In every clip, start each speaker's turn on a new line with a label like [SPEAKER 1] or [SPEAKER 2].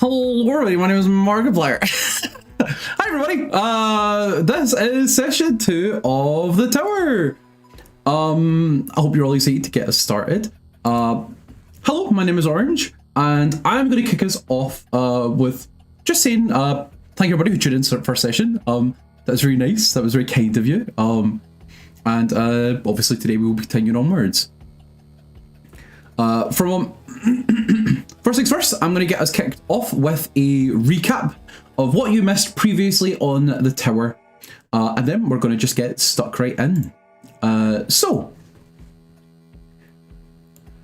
[SPEAKER 1] Hello everybody, my name is Markiplier. Hi everybody, this is session 2 of the tower. I hope you're all excited to get us started. Hello, my name is Orange, and I'm going to kick us off with just saying thank you everybody who tuned in for the first session. That was really nice, that was very kind of you. And obviously today we will be continuing onwards. First things first, I'm going to get us kicked off with a recap of what you missed previously on the tower, and then we're going to just get stuck right in. So,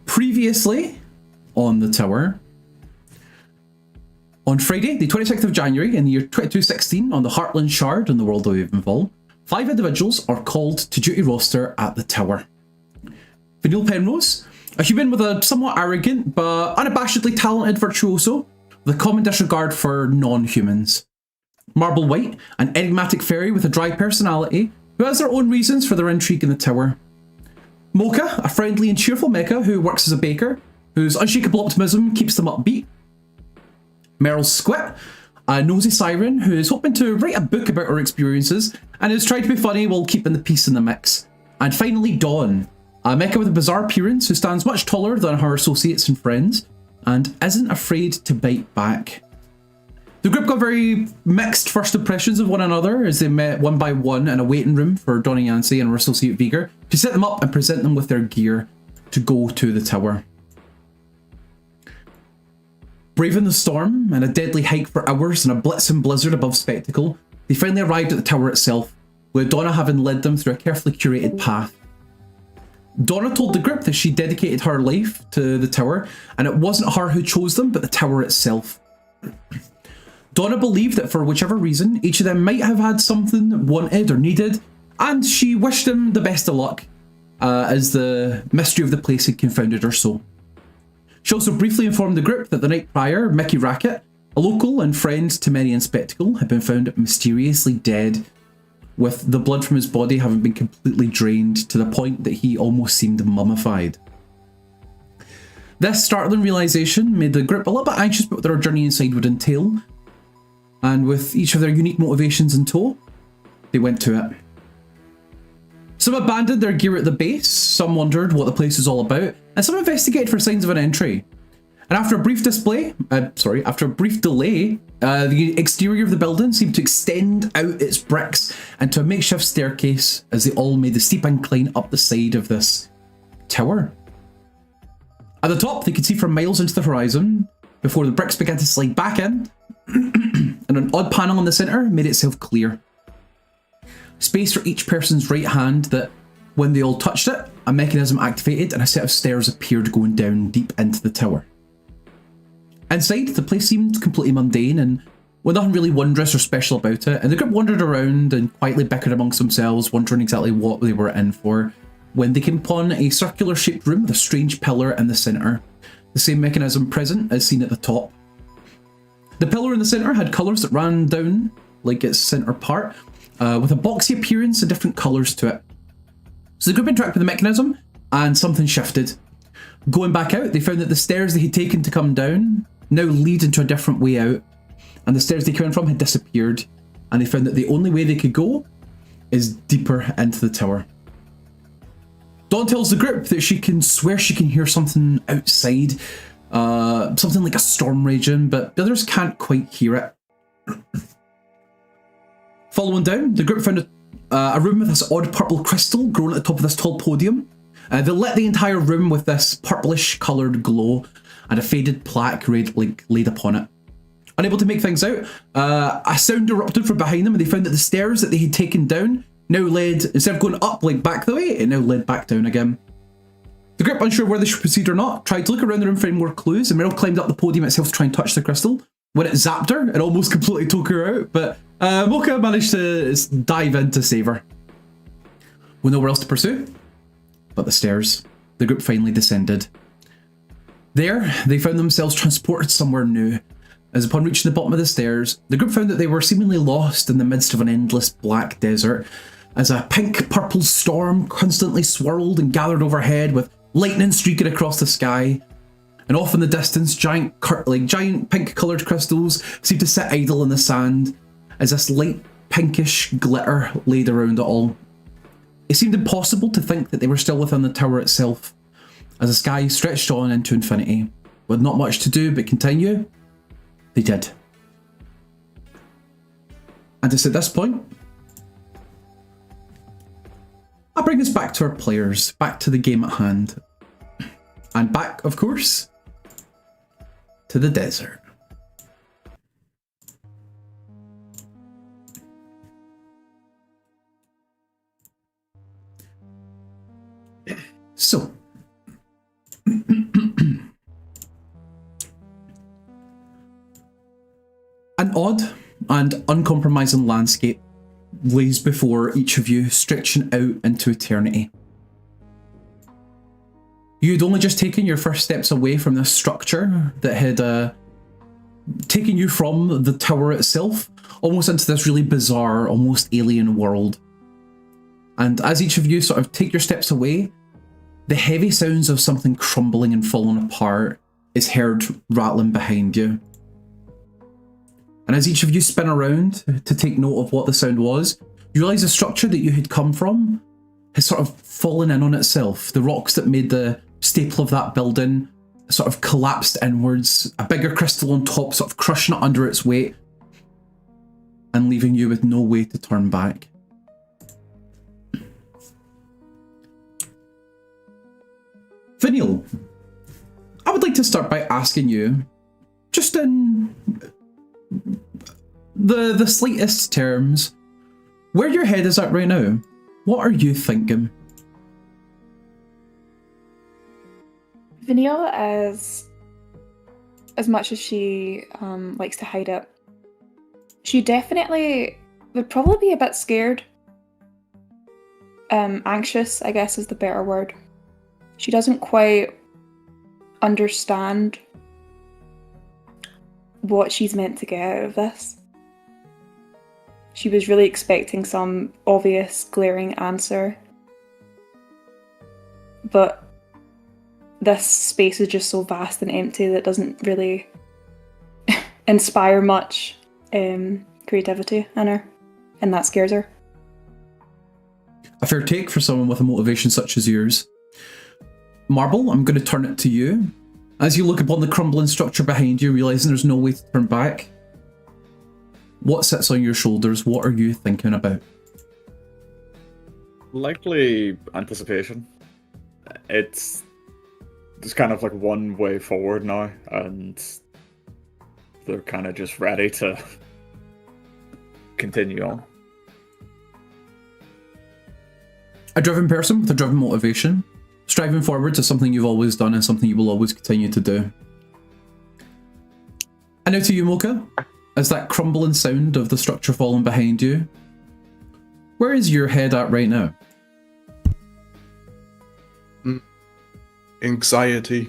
[SPEAKER 1] previously on the tower, on Friday, the 26th of January in the year 2216, on the Heartland Shard in the world of Avanfall, 5 individuals are called to duty roster at the tower. Vanille, a human with a somewhat arrogant but unabashedly talented virtuoso, with a common disregard for non-humans. Marble White, an enigmatic fairy with a dry personality, who has their own reasons for their intrigue in the tower. M.O.C.H.A, a friendly and cheerful mecha who works as a baker, whose unshakable optimism keeps them upbeat. Meryl Squit, a nosy siren who is hoping to write a book about her experiences and is trying to be funny while keeping the peace in the mix. And finally Dawn, a mecha with a bizarre appearance who stands much taller than her associates and friends, and isn't afraid to bite back. The group got very mixed first impressions of one another as they met one by one in a waiting room for Donnie Yancey and her associate Vigor to set them up and present them with their gear to go to the tower. Braving the storm and a deadly hike for hours and a blitz and blizzard above Spectacle, they finally arrived at the tower itself, with Donna having led them through a carefully curated path. Donna told the group that she dedicated her life to the tower, and it wasn't her who chose them, but the tower itself. Donna believed that for whichever reason, each of them might have had something wanted or needed, and she wished them the best of luck, as the mystery of the place had confounded her soul. She also briefly informed the group that the night prior, Mickey Racket, a local and friend to many in Spectacle, had been found mysteriously dead, with the blood from his body having been completely drained to the point that he almost seemed mummified. This startling realisation made the group a little bit anxious about what their journey inside would entail, and with each of their unique motivations in tow, they went to it. Some abandoned their gear at the base, some wondered what the place was all about, and some investigated for signs of an entry. And after a brief delay, the exterior of the building seemed to extend out its bricks into a makeshift staircase as they all made the steep incline up the side of this tower. At the top, they could see for miles into the horizon before the bricks began to slide back in, and an odd panel in the centre made itself clear. Space for each person's right hand that, when they all touched it, a mechanism activated and a set of stairs appeared going down deep into the tower. Inside, the place seemed completely mundane and with nothing really wondrous or special about it, and the group wandered around and quietly bickered amongst themselves, wondering exactly what they were in for, when they came upon a circular-shaped room with a strange pillar in the centre, the same mechanism present as seen at the top. The pillar in the centre had colours that ran down like its centre part, with a boxy appearance and different colours to it. So the group interacted with the mechanism, and something shifted. Going back out, they found that the stairs they had taken to come down now lead into a different way out, and the stairs they came in from had disappeared, and they found that the only way they could go is deeper into the tower. Dawn tells the group that she can swear she can hear something outside, something like a storm raging, but the others can't quite hear it. Following down, the group found a room with this odd purple crystal growing at the top of this tall podium. They lit the entire room with this purplish coloured glow, and a faded plaque laid upon it. Unable to make things out, a sound erupted from behind them, and they found that the stairs that they had taken down now led, instead of going up like back the way, it now led back down again. The group, unsure whether they should proceed or not, tried to look around the room for any more clues, and Meryl climbed up the podium itself to try and touch the crystal. When it zapped her, it almost completely took her out, but M.O.C.H.A managed to dive in to save her. With nowhere else to pursue but the stairs, the group finally descended. There, they found themselves transported somewhere new, as upon reaching the bottom of the stairs, the group found that they were seemingly lost in the midst of an endless black desert, as a pink-purple storm constantly swirled and gathered overhead with lightning streaking across the sky. And off in the distance, giant pink-coloured crystals seem to sit idle in the sand as this light pinkish glitter laid around it all. It seemed impossible to think that they were still within the tower itself, as the sky stretched on into infinity. With not much to do but continue, they did. And it's at this point, I bring us back to our players, back to the game at hand. And back, of course, to the desert. So, an odd and uncompromising landscape lays before each of you, stretching out into eternity. You'd only just taken your first steps away from this structure that had taken you from the tower itself, almost into this really bizarre, almost alien world. And as each of you sort of take your steps away, the heavy sounds of something crumbling and falling apart is heard rattling behind you. And as each of you spin around to take note of what the sound was, you realise the structure that you had come from has sort of fallen in on itself. The rocks that made the staple of that building sort of collapsed inwards, a bigger crystal on top sort of crushing it under its weight and leaving you with no way to turn back. Vanille, I would like to start by asking you, just in the slightest terms, where your head is at right now. What are you thinking?
[SPEAKER 2] Vanille, as much as she likes to hide it, she definitely would probably be a bit scared. Anxious, I guess, is the better word. She doesn't quite understand what she's meant to get out of this. She was really expecting some obvious, glaring answer. But this space is just so vast and empty that it doesn't really inspire much creativity in her, and that scares her.
[SPEAKER 1] A fair take for someone with a motivation such as yours. Marble, I'm going to turn it to you. As you look upon the crumbling structure behind you, realising there's no way to turn back, what sits on your shoulders? What are you thinking about?
[SPEAKER 3] Likely anticipation. It's kind of like one way forward now, and they're kind of just ready to continue on.
[SPEAKER 1] A driven person with a driven motivation, striving forward to something you've always done and something you will always continue to do. And now to you, M.O.C.H.A, as that crumbling sound of the structure falling behind you, where is your head at right now?
[SPEAKER 4] Anxiety.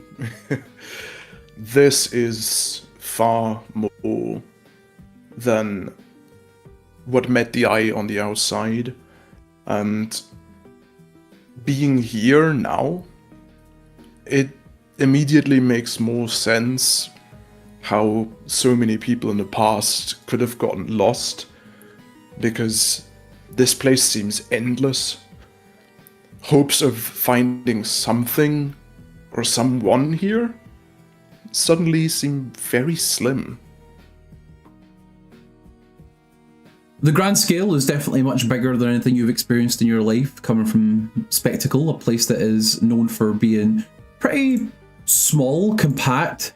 [SPEAKER 4] This is far more than what met the eye on the outside, and being here now, it immediately makes more sense how so many people in the past could have gotten lost, because this place seems endless. Hopes of finding something or someone here suddenly seem very slim.
[SPEAKER 1] The grand scale is definitely much bigger than anything you've experienced in your life, coming from Spectacle, a place that is known for being pretty small, compact,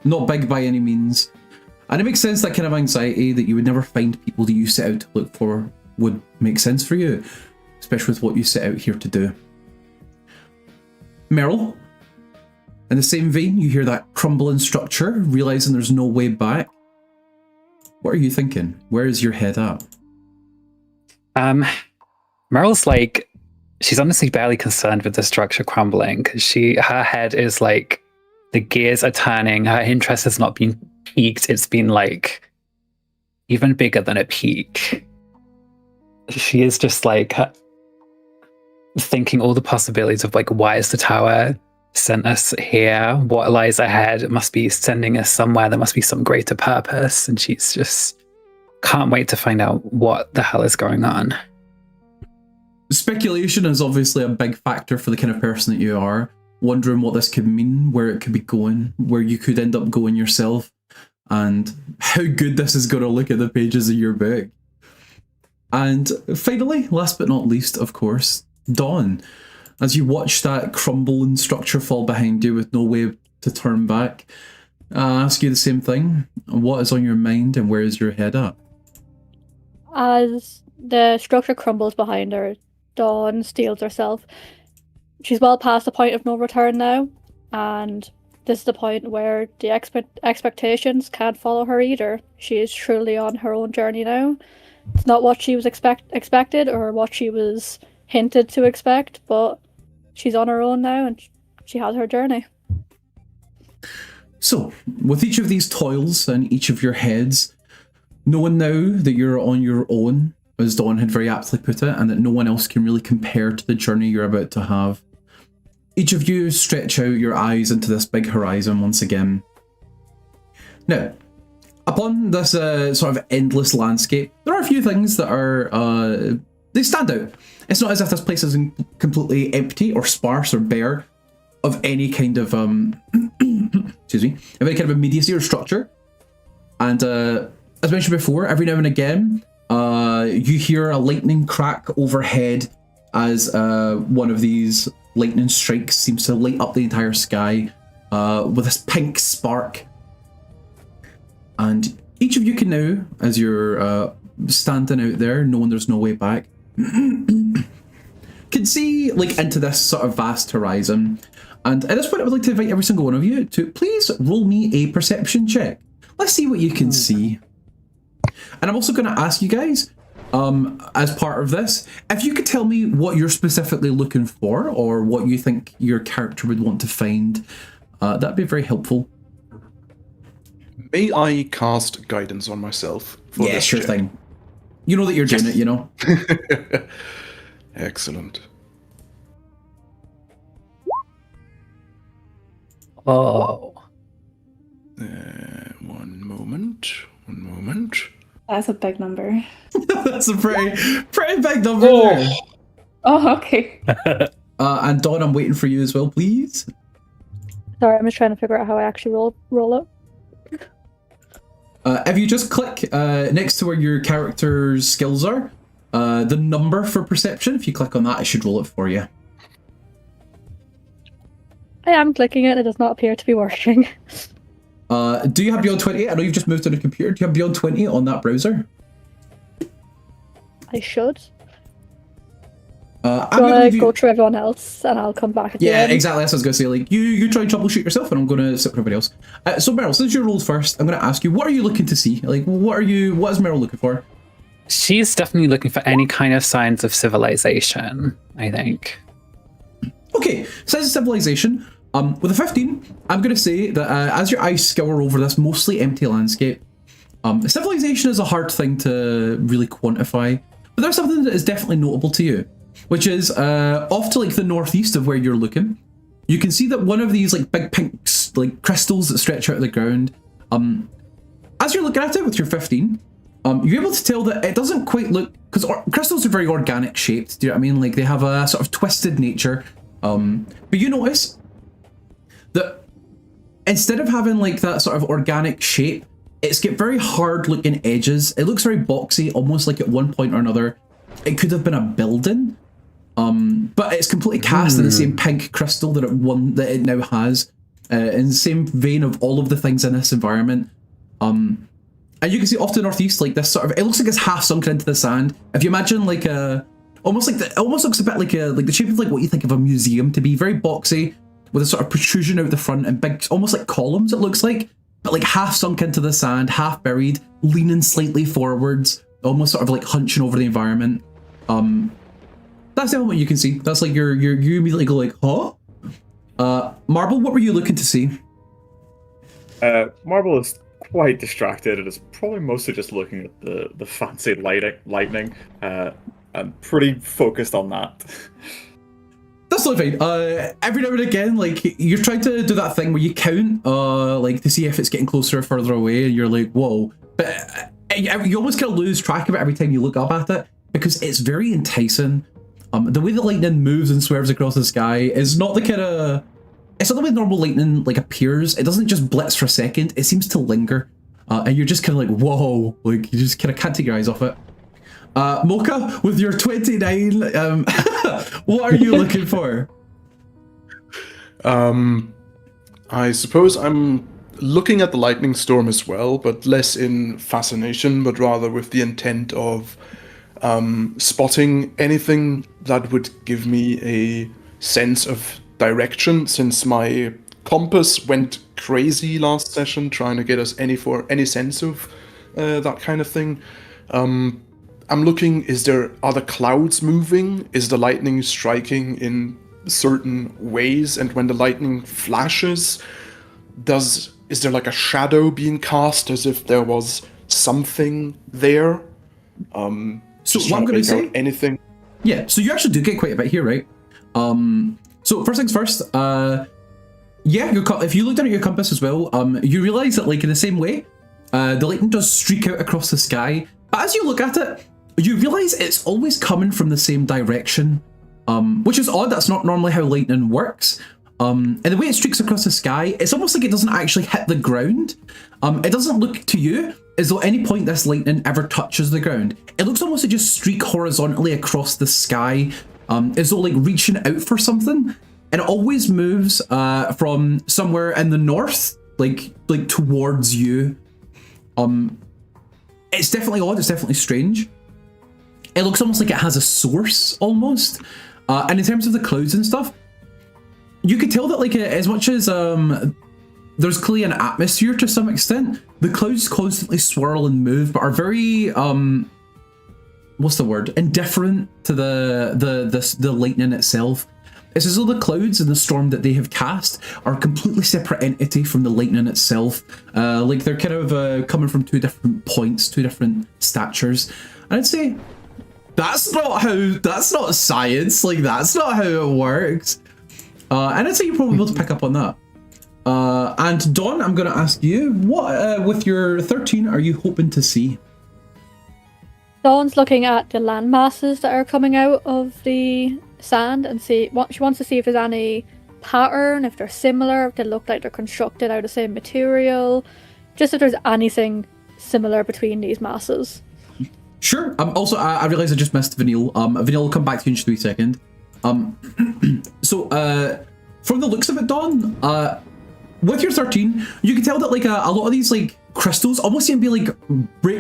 [SPEAKER 1] not big by any means. And it makes sense that kind of anxiety that you would never find people that you set out to look for would make sense for you, especially with what you set out here to do. Meryl, in the same vein, you hear that crumbling structure, realising there's no way back. What are you thinking? Where is your head at?
[SPEAKER 5] Meryl's like, she's honestly barely concerned with the structure crumbling, because her head is like, the gears are turning, her interest has not been peaked, it's been like, even bigger than a peak. She is just like, thinking all the possibilities of like, why is the tower sent us here. What lies ahead must be sending us somewhere. There must be some greater purpose. And she's just can't wait to find out what the hell is going on.
[SPEAKER 1] Speculation is obviously a big factor for the kind of person that you are. Wondering what this could mean, where it could be going, where you could end up going yourself, and how good this is going to look at the pages of your book. And finally, last but not least, of course, Dawn. As you watch that crumbling structure fall behind you with no way to turn back, I ask you the same thing. What is on your mind and where is your head at?
[SPEAKER 6] As the structure crumbles behind her, Dawn steels herself. She's well past the point of no return now, and this is the point where the expectations can't follow her either. She is truly on her own journey now. It's not what she was expected or what she was hinted to expect, but she's on her own now and she has her journey.
[SPEAKER 1] So, with each of these toils and each of your heads, knowing now that you're on your own, as Dawn had very aptly put it, and that no one else can really compare to the journey you're about to have, each of you stretch out your eyes into this big horizon once again. Now, upon this sort of endless landscape, there are a few things that are, they stand out. It's not as if this place is completely empty or sparse or bare of any kind of, excuse me, of any kind of immediacy or structure. And as mentioned before, every now and again, you hear a lightning crack overhead as one of these lightning strikes seems to light up the entire sky with this pink spark. And each of you can now, as you're standing out there, knowing there's no way back, can see like into this sort of vast horizon. And at this point, I would like to invite every single one of you to please roll me a perception check. Let's see what you can see. And I'm also going to ask you guys, as part of this, if you could tell me what you're specifically looking for or what you think your character would want to find, that'd be very helpful.
[SPEAKER 4] May I cast guidance on myself? For
[SPEAKER 1] Yeah,
[SPEAKER 4] this
[SPEAKER 1] sure
[SPEAKER 4] check?
[SPEAKER 1] thing. You know that you're doing it, you know?
[SPEAKER 4] Excellent.
[SPEAKER 5] Oh.
[SPEAKER 4] One moment.
[SPEAKER 2] That's a big number.
[SPEAKER 1] That's a pretty big number there.
[SPEAKER 2] Oh, okay.
[SPEAKER 1] And Dawn, I'm waiting for you as well, please.
[SPEAKER 6] Sorry, I'm just trying to figure out how I actually roll it.
[SPEAKER 1] If you just click next to where your character's skills are, the number for perception, if you click on that, it should roll it for you.
[SPEAKER 6] I am clicking it, it does not appear to be working.
[SPEAKER 1] Do you have Beyond 20? I know you've just moved to the computer. Do you have Beyond 20 on that browser?
[SPEAKER 6] I should.
[SPEAKER 1] I'm
[SPEAKER 6] Do
[SPEAKER 1] gonna
[SPEAKER 6] I
[SPEAKER 1] leave you...
[SPEAKER 6] go through everyone else and I'll come back at the
[SPEAKER 1] Yeah,
[SPEAKER 6] end?
[SPEAKER 1] exactly. That's what I was going to say. Like, you try and troubleshoot yourself, and I'm going to sit with everybody else. So Meryl, since you rolled first, I'm going to ask you, what are you looking to see? Like, what is Meryl looking for?
[SPEAKER 5] She's definitely looking for any kind of signs of civilization, I think.
[SPEAKER 1] Okay, signs of civilization. With a 15, I'm going to say that as your eyes scour over this mostly empty landscape, civilization is a hard thing to really quantify, but there's something that is definitely notable to you, which is off to like the northeast of where you're looking. You can see that one of these like big pink like crystals that stretch out of the ground. As you're looking at it with your 15, you're able to tell that it doesn't quite look, because crystals are very organic shaped. Do you know what I mean? Like they have a sort of twisted nature. But you notice that instead of having like that sort of organic shape, it's got very hard looking edges. It looks very boxy, almost like at one point or another it could have been a building. But it's completely cast in the same pink crystal that it now has, in the same vein of all of the things in this environment. And you can see off to the northeast, like this sort of, it looks like it's half sunken into the sand. If you imagine like it almost looks a bit like the shape of like what you think of a museum to be, very boxy, with a sort of protrusion out the front and big, almost like columns, it looks like, but like half sunk into the sand, half buried, leaning slightly forwards, almost sort of like hunching over the environment. That's the element you can see. That's like you immediately go like, huh? Marble, what were you looking to see?
[SPEAKER 3] Marble is quite distracted and is probably mostly just looking at the fancy lightning, and pretty focused on that.
[SPEAKER 1] That's totally fine. Every now and again, like, you're trying to do that thing where you count, like, to see if it's getting closer or further away, and you're like, whoa. But you almost kind of lose track of it every time you look up at it, because it's very enticing. The way the lightning moves and swerves across the sky is not the kind of... It's not the way normal lightning, like, appears. It doesn't just blitz for a second. It seems to linger. And you're just kind of like, whoa. Like, you just kind of can't take your eyes off it. M.O.C.H.A, with your 29, what are you looking for?
[SPEAKER 4] I suppose I'm looking at the lightning storm as well, but less in fascination, but rather with the intent of spotting anything that would give me a sense of direction, since my compass went crazy last session trying to get us any sense of that kind of thing. I'm looking, are the clouds moving? Is the lightning striking in certain ways? And when the lightning flashes, is there like a shadow being cast as if there was something there?
[SPEAKER 1] So what I'm going to say...
[SPEAKER 4] Anything?
[SPEAKER 1] Yeah, so you actually do get quite a bit here, right? So first things first, yeah, if you look down at your compass as well, you realise that, like, in the same way, the lightning does streak out across the sky, but as you look at it, you realise it's always coming from the same direction, which is odd. That's not normally how lightning works. And the way it streaks across the sky, it's almost like it doesn't actually hit the ground. It doesn't look to you as though any point this lightning ever touches the ground. It looks almost to just streak horizontally across the sky, as though like reaching out for something. And it always moves from somewhere in the north, like towards you. It's definitely odd, it's definitely strange. It looks almost like it has a source, almost. And in terms of the clouds and stuff, you could tell that, like, as much as there's clearly an atmosphere to some extent, the clouds constantly swirl and move, but are very, what's the word? Indifferent to the lightning itself. It's as though the clouds and the storm that they have cast are a completely separate entity from the lightning itself. Like, they're kind of coming from two different points, two different statures. And I'd say, that's not science, like, that's not how it works. And I'd say you're probably able to pick up on that. And Dawn, I'm going to ask you, what, with your 13, are you hoping to see?
[SPEAKER 6] Dawn's looking at the land masses that are coming out of the sand and she wants to see if there's any pattern, if they're similar, if they look like they're constructed out of the same material, just if there's anything similar between these masses.
[SPEAKER 1] Sure. Also, I realised I just missed Vanille. Vanille will come back to you in just a wee second. So, from the looks of it, Dawn, with your 13, you can tell that, like, a lot of these, like, crystals almost seem to be, like,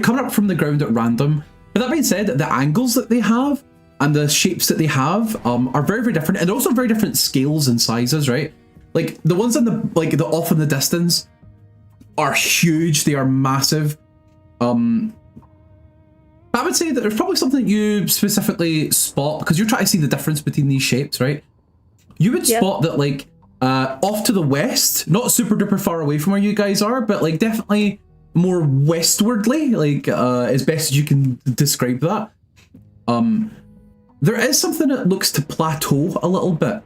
[SPEAKER 1] coming up from the ground at random. But that being said, the angles that they have and the shapes that they have are very, very different, and also very different scales and sizes, right? Like, the ones in the, like, the off in the distance are huge. They are massive. But I would say that there's probably something you specifically spot, because you're trying to see the difference between these shapes, right? You would spot that, like, off to the west, not super duper far away from where you guys are, but, like, definitely more westwardly, like, as best as you can describe that. There is something that looks to plateau a little bit.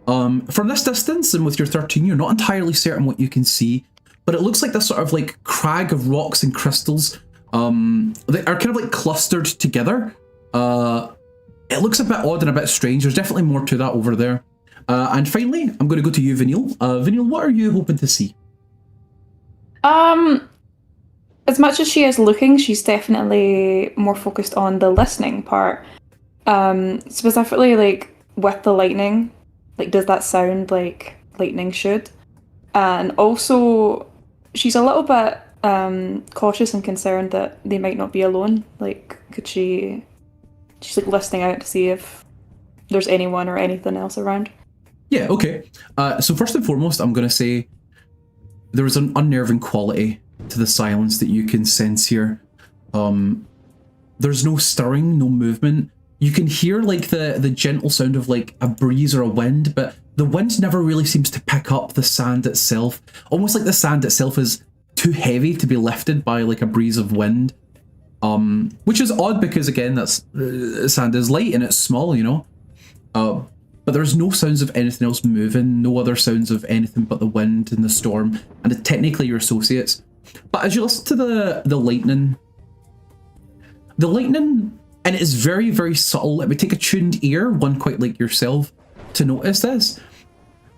[SPEAKER 1] From this distance, and with your 13, you're not entirely certain what you can see, but it looks like this sort of, like, crag of rocks and crystals. They are kind of, like, clustered together. It looks a bit odd and a bit strange. There's definitely more to that over there. And finally, I'm going to go to you, Vanille. Vanille, what are you hoping to see?
[SPEAKER 2] As much as she is looking, she's definitely more focused on the listening part. Specifically, like, with the lightning, like, does that sound like lightning should? And also, she's a little bit cautious and concerned that they might not be alone. Like, she's like listening out to see if there's anyone or anything else around.
[SPEAKER 1] Yeah, okay. So first and foremost, I'm going to say there is an unnerving quality to the silence that you can sense here. There's no stirring, no movement. You can hear, like, the gentle sound of, like, a breeze or a wind, but the wind never really seems to pick up the sand itself. Almost like the sand itself is too heavy to be lifted by, like, a breeze of wind. Which is odd because, again, that's sand is light and it's small, you know? but there's no sounds of anything else moving, no other sounds of anything but the wind and the storm, and technically your associates. But as you listen to the lightning, and it is very, very subtle, it would take a tuned ear, one quite like yourself, to notice this,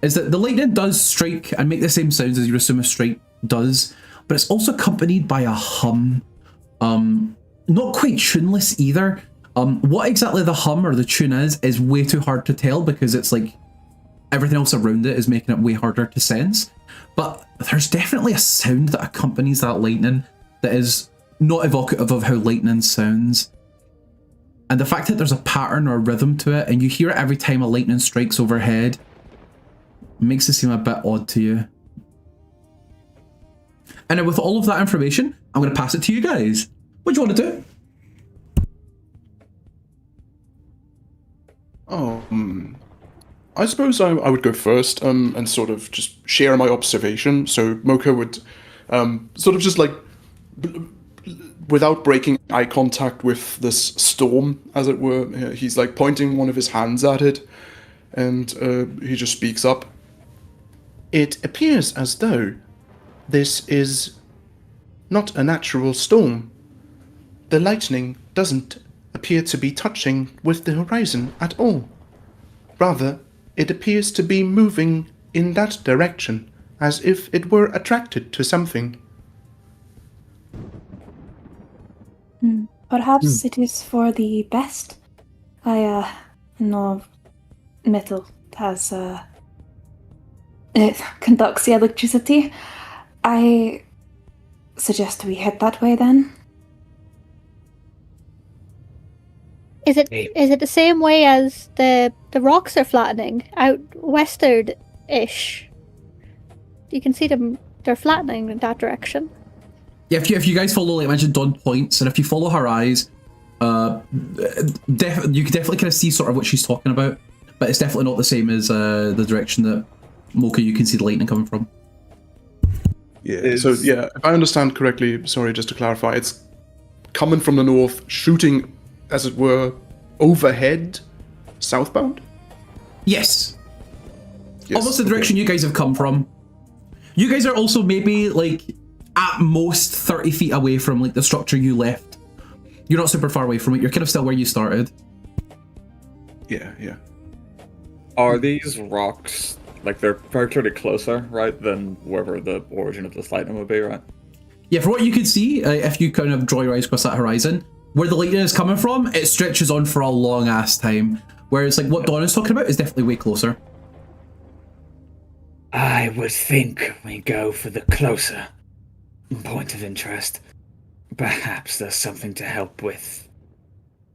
[SPEAKER 1] is that the lightning does strike and make the same sounds as you assume a strike does, but it's also accompanied by a hum. Not quite tuneless either. What exactly the hum or the tune is way too hard to tell, because it's like everything else around it is making it way harder to sense. But there's definitely a sound that accompanies that lightning that is not evocative of how lightning sounds. And the fact that there's a pattern or rhythm to it, and you hear it every time a lightning strikes overhead, makes it seem a bit odd to you. And now with all of that information, I'm going to pass it to you guys. What do you want to do?
[SPEAKER 4] I suppose I would go first and sort of just share my observation. So M.O.C.H.A would sort of just like, without breaking eye contact with this storm, as it were, he's like pointing one of his hands at it, and he just speaks up. It appears as though this is not a natural storm. The lightning doesn't appear to be touching with the horizon at all. Rather, it appears to be moving in that direction, as if it were attracted to something.
[SPEAKER 2] Perhaps it is for the best. I know metal has it conducts the electricity. I suggest we head that way then.
[SPEAKER 6] Is it the same way as the rocks are flattening out westward-ish? You can see them; they're flattening in that direction.
[SPEAKER 1] Yeah, if you guys follow, like I mentioned, Dawn points, and if you follow her eyes, you can definitely kind of see sort of what she's talking about. But it's definitely not the same as the direction that M.O.C.H.A you can see the lightning coming from.
[SPEAKER 4] Yeah. So yeah, if I understand correctly, sorry, just to clarify, it's coming from the north, shooting, as it were, overhead, southbound?
[SPEAKER 1] Yes. Almost the direction you guys have come from. You guys are also maybe, like, at most 30 feet away from, like, the structure you left. You're not super far away from it. You're kind of still where you started.
[SPEAKER 4] Yeah.
[SPEAKER 3] Are these rocks, like, they're virtually closer, right, than wherever the origin of this lightning would be, right?
[SPEAKER 1] Yeah, for what you could see, if you kind of draw your eyes across that horizon, where the lightning is coming from, it stretches on for a long ass time. Whereas like what Dawn is talking about is definitely way closer.
[SPEAKER 7] I would think we go for the closer point of interest. Perhaps there's something to help with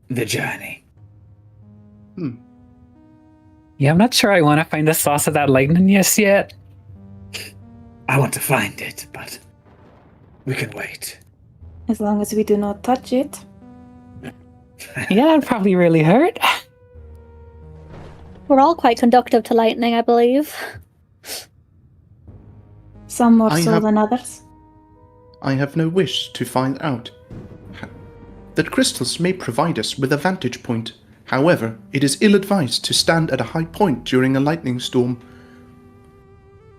[SPEAKER 7] the journey.
[SPEAKER 5] Yeah, I'm not sure I want to find the source of that lightning yet.
[SPEAKER 7] I want to find it, but we can wait.
[SPEAKER 2] As long as we do not touch it.
[SPEAKER 5] Yeah, that'd probably really hurt.
[SPEAKER 6] We're all quite conductive to lightning, I believe.
[SPEAKER 2] Some more so than others.
[SPEAKER 4] I have no wish to find out. The crystals may provide us with a vantage point. However, it is ill-advised to stand at a high point during a lightning storm.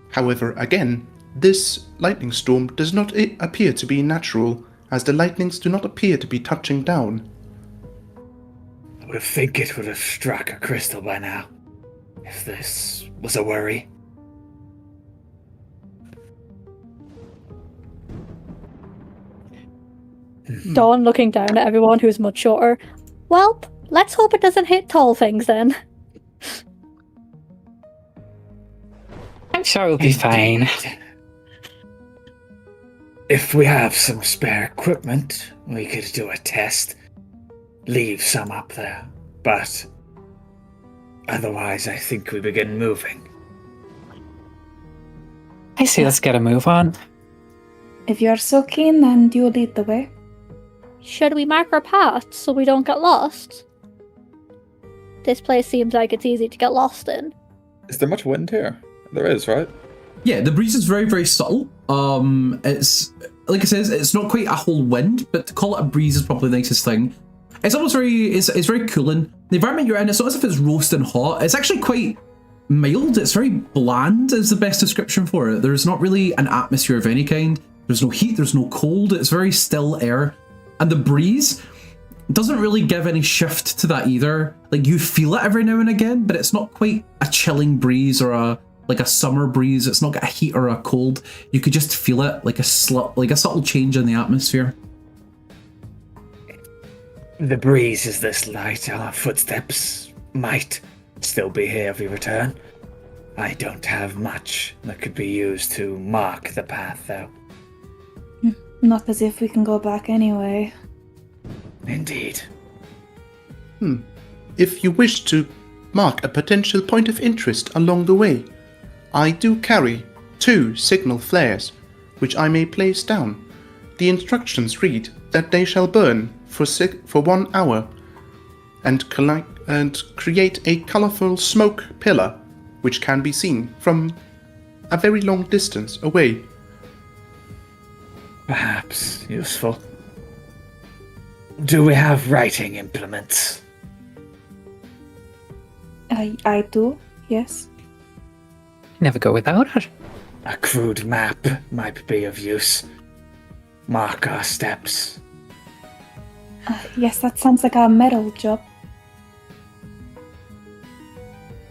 [SPEAKER 4] However, again, this lightning storm does not appear to be natural, as the lightnings do not appear to be touching down.
[SPEAKER 7] I would think it would have struck a crystal by now, if this was a worry.
[SPEAKER 6] Dawn looking down at everyone who's much shorter. Well, let's hope it doesn't hit tall things then.
[SPEAKER 5] I'm sure we'll be fine.
[SPEAKER 7] If we have some spare equipment, we could do a test. Leave some up there, but otherwise I think we begin moving.
[SPEAKER 5] I say let's get a move on.
[SPEAKER 2] If you're so keen, then you lead the way.
[SPEAKER 6] Should we mark our path so we don't get lost? This place seems like it's easy to get lost in.
[SPEAKER 3] Is there much wind here? There is, right?
[SPEAKER 1] Yeah, the breeze is very, very subtle. It's, like I said, it's not quite a whole wind, but to call it a breeze is probably the nicest thing. It's almost it's very cooling. The environment you're in, it's not as if it's roasting hot. It's actually quite mild. It's very bland is the best description for it. There's not really an atmosphere of any kind. There's no heat, there's no cold. It's very still air. And the breeze doesn't really give any shift to that either. Like, you feel it every now and again, but it's not quite a chilling breeze or a summer breeze. It's not got a heat or a cold. You could just feel it like a subtle change in the atmosphere.
[SPEAKER 7] The breeze is this light. Our footsteps might still be here if we return. I don't have much that could be used to mark the path, though.
[SPEAKER 2] Not as if we can go back anyway.
[SPEAKER 7] Indeed.
[SPEAKER 4] If you wish to mark a potential point of interest along the way, I do carry 2 signal flares, which I may place down. The instructions read that they shall burn for 1 hour and create a colourful smoke pillar, which can be seen from a very long distance away.
[SPEAKER 7] Perhaps useful. Do we have writing implements?
[SPEAKER 2] I do, yes.
[SPEAKER 5] Never go without it.
[SPEAKER 7] A crude map might be of use. Mark our steps.
[SPEAKER 2] Yes, that sounds like a Meryl job.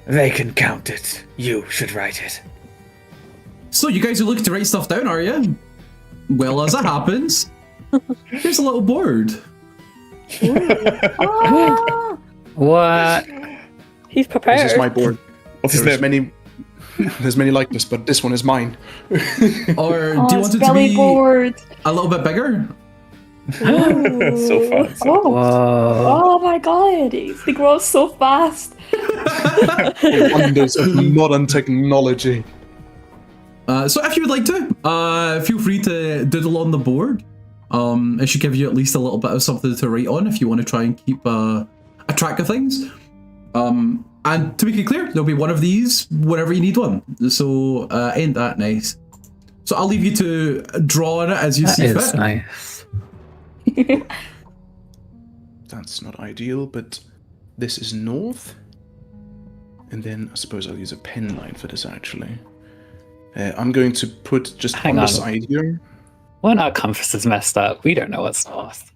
[SPEAKER 7] They can count it. You should write it.
[SPEAKER 1] So you guys are looking to write stuff down, are you? Well, as it happens, here's a little board.
[SPEAKER 2] Oh,
[SPEAKER 5] What?
[SPEAKER 6] He's prepared.
[SPEAKER 4] This is my board.
[SPEAKER 3] What's his
[SPEAKER 4] There's
[SPEAKER 3] name?
[SPEAKER 4] there's many like this, but this one is mine.
[SPEAKER 1] Or do you want
[SPEAKER 2] it's
[SPEAKER 1] it to
[SPEAKER 2] belly
[SPEAKER 1] be
[SPEAKER 2] board.
[SPEAKER 1] a little bit bigger?
[SPEAKER 3] So fun.
[SPEAKER 2] Oh,
[SPEAKER 5] Whoa.
[SPEAKER 2] oh my god, they grow so fast.
[SPEAKER 4] Wonders of modern technology.
[SPEAKER 1] So if you would like to, feel free to doodle on the board. It should give you at least a little bit of something to write on if you want to try and keep a track of things. And to make it clear, there'll be one of these whenever you need one. So ain't that nice? So I'll leave you to draw on it as you
[SPEAKER 5] That
[SPEAKER 1] see
[SPEAKER 5] is
[SPEAKER 1] fit.
[SPEAKER 5] nice.
[SPEAKER 4] That's not ideal, but this is north. And then I suppose I'll use a pen line for this actually. I'm going to put just
[SPEAKER 5] Hang
[SPEAKER 4] on the
[SPEAKER 5] on.
[SPEAKER 4] side here.
[SPEAKER 5] When our compass is messed up, we don't know what's north.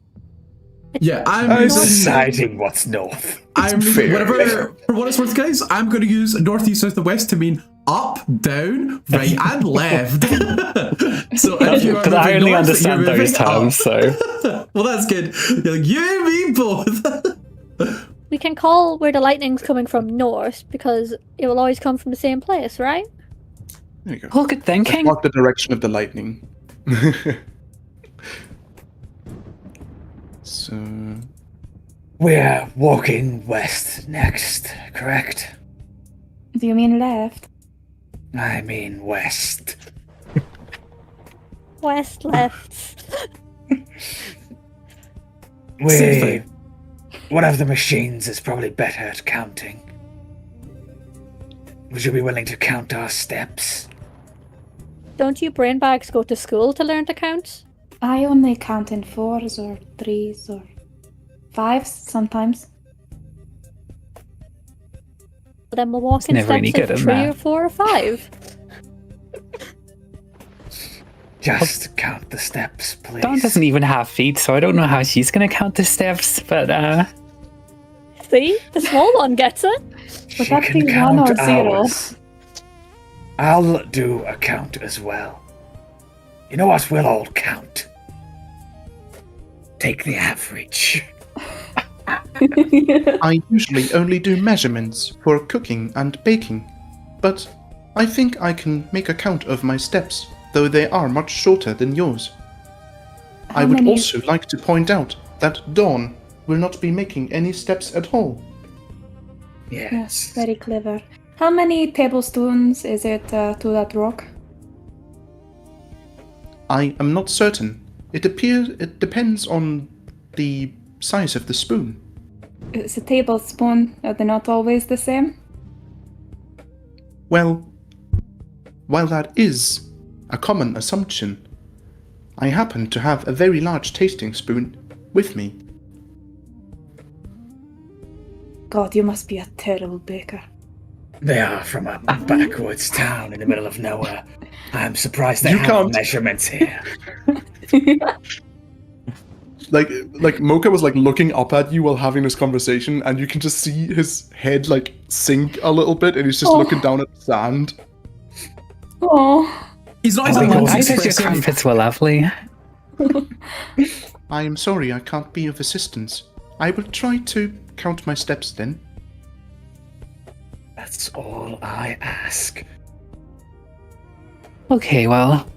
[SPEAKER 1] Yeah, I'm
[SPEAKER 7] I'm
[SPEAKER 1] using.
[SPEAKER 7] deciding what's north.
[SPEAKER 1] I'm
[SPEAKER 4] fair.
[SPEAKER 1] whatever. For what it's worth, guys, I'm going to use north, east, south, and west to mean up, down, right, and left. So if you are
[SPEAKER 5] Because I
[SPEAKER 1] moving
[SPEAKER 5] only
[SPEAKER 1] north,
[SPEAKER 5] understand
[SPEAKER 1] you're
[SPEAKER 5] those
[SPEAKER 1] moving up.
[SPEAKER 5] terms, so.
[SPEAKER 1] Well, that's good. You're like, you and me both.
[SPEAKER 6] We can call where the lightning's coming from north because it will always come from the same place, right?
[SPEAKER 4] There you go.
[SPEAKER 5] Oh, good
[SPEAKER 4] I've
[SPEAKER 5] thinking.
[SPEAKER 4] marked the direction of the lightning. So
[SPEAKER 7] We're walking west next, correct?
[SPEAKER 2] Do you mean left?
[SPEAKER 7] I mean west.
[SPEAKER 6] West, left.
[SPEAKER 1] Same thing.
[SPEAKER 7] One of the machines is probably better at counting. Would you be willing to count our steps?
[SPEAKER 6] Don't you brainbags go to school to learn to count?
[SPEAKER 2] I only count in 4s or 3s or 5s sometimes.
[SPEAKER 6] Then we'll walk in
[SPEAKER 5] never any
[SPEAKER 6] steps
[SPEAKER 5] good
[SPEAKER 6] of
[SPEAKER 5] at
[SPEAKER 6] 3 or
[SPEAKER 5] math.
[SPEAKER 6] 4 or 5.
[SPEAKER 7] Just count the steps, please.
[SPEAKER 5] Dawn doesn't even have feet, so I don't know how she's gonna count the steps, but
[SPEAKER 6] See? The small one gets it.
[SPEAKER 2] Would
[SPEAKER 7] She
[SPEAKER 2] that
[SPEAKER 7] can
[SPEAKER 2] be 1
[SPEAKER 7] count
[SPEAKER 2] or 0?
[SPEAKER 7] ours. I'll do a count as well. You know what? We'll all count. Take the average.
[SPEAKER 4] I usually only do measurements for cooking and baking, but I think I can make a count of my steps, though they are much shorter than yours. I
[SPEAKER 2] How
[SPEAKER 4] would
[SPEAKER 2] many-
[SPEAKER 4] also like to point out that Dawn will not be making any steps at all.
[SPEAKER 2] Yes,
[SPEAKER 7] Yes.
[SPEAKER 2] very clever. How many tablespoons is it to that rock?
[SPEAKER 4] I am not certain. It depends on the size of the spoon.
[SPEAKER 2] It's a tablespoon. Are they not always the same?
[SPEAKER 4] Well, while that is a common assumption, I happen to have a very large tasting spoon with me.
[SPEAKER 2] God, you must be a terrible baker.
[SPEAKER 7] They are from a backwoods town in the middle of nowhere. I'm surprised they
[SPEAKER 4] You
[SPEAKER 7] have
[SPEAKER 4] can't-
[SPEAKER 7] measurements here.
[SPEAKER 4] Like M.O.C.H.A was like looking up at you while having this conversation, and you can just see his head like sink a little bit, and he's just looking down at the sand.
[SPEAKER 2] Oh.
[SPEAKER 1] He's not
[SPEAKER 5] I
[SPEAKER 1] exactly
[SPEAKER 5] think your
[SPEAKER 1] expressive.
[SPEAKER 5] crumpets were lovely.
[SPEAKER 4] I am sorry, I can't be of assistance. I will try to count my steps then.
[SPEAKER 7] That's all I ask.
[SPEAKER 5] Okay, well,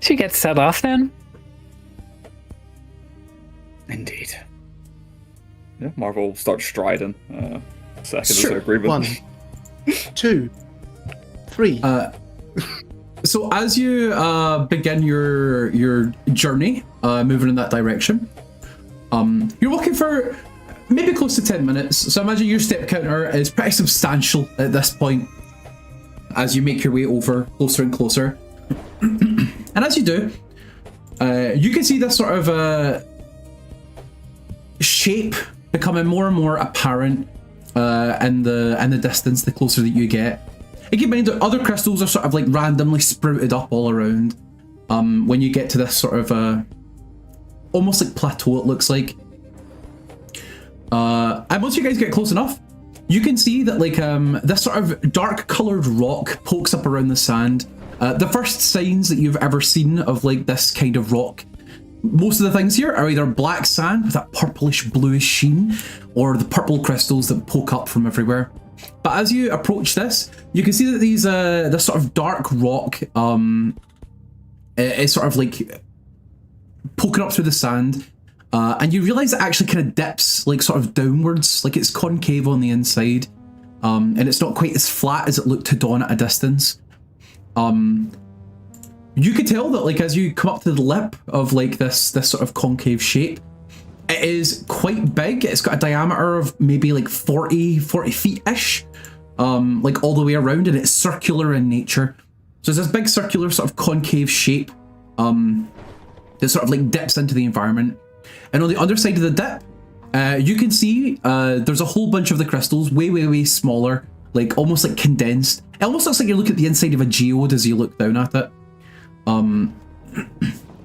[SPEAKER 5] she gets set off then.
[SPEAKER 7] Indeed.
[SPEAKER 3] Yeah, Marvel starts striding. Second
[SPEAKER 1] Sure.
[SPEAKER 3] is agreement.
[SPEAKER 4] 1, 2, 3.
[SPEAKER 1] So as you begin your journey, moving in that direction, you're walking for maybe close to 10 minutes. So imagine your step counter is pretty substantial at this point as you make your way over closer and closer. And as you do, you can see this sort of shape becoming more and more apparent in the distance the closer that you get. And keep in mind that other crystals are sort of like randomly sprouted up all around when you get to this sort of almost like plateau, it looks like. And once you guys get close enough, you can see that like this sort of dark coloured rock pokes up around the sand. The first signs that you've ever seen of like this kind of rock. Most of the things here are either black sand with that purplish bluish sheen, or the purple crystals that poke up from everywhere. But as you approach this, you can see that these this sort of dark rock is sort of like poking up through the sand, and you realise it actually kind of dips like sort of downwards, like it's concave on the inside, and it's not quite as flat as it looked to Dawn at a distance. You could tell that like as you come up to the lip of like this sort of concave shape, it is quite big. It's got a diameter of maybe like 40 feet-ish, like all the way around, and it's circular in nature. So it's this big circular sort of concave shape that sort of like dips into the environment. And on the other side of the dip, you can see there's a whole bunch of the crystals, way smaller, like almost like condensed. It almost looks like you're looking at the inside of a geode as you look down at it.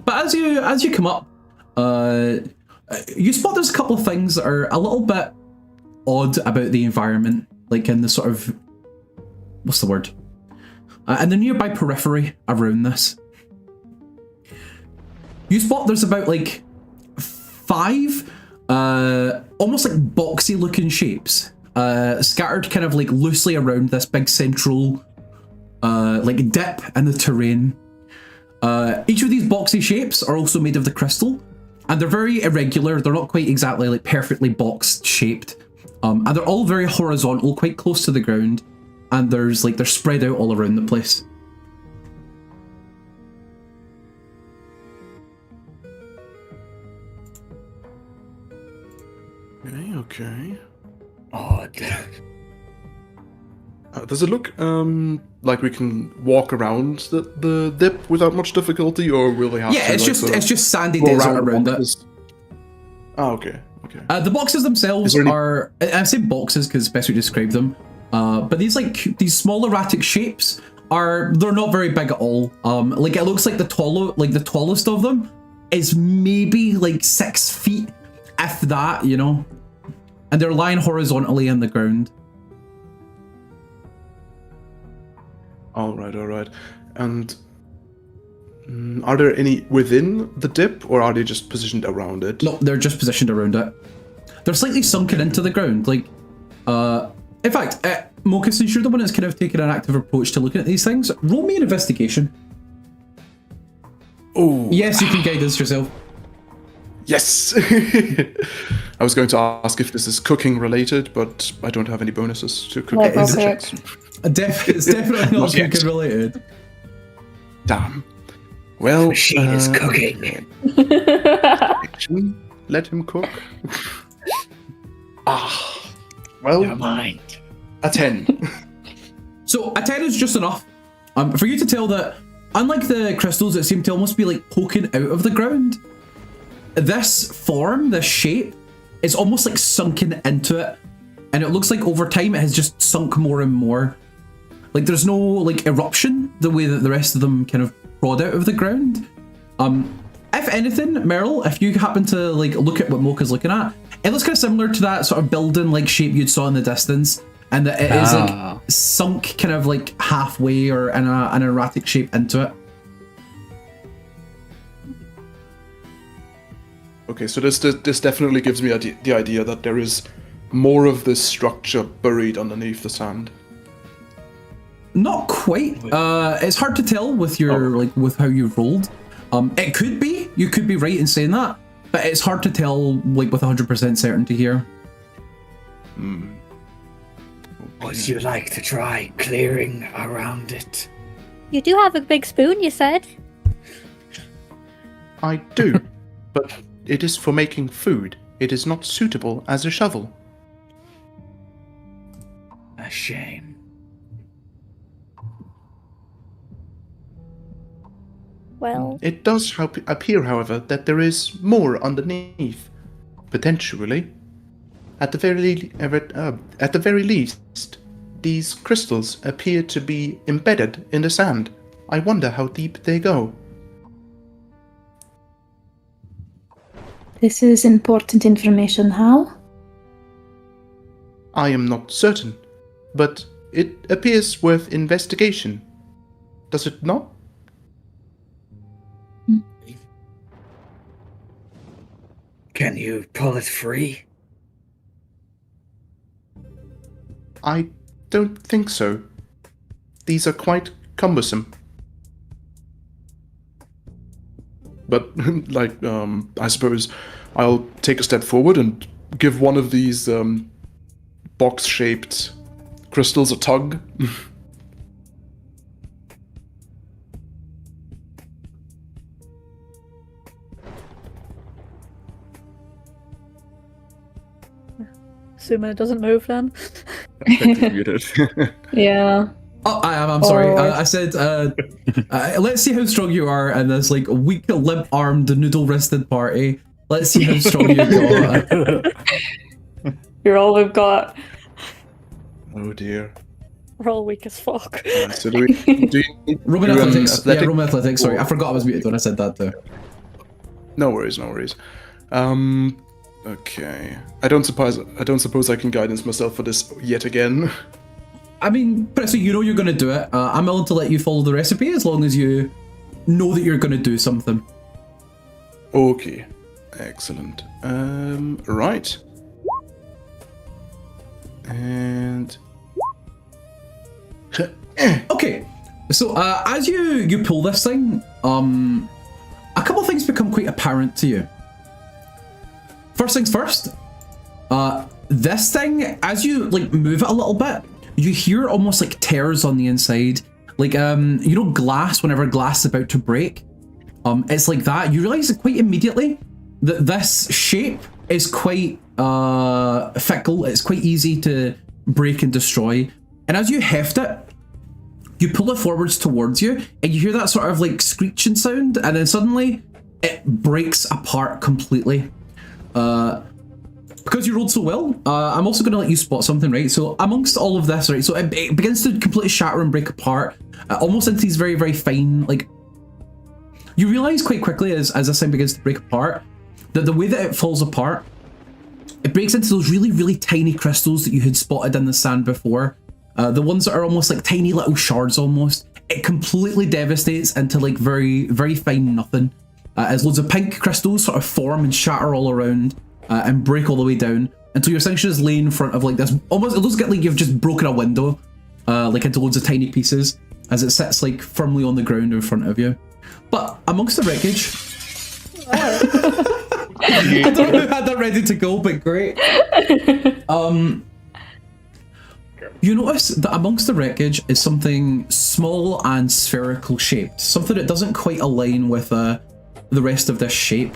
[SPEAKER 1] But as you come up, you spot there's a couple of things that are a little bit odd about the environment, like in the sort of, what's the word? In the nearby periphery around this. You spot there's about like 5 almost like boxy looking shapes scattered kind of like loosely around this big central like dip in the terrain. Each of these boxy shapes are also made of the crystal, and they're very irregular. They're not quite exactly like perfectly box shaped, and they're all very horizontal, quite close to the ground, and they're spread out all around the place.
[SPEAKER 4] Okay.
[SPEAKER 7] Odd.
[SPEAKER 4] Does it look like we can walk around the dip without much difficulty, or will they have to?
[SPEAKER 1] Yeah, it's
[SPEAKER 4] like,
[SPEAKER 1] just sandy
[SPEAKER 4] go
[SPEAKER 1] desert around it.
[SPEAKER 4] boxes? Oh, okay.
[SPEAKER 1] The boxes themselves are, I say boxes because it's best to describe them, but these small erratic shapes they're not very big at all. Like it looks like the tallest of them is maybe like 6 feet, if that, you know, and they're lying horizontally in the ground.
[SPEAKER 4] All right. And are there any within the dip, or are they just positioned around it?
[SPEAKER 1] No, they're just positioned around it. They're slightly sunken into the ground. Like, in fact, M.O.C.H.A, since you're the one that's kind of taken an active approach to looking at these things, roll me an investigation.
[SPEAKER 4] Oh.
[SPEAKER 1] Yes, you can guide this yourself.
[SPEAKER 4] Yes! I was going to ask if this is cooking related, but I don't have any bonuses to cooking.
[SPEAKER 2] Like
[SPEAKER 1] It's
[SPEAKER 2] M.O.C.H.
[SPEAKER 1] It's definitely not
[SPEAKER 4] Not yet.
[SPEAKER 1] cooking related.
[SPEAKER 4] Damn. Well,
[SPEAKER 7] Machine is cooking.
[SPEAKER 4] let him cook.
[SPEAKER 7] Never
[SPEAKER 4] Well,
[SPEAKER 7] mind.
[SPEAKER 4] a 10.
[SPEAKER 1] So a 10 is just enough for you to tell that, unlike the crystals that seem to almost be like poking out of the ground, this form, this shape, is almost like sunken into it and it looks like over time it has just sunk more and more. Like there's no like eruption the way that the rest of them kind of prod out of the ground. If anything, Meryl, if you happen to like look at what M.O.C.H.A is looking at, it looks kind of similar to that sort of building like shape you'd saw in the distance, and that it is like sunk kind of like halfway or in an erratic shape into it.
[SPEAKER 4] Okay, so this definitely gives me the idea that there is more of this structure buried underneath the sand.
[SPEAKER 1] Not quite. It's hard to tell with your like with how you've rolled. It could be. You could be right in saying that, but it's hard to tell like with 100% certainty here.
[SPEAKER 7] Would you like to try clearing around it?
[SPEAKER 6] You do have a big spoon, you said.
[SPEAKER 4] I do, but it is for making food. It is not suitable as a shovel.
[SPEAKER 7] A shame.
[SPEAKER 6] Well,
[SPEAKER 4] It does appear, however, that there is more underneath, potentially. At the very least, these crystals appear to be embedded in the sand. I wonder how deep they go.
[SPEAKER 2] This is important information. How?
[SPEAKER 4] I am not certain, but it appears worth investigation. Does it not?
[SPEAKER 7] Can you pull it free?
[SPEAKER 4] I don't think so. These are quite cumbersome. But, I suppose I'll take a step forward and give one of these box-shaped crystals a tug.
[SPEAKER 6] assuming it doesn't move then.
[SPEAKER 3] Muted.
[SPEAKER 2] Yeah.
[SPEAKER 1] Oh, I'm sorry. I said, let's see how strong you are in this like weak, limp-armed, noodle-wristed party. Let's see how strong you got.
[SPEAKER 2] You're all we've got.
[SPEAKER 4] Oh dear.
[SPEAKER 6] We're all weak as fuck.
[SPEAKER 4] So do you need
[SPEAKER 1] Roman
[SPEAKER 4] to,
[SPEAKER 1] athletics.
[SPEAKER 4] athletic-
[SPEAKER 1] Yeah, Roman athletics. Sorry, I forgot I was muted when I said that too.
[SPEAKER 4] No worries, no worries. Okay. I don't suppose I can guidance myself for this yet again.
[SPEAKER 1] I mean, so you know you're going to do it. I'm willing to let you follow the recipe as long as you know that you're going to do something.
[SPEAKER 4] Okay. Excellent. Right. And
[SPEAKER 1] Okay, so as you pull this thing, a couple of things become quite apparent to you. First things first, this thing, as you like move it a little bit, you hear almost like tears on the inside, like you know, glass. Whenever glass is about to break, it's like that. You realize it quite immediately that this shape is quite fickle. It's quite easy to break and destroy. And as you heft it, you pull it forwards towards you, and you hear that sort of like screeching sound, and then suddenly it breaks apart completely. Because you rolled so well, I'm also going to let you spot something, right? So amongst all of this, right, so it begins to completely shatter and break apart, almost into these very, very fine, like, you realize quite quickly as this thing begins to break apart, that the way that it falls apart, it breaks into those really, really tiny crystals that you had spotted in the sand before. The ones that are almost like tiny little shards almost. It completely devastates into like very, very fine nothing. As loads of pink crystals sort of form and shatter all around and break all the way down until your essentially is laying in front of like this, almost, it looks like you've just broken a window like into loads of tiny pieces as it sits like firmly on the ground in front of you. But amongst the wreckage, I don't know who had that ready to go, but great. You notice that amongst the wreckage is something small and spherical shaped, something that doesn't quite align with the rest of this shape.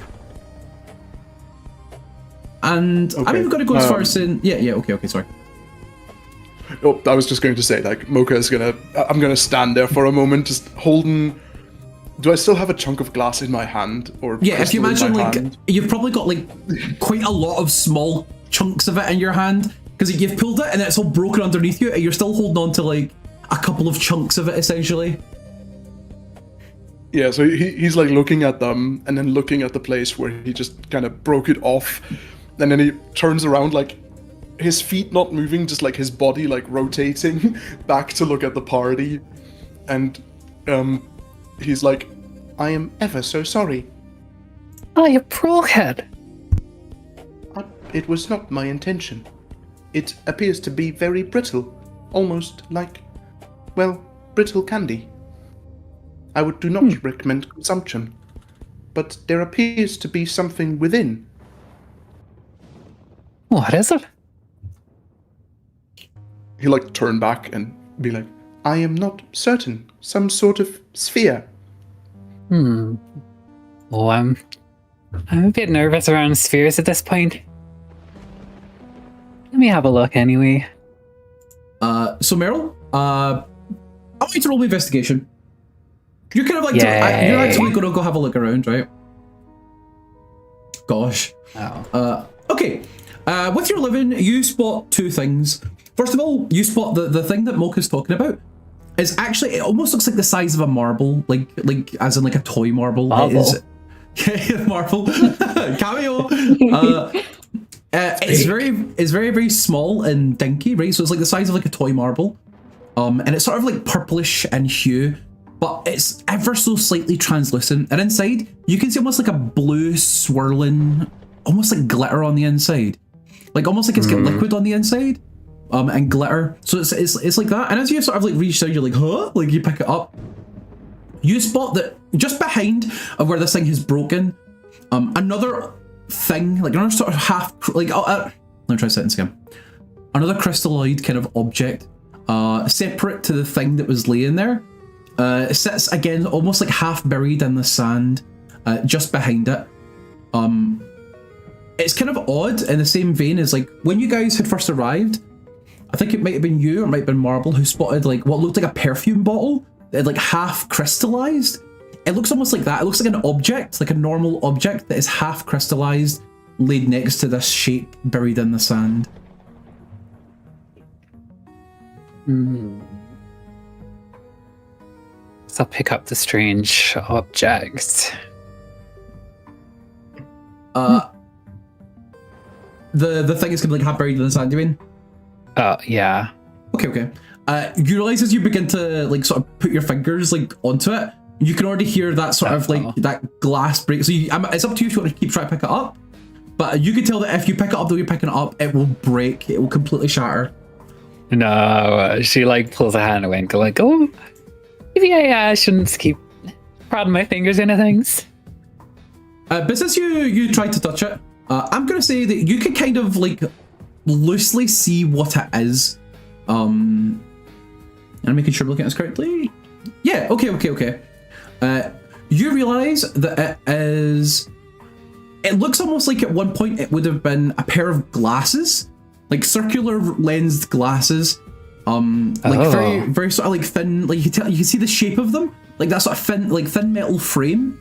[SPEAKER 1] And
[SPEAKER 4] Okay.
[SPEAKER 1] I'm even going to go as far as saying, okay, sorry.
[SPEAKER 4] oh, I was just going to say, like, M.O.C.H.A. I'm gonna stand there for a moment, just holding. Do I still have a chunk of glass in my hand, or
[SPEAKER 1] Yeah, if you
[SPEAKER 4] crystal in
[SPEAKER 1] imagine
[SPEAKER 4] my
[SPEAKER 1] like
[SPEAKER 4] hand?
[SPEAKER 1] you've probably got like quite a lot of small chunks of it in your hand, Because you've pulled it and it's all broken underneath you, and you're still holding on to like a couple of chunks of it, essentially.
[SPEAKER 4] Yeah, so he's like looking at them and then looking at the place where he just kind of broke it off, and then he turns around, like his feet not moving, just like his body like rotating back to look at the party, and he's like, "I am ever so sorry.
[SPEAKER 5] Oh, you broke it.
[SPEAKER 4] It was not my intention. It appears to be very brittle, almost like, well, brittle candy. I do not recommend consumption, but there appears to be something within."
[SPEAKER 5] What is it?
[SPEAKER 4] He like turn back and be like, "I am not certain. Some sort of sphere."
[SPEAKER 5] Oh, I'm a bit nervous around spheres at this point. Let me have a look anyway.
[SPEAKER 1] So Meryl, I want you to roll me investigation. You're kind of like,
[SPEAKER 5] Yay.
[SPEAKER 1] you're actually going to go have a look around, right? Gosh.
[SPEAKER 5] Oh.
[SPEAKER 1] Okay. With your living, you spot two things. First of all, you spot the thing that M.O.C.H.A is talking about. Is actually, it almost looks like the size of a marble, like as in like a toy marble.
[SPEAKER 5] Marble.
[SPEAKER 1] It is marble. Cameo. It's very, very small and dinky, right? So it's like the size of like a toy marble. And it's sort of like purplish in hue, but it's ever so slightly translucent. And inside, you can see almost like a blue swirling, almost like glitter on the inside. Like almost like it's got liquid on the inside, and glitter. So it's like that. And as you sort of like reach out, you're like, huh? Like you pick it up. You spot that just behind of where this thing has broken, another thing, like another sort of half, like, let me try this again. Another crystalloid kind of object, separate to the thing that was laying there, sits again almost like half buried in the sand, just behind it. It's kind of odd in the same vein as like when you guys had first arrived. I think it might have been you or it might have been Marble who spotted like what looked like a perfume bottle that had like half crystallized. It looks almost like that. It looks like an object, like a normal object that is half crystallized, laid next to this shape buried in the sand.
[SPEAKER 5] So I'll pick up the strange object.
[SPEAKER 1] The thing is gonna be like half buried in the sand, you mean?
[SPEAKER 5] Yeah.
[SPEAKER 1] Okay. You realize as you begin to like sort of put your fingers like onto it, you can already hear that sort of like that glass break. So it's up to you if you want to keep trying to pick it up. But you can tell that if you pick it up the way you're picking it up, it will break. It will completely shatter.
[SPEAKER 5] No, she like pulls a hand away and go like, oh, maybe I shouldn't keep prodding my fingers into things.
[SPEAKER 1] But since you tried to touch it, I'm gonna say that you can kind of like loosely see what it is. And I'm making sure I'm looking at this correctly. Yeah, okay. You realize that it looks almost like at one point it would have been a pair of glasses, like circular lensed glasses, like very sort of like thin, like you can see the shape of them, like that sort of thin metal frame,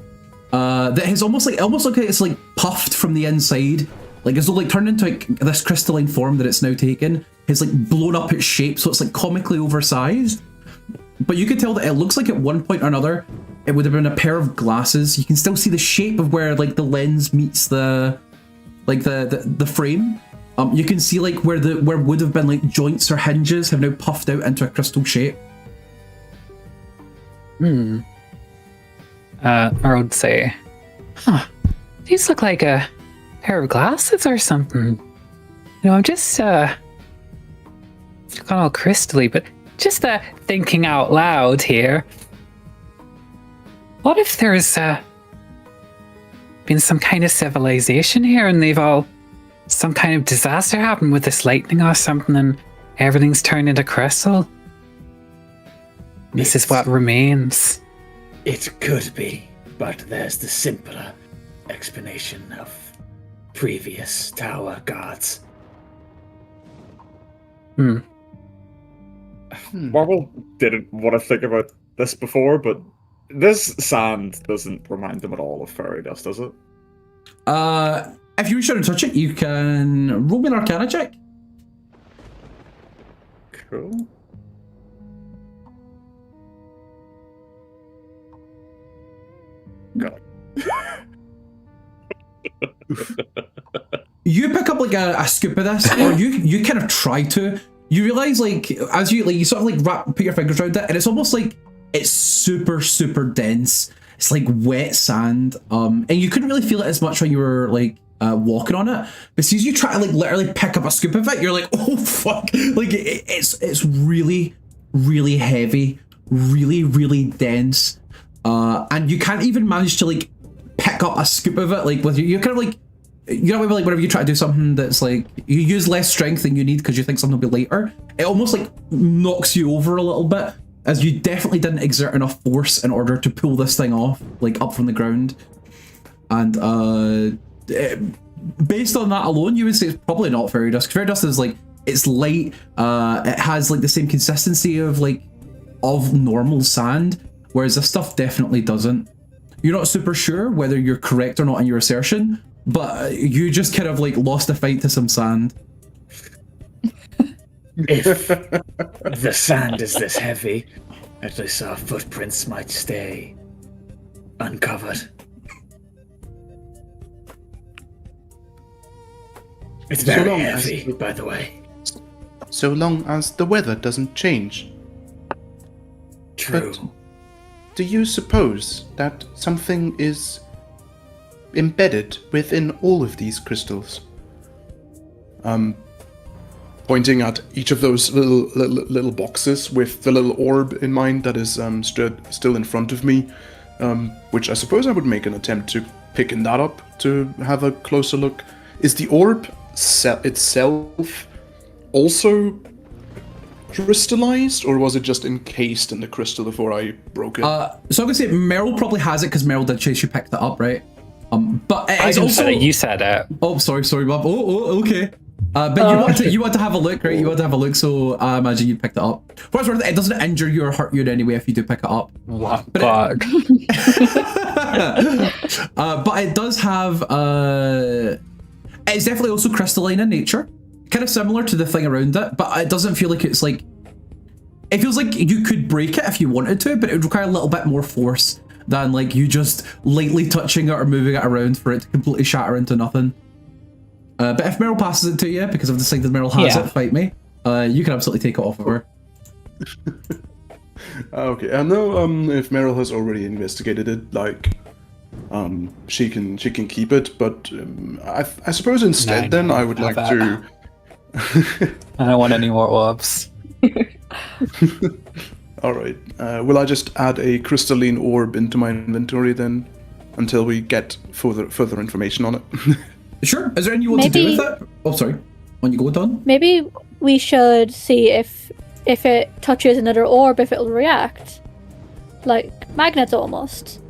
[SPEAKER 1] that has almost like it's like puffed from the inside, like as though like turned into like this crystalline form that it's now taken, has like blown up its shape, so it's like comically oversized. But you could tell that it looks like at one point or another it would have been a pair of glasses. You can still see the shape of where like the lens meets the frame. You can see like where would have been like joints or hinges have now puffed out into a crystal shape.
[SPEAKER 5] I would say, these look like a pair of glasses or something. You know, I'm just gone all crystally, but just thinking out loud here. What if there's been some kind of civilization here and they've all some kind of disaster happened with this lightning or something and everything's turned into crystal? This is what remains.
[SPEAKER 7] It could be, but there's the simpler explanation of previous tower gods.
[SPEAKER 3] Marble didn't want to think about this before, but this sand doesn't remind them at all of fairy dust, does it?
[SPEAKER 1] If you wish to touch it, you can roll me an Arcana check.
[SPEAKER 3] Cool. God.
[SPEAKER 1] You pick up like a scoop of this, or you kind of try to. You realize like as you sort of like put your fingers around it, and it's almost like it's super dense. It's like wet sand, and you couldn't really feel it as much when you were like walking on it. But as soon as you try to like literally pick up a scoop of it, you're like, oh fuck! Like it's really heavy, really dense, and you can't even manage to like pick up a scoop of it. Like with you're kind of like. You know, like whenever you try to do something that's like you use less strength than you need because you think something will be lighter, it almost like knocks you over a little bit, as you definitely didn't exert enough force in order to pull this thing off, like up from the ground. And based on that alone, you would say it's probably not fairy dust. Fairy dust is like it's light. It has like the same consistency of normal sand, whereas this stuff definitely doesn't. You're not super sure whether you're correct or not in your assertion. But you just kind of like lost a fight to some sand.
[SPEAKER 7] If the sand is this heavy, at least our footprints might stay uncovered. It's very heavy, by the way.
[SPEAKER 4] So long as the weather doesn't change.
[SPEAKER 7] True.
[SPEAKER 4] But do you suppose that something is embedded within all of these crystals? Pointing at each of those little boxes with the little orb in mind that is still in front of me, which I suppose I would make an attempt to picking that up to have a closer look. Is the orb itself also crystallized, or was it just encased in the crystal before I broke it?
[SPEAKER 1] So I'm gonna say Meryl probably has it because Meryl did chase you picked it up, right? But it's also
[SPEAKER 5] you said it.
[SPEAKER 1] Oh, sorry, Bob. Oh, okay. But you want to have a look, right? You want to have a look, so I imagine you picked it up. For what's worth, it doesn't injure you or hurt you in any way if you do pick it up.
[SPEAKER 5] What?
[SPEAKER 1] But but it does have. It's definitely also crystalline in nature, kind of similar to the thing around it, but it doesn't feel like it's like. It feels like you could break it if you wanted to, but it would require a little bit more force than like you just lightly touching it or moving it around for it to completely shatter into nothing. But if Meryl passes it to you, because I've decided Meryl has it, fight me, you can absolutely take it off of her.
[SPEAKER 4] Okay, I know if Meryl has already investigated it, like she can keep it, but I suppose instead then I would like to.
[SPEAKER 5] I don't want any more orbs.
[SPEAKER 4] Alright, will I just add a crystalline orb into my inventory then, until we get further information on it?
[SPEAKER 1] Sure, is there anything you want to do with it? Oh, sorry, when you go Dawn?
[SPEAKER 6] Maybe we should see if it touches another orb, if it'll react. Like magnets almost.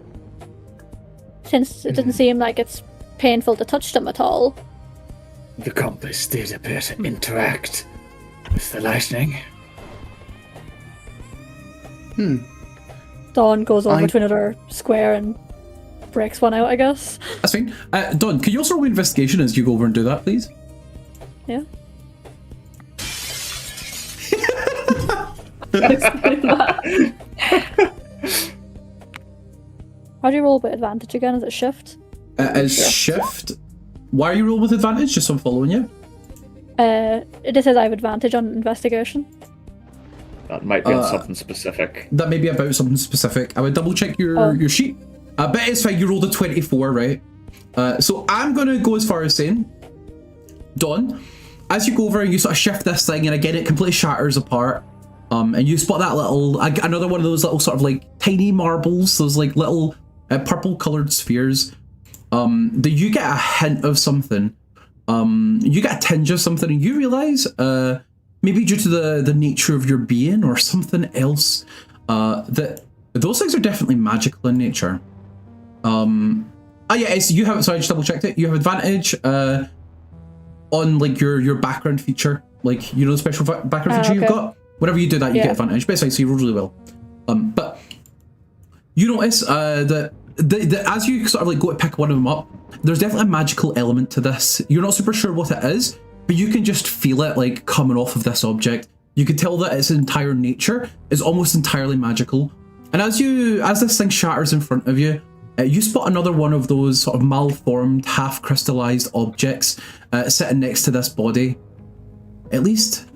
[SPEAKER 6] Since it doesn't seem like it's painful to touch them at all.
[SPEAKER 7] The compass did appear to interact with the lightning.
[SPEAKER 6] Dawn goes over to another square and breaks one out, I guess.
[SPEAKER 1] That's fine. Dawn, can you also roll investigation as you go over and do that, please?
[SPEAKER 6] Yeah. How do you roll with advantage again? Is it shift?
[SPEAKER 1] Is shift. Why are you rolling with advantage? Just so I'm following you.
[SPEAKER 6] It says I have advantage on investigation.
[SPEAKER 3] That might be on something specific.
[SPEAKER 1] That may be about something specific. I would double check your sheet. But it's fine, you rolled a 24, right? So I'm going to go as far as saying, Dawn, as you go over and you sort of shift this thing, and again it completely shatters apart, and you spot that little, another one of those little sort of like tiny marbles, those like little purple coloured spheres, that you get a hint of something. You get a tinge of something, and you realise, maybe due to the nature of your being or something else, that those things are definitely magical in nature. You have, sorry, I just double checked it. You have advantage on like your background feature, like the special background feature you've got. Whenever you do that, you get advantage. But it's fine, so you roll really well. But you notice that as you sort of like go to pick one of them up, there's definitely a magical element to this. You're not super sure what it is, but you can just feel it like coming off of this object. You could tell that its entire nature is almost entirely magical. And as this thing shatters in front of you, you spot another one of those sort of malformed, half-crystallized objects sitting next to this body. At least,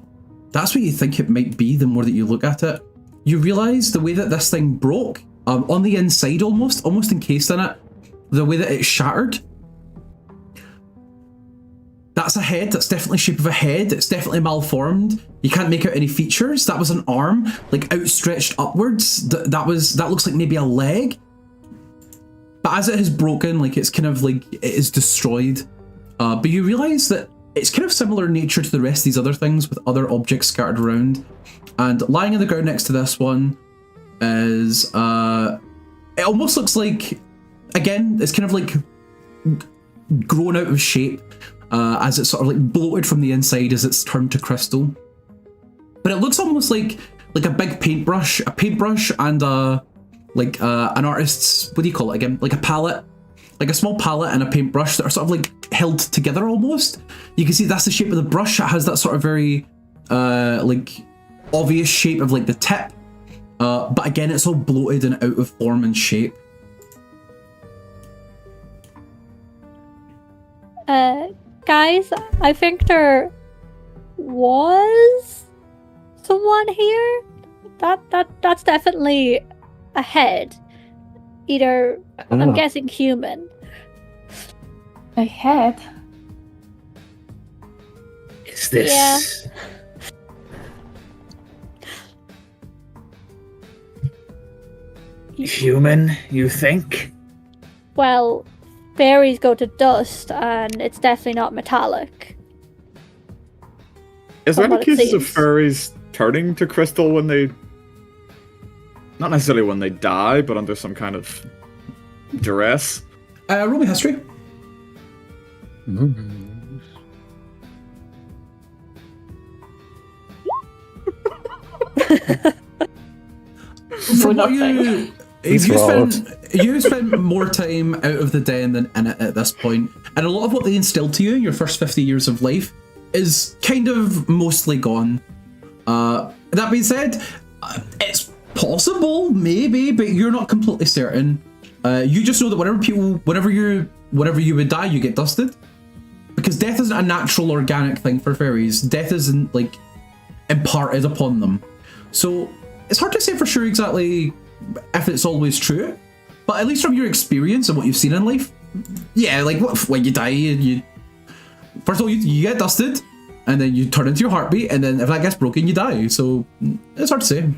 [SPEAKER 1] that's what you think it might be the more that you look at it. You realize the way that this thing broke, on the inside almost encased in it, the way that it shattered. That's a head, that's definitely shape of a head, it's definitely malformed. You can't make out any features. That was an arm, like outstretched upwards. That looks like maybe a leg. But as it has broken, like it's kind of like, it is destroyed. But you realize that it's kind of similar in nature to the rest of these other things with other objects scattered around. And lying on the ground next to this one is, it almost looks like, again, it's kind of like grown out of shape as it's sort of like bloated from the inside as it's turned to crystal. But it looks almost like a big paintbrush, and an artist's, what do you call it again? Like a palette, like a small palette and a paintbrush that are sort of like held together almost. You can see that's the shape of the brush. It has that sort of very like obvious shape of like the tip. But again, it's all bloated and out of form and shape.
[SPEAKER 6] Guys, I think there was someone here. That's definitely a head. Either, I'm guessing human.
[SPEAKER 2] A head?
[SPEAKER 7] Is this... human, you think?
[SPEAKER 6] Well, fairies go to dust, and it's definitely not metallic.
[SPEAKER 3] Is there
[SPEAKER 6] From
[SPEAKER 3] any
[SPEAKER 6] what it
[SPEAKER 3] cases of
[SPEAKER 6] seems.
[SPEAKER 3] fairies turning to crystal when they... Not necessarily when they die, but under some kind of duress?
[SPEAKER 1] Roll me history. From what you spent more time out of the den than in it at this point, and a lot of what they instilled to you in your first 50 years of life is kind of mostly gone. That being said, it's possible, maybe, but you're not completely certain. You just know that whenever you would die, you get dusted. Because death isn't a natural organic thing for fairies. Death isn't like imparted upon them. So it's hard to say for sure exactly if it's always true. But at least from your experience and what you've seen in life, yeah, like when you die, you first of all you get dusted, and then you turn into your heartbeat, and then if that gets broken, you die. So it's hard to say.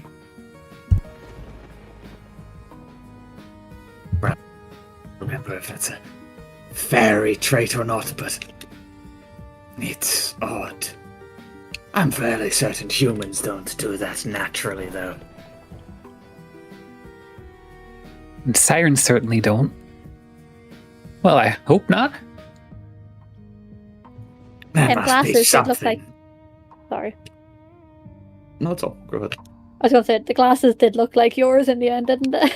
[SPEAKER 7] Remember if it's a fairy trait or not, but it's odd. I'm fairly certain humans don't do that naturally, though.
[SPEAKER 5] And sirens certainly don't. Well, I hope not.
[SPEAKER 7] There
[SPEAKER 6] And
[SPEAKER 7] must be
[SPEAKER 6] glasses did look
[SPEAKER 7] something.
[SPEAKER 6] like. Sorry.
[SPEAKER 3] No, it's all. Go ahead.
[SPEAKER 6] I was gonna say, the glasses did look like yours in the end, didn't they?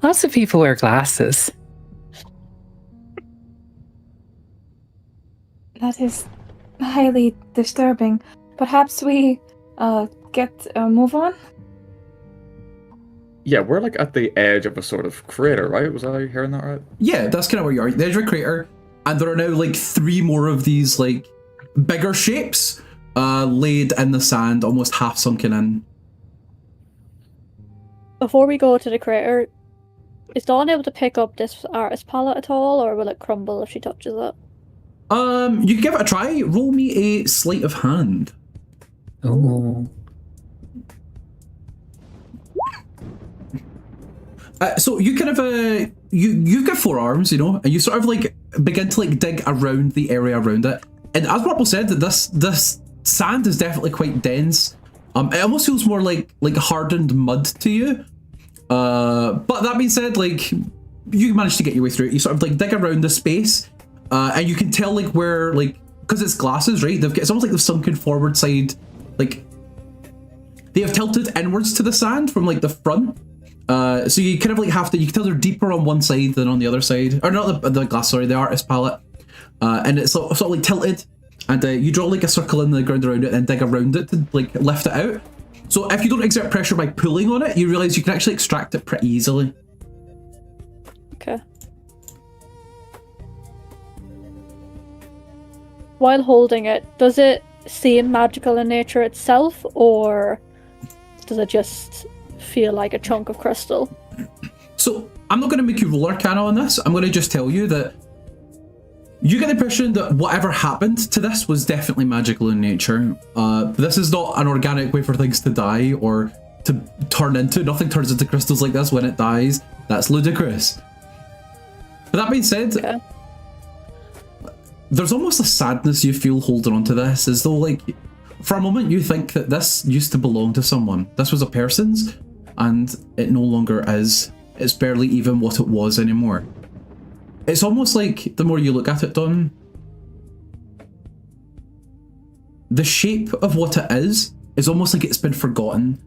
[SPEAKER 5] Lots of people wear glasses.
[SPEAKER 2] That is highly disturbing. Perhaps we get a move on?
[SPEAKER 3] Yeah, we're like at the edge of a sort of crater, right? Was I hearing that right?
[SPEAKER 1] Yeah, that's kind of where you are. The edge of a crater, and there are now like 3 more of these like bigger shapes laid in the sand, almost half sunken in.
[SPEAKER 6] Before we go to the crater, is Dawn able to pick up this artist palette at all, or will it crumble if she touches it?
[SPEAKER 1] You can give it a try. Roll me a sleight of hand.
[SPEAKER 5] Oh.
[SPEAKER 1] So you kind of you've got 4 arms, you know, and you sort of like begin to like dig around the area around it. And as Purple said, that this sand is definitely quite dense. It almost feels more like hardened mud to you. But that being said, like you managed to get your way through it. You sort of like dig around the space, and you can tell like where like because it's glasses, right? It's almost like they've sunken forward side, like they have tilted inwards to the sand from like the front. So you kind of like have to, you can tell they're deeper on one side than on the other side, or not the glass, sorry, the artist palette. and it's sort of like tilted, and you draw like a circle in the ground around it and dig around it to like lift it out. So if you don't exert pressure by pulling on it, you realise you can actually extract it pretty easily.
[SPEAKER 6] Okay. While holding it, does it seem magical in nature itself, or does it just feel like a chunk of crystal?
[SPEAKER 1] So I'm not going to make you roll Arcana on this. I'm going to just tell you that you get the impression that whatever happened to this was definitely magical in nature. This is not an organic way for things to die or to turn into. Nothing turns into crystals like this when it dies. That's ludicrous. But that being said,
[SPEAKER 6] Okay.
[SPEAKER 1] there's almost a sadness you feel holding on to this, as though, like, for a moment you think that this used to belong to someone. This was a person's, and it no longer is. It's barely even what it was anymore. It's almost like, the more you look at it, Dawn, the shape of what it is almost like it's been forgotten.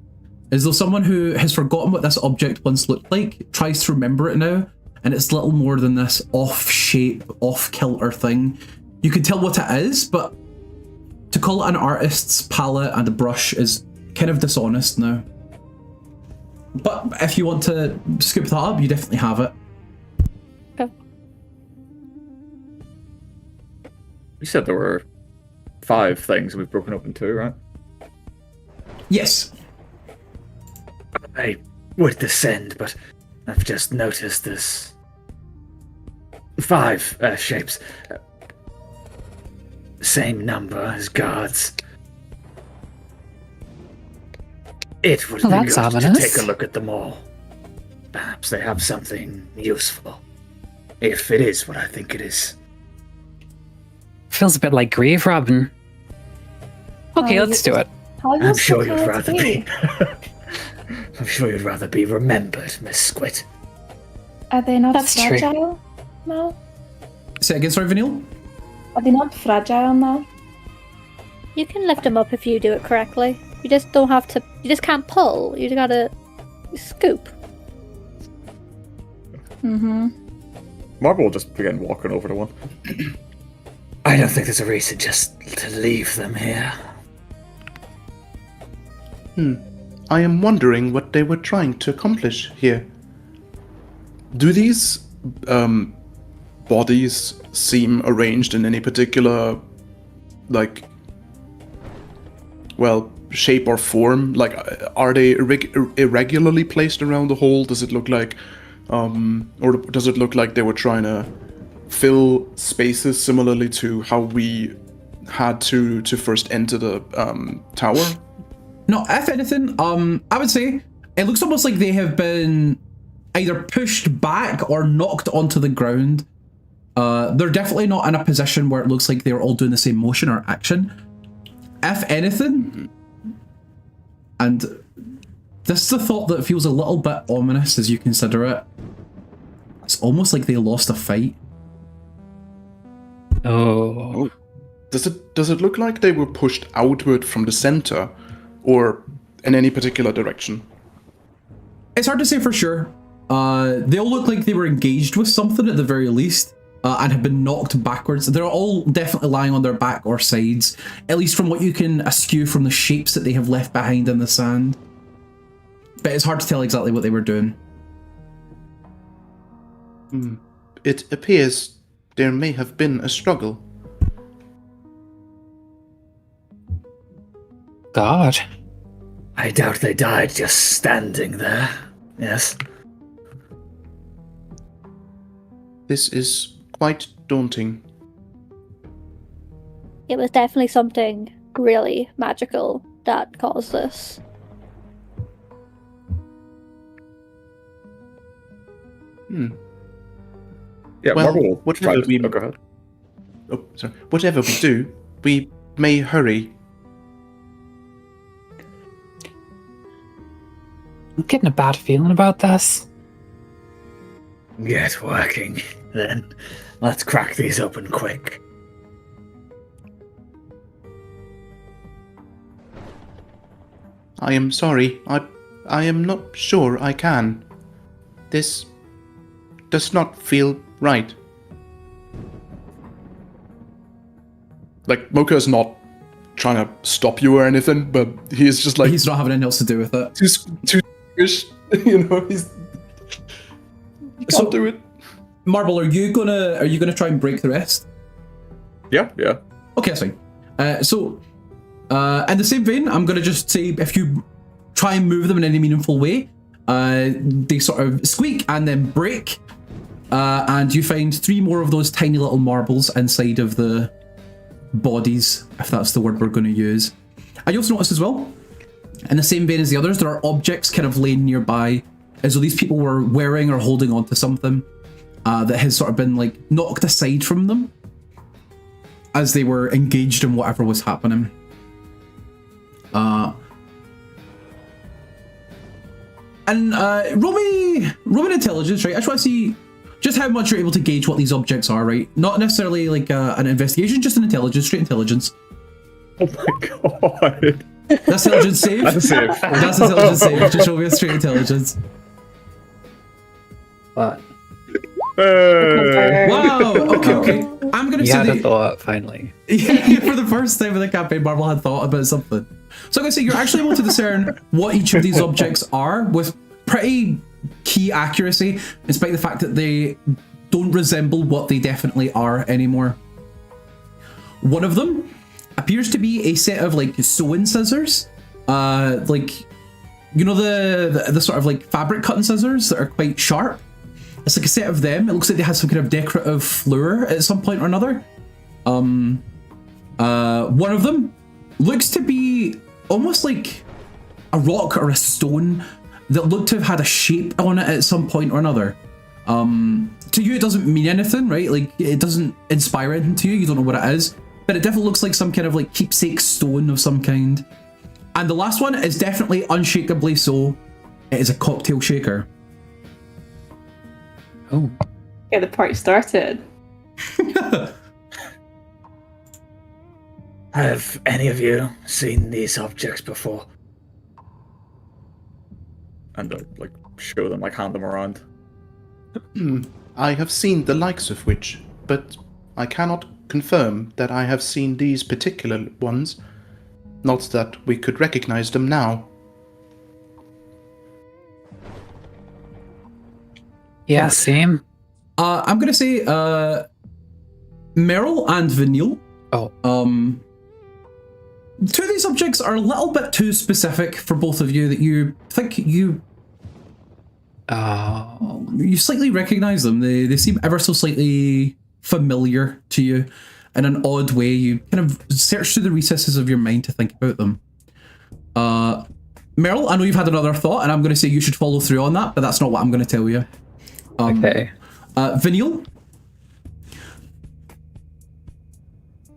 [SPEAKER 1] As though someone who has forgotten what this object once looked like tries to remember it now, and it's little more than this off-shape, off-kilter thing. You can tell what it is, but to call it an artist's palette and a brush is kind of dishonest now. But if you want to scoop that up, you definitely have it.
[SPEAKER 6] Okay.
[SPEAKER 3] You said there were 5 things and we've broken up in 2, right?
[SPEAKER 1] Yes.
[SPEAKER 7] I would descend, but I've just noticed there's 5 shapes. Same number as guards. It would
[SPEAKER 5] Well,
[SPEAKER 7] be
[SPEAKER 5] that's
[SPEAKER 7] good to
[SPEAKER 5] ominous.
[SPEAKER 7] take a look at them all. Perhaps they have something useful. If it is what I think it is.
[SPEAKER 5] Feels a bit like grave robbing. Okay, let's do it.
[SPEAKER 6] How
[SPEAKER 7] I'm
[SPEAKER 6] useful
[SPEAKER 7] sure
[SPEAKER 6] can
[SPEAKER 7] you'd
[SPEAKER 6] it
[SPEAKER 7] rather be. I'm sure you'd rather be remembered, Miss Squid.
[SPEAKER 2] Are they not
[SPEAKER 5] That's true.
[SPEAKER 2] fragile now?
[SPEAKER 1] Say it again, sorry, Vanille?
[SPEAKER 2] Are they not fragile now?
[SPEAKER 6] You can lift them up if you do it correctly. You just don't have to. You just can't pull. You just gotta scoop.
[SPEAKER 2] Mm-hmm.
[SPEAKER 3] Marble will just begin walking over to one.
[SPEAKER 7] I don't think there's a reason just to leave them here.
[SPEAKER 4] I am wondering what they were trying to accomplish here. Do these bodies seem arranged in any particular, like, well, shape or form? Like, are they irregularly placed around the hole? Does it look like, or does it look like they were trying to fill spaces similarly to how we had to first enter the tower?
[SPEAKER 1] No, if anything, I would say it looks almost like they have been either pushed back or knocked onto the ground. They're definitely not in a position where it looks like they're all doing the same motion or action. If anything, and this is a thought that feels a little bit ominous as you consider it, it's almost like they lost a fight.
[SPEAKER 5] Oh.
[SPEAKER 4] Does it look like they were pushed outward from the center, or in any particular direction?
[SPEAKER 1] It's hard to say for sure. They all look like they were engaged with something at the very least, and have been knocked backwards. They're all definitely lying on their back or sides, at least from what you can eschew from the shapes that they have left behind in the sand. But it's hard to tell exactly what they were doing.
[SPEAKER 4] It appears there may have been a struggle.
[SPEAKER 5] God.
[SPEAKER 7] I doubt they died just standing there. Yes?
[SPEAKER 4] This is quite daunting.
[SPEAKER 6] It was definitely something really magical that caused this.
[SPEAKER 3] Yeah,
[SPEAKER 4] Well,
[SPEAKER 3] Marble will
[SPEAKER 4] whatever
[SPEAKER 3] try to...
[SPEAKER 4] we-
[SPEAKER 3] Oh, go ahead.
[SPEAKER 4] Oh, sorry. Whatever we do, we may hurry.
[SPEAKER 5] I'm getting a bad feeling about this.
[SPEAKER 7] Get working, then. Let's crack these open quick.
[SPEAKER 4] I am sorry. I am not sure I can. This does not feel right. like Mocha is not trying to stop you or anything, but he's just like
[SPEAKER 1] He's not having anything else to do with it.
[SPEAKER 4] too squish, he's he can't do it.
[SPEAKER 1] Marble, are you gonna try and break the rest?
[SPEAKER 3] Yeah.
[SPEAKER 1] Okay, that's fine. So, in the same vein, I'm gonna just say if you try and move them in any meaningful way, they sort of squeak and then break, and you find 3 more of those tiny little marbles inside of the bodies, if that's the word we're going to use. And you also notice as well, in the same vein as the others, there are objects kind of laying nearby, as though these people were wearing or holding on to something that has sort of been like knocked aside from them as they were engaged in whatever was happening. Roll me an intelligence, right? I just want to see just how much you're able to gauge what these objects are, right? Not necessarily like an investigation, just an intelligence, straight intelligence.
[SPEAKER 3] Oh my god.
[SPEAKER 1] That's intelligence save.
[SPEAKER 3] That's a save.
[SPEAKER 1] That's intelligence save. Just roll me a straight intelligence.
[SPEAKER 5] What?
[SPEAKER 1] Wow. Okay. I'm gonna
[SPEAKER 5] You
[SPEAKER 1] say
[SPEAKER 5] had a
[SPEAKER 1] that
[SPEAKER 5] thought, finally.
[SPEAKER 1] yeah, for the first time in the campaign, Marble had thought about something. So I'm gonna say you're actually able to discern what each of these objects are with pretty key accuracy, despite the fact that they don't resemble what they definitely are anymore. One of them appears to be a set of like sewing scissors, like you know the sort of like fabric cutting scissors that are quite sharp. It's like a set of them. It looks like they had some kind of decorative fluor at some point or another. One of them looks to be almost like a rock or a stone that looked to have had a shape on it at some point or another. To you, it doesn't mean anything, right? Like, it doesn't inspire anything to you. You don't know what it is. But it definitely looks like some kind of like keepsake stone of some kind. And the last one is definitely unshakably so. It is a cocktail shaker.
[SPEAKER 5] Oh.
[SPEAKER 2] Get the party started.
[SPEAKER 7] Have any of you seen these objects before?
[SPEAKER 3] And like show them, like hand them around.
[SPEAKER 4] I have seen the likes of which, but I cannot confirm that I have seen these particular ones. Not that we could recognize them now.
[SPEAKER 5] Yeah, same.
[SPEAKER 1] I'm gonna say Meryl and Vanille.
[SPEAKER 5] Oh.
[SPEAKER 1] Two of these objects are a little bit too specific for both of you that you think you slightly recognize them. They seem ever so slightly familiar to you in an odd way. You kind of search through the recesses of your mind to think about them. Meryl, I know you've had another thought, and I'm going to say you should follow through on that, but that's not what I'm going to tell you.
[SPEAKER 5] Okay.
[SPEAKER 1] Vanille?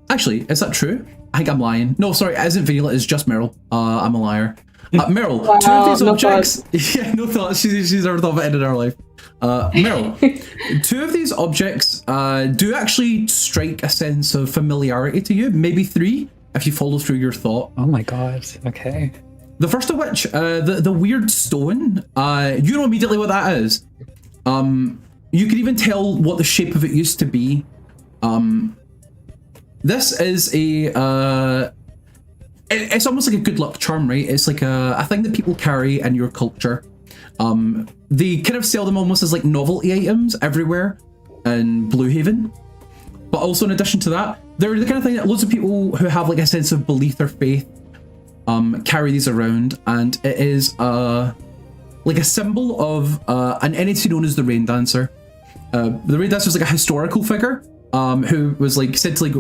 [SPEAKER 1] Actually, is that true? I think I'm lying. No, sorry, it isn't Vanille, it's just Meryl. I'm a liar. Meryl,
[SPEAKER 2] Wow,
[SPEAKER 1] two of these
[SPEAKER 2] no
[SPEAKER 1] objects... Yeah, no thoughts. She's never thought of it in her life. Meryl, two of these objects do actually strike a sense of familiarity to you. Maybe 3, if you follow through your thought.
[SPEAKER 5] Oh my god. Okay.
[SPEAKER 1] The first of which, the weird stone, you know immediately what that is. You can even tell what the shape of it used to be. This is a... it's almost like a good luck charm, right? It's like a thing that people carry in your culture. They kind of sell them almost as like novelty items everywhere in Blue Haven. But also in addition to that, they're the kind of thing that loads of people who have like a sense of belief or faith carry these around, and it is like a symbol of an entity known as the Rain Dancer. The Rain Dancer is like a historical figure who was like said to like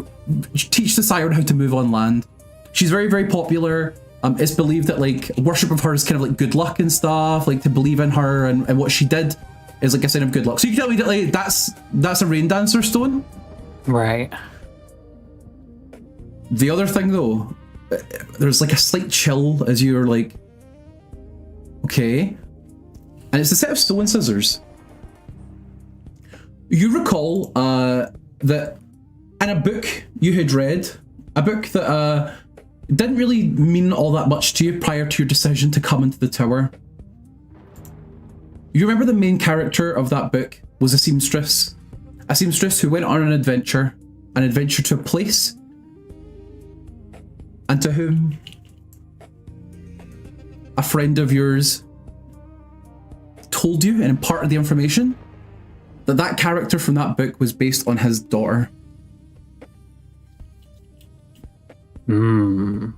[SPEAKER 1] teach the siren how to move on land. She's very, very popular. It's believed that like worship of her is kind of like good luck and stuff, like to believe in her and what she did is like a sign of good luck. So you can tell me that like that's a Rain Dancer stone.
[SPEAKER 5] Right.
[SPEAKER 1] The other thing though, there's like a slight chill as you're like, okay. And it's a set of stone scissors. You recall that in a book you had read, a book that didn't really mean all that much to you prior to your decision to come into the tower. You remember the main character of that book was a seamstress who went on an adventure to a place and to whom a friend of yours told you and imparted the information that character from that book was based on his daughter.
[SPEAKER 5] Hmm.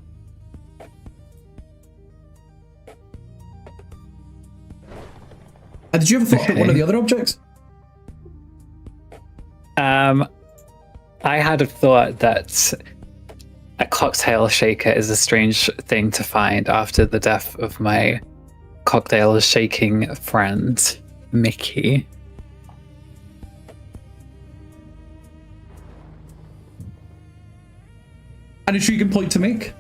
[SPEAKER 1] Did you ever thought about one of the other objects?
[SPEAKER 5] I had a thought that a cocktail shaker is a strange thing to find after the death of my cocktail shaking friend, Mickey.
[SPEAKER 1] An intriguing point to make.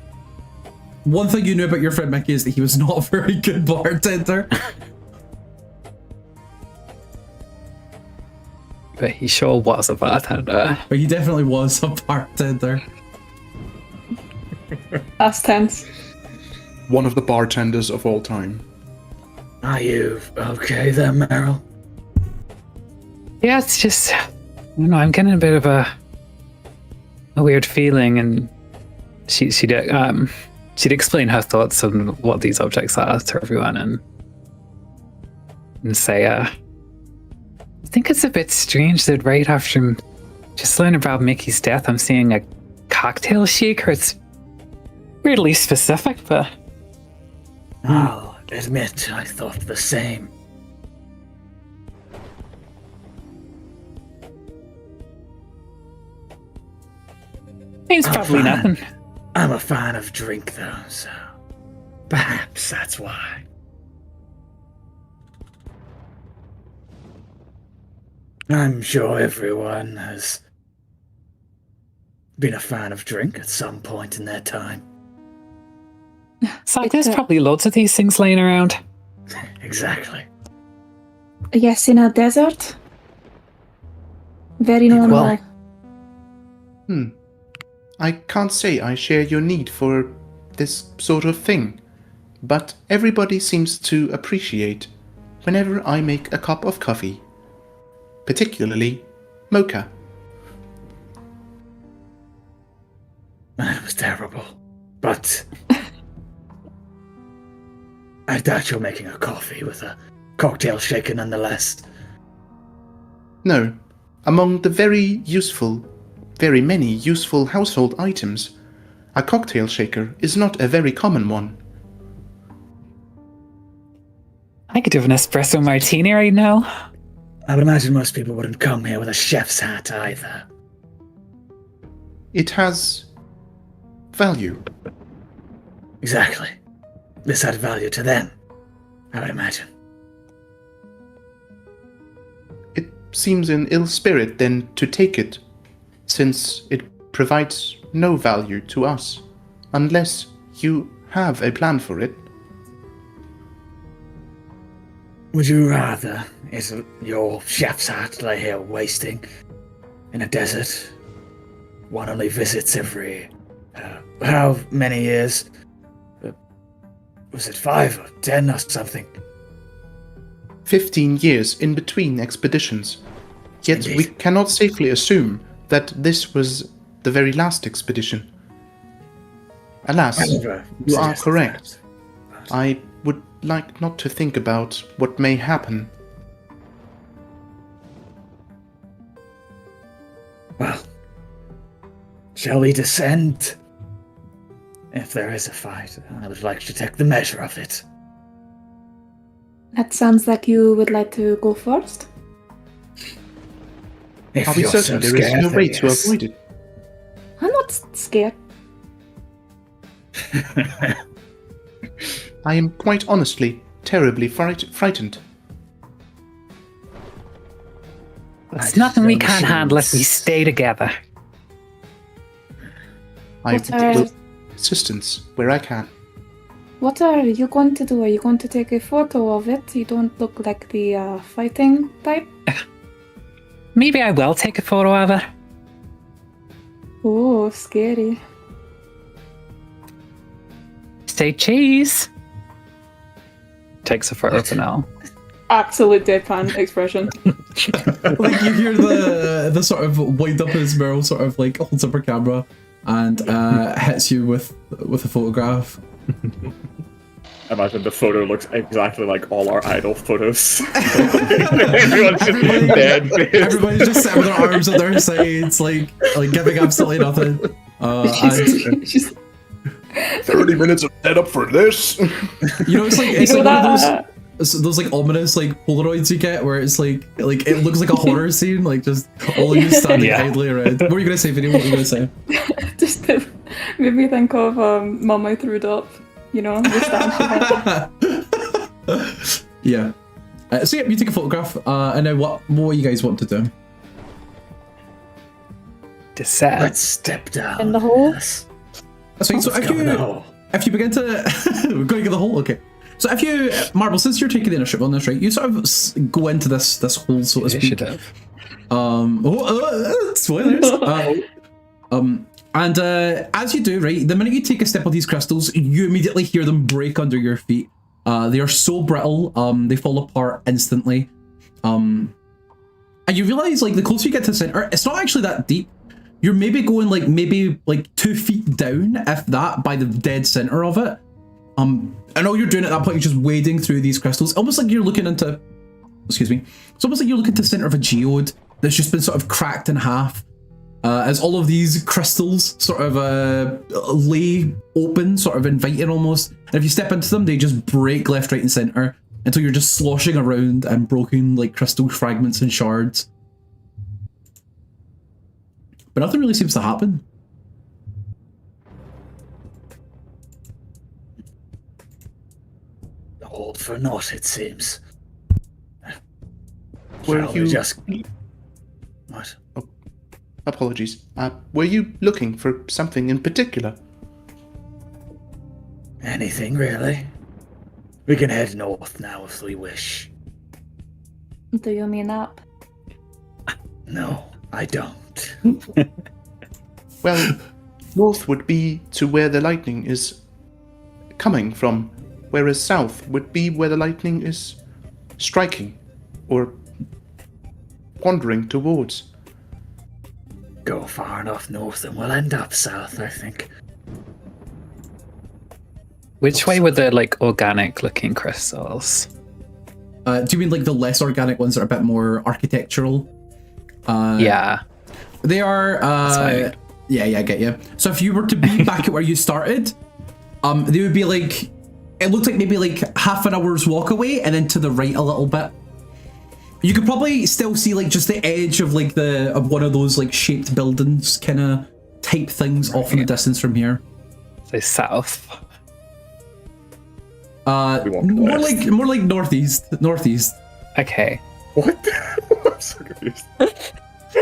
[SPEAKER 1] One thing you knew about your friend Mickey is that he was not a very good bartender.
[SPEAKER 5] But he sure was a bartender.
[SPEAKER 1] But he definitely was a bartender.
[SPEAKER 2] Past tense.
[SPEAKER 4] One of the bartenders of all time.
[SPEAKER 7] Are you okay there, Meryl?
[SPEAKER 5] Yeah, it's just, I don't know, I'm getting a bit of a weird feeling, and she'd explain her thoughts on what these objects are to everyone, and say, I think it's a bit strange that right after just learning about Mickey's death, I'm seeing a cocktail shaker. It's weirdly specific, but...
[SPEAKER 7] I'll admit I thought the same.
[SPEAKER 5] Means probably nothing.
[SPEAKER 7] I'm a fan of drink, though, so perhaps that's why. I'm sure everyone has been a fan of drink at some point in their time.
[SPEAKER 5] It's like there's probably loads of these things laying around.
[SPEAKER 7] Exactly.
[SPEAKER 2] Yes, in a desert. Very normal.
[SPEAKER 4] I can't say I share your need for this sort of thing, but everybody seems to appreciate whenever I make a cup of coffee. Particularly Mo.C.H.A.
[SPEAKER 7] That was terrible. But I doubt you're making a coffee with a cocktail shaker nonetheless.
[SPEAKER 4] No, among the very many useful household items, a cocktail shaker is not a very common one.
[SPEAKER 5] I could do an espresso martini right now.
[SPEAKER 7] I would imagine most people wouldn't come here with a chef's hat either.
[SPEAKER 4] It has value.
[SPEAKER 7] Exactly. This had value to them, I would imagine.
[SPEAKER 4] It seems in ill spirit then to take it, since it provides no value to us, unless you have a plan for it.
[SPEAKER 7] Would you rather your chef's hat lay here wasting in a desert? One only visits every... how many years? Was it 5 or 10 or something?
[SPEAKER 4] 15 years in between expeditions. Yet
[SPEAKER 7] Indeed.
[SPEAKER 4] we cannot safely assume that this was the very last expedition. Alas,
[SPEAKER 7] However,
[SPEAKER 4] you are
[SPEAKER 7] suggested
[SPEAKER 4] correct.
[SPEAKER 7] that.
[SPEAKER 4] I would like not to think about what may happen.
[SPEAKER 7] Well, shall we descend? If there is a fight, I would like to take the measure of it.
[SPEAKER 2] That sounds like you would like to go first.
[SPEAKER 7] If
[SPEAKER 4] Are we
[SPEAKER 7] you're
[SPEAKER 4] certain
[SPEAKER 7] so
[SPEAKER 4] there is
[SPEAKER 7] scared,
[SPEAKER 4] no
[SPEAKER 7] then
[SPEAKER 4] way to
[SPEAKER 7] yes.
[SPEAKER 4] avoid it?
[SPEAKER 2] I'm not scared.
[SPEAKER 4] I am quite honestly terribly frightened.
[SPEAKER 5] There's nothing we can't handle if we stay together.
[SPEAKER 4] I
[SPEAKER 2] What are-
[SPEAKER 4] will assistance where I can.
[SPEAKER 2] What are you going to do? Are you going to take a photo of it? You don't look like the fighting type.
[SPEAKER 5] Maybe I will take a photo of it.
[SPEAKER 2] Oh, scary.
[SPEAKER 5] Say cheese. Takes a photo for now.
[SPEAKER 2] Absolute deadpan expression.
[SPEAKER 1] Like you hear the sort of wind up as Meryl sort of like holds up her camera and hits you with a photograph.
[SPEAKER 3] Imagine the photo looks exactly like all our idol photos. Everyone's just dead.
[SPEAKER 1] Everybody's just sitting with their arms on their sides, like giving absolutely nothing. And
[SPEAKER 4] 30 minutes of setup for this.
[SPEAKER 1] you know, it's like one of those like ominous like Polaroids you get where it's like it looks like a horror scene, like just all of you standing idly around. What were you gonna say, Vinny? What were you gonna say?
[SPEAKER 2] Just made me think of Mum I Threwed Up. You know,
[SPEAKER 1] yeah. So yeah, you take a photograph, and now what you guys want to do?
[SPEAKER 5] Descend.
[SPEAKER 7] Let's step down.
[SPEAKER 6] In the hole?
[SPEAKER 7] Yes.
[SPEAKER 1] So if you begin to we're going to the hole, okay. So if you Marble, since you're taking the initiative on this, right, you sort of go into this hole, so to speak. Spoilers. And as you do, right, the minute you take a step of these crystals, you immediately hear them break under your feet. They are so brittle, they fall apart instantly. And you realize, like, the closer you get to the center, it's not actually that deep. You're maybe going maybe 2 feet down, if that, by the dead center of it. And all you're doing at that point is just wading through these crystals, almost like you're looking into, excuse me, it's almost like you're looking to the center of a geode that's just been sort of cracked in half. As all of these crystals sort of lay open, sort of inviting almost. And if you step into them, they just break left, right, and center until you're just sloshing around and broken like crystal fragments and shards. But nothing really seems to happen.
[SPEAKER 7] All for naught, it seems.
[SPEAKER 4] Were
[SPEAKER 7] Shall
[SPEAKER 4] you
[SPEAKER 7] we just... What?
[SPEAKER 4] Apologies. Were you looking for something in particular?
[SPEAKER 7] Anything, really? We can head north now if we wish.
[SPEAKER 2] Do you mean up?
[SPEAKER 7] No, I don't.
[SPEAKER 4] Well, north would be to where the lightning is coming from, whereas south would be where the lightning is striking or wandering towards.
[SPEAKER 7] Go far enough north and we'll end up south, I think.
[SPEAKER 5] Which way were the like organic looking crystals?
[SPEAKER 1] Do you mean like the less organic ones that are a bit more architectural?
[SPEAKER 5] Yeah.
[SPEAKER 1] They are, yeah, I get you. So if you were to be back at where you started, they would be like, it looks like maybe like half an hour's walk away and then to the right a little bit. You could probably still see like just the edge of like of one of those like shaped buildings kind of type things off in the distance from here.
[SPEAKER 5] So south.
[SPEAKER 1] More like northeast.
[SPEAKER 5] Okay.
[SPEAKER 3] What? I'm so confused.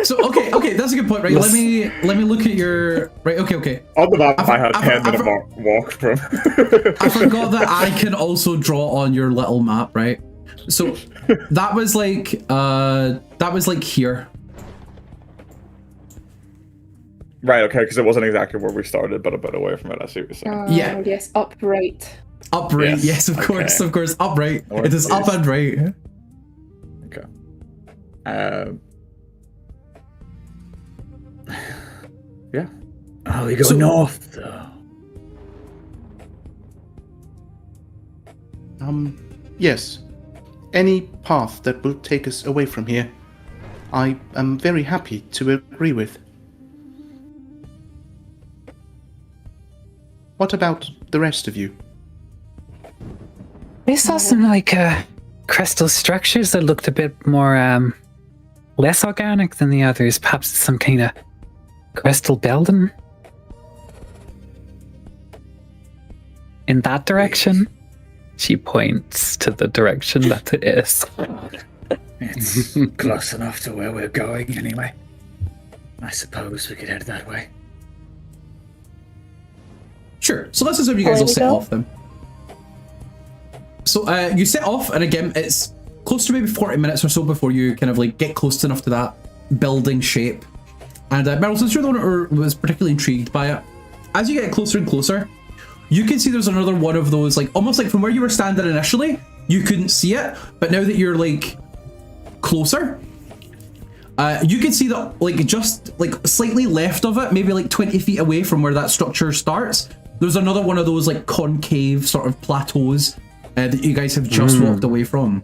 [SPEAKER 1] So okay, that's a good point, right? Let me look at your right. Okay.
[SPEAKER 3] On the map, I had 10-minute walk from.
[SPEAKER 1] I forgot that I can also draw on your little map, right? So that was like here.
[SPEAKER 3] Right. Okay, because it wasn't exactly where we started, but a bit away from it. I see what you're saying.
[SPEAKER 1] Yeah.
[SPEAKER 2] Yes, upright.
[SPEAKER 1] Upright. Yes, of course. Upright. It is up and right.
[SPEAKER 3] Okay. Yeah.
[SPEAKER 7] Oh, we go north, though.
[SPEAKER 4] Yes. Any path that will take us away from here, I am very happy to agree with. What about the rest of you?
[SPEAKER 5] I saw some like crystal structures that looked a bit more less organic than the others. Perhaps some kind of crystal building in that direction. She points to the direction that it is.
[SPEAKER 7] It's close enough to where we're going, anyway. I suppose we could head that way.
[SPEAKER 1] Sure. So let's assume you guys will set off then. So you set off, and again, it's close to maybe 40 minutes or so before you kind of like get close enough to that building shape. And Meryl, since you're the one who was particularly intrigued by it, as you get closer and closer, you can see there's another one of those, like almost like from where you were standing initially, you couldn't see it, but now that you're like closer, You can see that, like, just like slightly left of it, maybe like 20 feet away from where that structure starts, there's another one of those like concave sort of plateaus that you guys have just walked away from.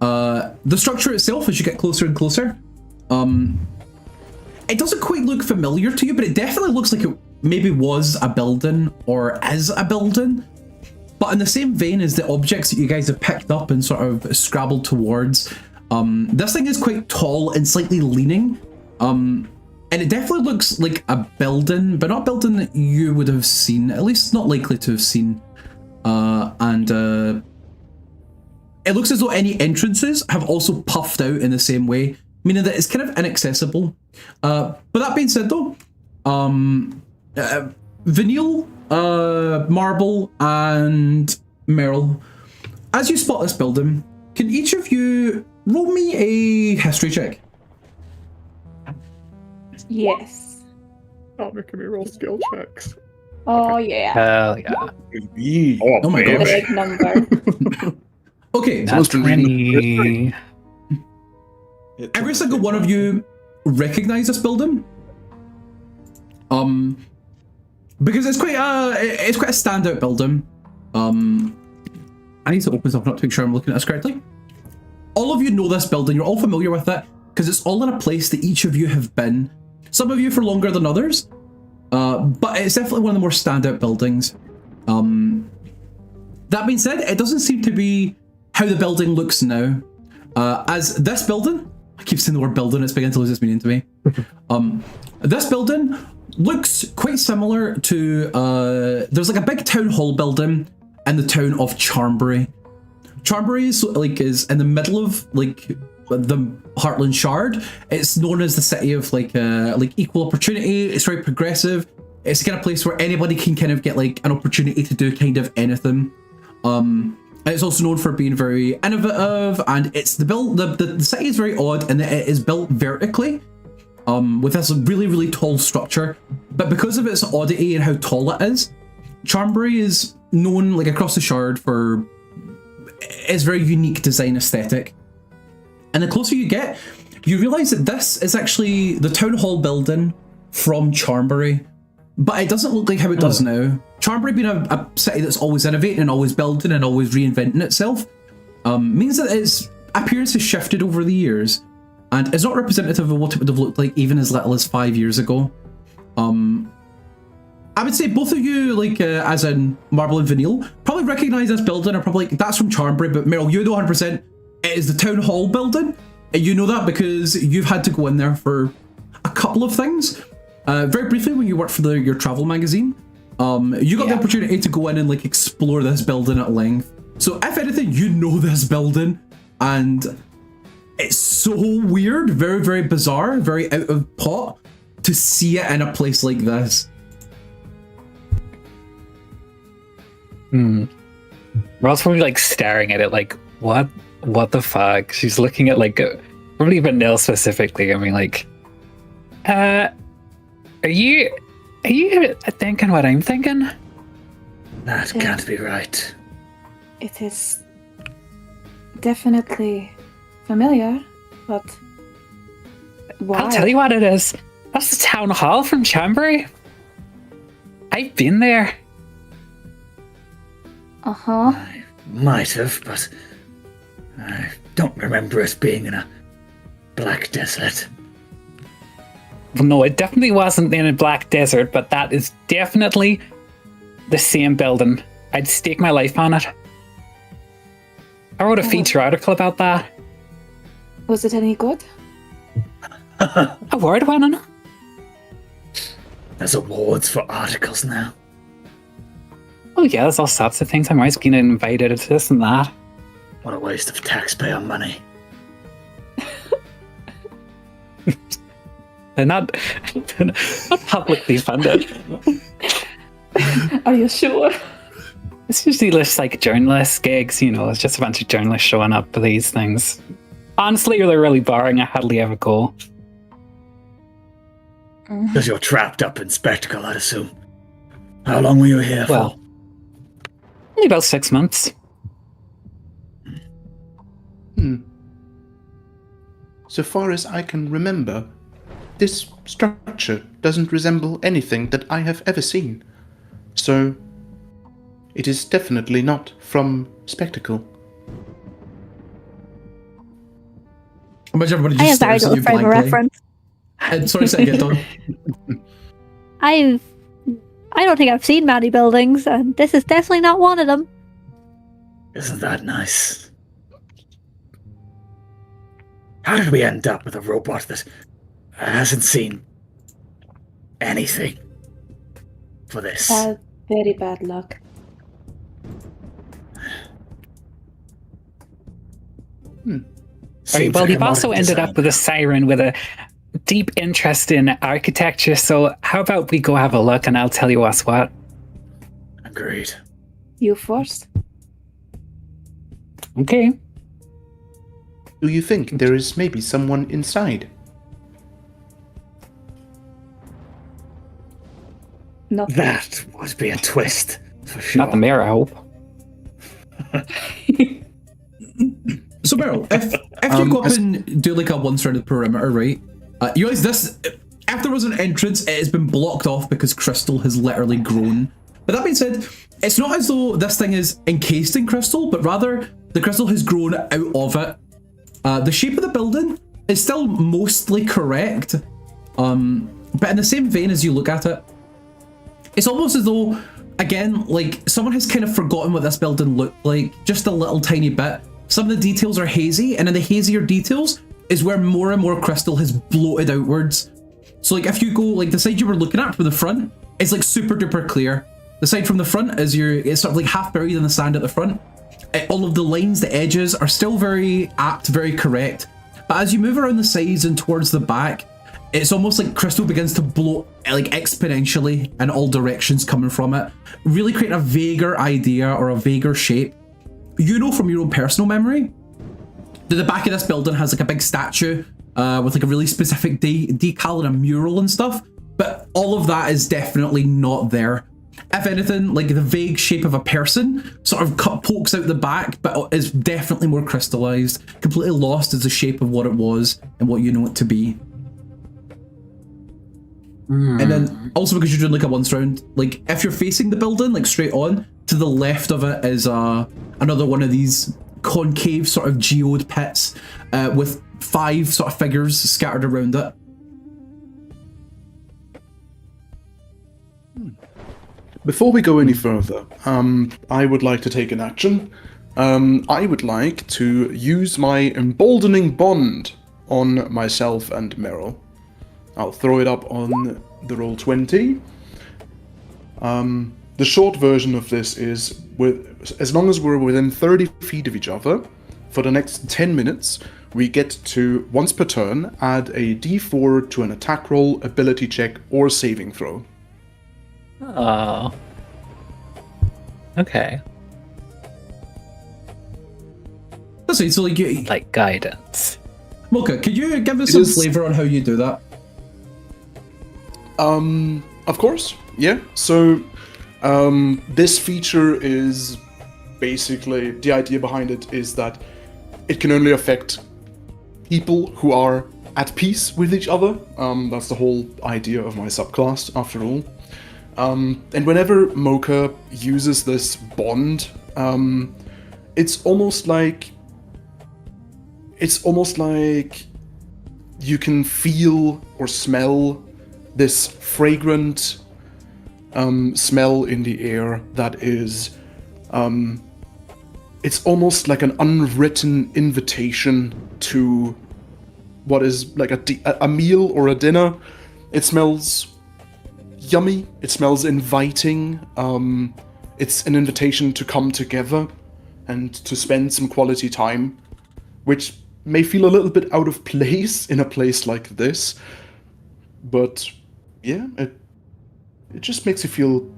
[SPEAKER 1] The structure itself, as you get closer and closer, it doesn't quite look familiar to you, but it definitely looks like it maybe was a building or is a building. But in the same vein as the objects that you guys have picked up and sort of scrabbled towards, this thing is quite tall and slightly leaning. And it definitely looks like a building, but not a building that you would have seen, at least not likely to have seen. It looks as though any entrances have also puffed out in the same way, meaning that it's kind of inaccessible. But that being said though, Vanille, Marble, and Meryl, as you spot this building, can each of you roll me a history check?
[SPEAKER 2] Yes.
[SPEAKER 3] Stop making me roll skill checks.
[SPEAKER 2] Oh yeah.
[SPEAKER 5] Hell yeah.
[SPEAKER 1] Oh my
[SPEAKER 2] The
[SPEAKER 1] gosh.
[SPEAKER 2] big number.
[SPEAKER 1] Okay,
[SPEAKER 5] That's 20.
[SPEAKER 1] every single one of you recognize this building. Because it's quite a standout building. I need to open something up to make sure I'm looking at this correctly. All of you know this building, you're all familiar with it, because it's all in a place that each of you have been. Some of you for longer than others, but it's definitely one of the more standout buildings. That being said, it doesn't seem to be how the building looks now. As this building, I keep saying the word building, it's beginning to lose its meaning to me. This building looks quite similar to, there's like a big town hall building in the town of Charnbury. Charnbury is in the middle of like the Heartland Shard. It's known as the city of like equal opportunity. It's very progressive. It's the kind of place where anybody can kind of get like an opportunity to do kind of anything. And it's also known for being very innovative, and it's the city is very odd in that it is built vertically, with this really, really tall structure. But because of its oddity and how tall it is, Charnbury is known like across the Shard for its very unique design aesthetic. And the closer you get, you realise that this is actually the town hall building from Charnbury, but it doesn't look like how it does now. Charnbury being a city that's always innovating and always building and always reinventing itself, means that its appearance has shifted over the years and is not representative of what it would have looked like even as little as 5 years ago. I would say both of you, like as in Marble and Vanille, probably recognise this building, or probably like, that's from Charnbury, but Meryl, you know 100% it is the town hall building. And you know that because you've had to go in there for a couple of things. Very briefly, when you worked for your travel magazine, you got the opportunity to go in and like explore this building at length. So if anything, you know this building, and it's so weird, very, very bizarre, very out of pot to see it in a place like this.
[SPEAKER 5] Ross probably like staring at it like, what the fuck? She's looking at like probably Vanille specifically. I mean, like, are you thinking what I'm thinking?
[SPEAKER 7] That can't be right.
[SPEAKER 2] It is definitely familiar, but why?
[SPEAKER 5] I'll tell you what it is. That's the town hall from Chambray. I've been there.
[SPEAKER 2] Uh-huh.
[SPEAKER 7] I might have, but I don't remember it being in a black desert.
[SPEAKER 5] Well, no, it definitely wasn't in a black desert, but that is definitely the same building. I'd stake my life on it. I wrote a feature article about that.
[SPEAKER 2] Was it any good?
[SPEAKER 5] Award winning.
[SPEAKER 7] There's awards for articles now.
[SPEAKER 5] Oh yeah, there's all sorts of things. I'm always getting invited to this and that.
[SPEAKER 7] What a waste of taxpayer money.
[SPEAKER 5] They're not publicly funded.
[SPEAKER 2] Are you sure?
[SPEAKER 5] It's usually just like journalist gigs, you know, it's just a bunch of journalists showing up for these things. Honestly, they're really boring. I hardly ever go.
[SPEAKER 7] Because you're trapped up in spectacle, I'd assume. How long were you here
[SPEAKER 5] Well,
[SPEAKER 7] for?
[SPEAKER 5] only about 6 months.
[SPEAKER 4] so far as I can remember, this structure doesn't resemble anything that I have ever seen. So, it is definitely not from Spectacle.
[SPEAKER 1] Imagine everybody
[SPEAKER 6] I
[SPEAKER 1] just
[SPEAKER 6] have very
[SPEAKER 1] stares at you
[SPEAKER 6] little frame of
[SPEAKER 1] blankly.
[SPEAKER 6] reference.
[SPEAKER 1] Sorry, say again, Don.
[SPEAKER 6] I don't think I've seen many buildings, and this is definitely not one of them.
[SPEAKER 7] Isn't that nice? How did we end up with a robot that hasn't seen anything for this?
[SPEAKER 2] Very bad luck.
[SPEAKER 5] Right, well, you've also ended up with a siren with a deep interest in architecture, so how about we go have a look and I'll tell you what's what.
[SPEAKER 7] Agreed.
[SPEAKER 2] You first.
[SPEAKER 5] Okay.
[SPEAKER 4] Do you think there is maybe someone inside?
[SPEAKER 2] Not
[SPEAKER 7] That would be a twist, for sure.
[SPEAKER 5] Not the mayor, I hope.
[SPEAKER 1] So Meryl, if you go up and do like a one-sided perimeter, right? You realize this, if there was an entrance, it has been blocked off because crystal has literally grown. But that being said, it's not as though this thing is encased in crystal, but rather the crystal has grown out of it. The shape of the building is still mostly correct, but in the same vein as you look at it, it's almost as though, again, like someone has kind of forgotten what this building looked like, just a little tiny bit. Some of the details are hazy, and in the hazier details is where more and more crystal has bloated outwards. So like if you go, like the side you were looking at from the front, it's like super duper clear. The side from the front is it's sort of like half buried in the sand at the front. All of the lines, the edges are still very apt, very correct. But as you move around the sides and towards the back, it's almost like crystal begins to bloat like exponentially in all directions coming from it, really creating a vaguer idea or a vaguer shape. You know from your own personal memory that the back of this building has like a big statue with like a really specific decal and a mural and stuff, but all of that is definitely not there. If anything, like the vague shape of a person sort of pokes out the back, but is definitely more crystallized, completely lost as the shape of what it was and what you know it to be. And then also because you're doing like a once round, like if you're facing the building like straight on, to the left of it is another one of these concave sort of geode pits with 5 sort of figures scattered around it.
[SPEAKER 4] Before we go any further, I would like to take an action. I would like to use my emboldening bond on myself and Meryl. I'll throw it up on the roll 20. The short version of this is, as long as we're within 30 feet of each other, for the next 10 minutes, we get to, once per turn, add a d4 to an attack roll, ability check, or saving throw.
[SPEAKER 5] Oh. Okay.
[SPEAKER 1] That's right, so
[SPEAKER 5] like guidance.
[SPEAKER 1] Mocha, could you give us some flavor on how you do that?
[SPEAKER 4] Of course, yeah. So, this feature is basically, the idea behind it is that it can only affect people who are at peace with each other. That's the whole idea of my subclass, after all. And whenever M.O.C.H.A uses this bond, it's almost like you can feel or smell this fragrant smell in the air that is, it's almost like an unwritten invitation to what is like a meal or a dinner. It smells yummy, it smells inviting, it's an invitation to come together and to spend some quality time, which may feel a little bit out of place in a place like this, but yeah, it just makes you feel,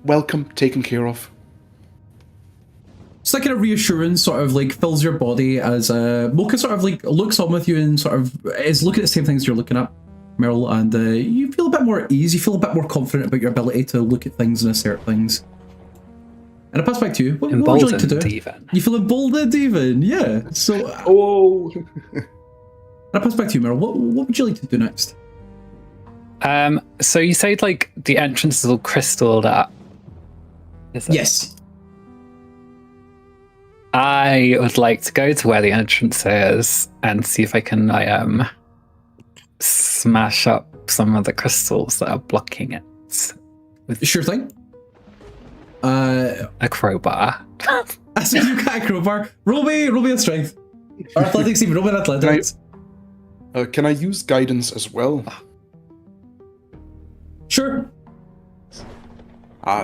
[SPEAKER 4] welcome, taken care of.
[SPEAKER 1] It's that kind of reassurance sort of like fills your body as M.O.C.H.A sort of like looks on with you and sort of is looking at the same things you're looking at, Meryl, and you feel a bit more at ease, you feel a bit more confident about your ability to look at things and assert things. And I pass back to you. What would you like to do?
[SPEAKER 5] Even.
[SPEAKER 1] You feel emboldened even, yeah. So
[SPEAKER 4] Oh.
[SPEAKER 1] I'll pass back to you, Meryl. What would you like to do next?
[SPEAKER 5] So you said like the entrance is all crystalled up. Is it?
[SPEAKER 1] Yes.
[SPEAKER 5] I would like to go to where the entrance is and see if I can smash up some of the crystals that are blocking it with
[SPEAKER 1] Sure thing.
[SPEAKER 5] a crowbar.
[SPEAKER 1] So you got a crowbar. Roll me a strength. Or athletics, even. Roll me an athletics.
[SPEAKER 4] Can I use guidance as well?
[SPEAKER 1] Sure.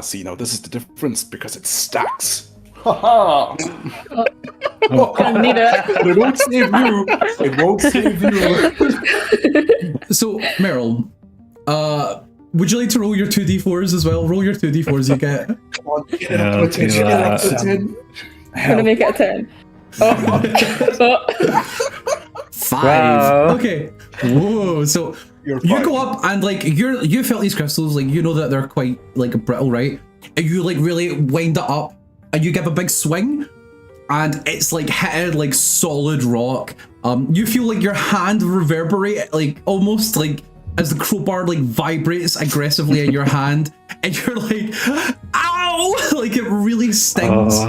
[SPEAKER 4] See, now this is the difference because it stacks. Haha!
[SPEAKER 2] I need it.
[SPEAKER 4] But it won't save you. It won't save you.
[SPEAKER 1] So, Meryl, would you like to roll your 2d4s as well? Roll your 2d4s you get.
[SPEAKER 4] Come on, get it up to a 10. Get it up to a 10.
[SPEAKER 2] I'm gonna make it a 10. Oh.
[SPEAKER 1] 5.
[SPEAKER 5] Wow.
[SPEAKER 1] Okay. Whoa. So
[SPEAKER 4] You're
[SPEAKER 1] you
[SPEAKER 4] fine.
[SPEAKER 1] go up and like you felt these crystals, like you know that they're quite like brittle, right? And you like really wind it up and you give a big swing and it's like hitting like solid rock. You feel like your hand reverberate like almost like as the crowbar like vibrates aggressively in your hand and you're like, ow! Like it really stings.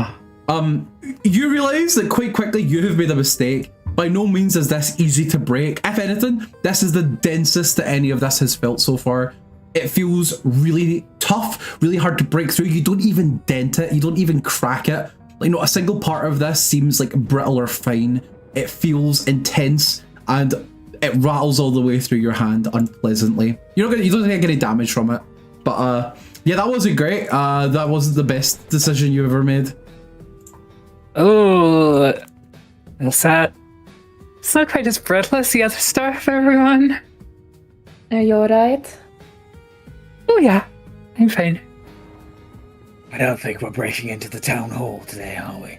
[SPEAKER 1] You realize that quite quickly you have made a mistake. By no means is this easy to break. If anything, this is the densest that any of this has felt so far. It feels really tough, really hard to break through. You don't even dent it, you don't even crack it. Like not a single part of this seems like brittle or fine. It feels intense and it rattles all the way through your hand unpleasantly. You don't get any damage from it. But yeah, that wasn't great. That wasn't the best decision you ever made.
[SPEAKER 5] Oh, that's that. It's not quite as brittle as the other stuff, everyone.
[SPEAKER 2] Are you alright?
[SPEAKER 5] Oh yeah, I'm fine.
[SPEAKER 7] I don't think we're breaking into the town hall today, are we?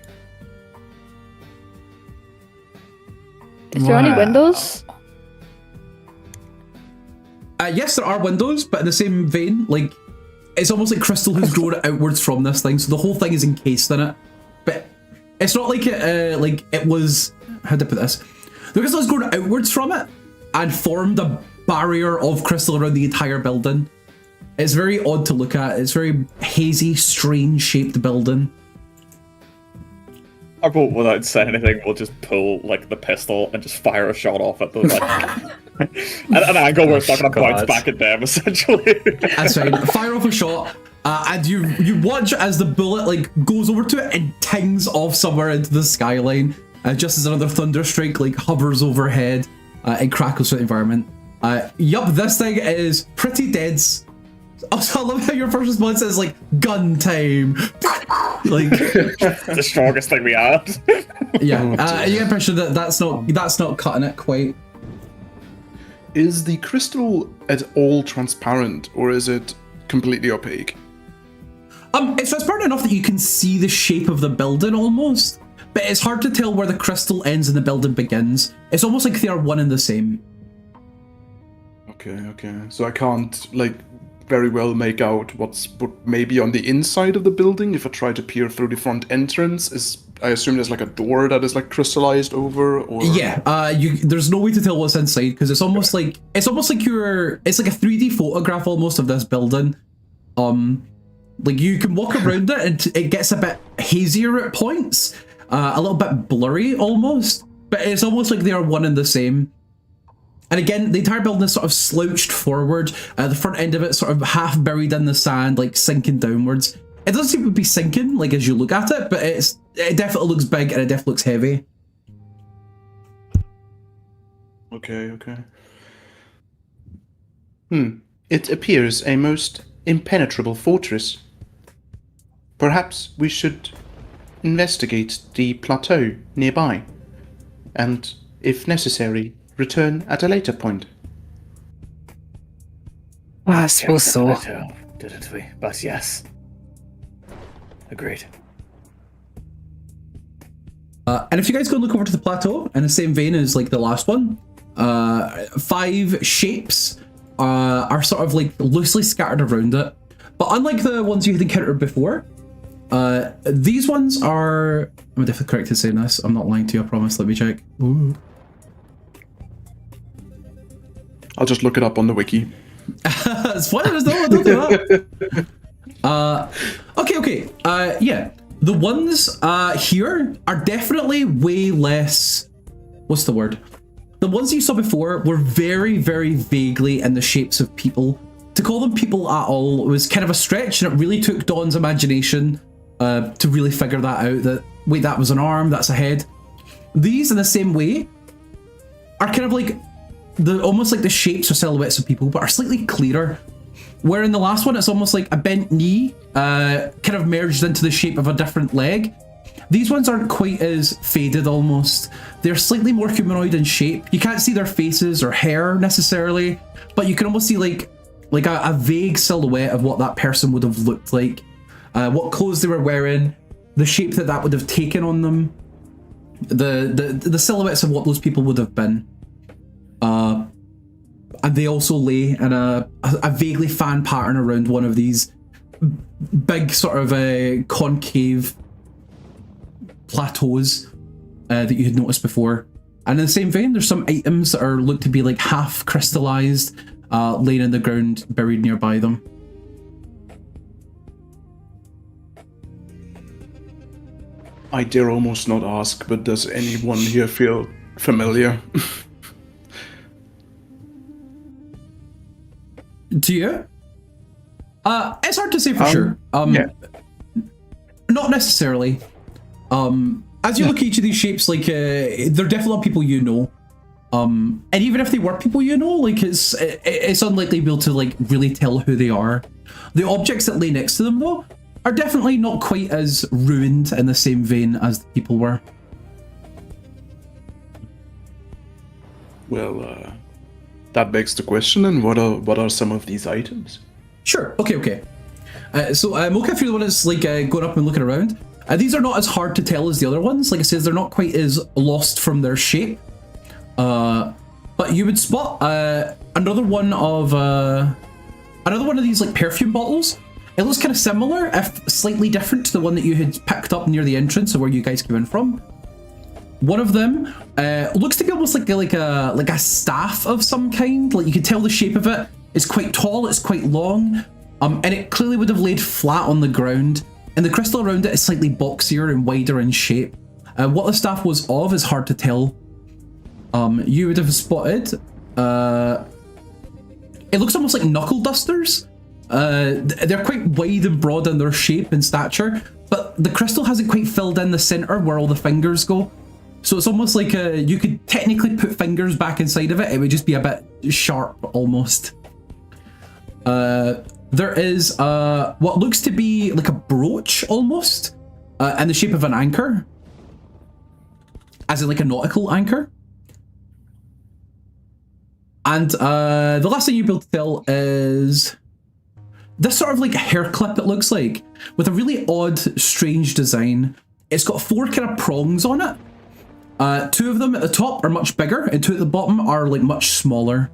[SPEAKER 6] Is there any
[SPEAKER 5] Wow.
[SPEAKER 6] windows?
[SPEAKER 1] Yes, there are windows, but in the same vein, like it's almost like crystal has grown outwards from this thing, so the whole thing is encased in it. But it's not like it was. How to put this? The crystal has grown outwards from it and formed a barrier of crystal around the entire building. It's very odd to look at. It's very hazy, strange shaped building.
[SPEAKER 3] I will, without saying anything, we'll just pull like the pistol and just fire a shot off at them. Like, an angle where it's not going to bounce back at them, essentially.
[SPEAKER 1] That's fine. Fire off a shot, and you watch as the bullet like goes over to it and tings off somewhere into the skyline, just as another thunderstrike like hovers overhead and crackles through the environment. Yup, this thing is pretty dense. Also, I love how your first response is like gun time. Like
[SPEAKER 3] The strongest thing we had.
[SPEAKER 1] yeah, you get the impression that that's not cutting it quite.
[SPEAKER 4] Is the crystal at all transparent, or is it completely opaque?
[SPEAKER 1] It's transparent enough that you can see the shape of the building almost, but it's hard to tell where the crystal ends and the building begins. It's almost like they are one and the same.
[SPEAKER 4] Okay. So I can't like very well make out what maybe on the inside of the building if I try to peer through the front entrance. I assume there's like a door that is like crystallized over, or
[SPEAKER 1] Yeah, there's no way to tell what's inside because it's almost like it's like a 3D photograph almost of this building. Like you can walk around it and it gets a bit hazier at points, a little bit blurry almost, but it's almost like they are one and the same. And again, the entire building is sort of slouched forward, the front end of it sort of half buried in the sand, like sinking downwards. It doesn't seem to be sinking, like as you look at it, but it definitely looks big and it definitely looks heavy.
[SPEAKER 4] Okay. It appears a most impenetrable fortress. Perhaps we should investigate the plateau nearby, and, if necessary, return at a later point.
[SPEAKER 5] I suppose so.
[SPEAKER 7] Didn't we? But yes. Agreed.
[SPEAKER 1] And if you guys go look over to the plateau, in the same vein as like the last one, 5 shapes are sort of like loosely scattered around it. But unlike the ones you had encountered before, these ones are... I'm definitely correct in saying this. I'm not lying to you, I promise. Let me check. Ooh.
[SPEAKER 4] I'll just look it up on the wiki.
[SPEAKER 1] Spoilers, no, don't do that. Okay. Yeah. The ones here are definitely way less... What's the word? The ones you saw before were very, very vaguely in the shapes of people. To call them people at all was kind of a stretch, and it really took Dawn's imagination to really figure that out. That, wait, that was an arm, that's a head. These, in the same way, are kind of like almost like the shapes or silhouettes of people, but are slightly clearer. Where in the last one, it's almost like a bent knee kind of merged into the shape of a different leg. These ones aren't quite as faded almost. They're slightly more humanoid in shape. You can't see their faces or hair necessarily, but you can almost see like a vague silhouette of what that person would have looked like, what clothes they were wearing, the shape that would have taken on them, the silhouettes of what those people would have been. And they also lay in a vaguely fan pattern around one of these big sort of concave plateaus that you had noticed before. And in the same vein, there's some items that are looked to be like half crystallized, laying in the ground, buried nearby them.
[SPEAKER 4] I dare almost not ask, but does anyone here feel familiar?
[SPEAKER 1] Do you? It's hard to say for sure.
[SPEAKER 4] Yeah.
[SPEAKER 1] Not necessarily. As you look at each of these shapes, like they're definitely people you know. And even if they were people you know, like it's unlikely to be able to like really tell who they are. The objects that lay next to them, though, are definitely not quite as ruined in the same vein as the people were.
[SPEAKER 4] Well, that begs the question, and what are some of these items?
[SPEAKER 1] Sure. Okay. So M.O.C.H.A, if you're the one that's like going up and looking around, these are not as hard to tell as the other ones. Like I said, they're not quite as lost from their shape. But you would spot another one of these like perfume bottles. It looks kind of similar, if slightly different to the one that you had picked up near the entrance of where you guys came in from. One of them looks to be almost like a staff of some kind. Like you can tell the shape of it. It's quite tall. It's quite long, and it clearly would have laid flat on the ground. And the crystal around it is slightly boxier and wider in shape. What the staff was of is hard to tell. You would have spotted. It looks almost like knuckle dusters. They're quite wide and broad in their shape and stature, but the crystal hasn't quite filled in the center where all the fingers go. So it's almost like you could technically put fingers back inside of it. It would just be a bit sharp almost. There is what looks to be like a brooch almost, in the shape of an anchor, as in like a nautical anchor. And the last thing you'll be able to tell is this sort of like hair clip, it looks like, with a really odd, strange design. It's got 4 kind of prongs on it. 2 of them at the top are much bigger, and 2 at the bottom are like much smaller.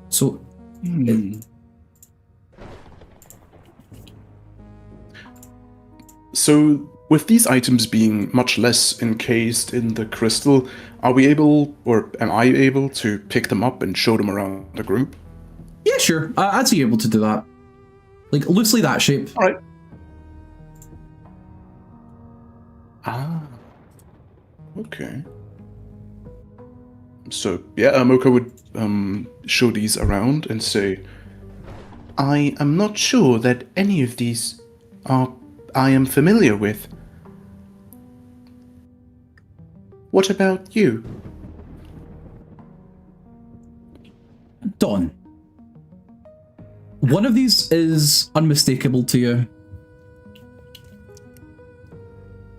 [SPEAKER 1] So,
[SPEAKER 4] So, with these items being much less encased in the crystal, are we able, or am I able, to pick them up and show them around the group?
[SPEAKER 1] Yeah, sure. I'd say you're able to do that. Like, loosely that shape.
[SPEAKER 4] All right. Ah. Okay. So, yeah, M.O.C.H.A would show these around and say, I am not sure that any of these I am familiar with. What about you?
[SPEAKER 1] Dawn. One of these is unmistakable to you.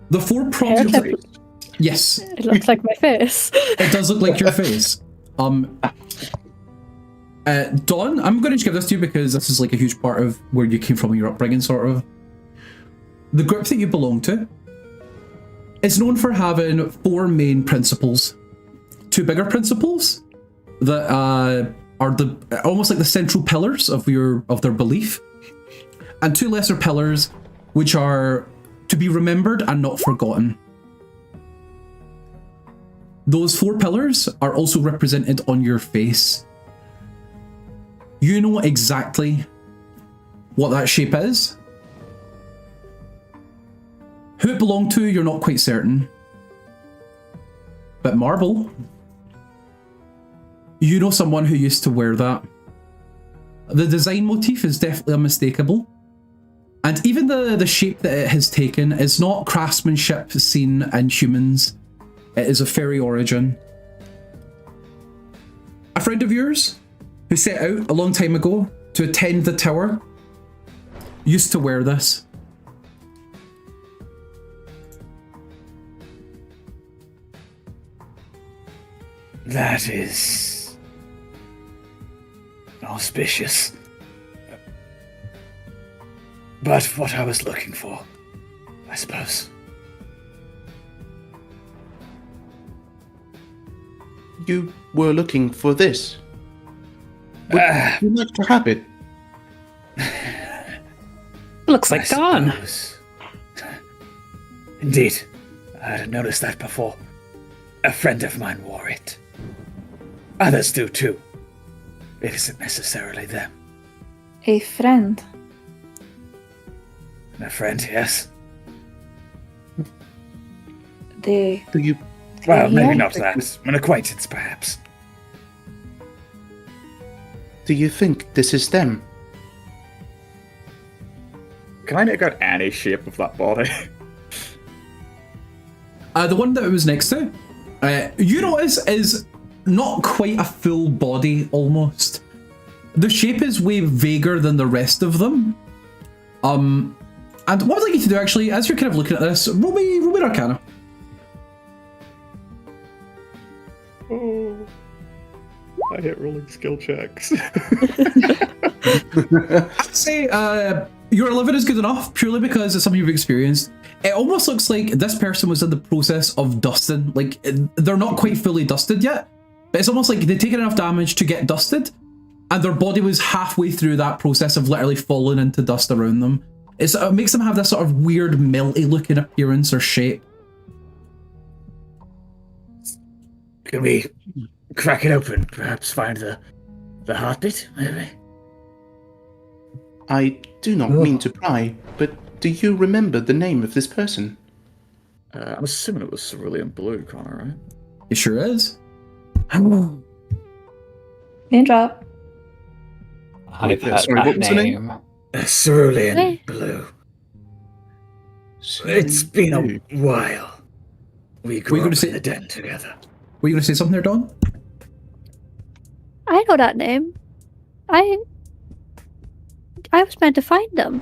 [SPEAKER 1] The 4 prongs. Yes.
[SPEAKER 6] It looks like my face.
[SPEAKER 1] It does look like your face. Dawn, I'm going to just give this to you because this is like a huge part of where you came from in your upbringing, sort of. The group that you belong to is known for having 4 main principles. 2 bigger principles that are almost like the central pillars of their belief, and 2 lesser pillars which are to be remembered and not forgotten. Those 4 pillars are also represented on your face. You know exactly what that shape is. Who it belonged to, you're not quite certain. But marble, you know someone who used to wear that. The design motif is definitely unmistakable. And even the shape that it has taken is not craftsmanship seen in humans. It is of fairy origin. A friend of yours, who set out a long time ago to attend the tower, used to wear this.
[SPEAKER 7] That is auspicious. But what I was looking for, I suppose.
[SPEAKER 4] You were looking for this. Would you like to have it?
[SPEAKER 5] Looks like Dawn.
[SPEAKER 7] Suppose. Indeed, I had noticed that before. A friend of mine wore it. Others do too. It isn't necessarily them.
[SPEAKER 2] A friend.
[SPEAKER 7] A friend, yes.
[SPEAKER 2] They.
[SPEAKER 4] Do you?
[SPEAKER 7] Well, maybe
[SPEAKER 2] Yeah.
[SPEAKER 7] not that. An acquaintance, perhaps.
[SPEAKER 4] Do you think this is them?
[SPEAKER 3] Can I make out any shape of that body?
[SPEAKER 1] The one that it was next to, you notice is not quite a full body almost. The shape is way vaguer than the rest of them. And what I'd like you to do actually, as you're kind of looking at this, roll me Arcana.
[SPEAKER 3] Oh, I hate rolling skill checks.
[SPEAKER 1] I'd say your 11 is good enough, purely because it's something you've experienced. It almost looks like this person was in the process of dusting. Like, they're not quite fully dusted yet, but it's almost like they'd taken enough damage to get dusted, and their body was halfway through that process of literally falling into dust around them. It makes them have this sort of weird, melty looking appearance or shape.
[SPEAKER 7] Can we crack it open? Perhaps find the heartbeat, maybe?
[SPEAKER 4] I do not mean to pry, but do you remember the name of this person?
[SPEAKER 3] I'm assuming it was cerulean blue, Connor, right?
[SPEAKER 1] It sure is.
[SPEAKER 2] Name drop.
[SPEAKER 5] I've heard
[SPEAKER 4] sorry,
[SPEAKER 5] that
[SPEAKER 4] what was the
[SPEAKER 5] name.
[SPEAKER 7] Cerulean blue. It's been a while. We grew
[SPEAKER 1] gonna
[SPEAKER 7] up
[SPEAKER 1] say-
[SPEAKER 7] in the den together.
[SPEAKER 1] Were you going to say something there, Dawn?
[SPEAKER 6] I know that name. I was meant to find them.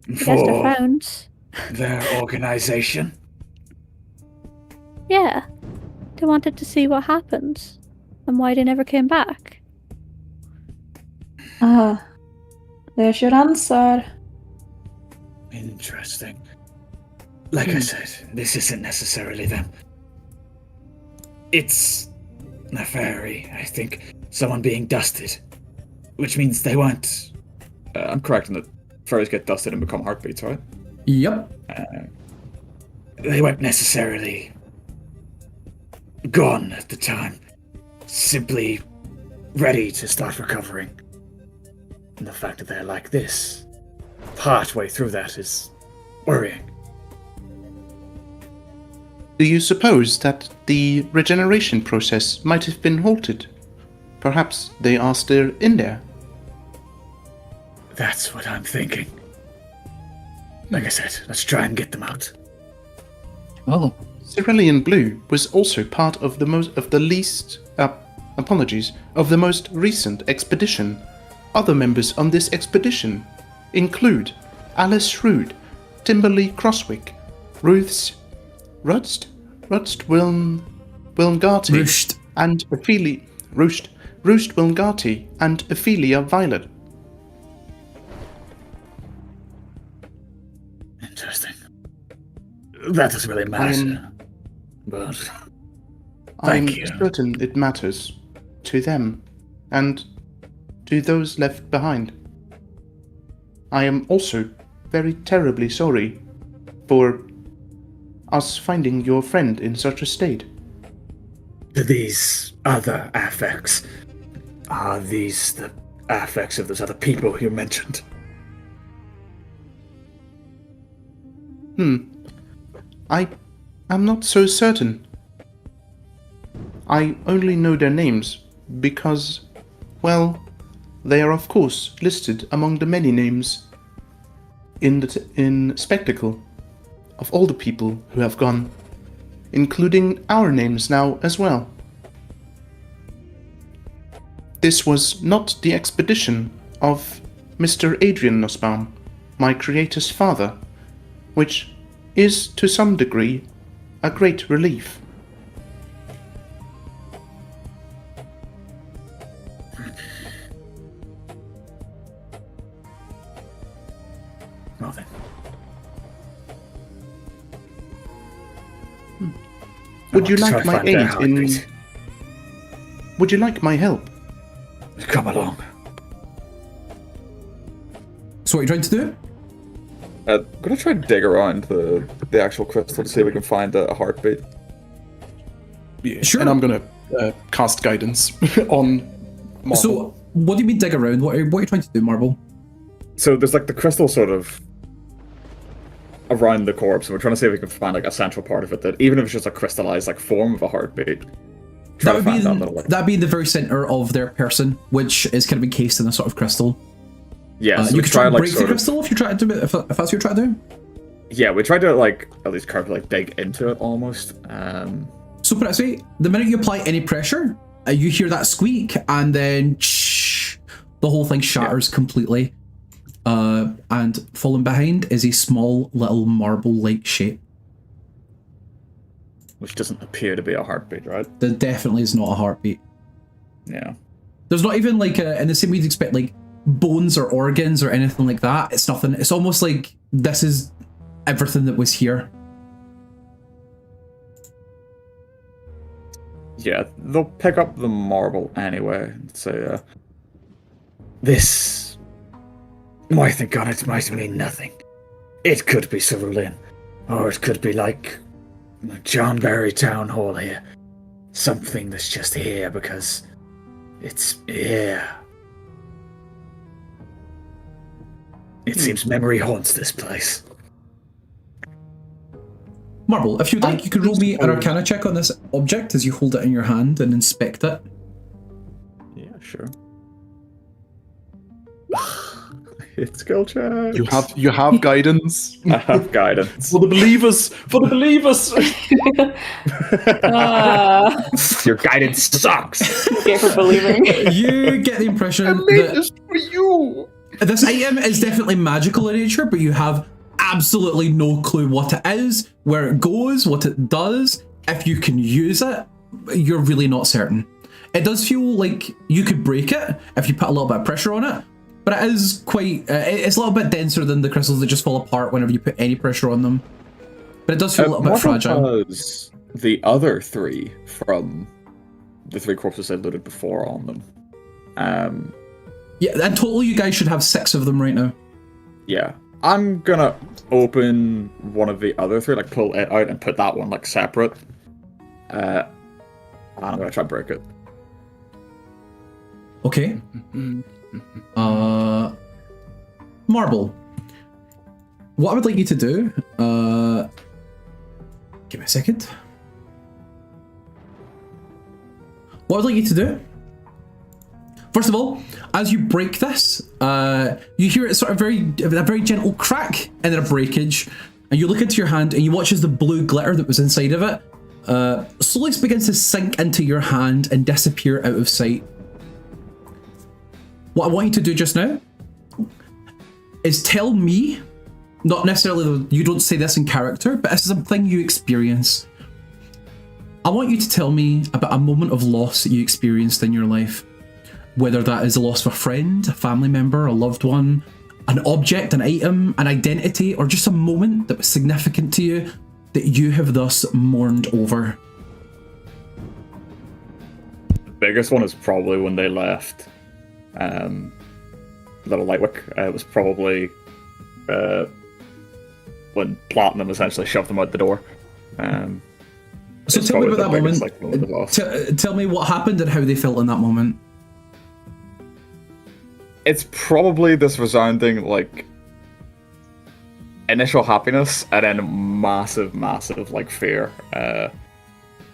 [SPEAKER 6] I guess they're
[SPEAKER 7] For
[SPEAKER 6] found.
[SPEAKER 7] their organization.
[SPEAKER 6] Yeah. They wanted to see what happened and why they never came back.
[SPEAKER 2] Ah. There's your answer.
[SPEAKER 7] Interesting. Like I said, this isn't necessarily them. It's a fairy, I think. Someone being dusted. Which means they weren't.
[SPEAKER 3] I'm correct in that fairies get dusted and become heartbeats, right?
[SPEAKER 1] Yep.
[SPEAKER 7] They weren't necessarily gone at the time. Simply ready to start recovering. And the fact that they're like this, partway through that, is worrying.
[SPEAKER 4] Do you suppose that the regeneration process might have been halted? Perhaps they are still in there.
[SPEAKER 7] That's what I'm thinking. Like I said, let's try and get them out.
[SPEAKER 5] Oh,
[SPEAKER 4] Cerulean Blue was also part of the most recent expedition. Other members on this expedition include Alice Shrewd, Timberly Crosswick, Rust Wilngarty,
[SPEAKER 1] Rushed.
[SPEAKER 4] and Roost Wilngarty and Ophelia Violet.
[SPEAKER 7] Interesting. That doesn't really matter. But
[SPEAKER 4] I'm
[SPEAKER 7] Thank you.
[SPEAKER 4] certain it matters to them and to those left behind. I am also very terribly sorry for us finding your friend in such a state.
[SPEAKER 7] Do these other affects, are these the affects of those other people you mentioned?
[SPEAKER 4] I'm not so certain. I only know their names because, well, they are of course listed among the many names in Spectacle of all the people who have gone, including our names now as well. This was not the expedition of Mr. Adrian Nussbaum, my creator's father, which is to some degree a great relief.
[SPEAKER 7] Well then.
[SPEAKER 4] Would you
[SPEAKER 7] I want
[SPEAKER 4] like
[SPEAKER 7] to
[SPEAKER 4] my
[SPEAKER 7] try to find their
[SPEAKER 4] aid in...
[SPEAKER 7] heartbeat.
[SPEAKER 4] Would you like my help?
[SPEAKER 7] Come along.
[SPEAKER 1] So what are you trying to do?
[SPEAKER 3] I'm gonna try and dig around the actual crystal to see if we can find a heartbeat.
[SPEAKER 4] Yeah,
[SPEAKER 1] Sure.
[SPEAKER 4] And I'm gonna cast guidance on Marble.
[SPEAKER 1] So what do you mean dig around? What are you trying to do, Marble?
[SPEAKER 3] So there's like the crystal sort of around the corpse, and we're trying to see if we can find like a central part of it that, even if it's just a crystallized like form of a heartbeat, try to find that little like...
[SPEAKER 1] That'd be the very center of their person, which is kind of encased in a sort of crystal.
[SPEAKER 3] Yeah, so
[SPEAKER 1] you
[SPEAKER 3] we
[SPEAKER 1] could try and
[SPEAKER 3] like
[SPEAKER 1] break the
[SPEAKER 3] sort of...
[SPEAKER 1] crystal if you try to do it, if that's what you're trying to do.
[SPEAKER 3] Yeah, we tried to like at least kind of like dig into it almost.
[SPEAKER 1] So put it this way, the minute you apply any pressure, you hear that squeak, and then the whole thing shatters completely. And falling behind is a small little marble-like shape.
[SPEAKER 3] Which doesn't appear to be a heartbeat, right?
[SPEAKER 1] There definitely is not a heartbeat.
[SPEAKER 3] Yeah.
[SPEAKER 1] There's not even like in the same way you'd expect like bones or organs or anything like that. It's nothing. It's almost like this is everything that was here.
[SPEAKER 3] Yeah, they'll pick up the marble anyway and say,
[SPEAKER 7] This might think on it might mean nothing. It could be cerulean, or it could be like John Berry Town Hall here. Something that's just here because it's here. It seems memory haunts this place.
[SPEAKER 1] Marble, if you'd like, you could roll me an Arcana check on this object as you hold it in your hand and inspect it.
[SPEAKER 3] yeah, sure. It's skill check.
[SPEAKER 4] You have guidance.
[SPEAKER 3] I have guidance.
[SPEAKER 4] For the believers! For the believers!
[SPEAKER 3] Your guidance sucks.
[SPEAKER 2] Okay, for believing.
[SPEAKER 1] You get the impression that
[SPEAKER 4] for you!
[SPEAKER 1] this item is definitely magical in nature, but you have absolutely no clue what it is, where it goes, what it does. If you can use it, you're really not certain. It does feel like you could break it if you put a little bit of pressure on it, but it is quite, it's a little bit denser than the crystals that just fall apart whenever you put any pressure on them. But it does feel a little bit fragile.
[SPEAKER 3] Has the other three from the three corpses I looted before on them.
[SPEAKER 1] Yeah, and total you guys should have 6 of them right now.
[SPEAKER 3] Yeah. I'm gonna open one of the other three, like pull it out and put that one like separate. And I'm gonna try and break it.
[SPEAKER 1] Okay. Marble. What I would like you to do, give me a second. What I would like you to do, first of all, as you break this, you hear it sort of a very gentle crack and then a breakage, and you look into your hand and you watch as the blue glitter that was inside of it slowly begins to sink into your hand and disappear out of sight. What I want you to do just now is tell me, not necessarily, you don't say this in character, but this is something you experience. I want you to tell me about a moment of loss that you experienced in your life. Whether that is the loss of a friend, a family member, a loved one, an object, an item, an identity, or just a moment that was significant to you that you have thus mourned over.
[SPEAKER 3] The biggest one is probably when they left Little Lightwick. It was probably when Platinum essentially shoved them out the door.
[SPEAKER 1] So
[SPEAKER 3] it's
[SPEAKER 1] tell me
[SPEAKER 3] probably
[SPEAKER 1] about that
[SPEAKER 3] the biggest,
[SPEAKER 1] moment.
[SPEAKER 3] moment of loss.
[SPEAKER 1] Tell me what happened and how they felt in that moment.
[SPEAKER 3] It's probably this resounding, like, initial happiness and then massive, like, fear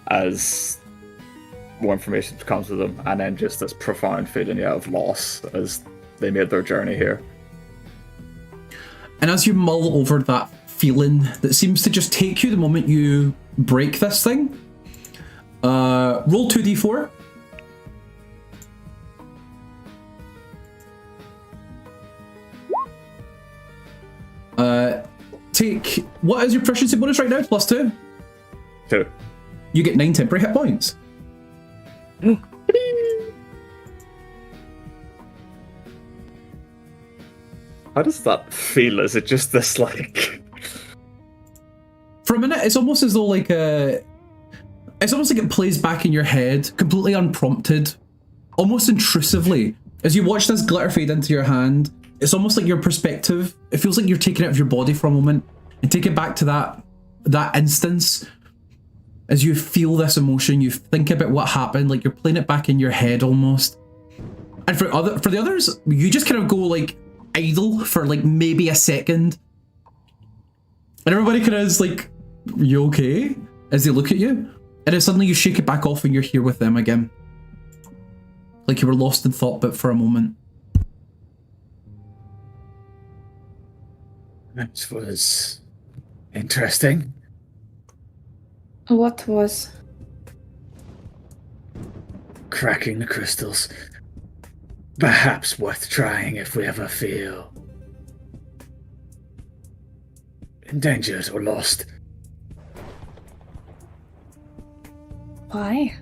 [SPEAKER 3] as more information comes to them, and then just this profound feeling of loss as they made their journey here. And
[SPEAKER 1] as you mull over that feeling that seems to just take you the moment you break this thing, roll 2d4. Take, what is your proficiency bonus right now? +2?
[SPEAKER 3] 2.
[SPEAKER 1] You get 9 temporary hit points.
[SPEAKER 3] How does that feel? Is it just this, like...
[SPEAKER 1] For a minute, it's almost as though, like, it's almost like it plays back in your head, completely unprompted, almost intrusively. As you watch this glitter fade into your hand, it's almost like your perspective, it feels like you're taking it out of your body for a moment and take it back to that instance. As you feel this emotion, you think about what happened, like you're playing it back in your head almost. And for the others, you just kind of go like idle for like maybe a second. And everybody kind of is like, you okay? As they look at you. And then suddenly you shake it back off and you're here with them again. Like you were lost in thought but for a moment.
[SPEAKER 7] That was interesting.
[SPEAKER 2] What was?
[SPEAKER 7] Cracking the crystals. Perhaps worth trying if we ever feel endangered or lost.
[SPEAKER 2] Why?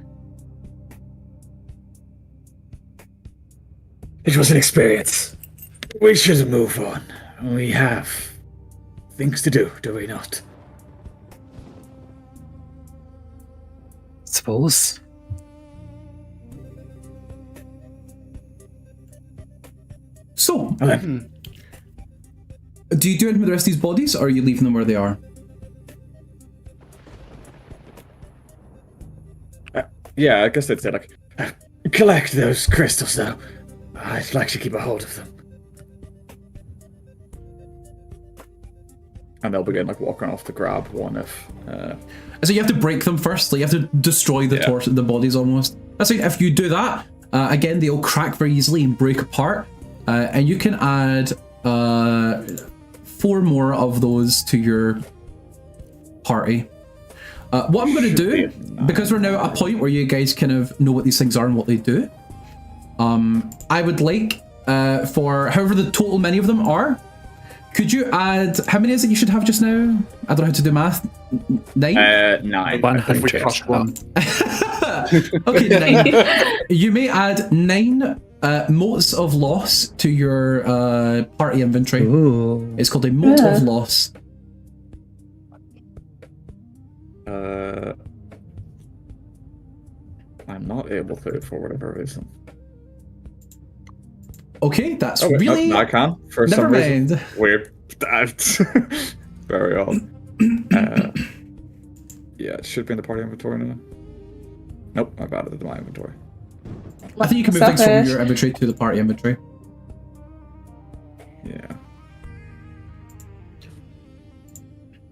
[SPEAKER 7] It was an experience. We should move on. We have things to do we not?
[SPEAKER 5] Suppose.
[SPEAKER 1] So, do you do anything with the rest of these bodies, or are you leaving them where they are?
[SPEAKER 3] Yeah, I guess I'd say, like...
[SPEAKER 7] collect those crystals, though. I'd like to keep a hold of them.
[SPEAKER 3] And they'll begin, like, walking off to grab one if...
[SPEAKER 1] So you have to break them first, like you have to destroy the bodies almost. That's like, if you do that, again, they'll crack very easily and break apart. And you can add 4 more of those to your party. What I'm going to do, because we're now at a point where you guys kind of know what these things are and what they do, I would like, for however the total many of them are, could you add, how many is it you should have just now? I don't know how to do math. 9?
[SPEAKER 3] 9.
[SPEAKER 5] 100.
[SPEAKER 1] Okay, 9. You may add 9 motes of loss to your party inventory.
[SPEAKER 5] Ooh.
[SPEAKER 1] It's called a mote of loss.
[SPEAKER 3] I'm not able to for whatever reason.
[SPEAKER 1] Okay, that's
[SPEAKER 3] really... No, I can. For
[SPEAKER 1] Never
[SPEAKER 3] some
[SPEAKER 1] mind.
[SPEAKER 3] reason. Weird. That's very odd. Yeah, it should be in the party inventory now. Nope, I've added it to my inventory.
[SPEAKER 1] I think you can move things from your inventory to the party inventory.
[SPEAKER 3] Yeah.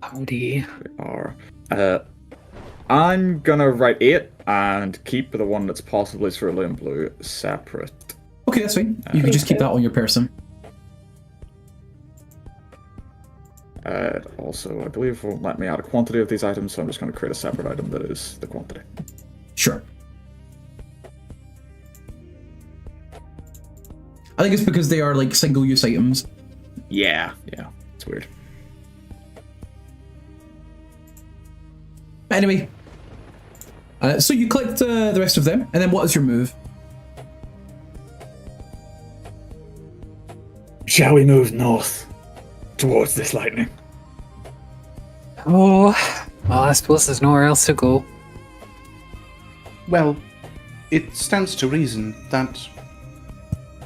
[SPEAKER 5] Howdy.
[SPEAKER 3] They are. I'm gonna write 8 and keep the one that's possibly cerulean blue separate.
[SPEAKER 1] Okay, that's fine. You can just keep that on your person.
[SPEAKER 3] Also, I believe it won't let me add a quantity of these items, so I'm just going to create a separate item that is the quantity.
[SPEAKER 1] Sure. I think it's because they are like single-use items.
[SPEAKER 3] Yeah, it's weird.
[SPEAKER 1] Anyway, so you collect the rest of them, and then what is your move?
[SPEAKER 7] Shall we move north towards this lightning?
[SPEAKER 5] Oh, well, I suppose there's nowhere else to go.
[SPEAKER 4] Well, it stands to reason that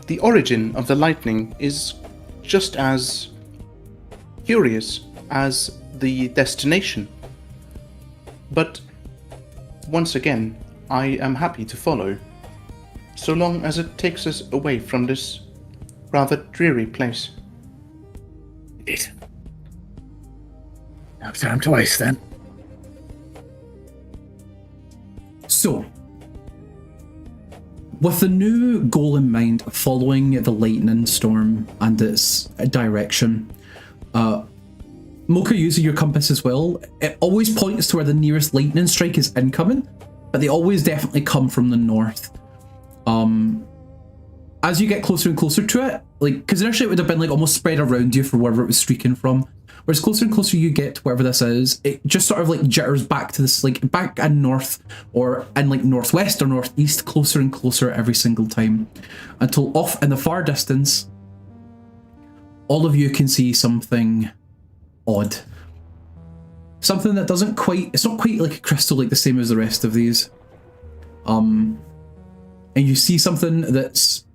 [SPEAKER 4] the origin of the lightning is just as curious as the destination. But once again, I am happy to follow, so long as it takes us away from this rather dreary place.
[SPEAKER 7] Indeed. No time to waste then.
[SPEAKER 1] So, with the new goal in mind, following the lightning storm and its direction, M.O.C.H.A, using your compass as well, it always points to where the nearest lightning strike is incoming, but they always definitely come from the north. As you get closer and closer to it, like, because initially it would have been like almost spread around you for wherever it was streaking from, whereas closer and closer you get to wherever this is, it just sort of like jitters back to this, like back and north, or in like northwest or northeast, closer and closer every single time, until off in the far distance, all of you can see something odd. Something that doesn't quite, it's not quite like a crystal like the same as the rest of these. And you see something that's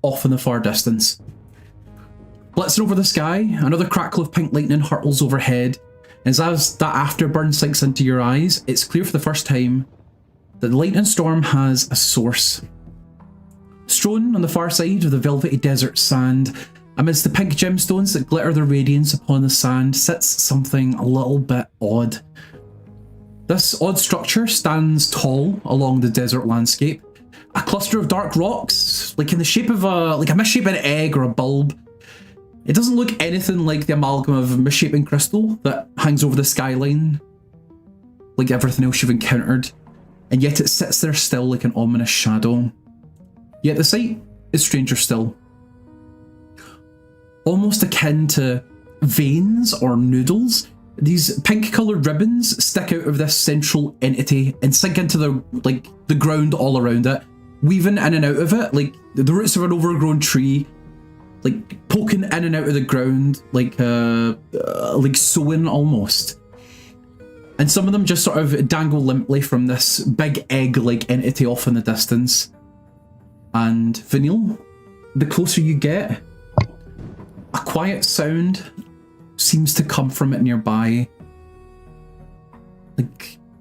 [SPEAKER 1] off in the far distance. Blitzing over the sky, another crackle of pink lightning hurtles overhead, and as that afterburn sinks into your eyes, it's clear for the first time that the lightning storm has a source. Strewn on the far side of the velvety desert sand, amidst the pink gemstones that glitter their radiance upon the sand, sits something a little bit odd. This odd structure stands tall along the desert landscape, a cluster of dark rocks, like in the shape of a misshapen egg or a bulb. It doesn't look anything like the amalgam of misshapen crystal that hangs over the skyline, like everything else you've encountered, and yet it sits there still like an ominous shadow. Yet the sight is stranger still. Almost akin to veins or noodles, these pink-coloured ribbons stick out of this central entity and sink into the ground all around it, weaving in and out of it like the roots of an overgrown tree, like poking in and out of the ground like sewing almost. And some of them just sort of dangle limply from this big egg-like entity off in the distance. And Vanille, the closer you get, a quiet sound seems to come from it nearby.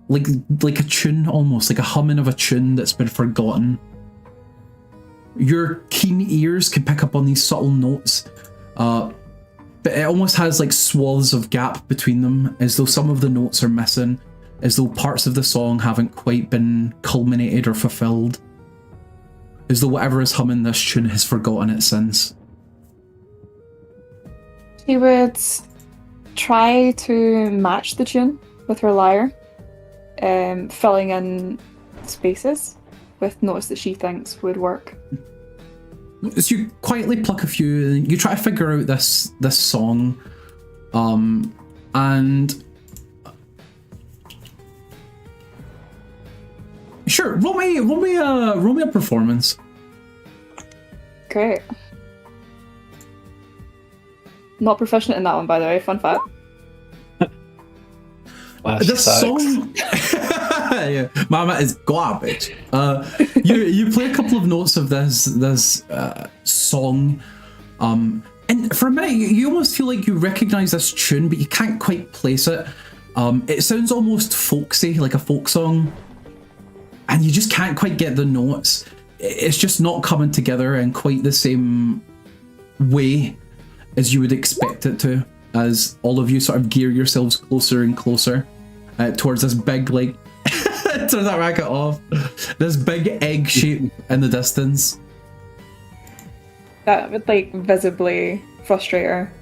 [SPEAKER 1] Like a tune almost, like a humming of a tune that's been forgotten. Your keen ears can pick up on these subtle notes, but it almost has like swaths of gap between them, as though some of the notes are missing, as though parts of the song haven't quite been culminated or fulfilled, as though whatever is humming this tune has forgotten it since.
[SPEAKER 2] She would try to match the tune with her lyre, filling in spaces with notes that she thinks would work.
[SPEAKER 1] So you quietly pluck a few, and you try to figure out this song, and sure, roll me a performance.
[SPEAKER 2] Great. Not proficient in that one, by the way. Fun fact.
[SPEAKER 5] Wow,
[SPEAKER 1] This song, yeah, Mama is garbage. You play a couple of notes of this song, and for a minute you almost feel like you recognize this tune, but you can't quite place it. It sounds almost folksy, like a folk song, and you just can't quite get the notes. It's just not coming together in quite the same way as you would expect it to, as all of you sort of gear yourselves closer and closer towards this big, like, turn that racket off, this big egg shape in the distance.
[SPEAKER 2] That would like visibly frustrate her.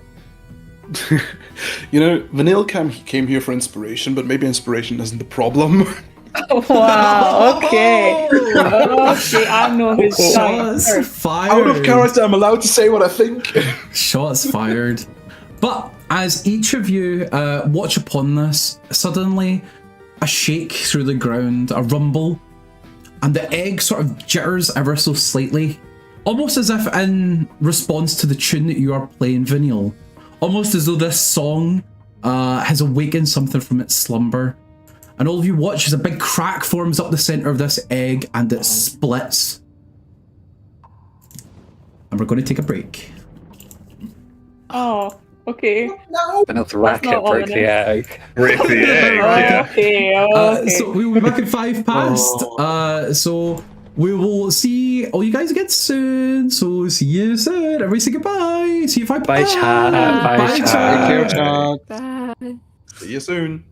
[SPEAKER 4] You know, Vanille came here for inspiration, but maybe inspiration isn't the problem.
[SPEAKER 2] Oh, wow, okay. Okay, I know who's
[SPEAKER 1] Shots fired.
[SPEAKER 4] Out of character, I'm allowed to say what I think.
[SPEAKER 1] Shots fired. But as each of you watch upon this, suddenly a shake through the ground, a rumble, and the egg sort of jitters ever so slightly, almost as if in response to the tune that you are playing, Vanille. Almost as though this song has awakened something from its slumber. And all of you watch as a big crack forms up the center of this egg and it splits. And we're going to take a break.
[SPEAKER 2] Oh, Okay.
[SPEAKER 5] Vanille's racket
[SPEAKER 2] not
[SPEAKER 5] broke the
[SPEAKER 2] ominous.
[SPEAKER 5] egg.
[SPEAKER 3] Break the egg. Yeah.
[SPEAKER 2] Okay, okay.
[SPEAKER 1] So we will be back at 5 past. So we will see all you guys again soon. So see you soon. Everybody say goodbye. See you 5
[SPEAKER 5] Bye,
[SPEAKER 1] past.
[SPEAKER 5] chat. Bye,
[SPEAKER 1] Bye,
[SPEAKER 5] chat.
[SPEAKER 1] chat.
[SPEAKER 4] Take care, chat.
[SPEAKER 6] Bye.
[SPEAKER 4] See you soon.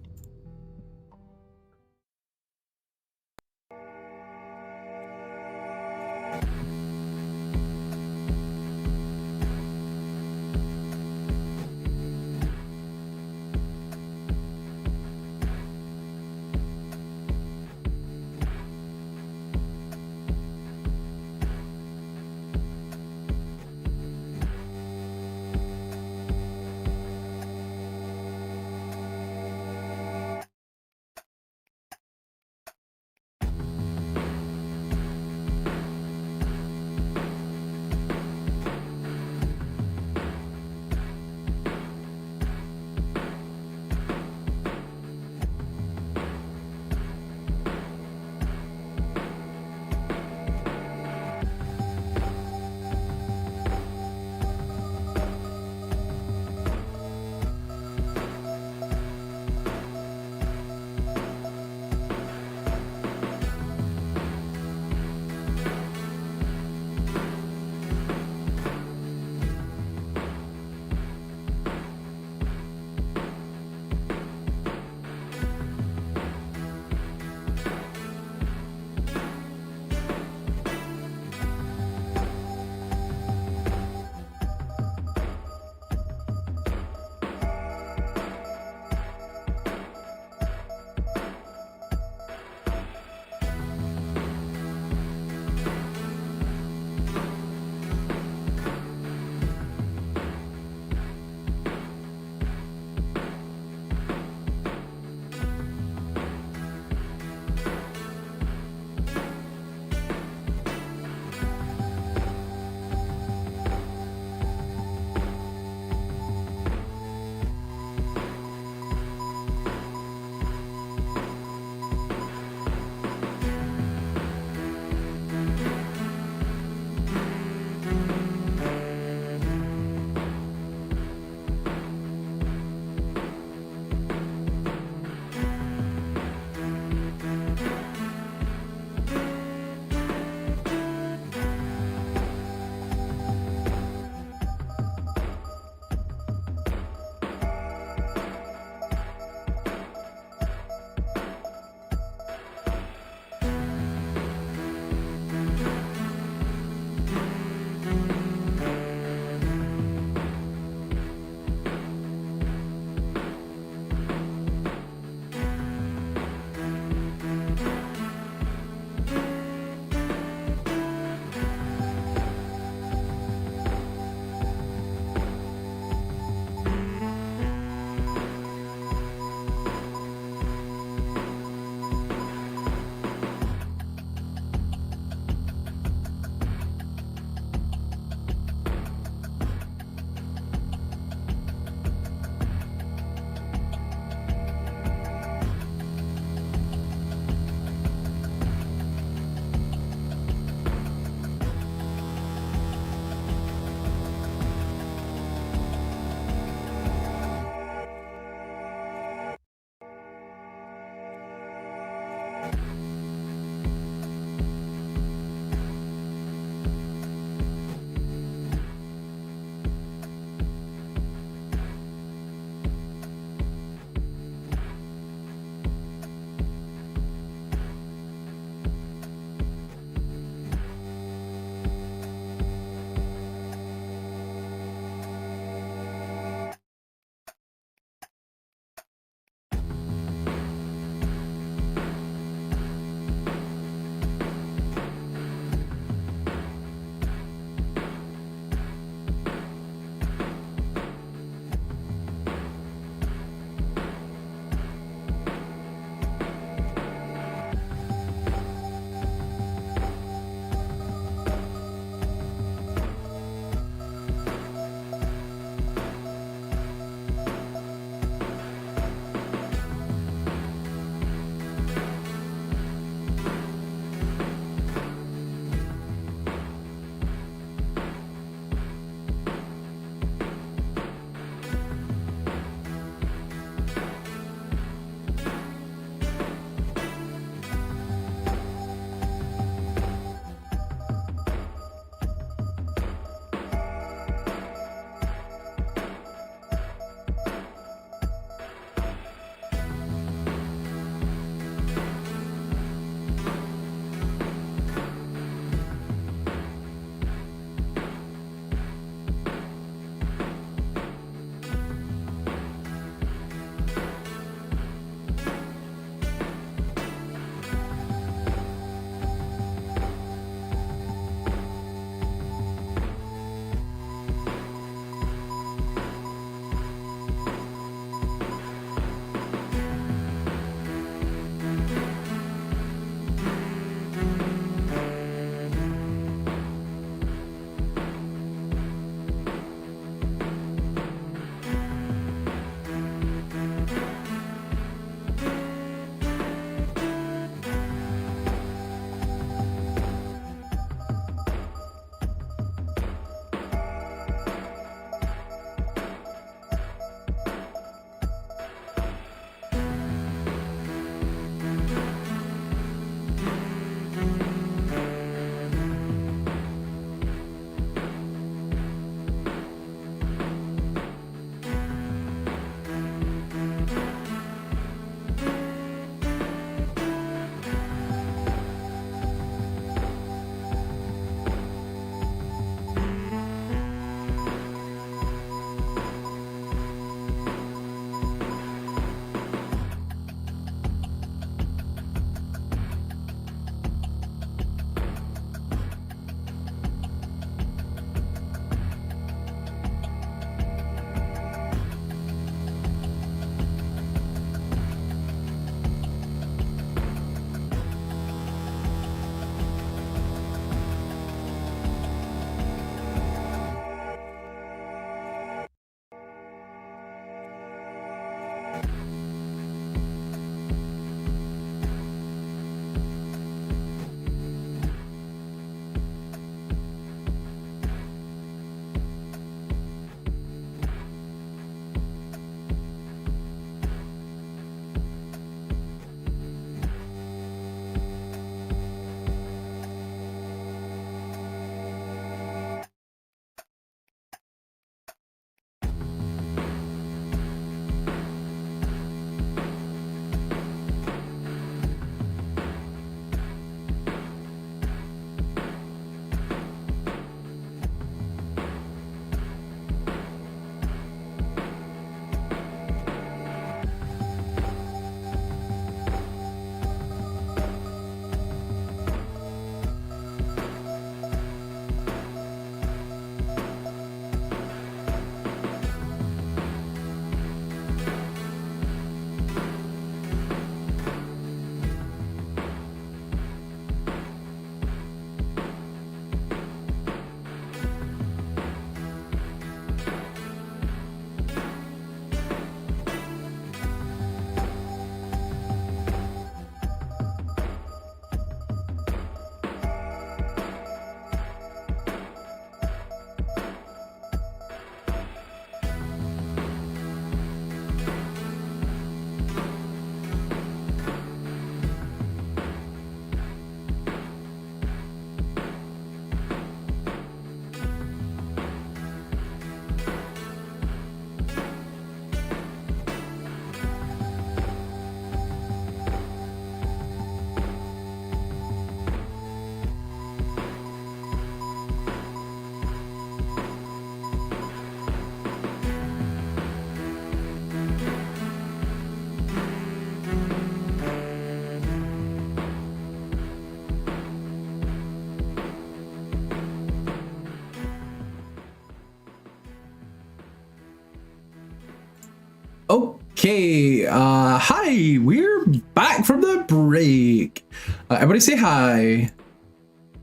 [SPEAKER 1] Okay, hi, we're back from the break. Everybody say hi.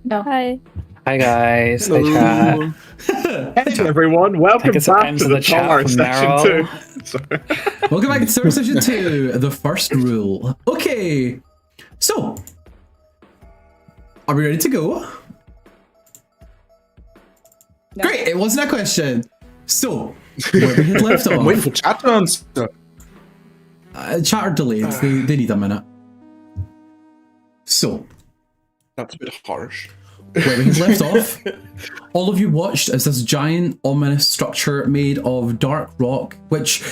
[SPEAKER 2] No.
[SPEAKER 6] Hi.
[SPEAKER 5] Hi guys. Hi chat.
[SPEAKER 3] Hey everyone, welcome
[SPEAKER 5] It's
[SPEAKER 3] back
[SPEAKER 5] M's
[SPEAKER 3] to
[SPEAKER 5] in
[SPEAKER 3] the
[SPEAKER 5] the chat
[SPEAKER 3] Tower
[SPEAKER 5] from
[SPEAKER 3] section
[SPEAKER 5] Meryl.
[SPEAKER 3] 2. Sorry.
[SPEAKER 1] Welcome back to Tower Session 2, the first rule. Okay, so, are we ready to go?
[SPEAKER 2] No.
[SPEAKER 1] Great, it wasn't a question. So, where we had left
[SPEAKER 4] I'm waiting
[SPEAKER 1] off.
[SPEAKER 4] for chat to answer.
[SPEAKER 1] Chat are delayed, they need a minute. So,
[SPEAKER 4] That's a bit harsh.
[SPEAKER 1] where we had left off, all of you watched as this giant, ominous structure made of dark rock, which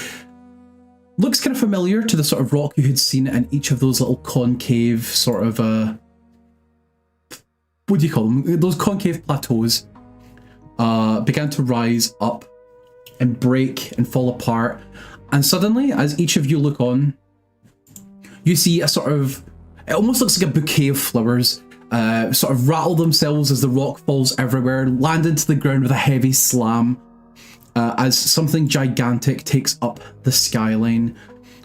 [SPEAKER 1] looks kind of familiar to the sort of rock you had seen in each of those little concave sort of, what do you call them? Those concave plateaus began to rise up and break and fall apart. And suddenly, as each of you look on, you see a sort of, it almost looks like a bouquet of flowers sort of rattle themselves as the rock falls everywhere, land into the ground with a heavy slam as something gigantic takes up the skyline.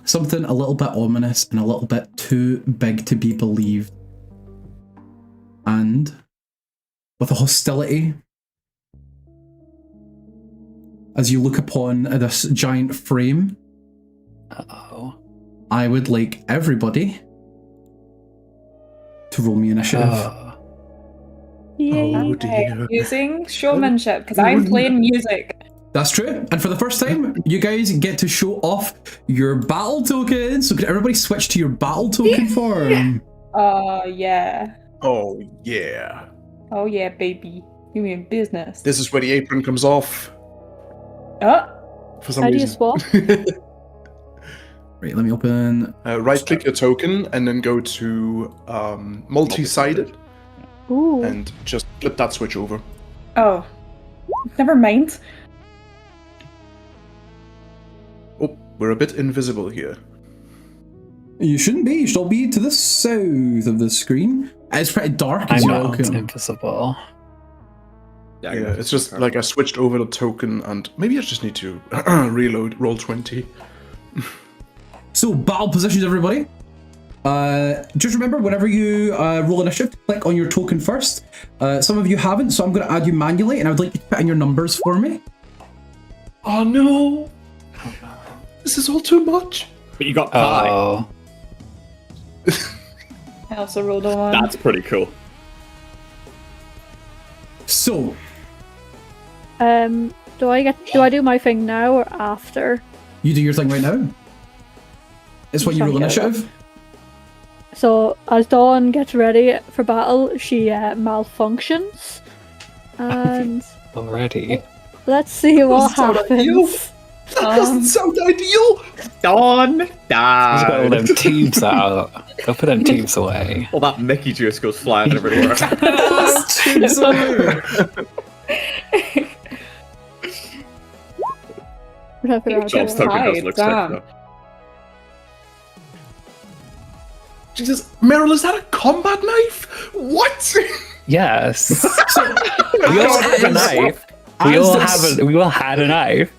[SPEAKER 1] Something a little bit ominous and a little bit too big to be believed. And with a hostility, as you look upon this giant frame,
[SPEAKER 5] Uh-oh.
[SPEAKER 1] I would like everybody to roll me initiative.
[SPEAKER 6] Yay.
[SPEAKER 4] Oh dear.
[SPEAKER 2] Using showmanship, because I'm playing music.
[SPEAKER 1] That's true. And for the first time, you guys get to show off your battle token. So could everybody switch to your battle token form?
[SPEAKER 2] Oh, yeah.
[SPEAKER 4] Oh yeah.
[SPEAKER 2] Oh, yeah, baby. You mean business.
[SPEAKER 4] This is where the apron comes off.
[SPEAKER 2] Oh,
[SPEAKER 4] For some
[SPEAKER 6] How do you
[SPEAKER 4] reason.
[SPEAKER 6] swap?
[SPEAKER 1] Right, let me open.
[SPEAKER 4] Right click your token and then go to multi-sided
[SPEAKER 6] Ooh.
[SPEAKER 4] and just flip that switch over.
[SPEAKER 2] oh. Never mind.
[SPEAKER 4] Oh, we're a bit invisible here.
[SPEAKER 1] You shouldn't be. You should all be to the south of the screen. It's pretty dark as
[SPEAKER 5] I'm
[SPEAKER 1] you
[SPEAKER 5] not
[SPEAKER 1] walk in.
[SPEAKER 5] invisible.
[SPEAKER 4] Yeah, it's just like I switched over the token and maybe I just need to reload roll 20.
[SPEAKER 1] So, battle positions, everybody. Just remember, whenever you roll initiative, click on your token first. Some of you haven't, so I'm going to add you manually, and I would like you to put in your numbers for me.
[SPEAKER 4] Oh no! This is all too much.
[SPEAKER 3] But you got pie.
[SPEAKER 5] Oh.
[SPEAKER 2] I also rolled a 1.
[SPEAKER 3] That's pretty cool.
[SPEAKER 1] So,
[SPEAKER 6] Do I do my thing now or after?
[SPEAKER 1] you do your thing right now. It's when you roll initiative.
[SPEAKER 6] So as Dawn gets ready for battle, she malfunctions, and
[SPEAKER 5] Already.
[SPEAKER 6] let's see what
[SPEAKER 4] sound ideal.
[SPEAKER 6] happens.
[SPEAKER 4] That doesn't sound ideal!
[SPEAKER 3] Dawn
[SPEAKER 5] He's got all them
[SPEAKER 3] died.
[SPEAKER 5] tubes out. Go put them tubes away.
[SPEAKER 3] All that Mickey juice goes flying everywhere.
[SPEAKER 6] I'm trying to figure out
[SPEAKER 3] John's
[SPEAKER 6] how to-
[SPEAKER 3] token does
[SPEAKER 2] Hi,
[SPEAKER 3] look sick,
[SPEAKER 2] damn.
[SPEAKER 3] though.
[SPEAKER 4] Jesus, Meryl, is that a combat knife? What?
[SPEAKER 5] Yes. We all have a knife. We all had a knife.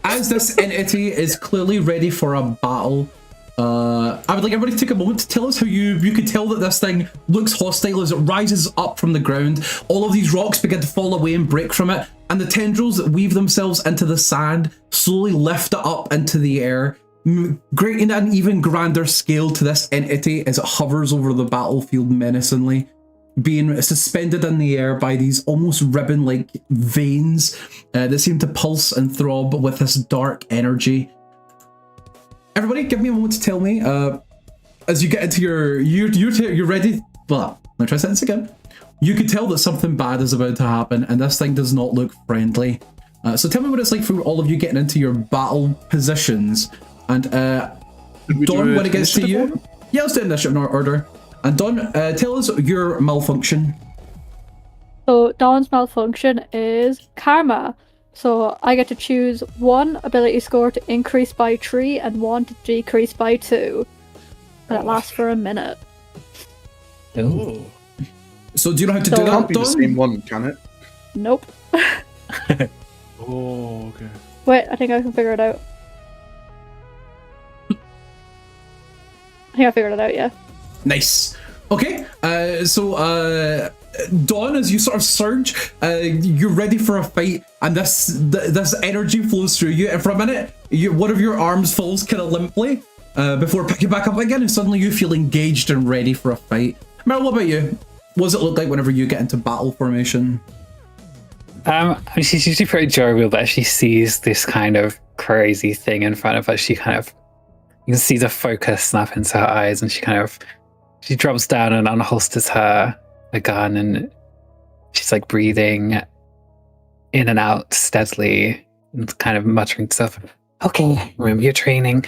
[SPEAKER 1] As this entity is clearly ready for a battle, I would like everybody to take a moment to tell us how you could tell that this thing looks hostile as it rises up from the ground. All of these rocks begin to fall away and break from it, and the tendrils that weave themselves into the sand slowly lift it up into the air, creating an even grander scale to this entity as it hovers over the battlefield menacingly, being suspended in the air by these almost ribbon-like veins that seem to pulse and throb with this dark energy. Everybody, give me a moment to tell me, as you get into you're ready. Blah. Let me try saying this again. You can tell that something bad is about to happen, and this thing does not look friendly. So tell me what it's like for all of you getting into your battle positions. And Dawn, when it gets to you, yeah, let's do initiative in order. And Dawn, tell us your malfunction.
[SPEAKER 6] So Dawn's malfunction is karma. So I get to choose 1 ability score to increase by 3 and 1 to decrease by 2. And it lasts for a minute.
[SPEAKER 5] Oh.
[SPEAKER 1] So do you know how to
[SPEAKER 6] So-
[SPEAKER 1] do
[SPEAKER 4] It
[SPEAKER 1] that,
[SPEAKER 4] can't be the
[SPEAKER 1] Dawn?
[SPEAKER 4] same one, can it?
[SPEAKER 6] Nope.
[SPEAKER 4] Oh, okay.
[SPEAKER 6] Wait, I think I can figure it out. I think I figured it out, yeah.
[SPEAKER 1] Nice. Okay, so Dawn, as you sort of surge, you're ready for a fight, and this energy flows through you, and for a minute, one of your arms falls kind of limply before picking back up again, and suddenly you feel engaged and ready for a fight. Meryl, what about you? What does it look like whenever you get into battle formation?
[SPEAKER 5] She's usually pretty jovial, but as she sees this kind of crazy thing in front of her, you can see the focus snap into her eyes, and she drops down and unholsters the gun, and she's like breathing in and out steadily and kind of muttering to herself, "Okay, remember your training."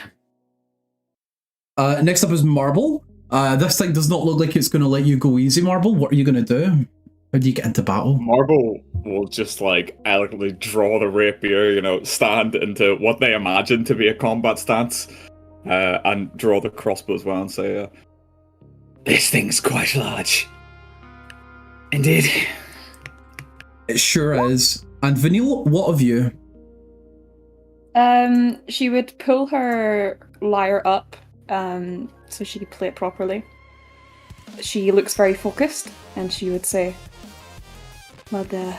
[SPEAKER 1] Next up is Marble. This thing does not look like it's going to let you go easy, Marble. What are you going to do? How do you get into battle?
[SPEAKER 3] Marble will just like elegantly draw the rapier, stand into what they imagine to be a combat stance, and draw the crossbow as well and say,
[SPEAKER 7] This thing's quite large. Indeed.
[SPEAKER 1] It sure is. And Vanille, what of you?
[SPEAKER 2] She would pull her lyre up, so she could play it properly. She looks very focused, and she would say, "Well, the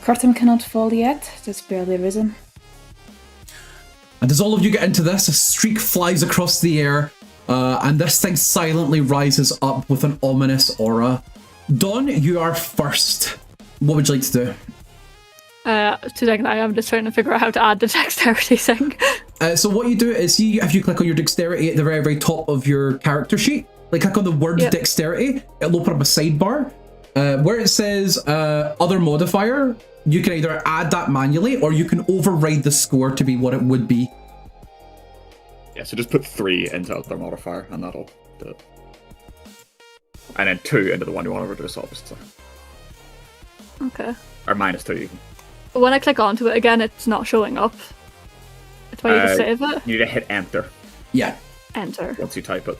[SPEAKER 2] curtain cannot fall yet. It has barely risen."
[SPEAKER 1] And as all of you get into this, a streak flies across the air, and this thing silently rises up with an ominous aura. Dawn, you are first. What would you like to do?
[SPEAKER 6] Today I am just trying to figure out how to add the dexterity thing.
[SPEAKER 1] So what you do is, see if you click on your dexterity at the very, very top of your character sheet, like click on the word
[SPEAKER 6] Yep.
[SPEAKER 1] dexterity, it'll open up a sidebar. Where it says other modifier, you can either add that manually or you can override the score to be what it would be.
[SPEAKER 3] yeah, so just put 3 into other modifier and that'll do it. And then 2 into the one you want to reduce, obviously.
[SPEAKER 6] Okay.
[SPEAKER 3] Or -2 even.
[SPEAKER 6] But when I click onto it again, it's not showing up. It's why you just save it.
[SPEAKER 3] You need to hit enter
[SPEAKER 1] Yeah.
[SPEAKER 6] Enter.
[SPEAKER 3] once you type it.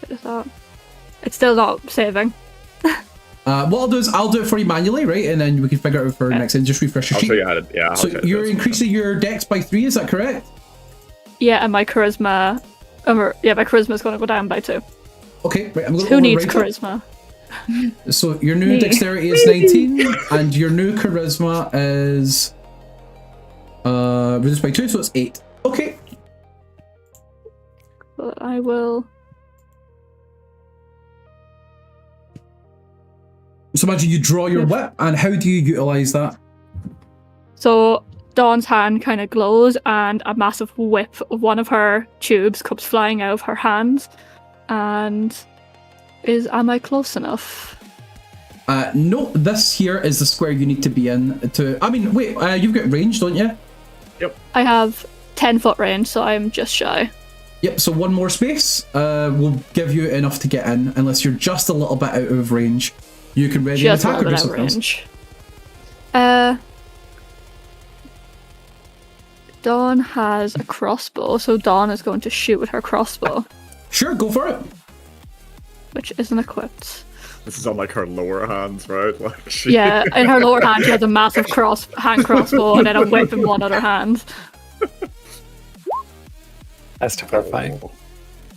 [SPEAKER 6] Okay, so it's still not saving.
[SPEAKER 1] What I'll do is I'll do it for you manually, right? And then we can figure it out for next and just refresh your
[SPEAKER 3] I'll
[SPEAKER 1] sheet.
[SPEAKER 3] show you how to, yeah. I'll
[SPEAKER 1] So
[SPEAKER 3] show you how to
[SPEAKER 1] you're
[SPEAKER 3] do it.
[SPEAKER 1] increasing your dex by 3, is that correct?
[SPEAKER 6] Yeah, and my charisma. My charisma is going to go down by 2.
[SPEAKER 1] Okay, right, I'm going to
[SPEAKER 6] Who needs
[SPEAKER 1] override it.
[SPEAKER 6] charisma?
[SPEAKER 1] So your new
[SPEAKER 2] Me.
[SPEAKER 1] dexterity is 19, and your new charisma is Reduced by 2, so it's 8. Okay.
[SPEAKER 6] But I will.
[SPEAKER 1] So imagine you draw your whip, and how do you utilize that?
[SPEAKER 6] So Dawn's hand kind of glows, and a massive whip of one of her tubes comes flying out of her hands. And am I close enough?
[SPEAKER 1] No, this here is the square you need to be in to... I mean, wait, you've got range, don't you?
[SPEAKER 3] Yep.
[SPEAKER 6] I have 10-foot range, so I'm just shy.
[SPEAKER 1] Yep, so one more space will give you enough to get in, unless you're just a little bit out of range. You can ready an
[SPEAKER 6] Just a
[SPEAKER 1] attack or
[SPEAKER 6] little
[SPEAKER 1] do
[SPEAKER 6] bit out of
[SPEAKER 1] something else.
[SPEAKER 6] range. Dawn has a crossbow, so Dawn is going to shoot with her crossbow,
[SPEAKER 1] Sure, go for it.
[SPEAKER 6] which isn't equipped.
[SPEAKER 3] This is on like her lower hands, right? Like she...
[SPEAKER 6] Yeah, in her lower hand she has a massive hand crossbow and then a whip in one other hand.
[SPEAKER 5] That's terrifying.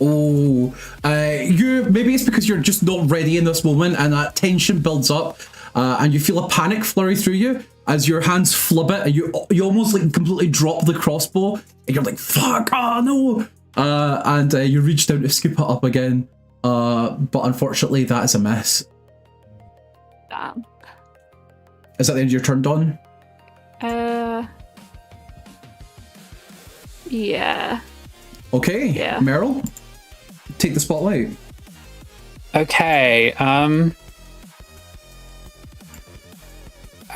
[SPEAKER 1] Oh, maybe it's because you're just not ready in this moment, and that tension builds up, and you feel a panic flurry through you as your hands flub it, and you almost like completely drop the crossbow, and you're like, "Fuck! Oh no!" And you reach down to scoop it up again, but unfortunately, that is a miss.
[SPEAKER 6] Damn.
[SPEAKER 1] Is that the end of your turn, Dawn?
[SPEAKER 6] Yeah.
[SPEAKER 1] Okay.
[SPEAKER 6] Yeah.
[SPEAKER 1] Meryl, take the spotlight.
[SPEAKER 5] Okay. Are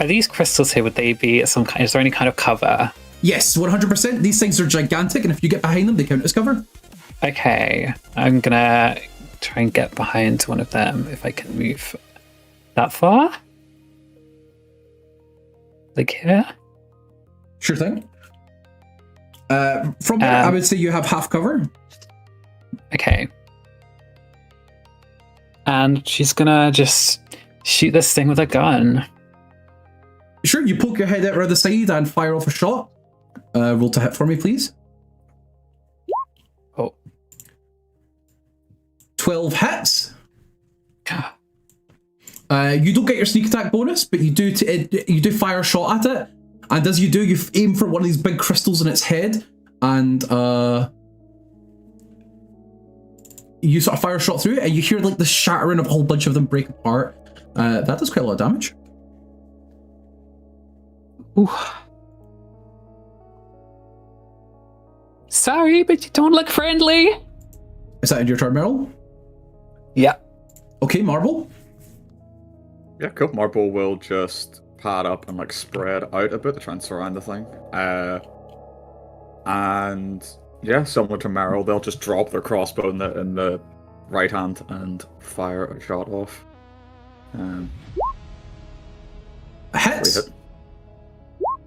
[SPEAKER 5] these crystals here? Would they be some kind? Is there any kind of cover?
[SPEAKER 1] Yes, 100%. These things are gigantic, and if you get behind them, they count as cover.
[SPEAKER 5] Okay, I'm gonna try and get behind one of them if I can move that far. Like here.
[SPEAKER 1] Sure thing. From there, I would say you have half cover.
[SPEAKER 5] Okay. And she's gonna just shoot this thing with a gun.
[SPEAKER 1] Sure, you poke your head out around the side and fire off a shot. Roll to hit for me, please.
[SPEAKER 5] Oh.
[SPEAKER 1] 12 hits. You don't get your sneak attack bonus, but you do fire a shot at it. And as you do, you aim for one of these big crystals in its head, and you sort of fire a shot through it, and you hear like the shattering of a whole bunch of them break apart. That does quite a lot of damage.
[SPEAKER 5] Ooh. Sorry, but you don't look friendly.
[SPEAKER 1] Is that in your turn, Meryl?
[SPEAKER 5] Yeah.
[SPEAKER 1] Okay, Marble.
[SPEAKER 3] Yeah, cool. Marble will just pad up and like spread out a bit to try and surround the thing. And yeah, similar to Meryl, they'll just drop their crossbow in the right hand and fire a shot off.
[SPEAKER 1] Hits.
[SPEAKER 3] Hit.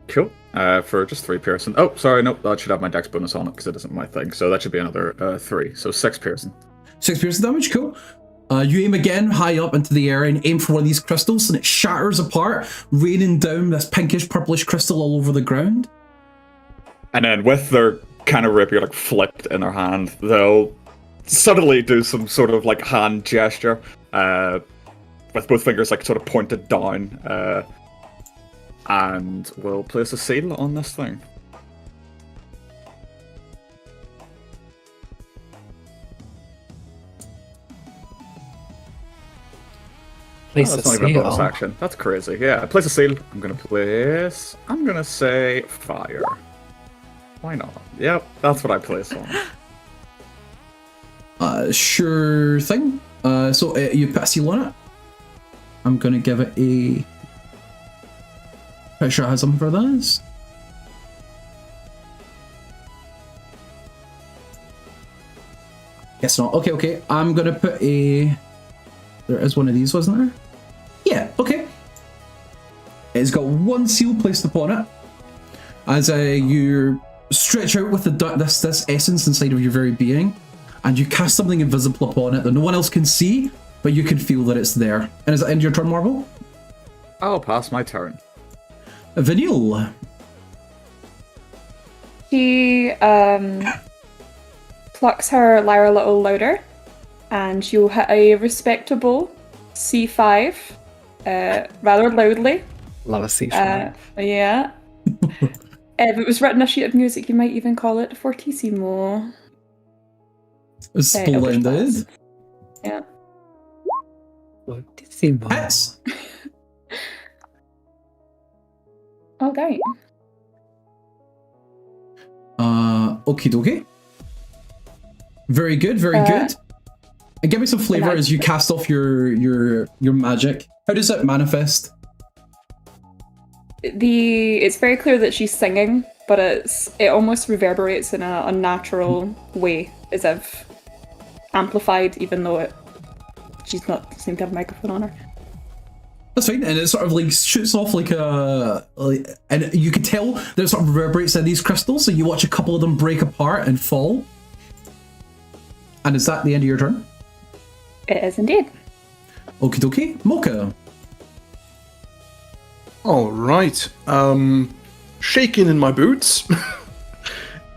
[SPEAKER 3] Cool. For just 3 piercing. Oh, sorry, nope, that should have my dex bonus on it because it isn't my thing. So that should be another 3. So 6 piercing.
[SPEAKER 1] 6 piercing damage, cool. You aim again high up into the air and aim for one of these crystals, and it shatters apart, raining down this pinkish purplish crystal all over the ground.
[SPEAKER 3] And then with their kind of rapier like flipped in their hand, they'll suddenly do some sort of like hand gesture with both fingers like sort of pointed down, and we'll place a seal on this thing.
[SPEAKER 5] Place
[SPEAKER 3] that's
[SPEAKER 5] a
[SPEAKER 3] not even a bonus
[SPEAKER 5] seal.
[SPEAKER 3] action. That's crazy. Yeah, place a seal. I'm gonna say fire. Why not? Yep, that's what I place on.
[SPEAKER 1] Sure thing. So you put a seal on it. I'm gonna give it a... Pretty sure I have something for this. Guess not. Okay. I'm gonna put a... There is one of these, wasn't there? Yeah, okay. It's got one seal placed upon it. As you stretch out with this essence inside of your very being, and you cast something invisible upon it that no one else can see, but you can feel that it's there. And is that end of your turn, Marvel?
[SPEAKER 3] I'll pass my turn.
[SPEAKER 1] Vanille.
[SPEAKER 2] She plucks her lyre a little louder, and she'll hit a respectable C5 rather loudly.
[SPEAKER 5] Love a C5.
[SPEAKER 2] Yeah. If it was written as sheet of music, you might even call it fortissimo.
[SPEAKER 1] Splendid.
[SPEAKER 2] Yeah.
[SPEAKER 1] Hits.
[SPEAKER 2] Okay.
[SPEAKER 1] Okie dokie. Very good, very good. And give me some flavor as you cast off your magic. How does it manifest?
[SPEAKER 2] It's very clear that she's singing, but it almost reverberates in a unnatural way, as if amplified, even though she's not seem to have a microphone on her.
[SPEAKER 1] That's fine, and it sort of like shoots off like and you can tell that it sort of reverberates in these crystals, so you watch a couple of them break apart and fall. And is that the end of your turn?
[SPEAKER 2] It is indeed.
[SPEAKER 1] Okie dokie. M.O.C.H.A.
[SPEAKER 4] All right. Shaking in my boots,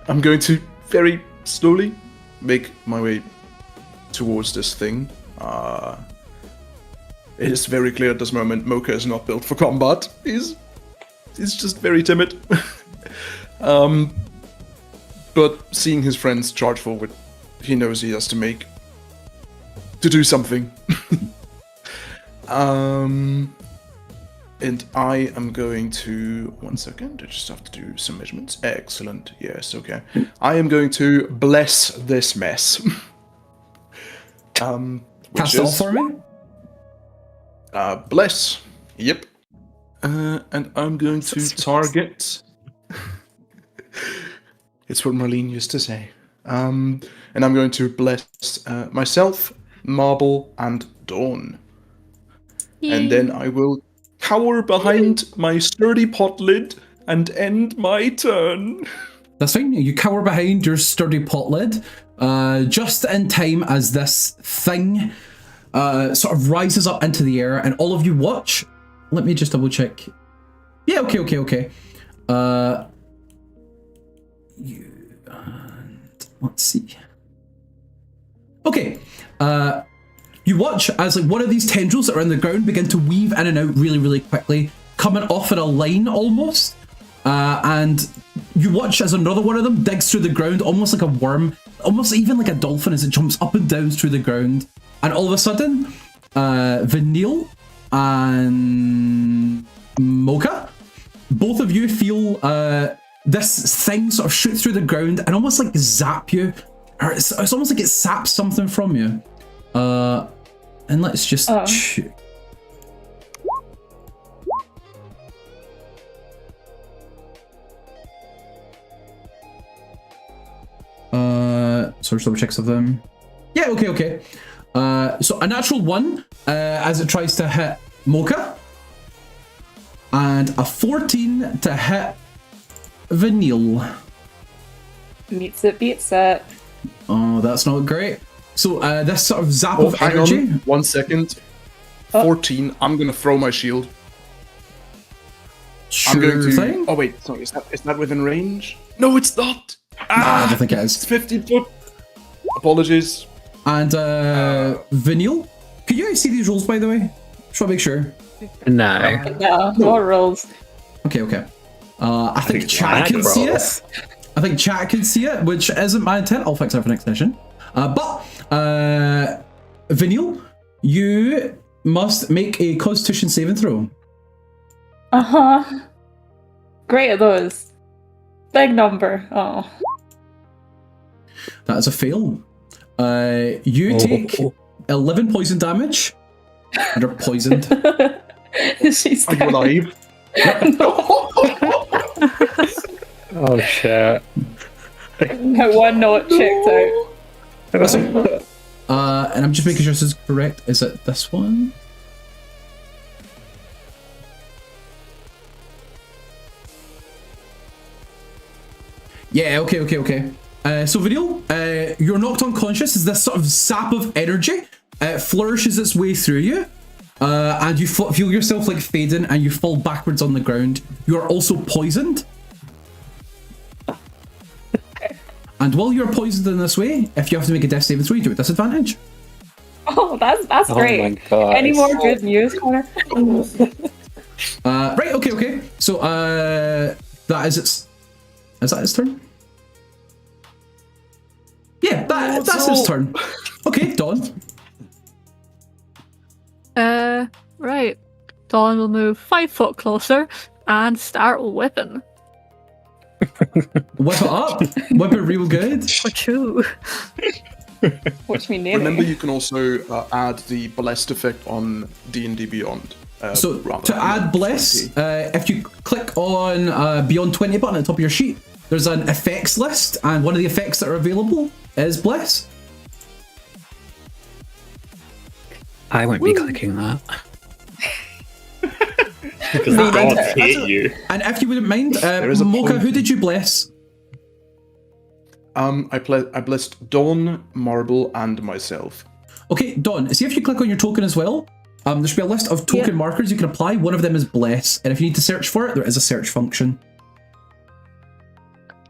[SPEAKER 4] I'm going to very slowly make my way towards this thing. It is very clear at this moment M.O.C.H.A is not built for combat. He's just very timid. But seeing his friends charge forward, he knows he has to do something. And I am going to... 1 second, I just have to do some measurements. Excellent, yes, okay. I am going to bless this mess.
[SPEAKER 1] Cast it all for me?
[SPEAKER 4] Bless, yep. And I'm going to target... It's what Marlene used to say. And I'm going to bless myself, Marble, and Dawn. Yay. And then I will cower behind my sturdy pot lid and end my turn.
[SPEAKER 1] That's fine. You cower behind your sturdy pot lid, just in time as this thing sort of rises up into the air, and all of you watch. Let me just double check. Yeah, okay. Let's see. Okay. You watch as like one of these tendrils that are in the ground begin to weave in and out really, really quickly, coming off in a line almost. And you watch as another one of them digs through the ground, almost like a worm, almost even like a dolphin as it jumps up and down through the ground. And all of a sudden, Vanille and M.O.C.H.A, both of you feel this thing sort of shoot through the ground and almost like zap you. Or it's almost like it saps something from you. And let's just check. So double checks of them. Yeah, okay. So a natural 1 as it tries to hit M.O.C.H.A, and a 14 to hit Vanille.
[SPEAKER 2] Meets it, beats it.
[SPEAKER 1] Oh, that's not great. So this sort of zap of energy.
[SPEAKER 4] On 1 second. 14. I'm gonna throw my shield.
[SPEAKER 1] Sure
[SPEAKER 4] I'm going to.
[SPEAKER 1] thing.
[SPEAKER 4] Oh wait, sorry. Is that within range? No, it's not.
[SPEAKER 1] I don't think it is.
[SPEAKER 4] It's 15 foot. Apologies.
[SPEAKER 1] And Vanille, can you guys see these rolls by the way? Just want to make sure.
[SPEAKER 5] No.
[SPEAKER 2] No rolls.
[SPEAKER 1] Okay. I think chat can see it. I think chat can see it, which isn't my intent. I'll fix that for next session. But Vanille, you must make a Constitution saving throw.
[SPEAKER 2] Great at those. Big number. Oh.
[SPEAKER 1] That is a fail. You take 11 poison damage. And are poisoned.
[SPEAKER 2] She's
[SPEAKER 4] Are you alive?
[SPEAKER 5] Oh shit.
[SPEAKER 2] No, one note checked out.
[SPEAKER 1] And I'm just making sure this is correct. Is it this one? Yeah, okay. So Vanille, you're knocked unconscious as this sort of sap of energy flourishes its way through you. And you feel yourself like fading and you fall backwards on the ground. You are also poisoned. And while you're poisoned in this way, if you have to make a death saving throw, you do it disadvantage.
[SPEAKER 2] Oh, that's great.
[SPEAKER 5] My God.
[SPEAKER 2] Any more good news, Connor?
[SPEAKER 1] Right, okay. So that is its Is that his turn? Yeah, that's his turn. Okay, Dawn.
[SPEAKER 6] Right. Dawn will move 5 foot closer and start whipping.
[SPEAKER 1] Whip it up. Whip it real good.
[SPEAKER 6] For two.
[SPEAKER 2] Watch me nail
[SPEAKER 4] Remember,
[SPEAKER 2] it.
[SPEAKER 4] you can also add the blessed effect on D&D Beyond.
[SPEAKER 1] So
[SPEAKER 4] rather
[SPEAKER 1] to
[SPEAKER 4] than
[SPEAKER 1] add Bless,
[SPEAKER 4] 20.
[SPEAKER 1] if you click on Beyond 20 button at the top of your sheet, there's an effects list, and one of the effects that are available is Bless.
[SPEAKER 5] I won't be clicking that.
[SPEAKER 3] Because the gods hate you.
[SPEAKER 1] And if you wouldn't mind,
[SPEAKER 4] is a
[SPEAKER 1] M.O.C.H.A,
[SPEAKER 4] point.
[SPEAKER 1] who did you bless?
[SPEAKER 4] I blessed Dawn, Marble, and myself.
[SPEAKER 1] Okay, Dawn, see if you click on your token as well. There should be a list of token
[SPEAKER 6] Yeah.
[SPEAKER 1] markers you can apply. One of them is Bless, and if you need to search for it, there is a search function.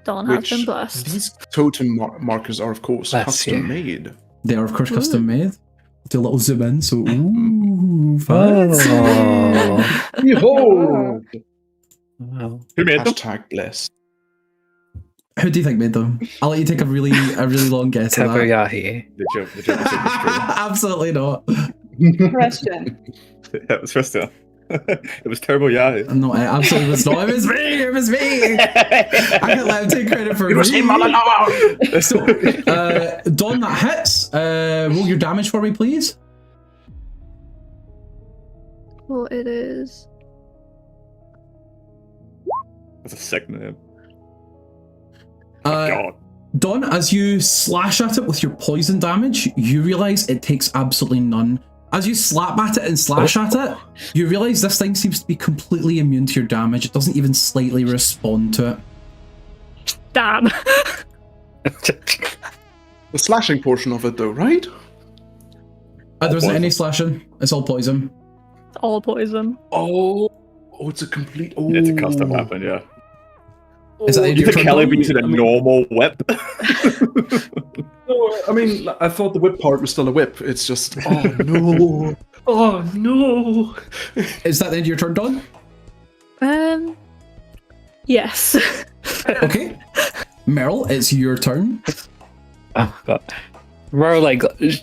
[SPEAKER 6] Dawn has been blessed.
[SPEAKER 4] These totem markers are, of course,
[SPEAKER 5] Bless
[SPEAKER 4] custom
[SPEAKER 5] you.
[SPEAKER 4] made.
[SPEAKER 1] They are, of course, custom made. Do a little zoom in, so ooh, fancy.
[SPEAKER 5] Oh.
[SPEAKER 4] Behold!
[SPEAKER 5] Wow.
[SPEAKER 3] Who made them?
[SPEAKER 4] Hashtag blessed.
[SPEAKER 1] Who do you think made them? I'll let you take a really long guess at that.
[SPEAKER 5] Taboyahi.
[SPEAKER 3] The joke is true.
[SPEAKER 1] Absolutely not.
[SPEAKER 2] Question.
[SPEAKER 3] It was Tristan. It was terrible, yeah.
[SPEAKER 1] No, it absolutely was not. It was me. It was me. I can't let him take credit for me. So, Dawn, that hits. Roll your damage for me, please.
[SPEAKER 6] Well, it is.
[SPEAKER 3] That's a sick name.
[SPEAKER 1] Uh,
[SPEAKER 3] God.
[SPEAKER 1] Dawn, as you slash at it with your poison damage, you realise it takes absolutely none. As you slap at it and slash at it, you realise this thing seems to be completely immune to your damage. It doesn't even slightly respond to it.
[SPEAKER 6] Damn.
[SPEAKER 4] The slashing portion of it, though, right?
[SPEAKER 1] There isn't
[SPEAKER 3] poison.
[SPEAKER 1] any slashing. It's all poison.
[SPEAKER 6] It's all poison.
[SPEAKER 4] Oh, it's a complete. Oh,
[SPEAKER 3] It's a custom weapon, yeah.
[SPEAKER 1] Is that the end
[SPEAKER 3] You
[SPEAKER 1] of your
[SPEAKER 3] think
[SPEAKER 1] turn,
[SPEAKER 3] Kelly
[SPEAKER 1] Dawn?
[SPEAKER 3] be using a normal whip?
[SPEAKER 4] No, I mean, I thought the whip part was still a whip. It's just, oh no, oh no.
[SPEAKER 1] Is that the end of your turn, Dawn?
[SPEAKER 6] Yes.
[SPEAKER 1] Okay. Meryl, it's your turn.
[SPEAKER 5] Oh god. Ro, like, she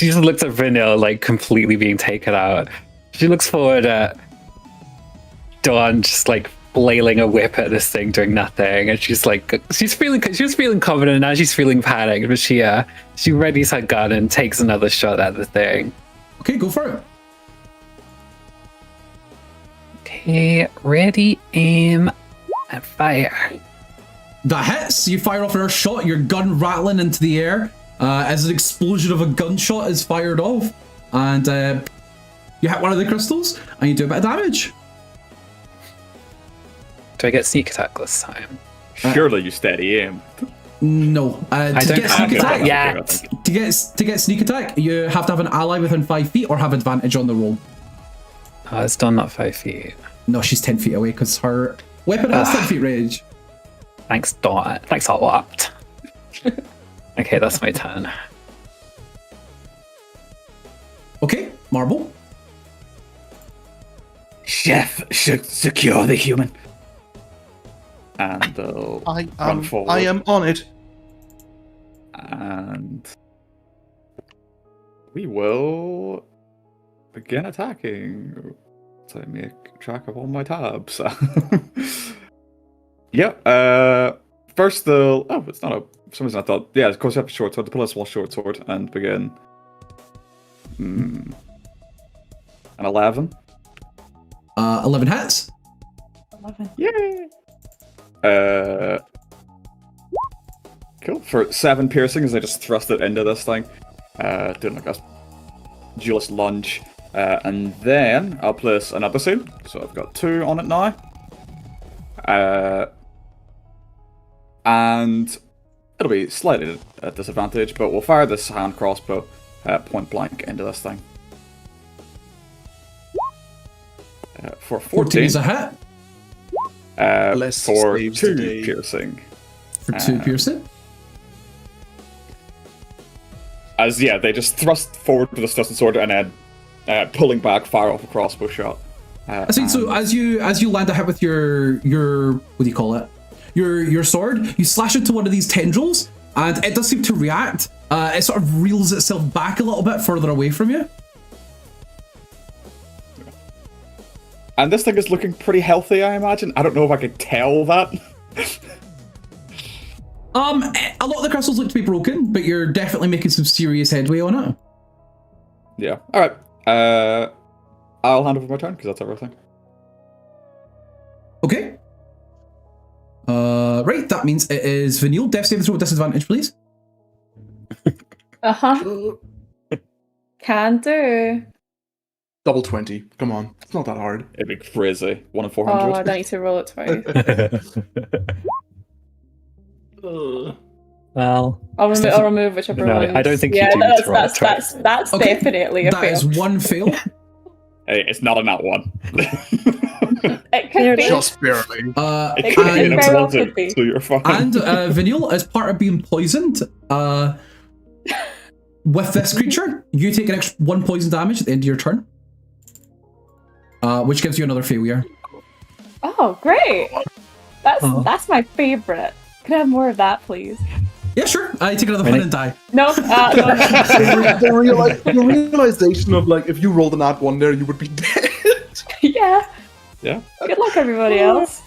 [SPEAKER 5] just looks at Vanille, like, completely being taken out. She looks forward at Dawn, just like flailing a whip at this thing, doing nothing, and she's like, she was feeling confident, now she's feeling panicked, but she readies her gun and takes another shot at the thing.
[SPEAKER 1] Okay, go for it.
[SPEAKER 5] Okay, ready, aim, and fire.
[SPEAKER 1] That hits. You fire off another shot, your gun rattling into the air as an explosion of a gunshot is fired off. And you hit one of the crystals and you do a bit of damage.
[SPEAKER 5] Do I get sneak attack this time?
[SPEAKER 3] Surely you steady aim.
[SPEAKER 1] No.
[SPEAKER 5] I
[SPEAKER 1] To
[SPEAKER 5] don't
[SPEAKER 1] get
[SPEAKER 5] have
[SPEAKER 1] sneak
[SPEAKER 5] that
[SPEAKER 1] attack,
[SPEAKER 5] yet.
[SPEAKER 1] to get sneak attack, you have to have an ally within 5 feet or have advantage on the roll.
[SPEAKER 5] It's done, not 5 feet.
[SPEAKER 1] No, she's 10 feet away because her weapon has 10 feet range.
[SPEAKER 5] Thanks, Dawn. Thanks a lot. Okay, that's my turn.
[SPEAKER 3] Okay,
[SPEAKER 1] Marble.
[SPEAKER 7] Chef should secure the human.
[SPEAKER 3] and they'll
[SPEAKER 4] I
[SPEAKER 3] run forward.
[SPEAKER 4] am on it.
[SPEAKER 3] And we will begin attacking. So I make track of all my tabs. Yep. First they'll. Oh, it's not a. For some reason I thought. Yeah, of course you have a short sword. To pull a small short sword and begin. An 11.
[SPEAKER 1] 11 hits.
[SPEAKER 2] 11.
[SPEAKER 3] Yay! Cool. For 7 piercing as I just thrust it into this thing. Doing like a duelist lunge. And then I'll place another seal. So I've got 2 on it now. And it'll be slightly at disadvantage, but we'll fire this hand crossbow point blank into this thing. For
[SPEAKER 1] 14
[SPEAKER 3] 14.
[SPEAKER 1] is a hit.
[SPEAKER 4] Bless
[SPEAKER 3] For
[SPEAKER 4] saves
[SPEAKER 3] 2
[SPEAKER 4] today.
[SPEAKER 3] piercing.
[SPEAKER 1] For 2 piercing.
[SPEAKER 3] As they just thrust forward with the studded sword and then pulling back, fire off a crossbow shot.
[SPEAKER 1] I think so. As you land a hit with your what do you call it? your sword, you slash into one of these tendrils, and it does seem to react. It sort of reels itself back a little bit further away from you.
[SPEAKER 3] And this thing is looking pretty healthy, I imagine. I don't know if I could tell that.
[SPEAKER 1] A lot of the crystals look to be broken, but you're definitely making some serious headway on it.
[SPEAKER 3] Yeah. All right. I'll hand over my turn because that's everything.
[SPEAKER 1] Okay. Right, that means it is Vanille. Death saving throw with disadvantage, please.
[SPEAKER 2] Can do.
[SPEAKER 4] Double 20. Come on. It's not that hard.
[SPEAKER 3] It'd be crazy. 1 in
[SPEAKER 2] Oh,
[SPEAKER 3] 400.
[SPEAKER 2] I don't need to roll it twice.
[SPEAKER 5] Well,
[SPEAKER 2] I'll remove whichever
[SPEAKER 5] No,
[SPEAKER 2] one.
[SPEAKER 5] I don't think you
[SPEAKER 2] yeah,
[SPEAKER 5] do need to roll it
[SPEAKER 2] that's
[SPEAKER 1] Okay,
[SPEAKER 2] definitely a
[SPEAKER 1] That
[SPEAKER 2] fail.
[SPEAKER 1] is one fail.
[SPEAKER 3] Hey, it's not a nat one.
[SPEAKER 2] It could be.
[SPEAKER 4] Just barely.
[SPEAKER 3] It
[SPEAKER 2] could
[SPEAKER 3] could be,
[SPEAKER 2] be.
[SPEAKER 3] and
[SPEAKER 2] It
[SPEAKER 3] it
[SPEAKER 2] very well
[SPEAKER 3] wasn't,
[SPEAKER 2] could be.
[SPEAKER 3] so you're fine.
[SPEAKER 1] And Vanille, as part of being poisoned, with this creature, you take an extra 1 poison damage at the end of your turn, which gives you another failure.
[SPEAKER 2] Oh, great! That's my favorite. Could I have more of that, please?
[SPEAKER 1] Yeah, sure. I take another fun and die.
[SPEAKER 2] No, no.
[SPEAKER 4] The realization of, like, if you rolled an nat 1 there, you would be dead.
[SPEAKER 2] Yeah.
[SPEAKER 3] Yeah.
[SPEAKER 2] Good luck, everybody else.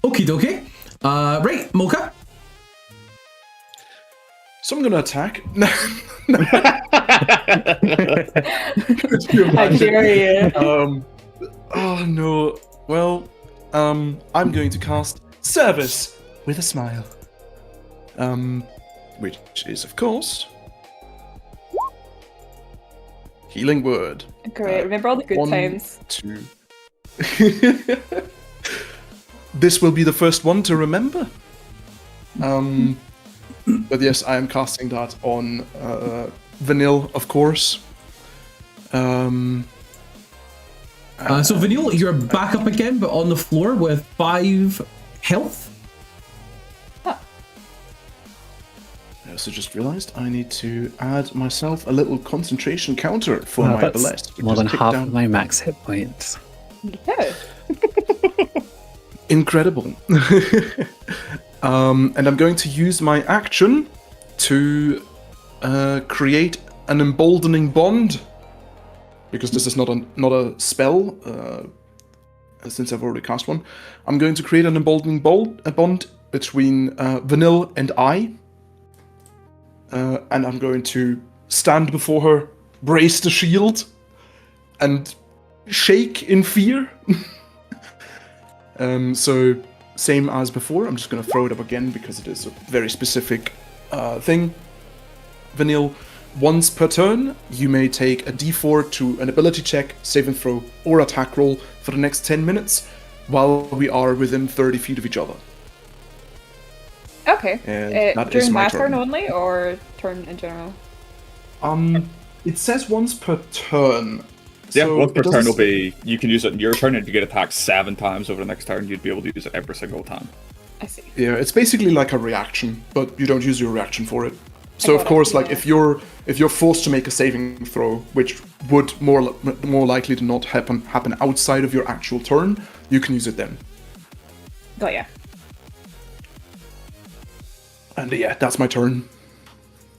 [SPEAKER 1] Okie dokie. Right, M.O.C.H.A.
[SPEAKER 4] So I'm gonna attack.
[SPEAKER 2] How dare you?
[SPEAKER 4] Oh no. Well, I'm going to cast Service with a Smile. Which is, of course, Healing Word.
[SPEAKER 2] Great. Remember all the good
[SPEAKER 4] 1,
[SPEAKER 2] times.
[SPEAKER 4] 2. This will be the first one to remember. But yes, I am casting that on Vanille, of course.
[SPEAKER 1] So Vanille, you're back up again, but on the floor with 5 health.
[SPEAKER 4] I also just realized I need to add myself a little concentration counter for my
[SPEAKER 5] that's
[SPEAKER 4] blessed. which
[SPEAKER 5] more
[SPEAKER 4] is
[SPEAKER 5] than
[SPEAKER 4] ticked
[SPEAKER 5] half
[SPEAKER 4] down.
[SPEAKER 5] of my max hit points.
[SPEAKER 2] Yeah.
[SPEAKER 4] Incredible. And I'm going to use my action to create an emboldening bond, because this is not a spell. Since I've already cast one, I'm going to create an emboldening bond between Vanille and I. And I'm going to stand before her, brace the shield, and shake in fear. So, same as before, I'm just going to throw it up again because it is a very specific thing. Vanille, once per turn, you may take a d4 to an ability check, saving throw, or attack roll for the next 10 minutes while we are within 30 feet of each other.
[SPEAKER 2] Okay.
[SPEAKER 4] And that is
[SPEAKER 2] During
[SPEAKER 4] my
[SPEAKER 2] my turn
[SPEAKER 4] turn.
[SPEAKER 2] only, or turn in general?
[SPEAKER 4] It says once per turn.
[SPEAKER 3] Yeah,
[SPEAKER 4] so
[SPEAKER 3] once per
[SPEAKER 4] it
[SPEAKER 3] turn
[SPEAKER 4] doesn't-
[SPEAKER 3] will be, you can use it in your turn, and if you get attacked 7 times over the next turn, you'd be able to use it every single time.
[SPEAKER 2] I see.
[SPEAKER 4] Yeah, it's basically like a reaction, but you don't use your reaction for it. So
[SPEAKER 2] got
[SPEAKER 4] of course,
[SPEAKER 2] it,
[SPEAKER 4] like
[SPEAKER 2] yeah.
[SPEAKER 4] if you're forced to make a saving throw, which would more likely to not happen outside of your actual turn, you can use it then.
[SPEAKER 2] Got ya.
[SPEAKER 4] And yeah, that's my turn.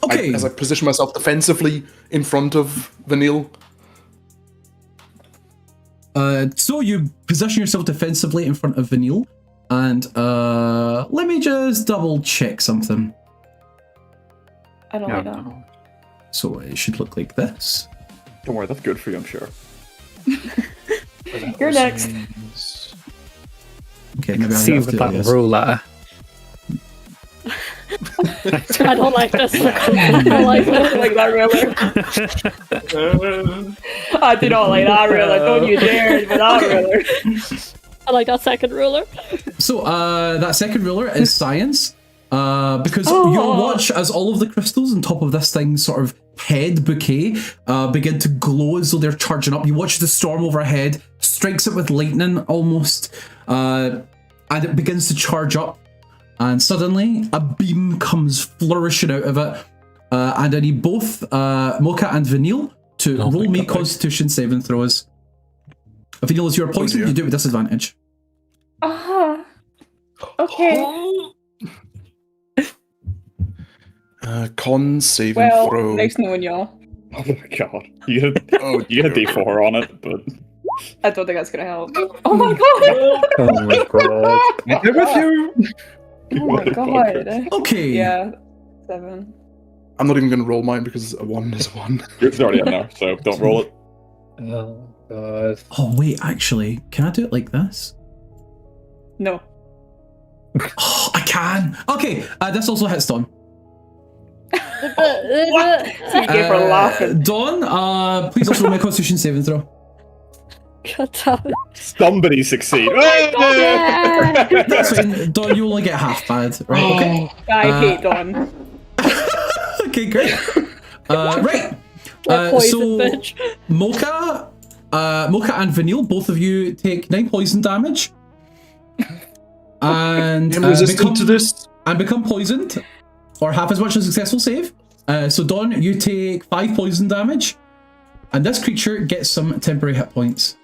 [SPEAKER 1] Okay.
[SPEAKER 4] As I position myself defensively in front of Vanille.
[SPEAKER 1] So you position yourself defensively in front of Vanille, and let me just double check something.
[SPEAKER 2] I don't like that.
[SPEAKER 5] No.
[SPEAKER 1] So it should look like this.
[SPEAKER 3] Don't worry, that's good for you, I'm sure.
[SPEAKER 2] You're next.
[SPEAKER 1] Okay, maybe I
[SPEAKER 5] See
[SPEAKER 1] have
[SPEAKER 5] with
[SPEAKER 1] to do
[SPEAKER 5] that
[SPEAKER 1] this.
[SPEAKER 5] ruler.
[SPEAKER 6] I don't like this. I don't like
[SPEAKER 2] I don't like that ruler. I do not like that ruler. Don't you dare with that ruler.
[SPEAKER 6] I like that second ruler.
[SPEAKER 1] So that second ruler is science. Because you'll watch as all of the crystals on top of this thing's sort of head bouquet begin to glow as though they're charging up. You watch the storm overhead, strikes it with lightning almost, and it begins to charge up. And suddenly, a beam comes flourishing out of it. And I need both M.O.C.H.A and Vanille to roll me Constitution saving throws. Vanille, is your poison,
[SPEAKER 4] dear.
[SPEAKER 1] you do it with disadvantage.
[SPEAKER 2] Okay.
[SPEAKER 4] Con saving
[SPEAKER 2] Well,
[SPEAKER 4] throw.
[SPEAKER 2] nice knowing y'all.
[SPEAKER 3] Oh my god. You had a D4 on it, but
[SPEAKER 2] I don't think that's gonna help. Oh my god!
[SPEAKER 5] Oh my god.
[SPEAKER 3] I'm with you.
[SPEAKER 2] Oh my god.
[SPEAKER 1] Okay.
[SPEAKER 2] Yeah. 7.
[SPEAKER 4] I'm not even going to roll mine because a 1 is a 1.
[SPEAKER 3] It's already in there, so don't roll it.
[SPEAKER 5] Oh god.
[SPEAKER 1] Oh wait, actually, can I do it like this?
[SPEAKER 2] No.
[SPEAKER 1] Oh, I can. Okay, this also hits Dawn.
[SPEAKER 2] What? So you gave her laughing.
[SPEAKER 1] Dawn, please also roll my Constitution saving throw.
[SPEAKER 6] God damn it.
[SPEAKER 3] Somebody succeed.
[SPEAKER 6] Yeah.
[SPEAKER 1] That's fine. Dawn, you only get half bad, right? Okay.
[SPEAKER 2] I hate Dawn.
[SPEAKER 1] Okay, great. Right.
[SPEAKER 6] Poison,
[SPEAKER 1] So
[SPEAKER 6] bitch.
[SPEAKER 1] M.O.C.H.A and Vanille, both of you take 9 poison damage. And
[SPEAKER 4] I'm resistant to this.
[SPEAKER 1] and become poisoned, or half as much as a successful save. So Dawn, you take 5 poison damage, and this creature gets some temporary hit points.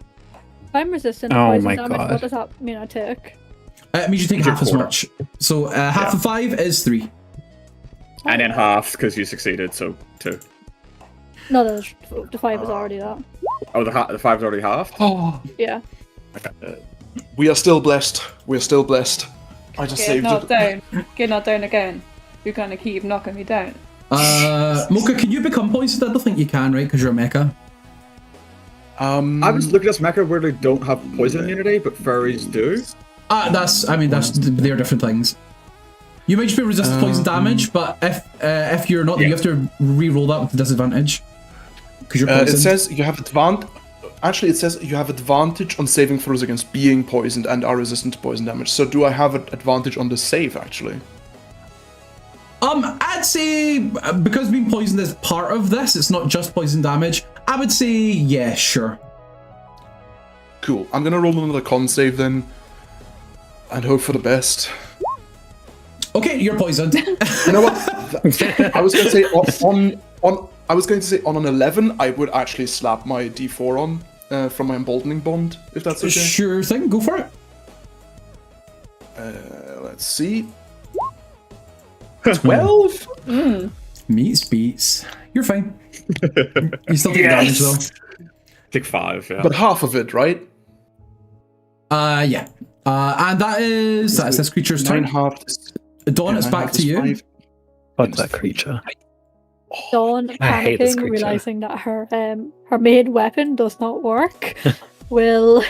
[SPEAKER 6] I'm resistant to
[SPEAKER 5] Oh
[SPEAKER 6] poison
[SPEAKER 5] my
[SPEAKER 6] damage.
[SPEAKER 5] God.
[SPEAKER 6] What does that mean I take?
[SPEAKER 1] It means you take
[SPEAKER 3] You're
[SPEAKER 1] half as
[SPEAKER 3] quarter.
[SPEAKER 1] much. So half of 5 is 3.
[SPEAKER 3] And then half because you succeeded, so 2.
[SPEAKER 6] No, the 5 is already that.
[SPEAKER 3] Oh, the 5's already halved?
[SPEAKER 5] Oh.
[SPEAKER 6] Yeah.
[SPEAKER 4] We are still blessed. We are still blessed. I just
[SPEAKER 2] Get
[SPEAKER 4] saved
[SPEAKER 2] knocked
[SPEAKER 4] it.
[SPEAKER 2] down. Get knocked down again. You're gonna keep knocking me down.
[SPEAKER 1] M.O.C.H.A, can you become poisoned? I don't think you can, right? Because you're a mecha.
[SPEAKER 3] I was looking at this mecha where they don't have poison immunity, but fairies do.
[SPEAKER 1] They're different things. You might just be resistant to poison damage, but if you're not, then you have to re-roll that with disadvantage. Because you're
[SPEAKER 4] It
[SPEAKER 1] poisoned.
[SPEAKER 4] says you have advantage. Actually, it says you have advantage on saving throws against being poisoned and are resistant to poison damage. So do I have an advantage on the save, actually?
[SPEAKER 1] I'd say because being poisoned is part of this, it's not just poison damage. I would say yeah, sure.
[SPEAKER 4] Cool. I'm gonna roll another con save then, and hope for the best.
[SPEAKER 1] Okay, you're poisoned.
[SPEAKER 4] You know what? I was going to say I was going to say on an 11, I would actually slap my D4 on from my emboldening bond, if that's okay.
[SPEAKER 1] Sure thing, go for it.
[SPEAKER 4] Let's see. 12.
[SPEAKER 1] Meets beats. You're fine. You still take damage though.
[SPEAKER 3] Take 5, yeah.
[SPEAKER 4] But half of it, right?
[SPEAKER 1] Yeah. And that's this creature's
[SPEAKER 4] 9
[SPEAKER 1] turn.
[SPEAKER 4] half.
[SPEAKER 1] Dawn, it's back to you.
[SPEAKER 5] Fuck that creature.
[SPEAKER 6] Dawn,
[SPEAKER 5] I hate this
[SPEAKER 6] panicking,
[SPEAKER 5] creature.
[SPEAKER 6] realizing that her main weapon does not work, will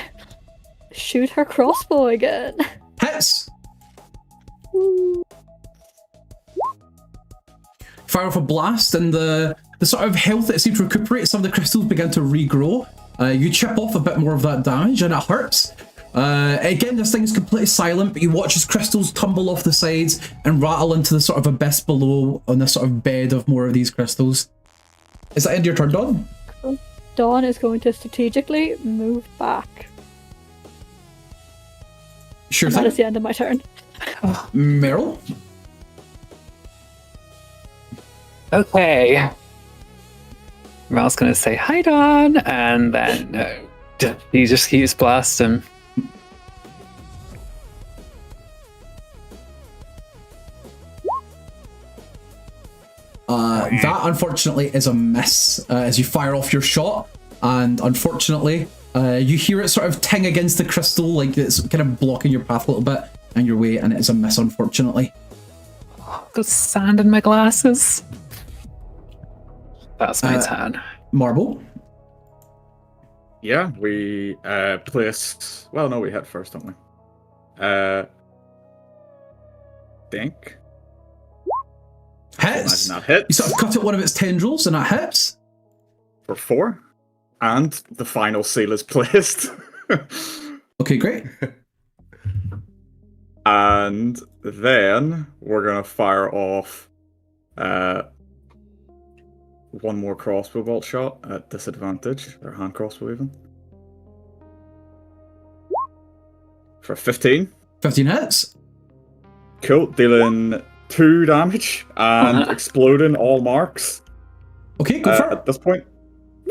[SPEAKER 6] shoot her crossbow again.
[SPEAKER 1] Hits. Fire off a blast, and the sort of health that seems to recuperate, some of the crystals begin to regrow. You chip off a bit more of that damage, and it hurts. Again, this thing is completely silent, but you watch as crystals tumble off the sides and rattle into the sort of abyss below on this sort of bed of more of these crystals. Is that end of your turn, Dawn?
[SPEAKER 6] Dawn is going to strategically move back.
[SPEAKER 1] Sure
[SPEAKER 6] And that
[SPEAKER 1] thing.
[SPEAKER 6] is the end of my turn.
[SPEAKER 1] Meryl?
[SPEAKER 5] Okay. Mel's gonna say hi, Dawn, and then he just keeps blasting.
[SPEAKER 1] That unfortunately is a miss as you fire off your shot, and unfortunately you hear it sort of ting against the crystal, like it's kind of blocking your path a little bit and your way, and it is a miss, unfortunately.
[SPEAKER 5] Got sand in my glasses. That's my turn.
[SPEAKER 1] Marble?
[SPEAKER 3] Yeah, we placed. Well, no, we hit first, don't we? Think.
[SPEAKER 1] Hits!
[SPEAKER 3] Imagine that hits.
[SPEAKER 1] You sort of cut at one of its tendrils and that hits.
[SPEAKER 3] For 4. And the final seal is placed.
[SPEAKER 1] Okay, great.
[SPEAKER 3] And then we're going to fire off one more crossbow bolt shot at disadvantage, or hand crossbow even. For 15.
[SPEAKER 1] 15 hits.
[SPEAKER 3] Cool, dealing 2 damage and exploding all marks.
[SPEAKER 1] Okay, go for
[SPEAKER 3] At
[SPEAKER 1] it.
[SPEAKER 3] this point.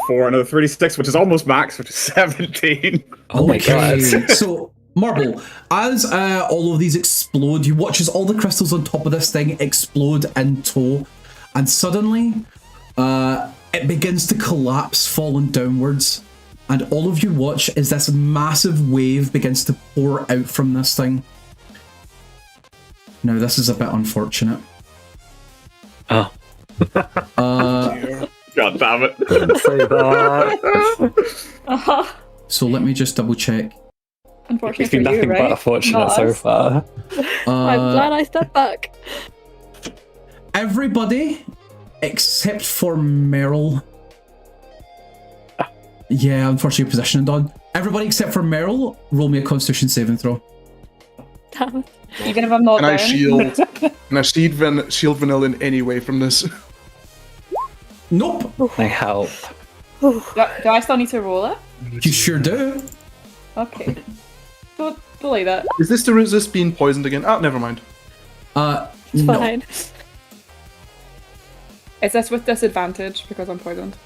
[SPEAKER 3] For another 3d6, which is almost max, which is 17.
[SPEAKER 5] Oh my god.
[SPEAKER 1] So, Marble, as all of these explode, you watch as all the crystals on top of this thing explode in tow, and suddenly it begins to collapse, falling downwards, and all of you watch as this massive wave begins to pour out from this thing. Now, this is a bit unfortunate.
[SPEAKER 5] Oh.
[SPEAKER 3] God damn it.
[SPEAKER 5] Say that.
[SPEAKER 1] So let me just double check.
[SPEAKER 2] Unfortunately
[SPEAKER 5] It's been
[SPEAKER 2] for you,
[SPEAKER 5] nothing
[SPEAKER 2] right?
[SPEAKER 5] but unfortunate
[SPEAKER 2] Not
[SPEAKER 5] so
[SPEAKER 2] us.
[SPEAKER 5] far.
[SPEAKER 6] I'm glad I stepped back.
[SPEAKER 1] Everybody except for Meryl. Yeah, unfortunately, position done. Everybody except for Meryl, roll me a Constitution saving throw.
[SPEAKER 6] Damn it.
[SPEAKER 2] Even if I'm not
[SPEAKER 4] Can I
[SPEAKER 2] down.
[SPEAKER 4] shield? Can I shield Vanille in any way from this?
[SPEAKER 1] Nope.
[SPEAKER 5] I help.
[SPEAKER 2] Do I still need to roll it?
[SPEAKER 1] You sure do.
[SPEAKER 2] Okay. Don't like that.
[SPEAKER 4] Is this to resist being poisoned again? Ah, never mind.
[SPEAKER 6] It's
[SPEAKER 1] No.
[SPEAKER 6] fine.
[SPEAKER 2] Is this with disadvantage because I'm poisoned?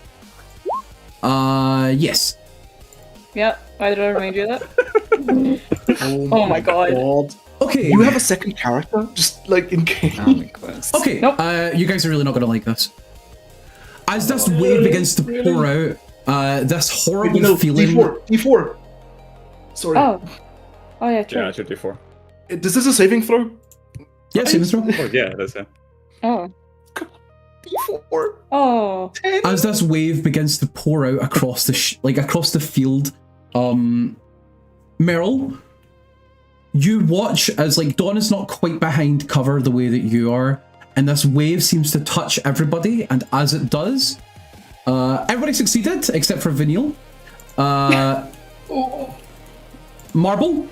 [SPEAKER 1] Yes.
[SPEAKER 2] Yep. Why did I remind you of that?
[SPEAKER 4] Oh
[SPEAKER 2] my god.
[SPEAKER 1] Okay.
[SPEAKER 4] You have a second character, just like in case.
[SPEAKER 1] Okay.
[SPEAKER 2] Nope.
[SPEAKER 1] You guys are really not gonna like this. As this wave begins to pour out, this horrible
[SPEAKER 4] No,
[SPEAKER 1] feeling.
[SPEAKER 4] D4. Sorry.
[SPEAKER 2] Oh. Oh yeah, true.
[SPEAKER 3] Yeah, I should do 4.
[SPEAKER 4] Is this a saving throw?
[SPEAKER 1] Yeah, saving throw.
[SPEAKER 3] Oh, yeah, it is, yeah.
[SPEAKER 2] Oh.
[SPEAKER 4] D4.
[SPEAKER 2] Oh.
[SPEAKER 4] 10.
[SPEAKER 1] As this wave begins to pour out across the across the field, Meryl, you watch as Dawn is not quite behind cover the way that you are, and this wave seems to touch everybody, and as it does, everybody succeeded except for Vanille. Marble.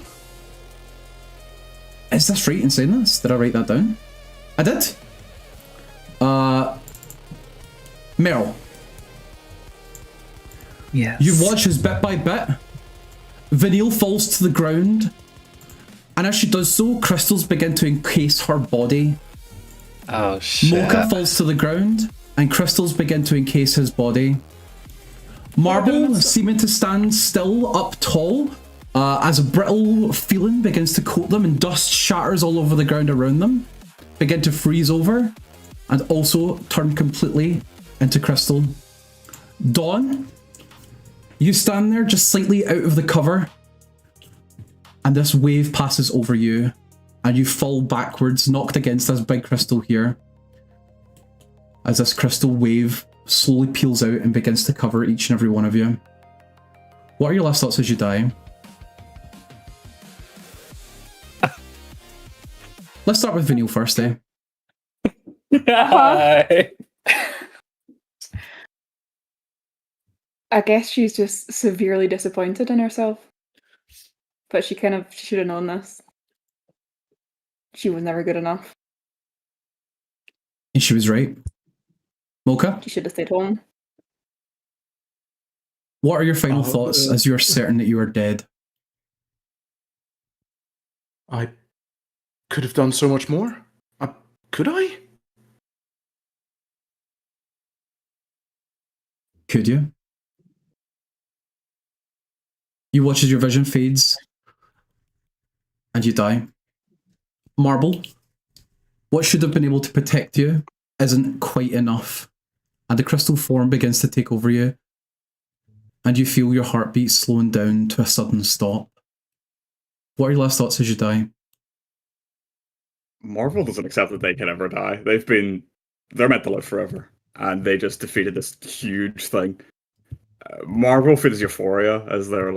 [SPEAKER 1] Is this right in saying this? Did I write that down? I did. Meryl.
[SPEAKER 5] Yes.
[SPEAKER 1] You watch as bit by bit, Vanille falls to the ground, and as she does so, crystals begin to encase her body.
[SPEAKER 5] Oh shit.
[SPEAKER 1] M.O.C.H.A falls to the ground, and crystals begin to encase his body. Marble, seeming to stand still up tall, as a brittle feeling begins to coat them and dust shatters all over the ground around them, begin to freeze over, and also turn completely into crystal. Dawn, you stand there just slightly out of the cover, and this wave passes over you, and you fall backwards, knocked against this big crystal here, as this crystal wave slowly peels out and begins to cover each and every one of you. What are your last thoughts as you die? Let's start with Vanille first, eh?
[SPEAKER 2] I guess she's just severely disappointed in herself. But she should have known this. She was never good enough.
[SPEAKER 1] And she was right. M.O.C.H.A,
[SPEAKER 2] She should have stayed home.
[SPEAKER 1] what are your final thoughts as you are certain that you are dead?
[SPEAKER 4] I could have done so much more. Could I?
[SPEAKER 1] Could you? You watch as your vision fades, and you die. Marble, what should have been able to protect you isn't quite enough, and the crystal form begins to take over you, and you feel your heartbeat slowing down to a sudden stop. What are your last thoughts as you die?
[SPEAKER 3] Marvel doesn't accept that they can ever die. They're meant to live forever, and they just defeated this huge thing. Marvel feels euphoria as they're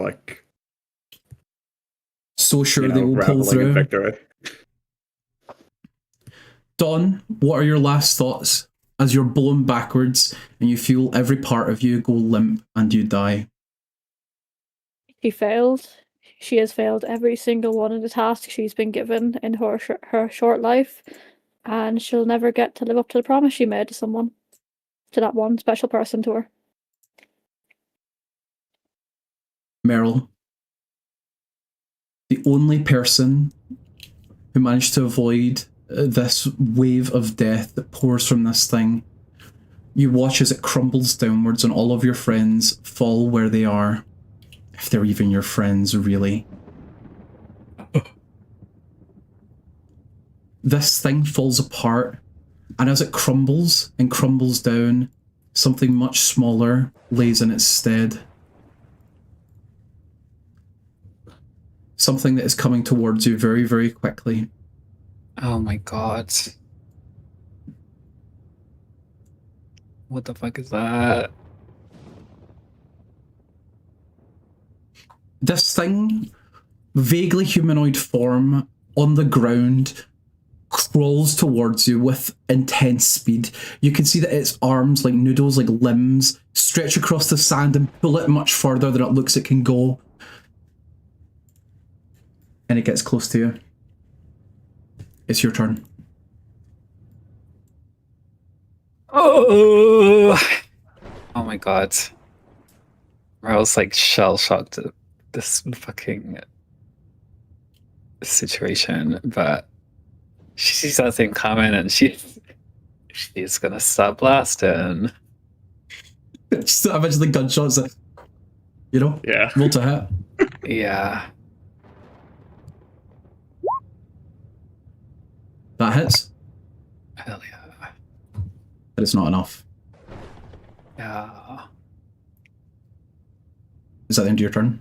[SPEAKER 1] So sure they will pull
[SPEAKER 3] reveling in
[SPEAKER 1] through.
[SPEAKER 3] victory.
[SPEAKER 1] Dawn, what are your last thoughts as you're blown backwards and you feel every part of you go limp and you die?
[SPEAKER 6] She failed. She has failed every single one of the tasks she's been given in her short life, and she'll never get to live up to the promise she made to someone, to that one special person to her.
[SPEAKER 1] Meryl, the only person who managed to avoid this wave of death that pours from this thing, you watch as it crumbles downwards and all of your friends fall where they are, if they're even your friends, really. this thing falls apart, and as it crumbles and crumbles down, something much smaller lays in its stead. Something that is coming towards you very, very quickly.
[SPEAKER 5] Oh my god. What the fuck is that?
[SPEAKER 1] This thing, vaguely humanoid form, on the ground, crawls towards you with intense speed. You can see that its arms, like noodles, like limbs, stretch across the sand and pull it much further than it looks it can go. And it gets close to you. It's your turn.
[SPEAKER 5] Oh my god. Meryl's like shell-shocked at this fucking situation, but she sees that thing coming and she's gonna start blasting.
[SPEAKER 1] Just imagine the gunshots, you know?
[SPEAKER 3] Yeah.
[SPEAKER 1] Roll to hit.
[SPEAKER 5] Yeah.
[SPEAKER 1] That hits,
[SPEAKER 5] Hell yeah.
[SPEAKER 1] but it's not enough.
[SPEAKER 5] Yeah.
[SPEAKER 1] Is that the end of your turn?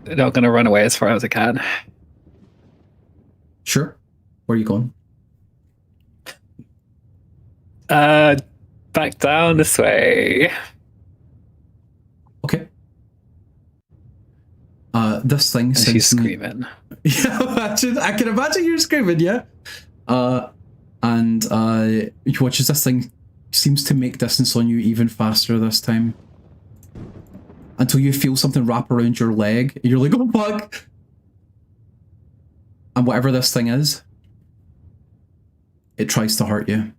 [SPEAKER 5] Not gonna run away as far as I can.
[SPEAKER 1] Sure. Where are you going?
[SPEAKER 5] Back down this way.
[SPEAKER 1] Okay. This thing
[SPEAKER 5] And she's
[SPEAKER 1] sensing-
[SPEAKER 5] screaming.
[SPEAKER 1] Yeah, I can imagine you're screaming, yeah. And you watch as this thing seems to make distance on you even faster this time. Until you feel something wrap around your leg, and you're like, oh fuck! And whatever this thing is, it tries to hurt you.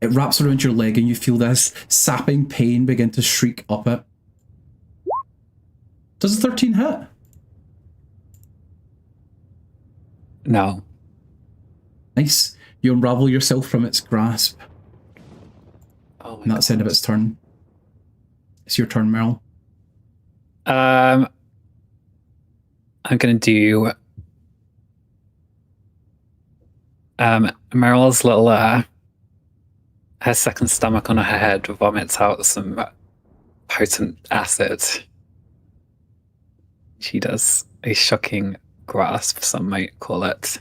[SPEAKER 1] It wraps around your leg and you feel this sapping pain begin to shriek up it. Does a 13 hit?
[SPEAKER 5] No.
[SPEAKER 1] Nice. You unravel yourself from its grasp.
[SPEAKER 5] Oh my
[SPEAKER 1] And that's the end of its turn. It's your turn, Meryl.
[SPEAKER 5] I'm gonna do Meryl's little her second stomach on her head vomits out some potent acid. She does a shocking grasp, some might call it.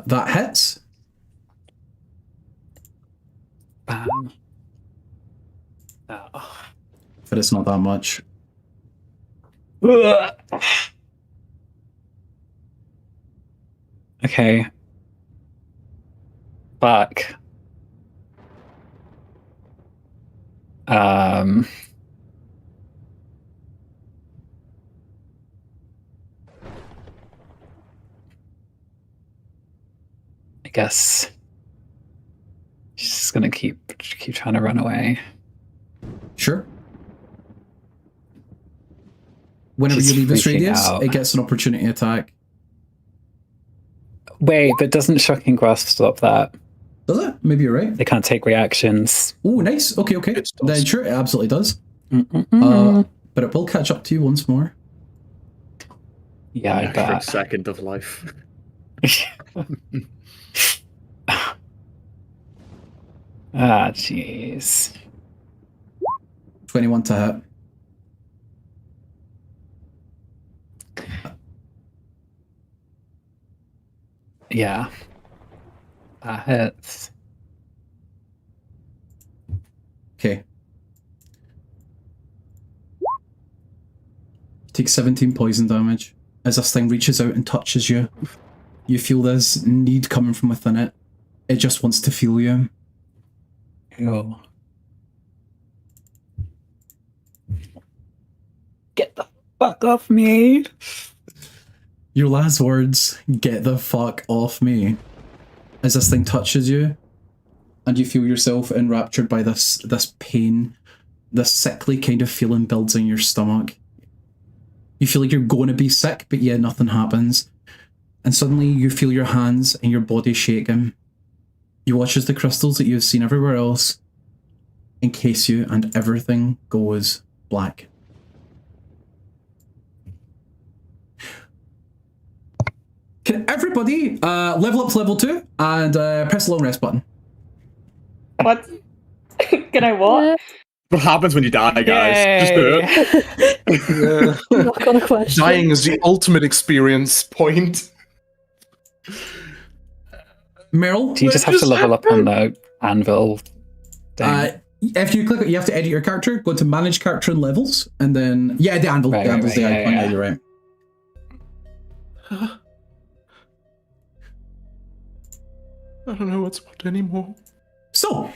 [SPEAKER 1] That hits.
[SPEAKER 5] Bam. Oh.
[SPEAKER 1] But it's not that much.
[SPEAKER 5] Okay. Fuck. I guess she's just gonna keep trying to run away.
[SPEAKER 1] Sure. Whenever
[SPEAKER 5] She's
[SPEAKER 1] you leave this
[SPEAKER 5] freaking
[SPEAKER 1] radius,
[SPEAKER 5] out.
[SPEAKER 1] it gets an opportunity attack.
[SPEAKER 5] Wait, but doesn't shocking grasp stop that?
[SPEAKER 1] Does it? Maybe you're right.
[SPEAKER 5] They can't take reactions.
[SPEAKER 1] Oh, nice. Okay, okay.
[SPEAKER 4] It does.
[SPEAKER 1] Then sure, it absolutely does.
[SPEAKER 5] Mm-mm-mm.
[SPEAKER 1] But it will catch up to you once more.
[SPEAKER 5] Yeah, I
[SPEAKER 3] An extra
[SPEAKER 5] bet.
[SPEAKER 3] second of life.
[SPEAKER 5] Ah, jeez.
[SPEAKER 1] 21 to hit.
[SPEAKER 5] Yeah. That hits.
[SPEAKER 1] Okay. Take 17 poison damage. As this thing reaches out and touches you, you feel this need coming from within it. It just wants to feel you.
[SPEAKER 5] Ew. Get the fuck off me.
[SPEAKER 1] Your last words, get the fuck off me. As this thing touches you, and you feel yourself enraptured by this pain, this sickly kind of feeling builds in your stomach. You feel like you're going to be sick, but yeah, nothing happens. And suddenly you feel your hands and your body shaking. You watch as the crystals that you've seen everywhere else encase you, and everything goes black. Can everybody level up to level 2 and press the long rest button?
[SPEAKER 2] What? Can I what?
[SPEAKER 3] What happens when you die, guys? Just do it.
[SPEAKER 4] Yeah.
[SPEAKER 6] Not gonna question.
[SPEAKER 4] Dying is the ultimate experience point.
[SPEAKER 1] Meryl?
[SPEAKER 5] Do you just have to level up on the anvil thing?
[SPEAKER 1] If you click it, you have to edit your character, go to manage character and levels, and then, yeah, the anvil.
[SPEAKER 5] Right,
[SPEAKER 1] the anvil's
[SPEAKER 5] right,
[SPEAKER 1] the
[SPEAKER 5] yeah,
[SPEAKER 1] icon,
[SPEAKER 5] yeah.
[SPEAKER 1] you're right.
[SPEAKER 4] I don't know what's what anymore.
[SPEAKER 1] So,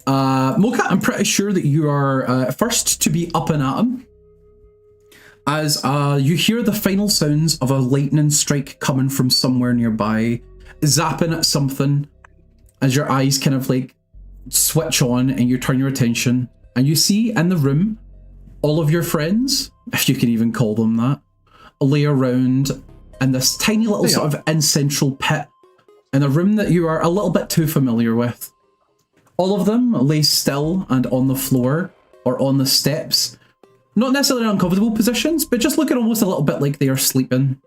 [SPEAKER 1] M.O.C.H.A, I'm pretty sure that you are first to be up and at him, as you hear the final sounds of a lightning strike coming from somewhere nearby, zapping at something, as your eyes kind of like switch on and you turn your attention, and you see in the room all of your friends, if you can even call them that, lay around in this tiny little sort of in-central pit in a room that you are a little bit too familiar with. All of them lay still and on the floor or on the steps. Not necessarily in uncomfortable positions, but just looking almost a little bit like they are sleeping.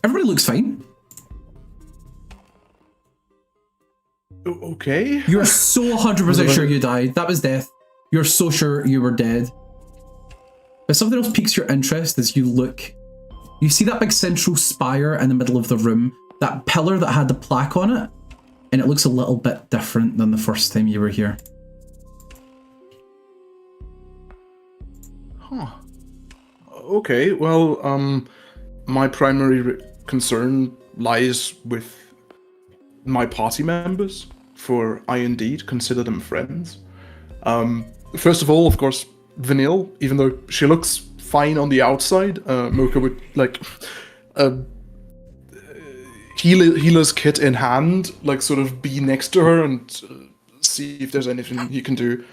[SPEAKER 1] Everybody looks fine.
[SPEAKER 4] Okay.
[SPEAKER 1] You're so 100% sure you died. That was death. You're so sure you were dead. But something else piques your interest as you look. You see that big central spire in the middle of the room, that pillar that had the plaque on it, and it looks a little bit different than the first time you were here.
[SPEAKER 4] Huh. Okay, well, my primary concern lies with my party members, for I indeed consider them friends. First of all, of course, Vanille, even though she looks fine on the outside, M.O.C.H.A would, like, healer's kit in hand, like, sort of be next to her and see if there's anything he can do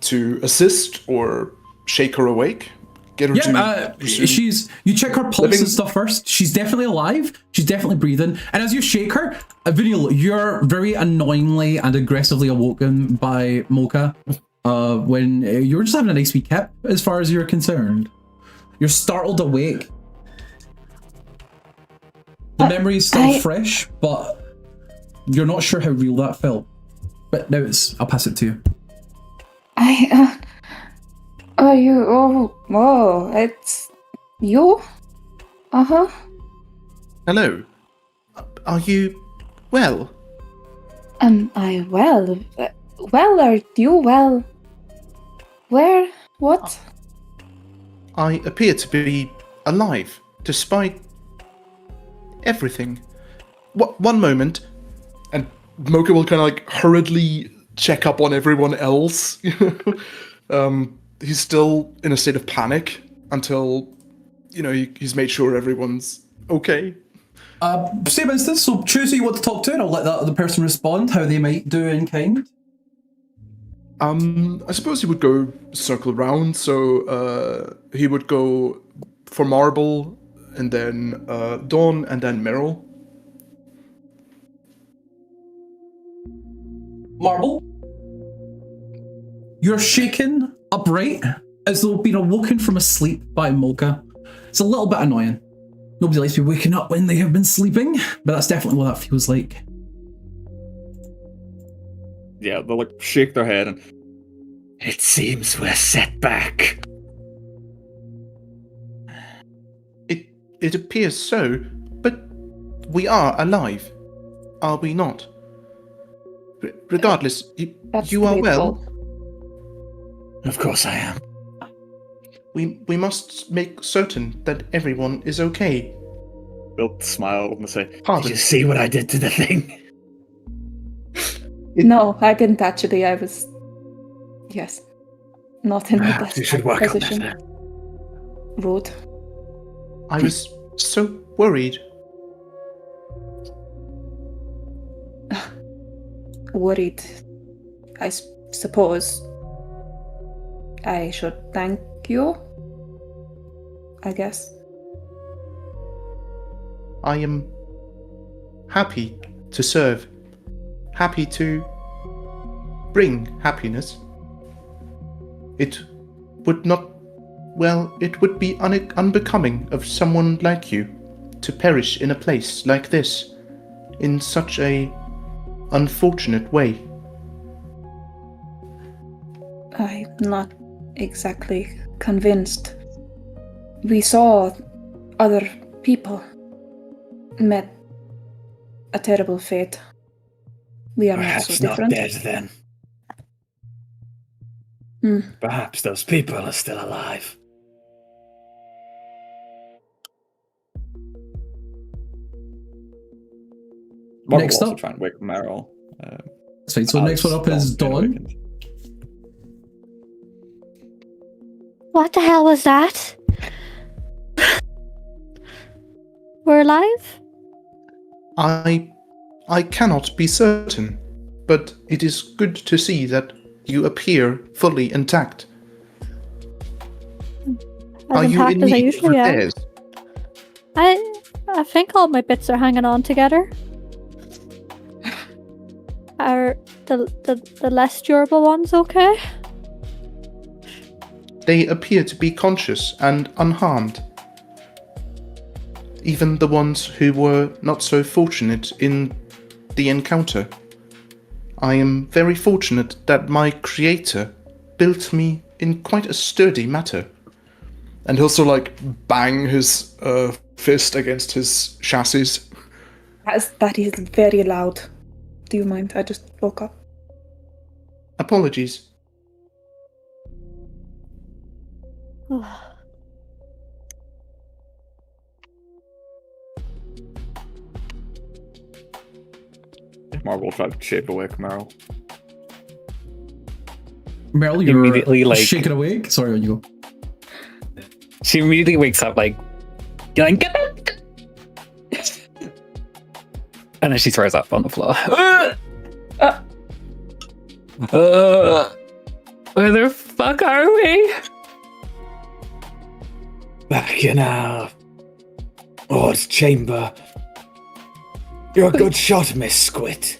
[SPEAKER 4] to assist or shake her awake. Get her
[SPEAKER 1] you check her pulse and stuff first. She's definitely alive. She's definitely breathing. And as you shake her, Vanille, you're very annoyingly and aggressively awoken by M.O.C.H.A. When you were just having a nice wee kip, as far as you're concerned. You're startled awake. The memory is still fresh, but you're not sure how real that felt. But now I'll pass it to you.
[SPEAKER 2] It's you? Uh-huh.
[SPEAKER 4] Hello. Are you well?
[SPEAKER 2] Am I well? Well, are you well? Where? What?
[SPEAKER 4] I appear to be alive, despite everything. One moment, and M.O.C.H.A will kind of like hurriedly check up on everyone else. He's still in a state of panic until, he's made sure everyone's okay.
[SPEAKER 1] Same instance, so choose who you want to talk to, and I'll let that other person respond, how they might do in kind.
[SPEAKER 4] I suppose he would go circle round, so he would go for Marble, and then Dawn, and then Meryl.
[SPEAKER 1] Marble, you're shaken upright as though being awoken from a sleep by M.O.C.H.A. It's a little bit annoying. Nobody likes to be waking up when they have been sleeping, but that's definitely what that feels like.
[SPEAKER 3] Yeah, they'll like shake their head and
[SPEAKER 7] It seems we're set back.
[SPEAKER 4] It appears so, but we are alive, are we not? Regardless, you are well.
[SPEAKER 7] Of course I am.
[SPEAKER 4] We must make certain that everyone is okay.
[SPEAKER 3] they'll smile and say,
[SPEAKER 4] Pardon.
[SPEAKER 7] Did you see what I did to the thing?
[SPEAKER 2] No, I didn't actually. I was... Yes. Not in the
[SPEAKER 7] Perhaps
[SPEAKER 2] best
[SPEAKER 7] you should work on
[SPEAKER 2] position.
[SPEAKER 7] that.
[SPEAKER 2] Rude.
[SPEAKER 4] I was so worried.
[SPEAKER 2] Worried. I suppose I should thank you, I guess.
[SPEAKER 4] I am happy to serve happy to bring happiness. It would not, well, it would be unbecoming of someone like you to perish in a place like this, in such a unfortunate way.
[SPEAKER 2] I'm not exactly convinced. We saw other people met a terrible fate. We are not so
[SPEAKER 7] Perhaps not
[SPEAKER 2] different.
[SPEAKER 7] dead then. Perhaps those people are still alive.
[SPEAKER 3] Mark
[SPEAKER 1] Next
[SPEAKER 3] will also
[SPEAKER 1] up-
[SPEAKER 3] try and wake Meryl.
[SPEAKER 1] That's fine. So next one up is
[SPEAKER 3] Dawn's
[SPEAKER 1] Dawn.
[SPEAKER 3] awakened.
[SPEAKER 6] What the hell was that? We're alive?
[SPEAKER 4] I cannot be certain, but it is good to see that you appear fully intact.
[SPEAKER 6] As
[SPEAKER 4] Are you in
[SPEAKER 6] intact as I
[SPEAKER 4] need of
[SPEAKER 6] usually am.
[SPEAKER 4] repairs?
[SPEAKER 6] I think all my bits are hanging on together. Are the less durable ones okay?
[SPEAKER 4] They appear to be conscious and unharmed. Even the ones who were not so fortunate in the encounter. I am very fortunate that my creator built me in quite a sturdy matter.
[SPEAKER 8] And he'll sort of like bang his fist against his chassis.
[SPEAKER 2] That is very loud. Do you mind? I just woke up.
[SPEAKER 4] Apologies.
[SPEAKER 3] Mark will try to shape awake Meryl.
[SPEAKER 1] Meryl, you're
[SPEAKER 5] Immediately, like-
[SPEAKER 1] shaken awake. Sorry, on you go.
[SPEAKER 5] She immediately wakes up like, yelling, "Get up!" And then she throws up on the floor. Where the fuck are we?
[SPEAKER 7] Back in our odd chamber. You're a good shot, Miss Squid.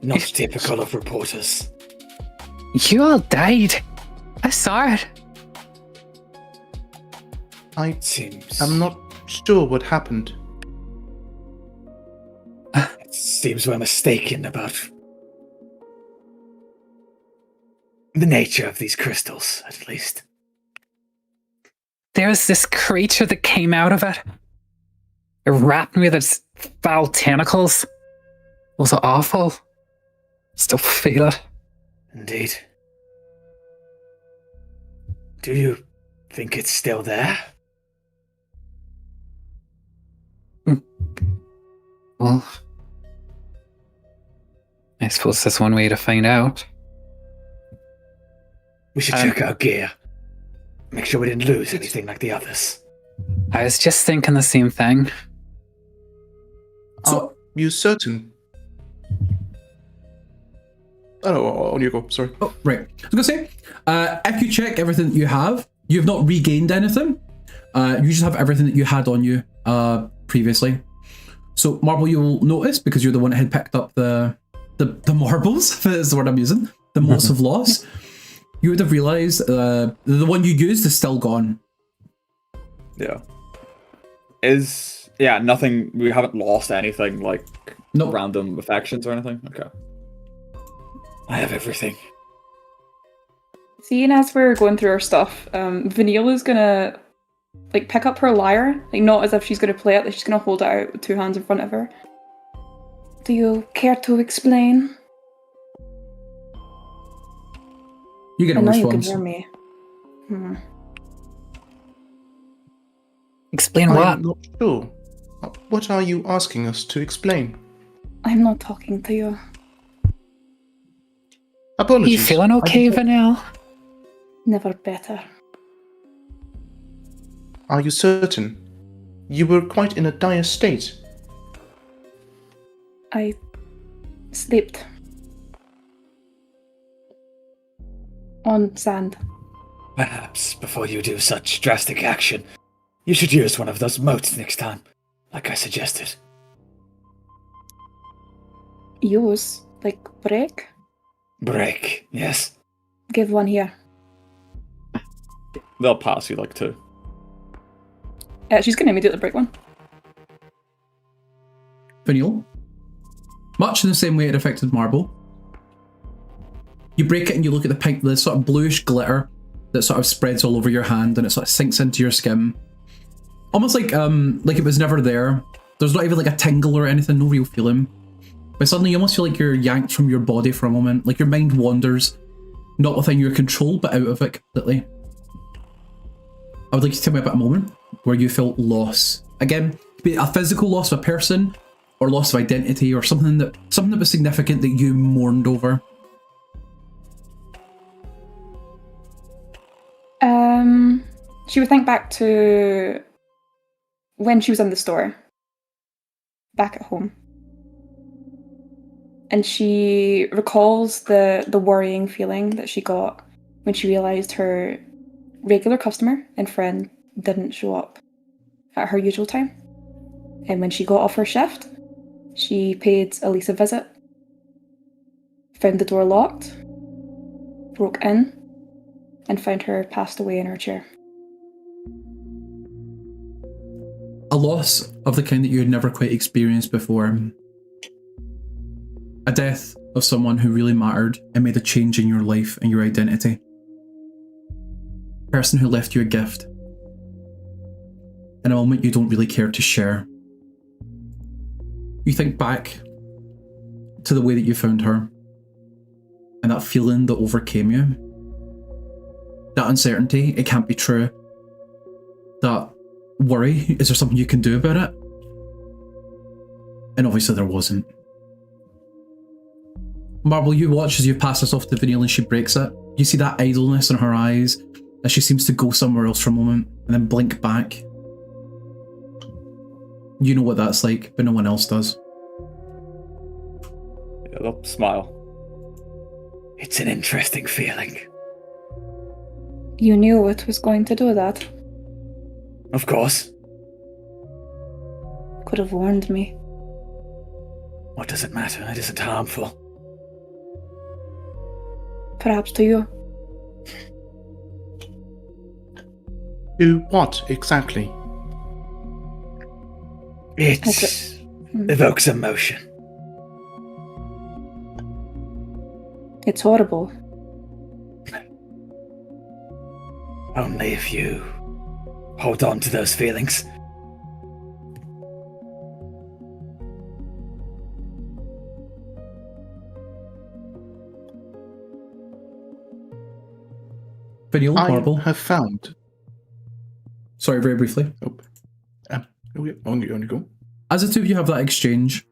[SPEAKER 7] Not typical of reporters.
[SPEAKER 5] You all died. I saw it.
[SPEAKER 4] I
[SPEAKER 7] Seems
[SPEAKER 4] am not sure what happened.
[SPEAKER 7] It seems we're mistaken about the nature of these crystals, at least.
[SPEAKER 5] There's this creature that came out of it. It wrapped me with its foul tentacles. It was awful. Still feel it.
[SPEAKER 7] Indeed. Do you think it's still there?
[SPEAKER 5] Well, I suppose that's one way to find out.
[SPEAKER 7] We should check our gear. Make sure we didn't lose anything like the others.
[SPEAKER 5] I was just thinking the same thing.
[SPEAKER 4] Are you certain?
[SPEAKER 8] Oh, on you go, sorry.
[SPEAKER 1] Oh, right. I was gonna say, if you check everything that you have, you've not regained anything. You just have everything that you had on you previously. So Marble, you'll notice, because you're the one that had picked up the marbles, if is the word I'm using, the motes of loss. You would have realized the one you used is still gone.
[SPEAKER 3] Yeah. Nothing. We haven't lost anything like
[SPEAKER 1] Nope.
[SPEAKER 3] random affections or anything. Okay.
[SPEAKER 7] I have everything.
[SPEAKER 2] Seeing as we're going through our stuff, Vanille is gonna like pick up her lyre, like not as if she's gonna play it, like she's gonna hold it out with two hands in front of her. Do you care to explain?
[SPEAKER 1] You get
[SPEAKER 2] I
[SPEAKER 1] a
[SPEAKER 2] know you can
[SPEAKER 1] response.
[SPEAKER 2] hear me.
[SPEAKER 5] Explain what?
[SPEAKER 4] I'm not sure. What are you asking us to explain?
[SPEAKER 2] I'm not talking to you.
[SPEAKER 4] Apologies.
[SPEAKER 5] You feeling okay, Vanille?
[SPEAKER 2] Never better.
[SPEAKER 4] Are you certain? You were quite in a dire state.
[SPEAKER 2] I slept on sand.
[SPEAKER 7] Perhaps before you do such drastic action, you should use one of those motes next time, like I suggested.
[SPEAKER 2] Use, like, break?
[SPEAKER 7] Break, yes.
[SPEAKER 2] Give one here.
[SPEAKER 3] They'll pass you like 2.
[SPEAKER 2] She's gonna immediately break one.
[SPEAKER 1] Vanille, much in the same way it affected Marble, you break it and you look at the sort of bluish glitter that sort of spreads all over your hand and it sort of sinks into your skin. Almost like it was never there. There's not even like a tingle or anything, no real feeling. But suddenly you almost feel like you're yanked from your body for a moment, like your mind wanders, not within your control, but out of it completely. I would like you to tell me about a moment where you felt loss. Again, be it a physical loss of a person, or loss of identity, or something that was significant that you mourned over.
[SPEAKER 2] She would think back to when she was in the store, back at home. And she recalls the worrying feeling that she got when she realised her regular customer and friend didn't show up at her usual time. And when she got off her shift, she paid Elise a visit, found the door locked, broke in, and found her passed away in her chair.
[SPEAKER 1] A loss of the kind that you had never quite experienced before. A death of someone who really mattered and made a change in your life and your identity. A person who left you a gift. In a moment you don't really care to share. You think back to the way that you found her and that feeling that overcame you. That uncertainty, it can't be true. That worry, is there something you can do about it? And obviously there wasn't. Marble, you watch as you pass this off to Vanille and she breaks it. You see that idleness in her eyes as she seems to go somewhere else for a moment and then blink back. You know what that's like, but no one else does.
[SPEAKER 3] Yeah, they'll smile.
[SPEAKER 7] It's an interesting feeling.
[SPEAKER 2] You knew it was going to do that.
[SPEAKER 7] Of course.
[SPEAKER 2] Could have warned me.
[SPEAKER 7] What does it matter? It isn't harmful.
[SPEAKER 2] Perhaps to you.
[SPEAKER 8] Do what exactly?
[SPEAKER 7] It
[SPEAKER 2] Okay.
[SPEAKER 7] evokes emotion.
[SPEAKER 2] It's horrible.
[SPEAKER 7] Only if you hold on to those feelings.
[SPEAKER 1] Vanille, Marble.
[SPEAKER 8] I have found.
[SPEAKER 1] Sorry, very briefly.
[SPEAKER 8] On you go.
[SPEAKER 1] As the two of you have that exchange,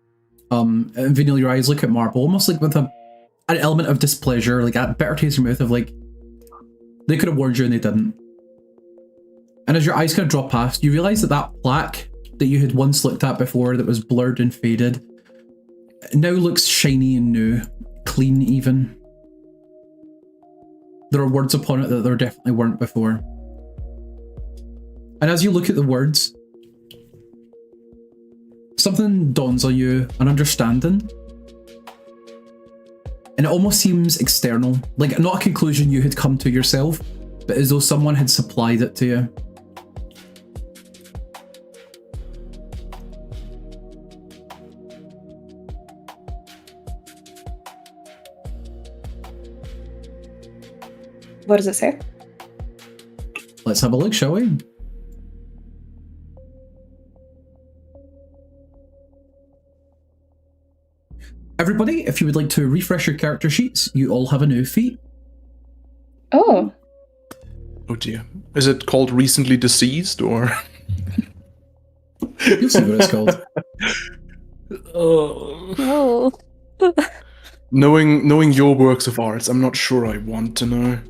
[SPEAKER 1] and Vanille, your eyes look at Marble, almost like with an element of displeasure, like a bitter taste in your mouth of like, they could have warned you and they didn't. And as your eyes kind of drop past, you realise that that plaque that you had once looked at before that was blurred and faded now looks shiny and new, clean even. There are words upon it that there definitely weren't before. And as you look at the words, something dawns on you, an understanding. And it almost seems external, like not a conclusion you had come to yourself, but as though someone had supplied it to you.
[SPEAKER 2] What does it say?
[SPEAKER 1] Let's have a look, shall we? Everybody, if you would like to refresh your character sheets, you all have a new feat.
[SPEAKER 2] Oh.
[SPEAKER 8] Oh dear. Is it called recently deceased or?
[SPEAKER 1] You'll see what it's called.
[SPEAKER 6] Oh.
[SPEAKER 8] Knowing your works of art, I'm not sure I want to know.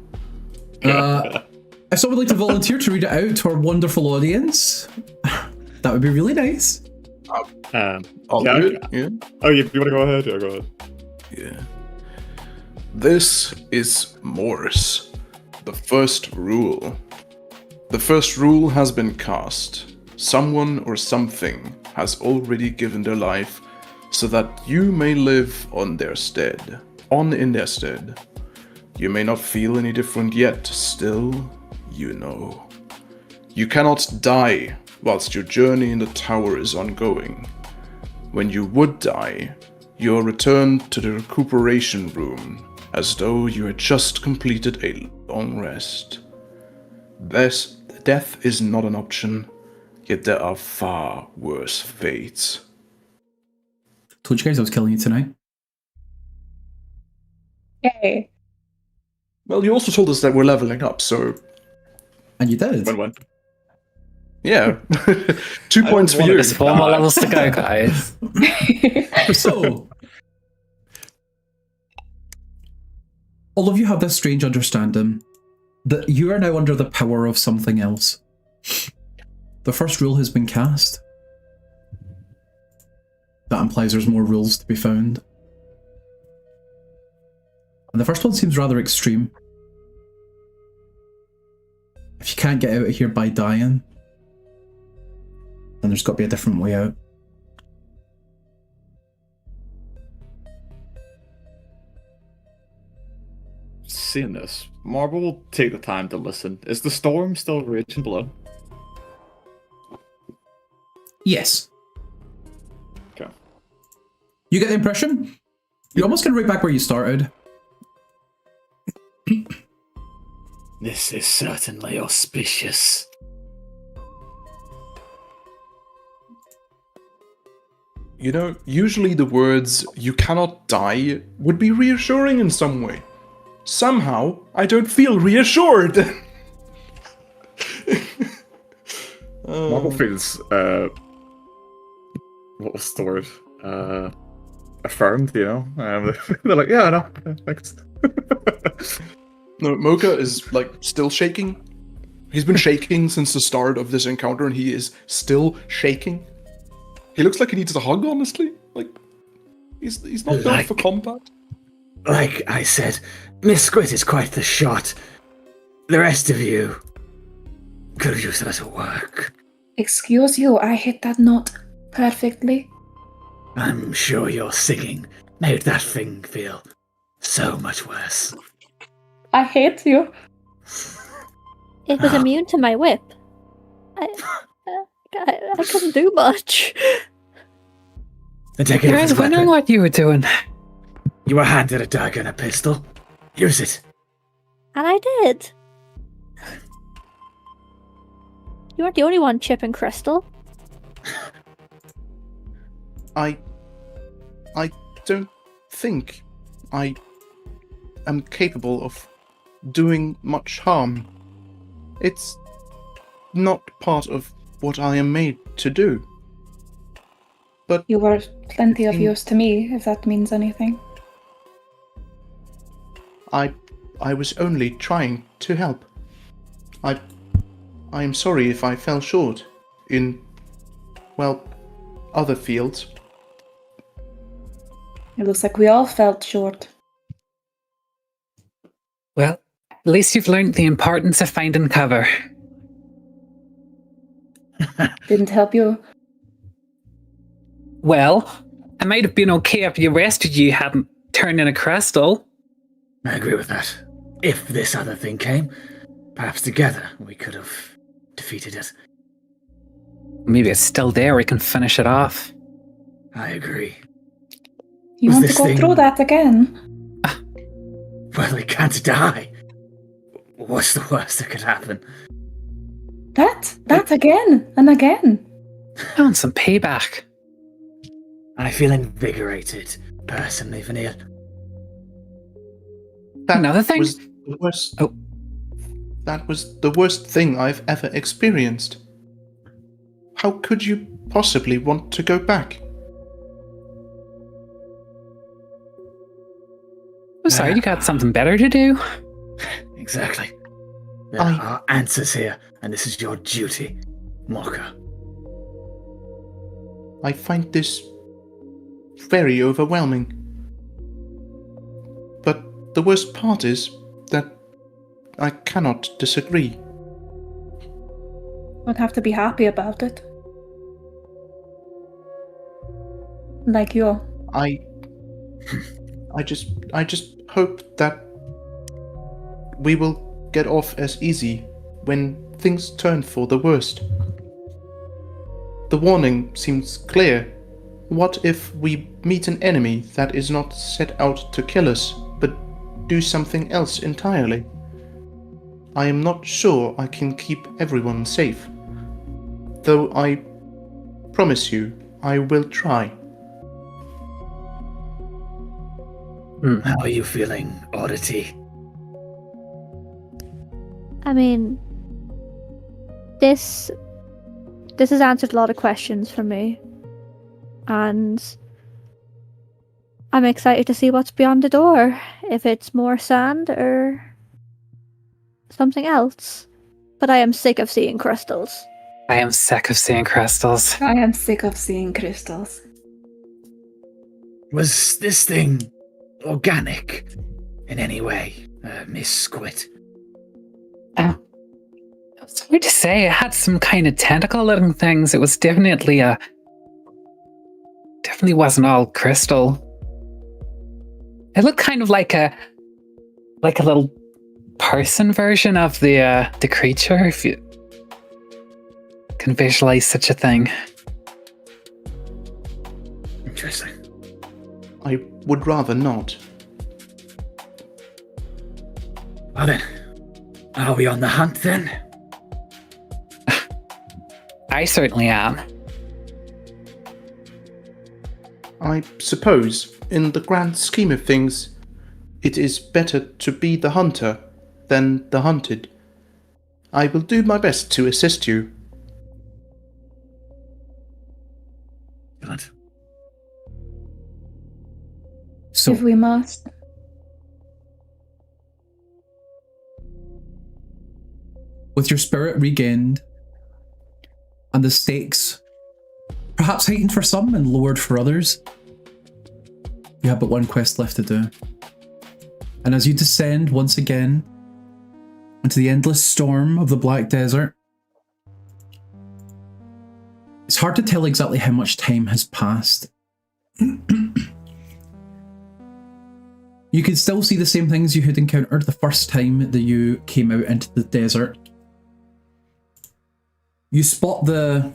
[SPEAKER 1] If someone would like to volunteer to read it out to our wonderful audience, that would be really nice.
[SPEAKER 8] I'll
[SPEAKER 3] Yeah,
[SPEAKER 8] do it. Yeah.
[SPEAKER 3] Oh, you want to go ahead? Yeah, go ahead.
[SPEAKER 8] Yeah. This is Morse. The first rule. The first rule has been cast. Someone or something has already given their life
[SPEAKER 4] so that you may live in their stead. You may not feel any different yet, still, you know. You cannot die whilst your journey in the tower is ongoing. When you would die, you are returned to the recuperation room, as though you had just completed a long rest. Death is not an option, yet there are far worse fates.
[SPEAKER 1] Told you guys I was killing you tonight.
[SPEAKER 2] Yay.
[SPEAKER 4] Well, you also told us that we're leveling up, so
[SPEAKER 1] And you did.
[SPEAKER 3] Win-win.
[SPEAKER 4] yeah. 2 points for you.
[SPEAKER 5] There's 4 more levels to go, guys.
[SPEAKER 1] So, all of you have this strange understanding that you are now under the power of something else. The first rule has been cast. That implies there's more rules to be found. And the first one seems rather extreme. If you can't get out of here by dying, then there's got to be a different way out.
[SPEAKER 3] Seeing this, Marble will take the time to listen. Is the storm still raging below?
[SPEAKER 1] Yes.
[SPEAKER 3] Okay.
[SPEAKER 1] You get the impression? You're almost going right back where you started.
[SPEAKER 7] This is certainly auspicious.
[SPEAKER 4] You know, usually the words, "you cannot die," would be reassuring in some way. Somehow, I don't feel reassured.
[SPEAKER 3] Marble feels, what was the word? Affirmed, you know? They're like, yeah, I know. Thanks.
[SPEAKER 4] No, M.O.C.H.A is, like, still shaking. He's been shaking since the start of this encounter, and he is still shaking. He looks like he needs a hug, honestly. Like, he's not built for combat.
[SPEAKER 7] Like I said, Miss Squid is quite the shot. The rest of you could have used a little work.
[SPEAKER 2] Excuse you, I hit that note perfectly.
[SPEAKER 7] I'm sure your singing made that thing feel so much worse.
[SPEAKER 2] I hate you.
[SPEAKER 6] It was immune to my whip. I couldn't do much.
[SPEAKER 7] Then take it as
[SPEAKER 5] Guys,
[SPEAKER 7] a
[SPEAKER 5] we know
[SPEAKER 7] weapon.
[SPEAKER 5] what you were doing.
[SPEAKER 7] You were handed a dagger and a pistol. Use it.
[SPEAKER 6] And I did. You weren't the only one chipping Crystal.
[SPEAKER 4] I don't think I am capable of doing much harm. It's not part of what I am made to do. But
[SPEAKER 2] You were plenty of use to me, if that means anything.
[SPEAKER 4] I was only trying to help. I am sorry if I fell short in, well, other fields.
[SPEAKER 2] It looks like we all felt short.
[SPEAKER 5] Well, at least you've learned the importance of finding cover.
[SPEAKER 2] Didn't help you.
[SPEAKER 5] Well, it might have been okay if the rest of you hadn't turned in a crystal.
[SPEAKER 7] I agree with that. If this other thing came, perhaps together we could have defeated it.
[SPEAKER 5] Maybe it's still there, we can finish it off.
[SPEAKER 7] I agree.
[SPEAKER 2] You
[SPEAKER 7] Was
[SPEAKER 2] want to
[SPEAKER 7] this
[SPEAKER 2] go
[SPEAKER 7] thing-
[SPEAKER 2] through that again?
[SPEAKER 7] Well, we can't die. What's the worst that could happen?
[SPEAKER 2] That again and again.
[SPEAKER 5] I want some payback.
[SPEAKER 7] I feel invigorated, personally, Vanille.
[SPEAKER 4] That
[SPEAKER 5] Another thing?
[SPEAKER 4] was the worst.
[SPEAKER 5] Oh.
[SPEAKER 4] That was the worst thing I've ever experienced. How could you possibly want to go back?
[SPEAKER 5] I'm sorry, you got something better to do?
[SPEAKER 7] Exactly. There
[SPEAKER 4] I-
[SPEAKER 7] are answers here, and this is your duty, M.O.C.H.A.
[SPEAKER 4] I find this very overwhelming. But the worst part is that I cannot disagree.
[SPEAKER 2] Don't have to be happy about it. Like you.
[SPEAKER 8] I just hope that we will get off as easy when things turn for the worst. The warning seems clear. What if we meet an enemy that is not set out to kill us, but do something else entirely? I am not sure I can keep everyone safe. Though I promise you, I will try.
[SPEAKER 7] How are you feeling, Oddity?
[SPEAKER 6] I mean, this has answered a lot of questions for me. And I'm excited to see what's beyond the door. If it's more sand or something else. But I am sick of seeing crystals.
[SPEAKER 5] I am sick of seeing crystals.
[SPEAKER 2] I am sick of seeing crystals.
[SPEAKER 7] Was this thing organic in any way, Miss Squid?
[SPEAKER 5] It's hard to say. It had some kind of tentacle-looking things. It was definitely wasn't all crystal. It looked kind of like a little person version of the creature, if you can visualize such a thing.
[SPEAKER 7] Interesting.
[SPEAKER 8] I would rather not.
[SPEAKER 7] Well then, are we on the hunt then?
[SPEAKER 5] I certainly am.
[SPEAKER 8] I suppose, in the grand scheme of things, it is better to be the hunter than the hunted. I will do my best to assist you.
[SPEAKER 7] Good.
[SPEAKER 1] So,
[SPEAKER 2] If we must.
[SPEAKER 1] with your spirit regained, and the stakes perhaps heightened for some and lowered for others, you have but one quest left to do. And as you descend once again into the endless storm of the Black Desert, it's hard to tell exactly how much time has passed. You can still see the same things you had encountered the first time that you came out into the desert. You spot the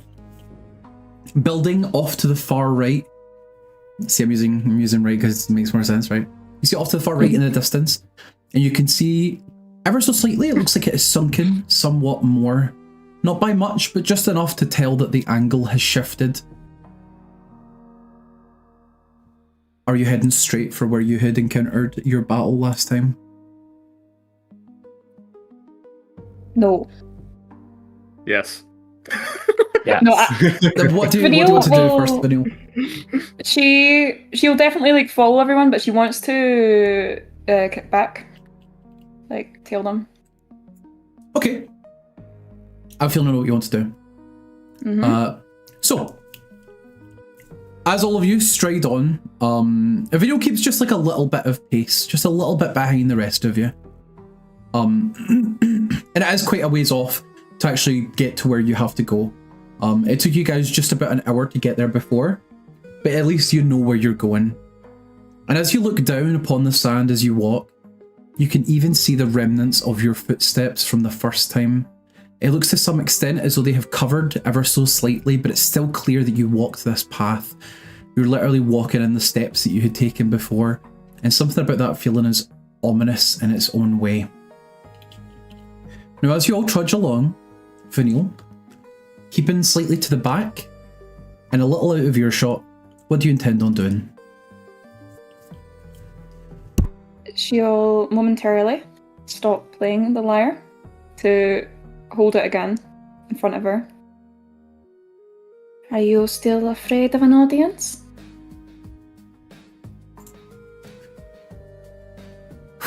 [SPEAKER 1] building off to the far right. See, I'm using right because it makes more sense, right? You see off to the far right in the distance, and you can see ever so slightly, it looks like it is sunken somewhat more. Not by much, but just enough to tell that the angle has shifted. Are you heading straight for where you had encountered your battle last time?
[SPEAKER 2] No.
[SPEAKER 3] Yes.
[SPEAKER 5] Yeah.
[SPEAKER 2] No,
[SPEAKER 1] What do you want to do first, Vanille?
[SPEAKER 2] she'll definitely like follow everyone, but she wants to kick back, like tail them.
[SPEAKER 1] Okay. I feel know what you want to do.
[SPEAKER 2] Mm-hmm.
[SPEAKER 1] So, as all of you stride on, the video keeps just like a little bit of pace, just a little bit behind the rest of you. And it is quite a ways off to actually get to where you have to go. It took you guys just about an hour to get there before, but at least you know where you're going. And as you look down upon the sand as you walk, you can even see the remnants of your footsteps from the first time. It looks to some extent as though they have covered ever so slightly, but it's still clear that you walked this path. You're literally walking in the steps that you had taken before, and something about that feeling is ominous in its own way. Now, as you all trudge along, Vanille, keeping slightly to the back and a little out of earshot, what do you intend on doing?
[SPEAKER 2] She'll momentarily stop playing the lyre to hold it again in front of her. Are you still afraid of an audience?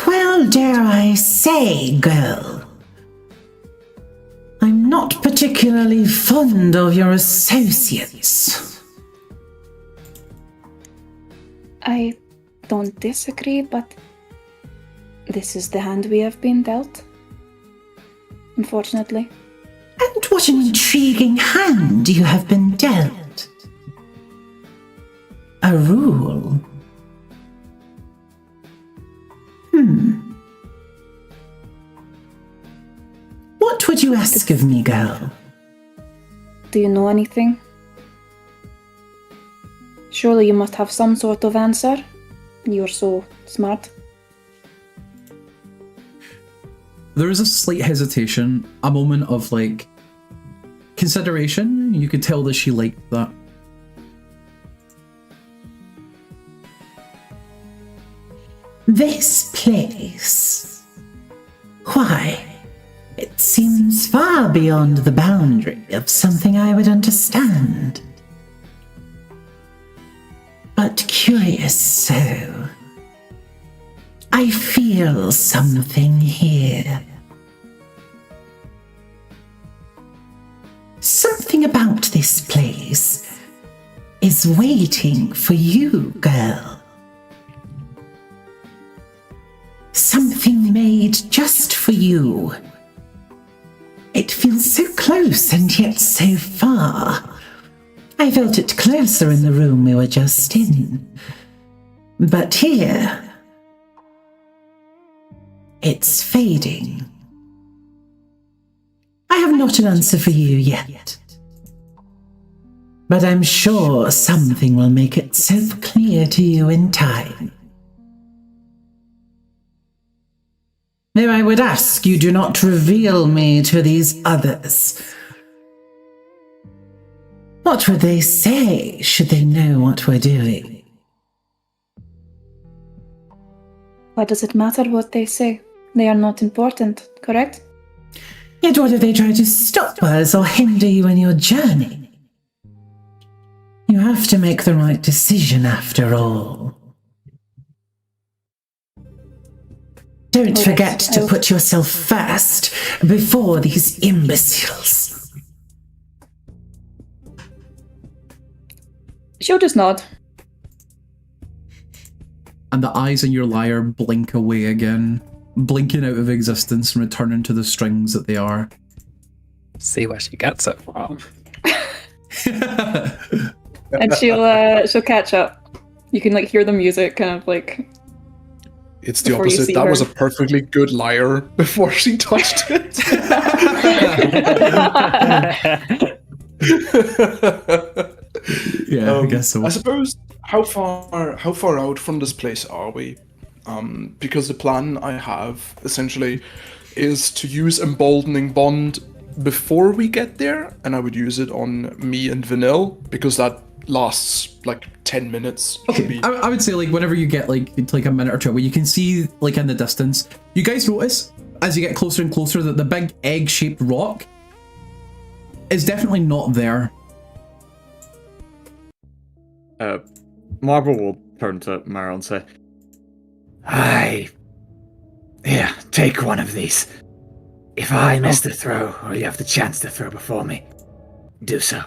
[SPEAKER 9] Well, dare I say, girl, I'm not particularly fond of your associates.
[SPEAKER 2] I don't disagree, but this is the hand we have been dealt. Unfortunately.
[SPEAKER 9] And what an intriguing hand you have been dealt. a rule. What would you ask of me, girl?
[SPEAKER 2] Do you know anything? Surely you must have some sort of answer. You're so smart.
[SPEAKER 1] There is a slight hesitation, a moment of like consideration. You could tell that she liked that.
[SPEAKER 9] This place. Why? It seems far beyond the boundary of something I would understand. But curious so. I feel something here. Something about this place is waiting for you, girl. Something made just for you. It feels so close and yet so far. I felt it closer in the room we were just in. But here, it's fading. I have not an answer for you yet. But I'm sure something will make itself clear to you in time. Though I would ask you do not reveal me to these others. What would they say should they know what we're doing?
[SPEAKER 2] Why does it matter what they say? They are not important, correct?
[SPEAKER 9] Yet what if they try to stop us or hinder you in your journey? You have to make the right decision after all. Don't forget to put yourself first before these imbeciles.
[SPEAKER 2] She'll just nod.
[SPEAKER 1] And the eyes in your lyre blink away again, blinking out of existence and returning to the strings that they are.
[SPEAKER 5] See where she gets it from.
[SPEAKER 2] And she'll catch up. You can like hear the music kind of like.
[SPEAKER 4] It's the opposite. That was a perfectly good liar before she touched it.
[SPEAKER 1] Yeah, I guess so.
[SPEAKER 4] I suppose how far out from this place are we? Because the plan I have essentially is to use Emboldening Bond before we get there, and I would use it on me and Vanille because that lasts like 10 minutes.
[SPEAKER 1] Okay, I would say like whenever you get like a minute or two away, you can see like in the distance. You guys notice as you get closer and closer that the big egg-shaped rock is definitely not there.
[SPEAKER 3] Marble will turn to Meryl and say,
[SPEAKER 7] Here, take one of these. If I miss the throw, or you have the chance to throw before me, do so.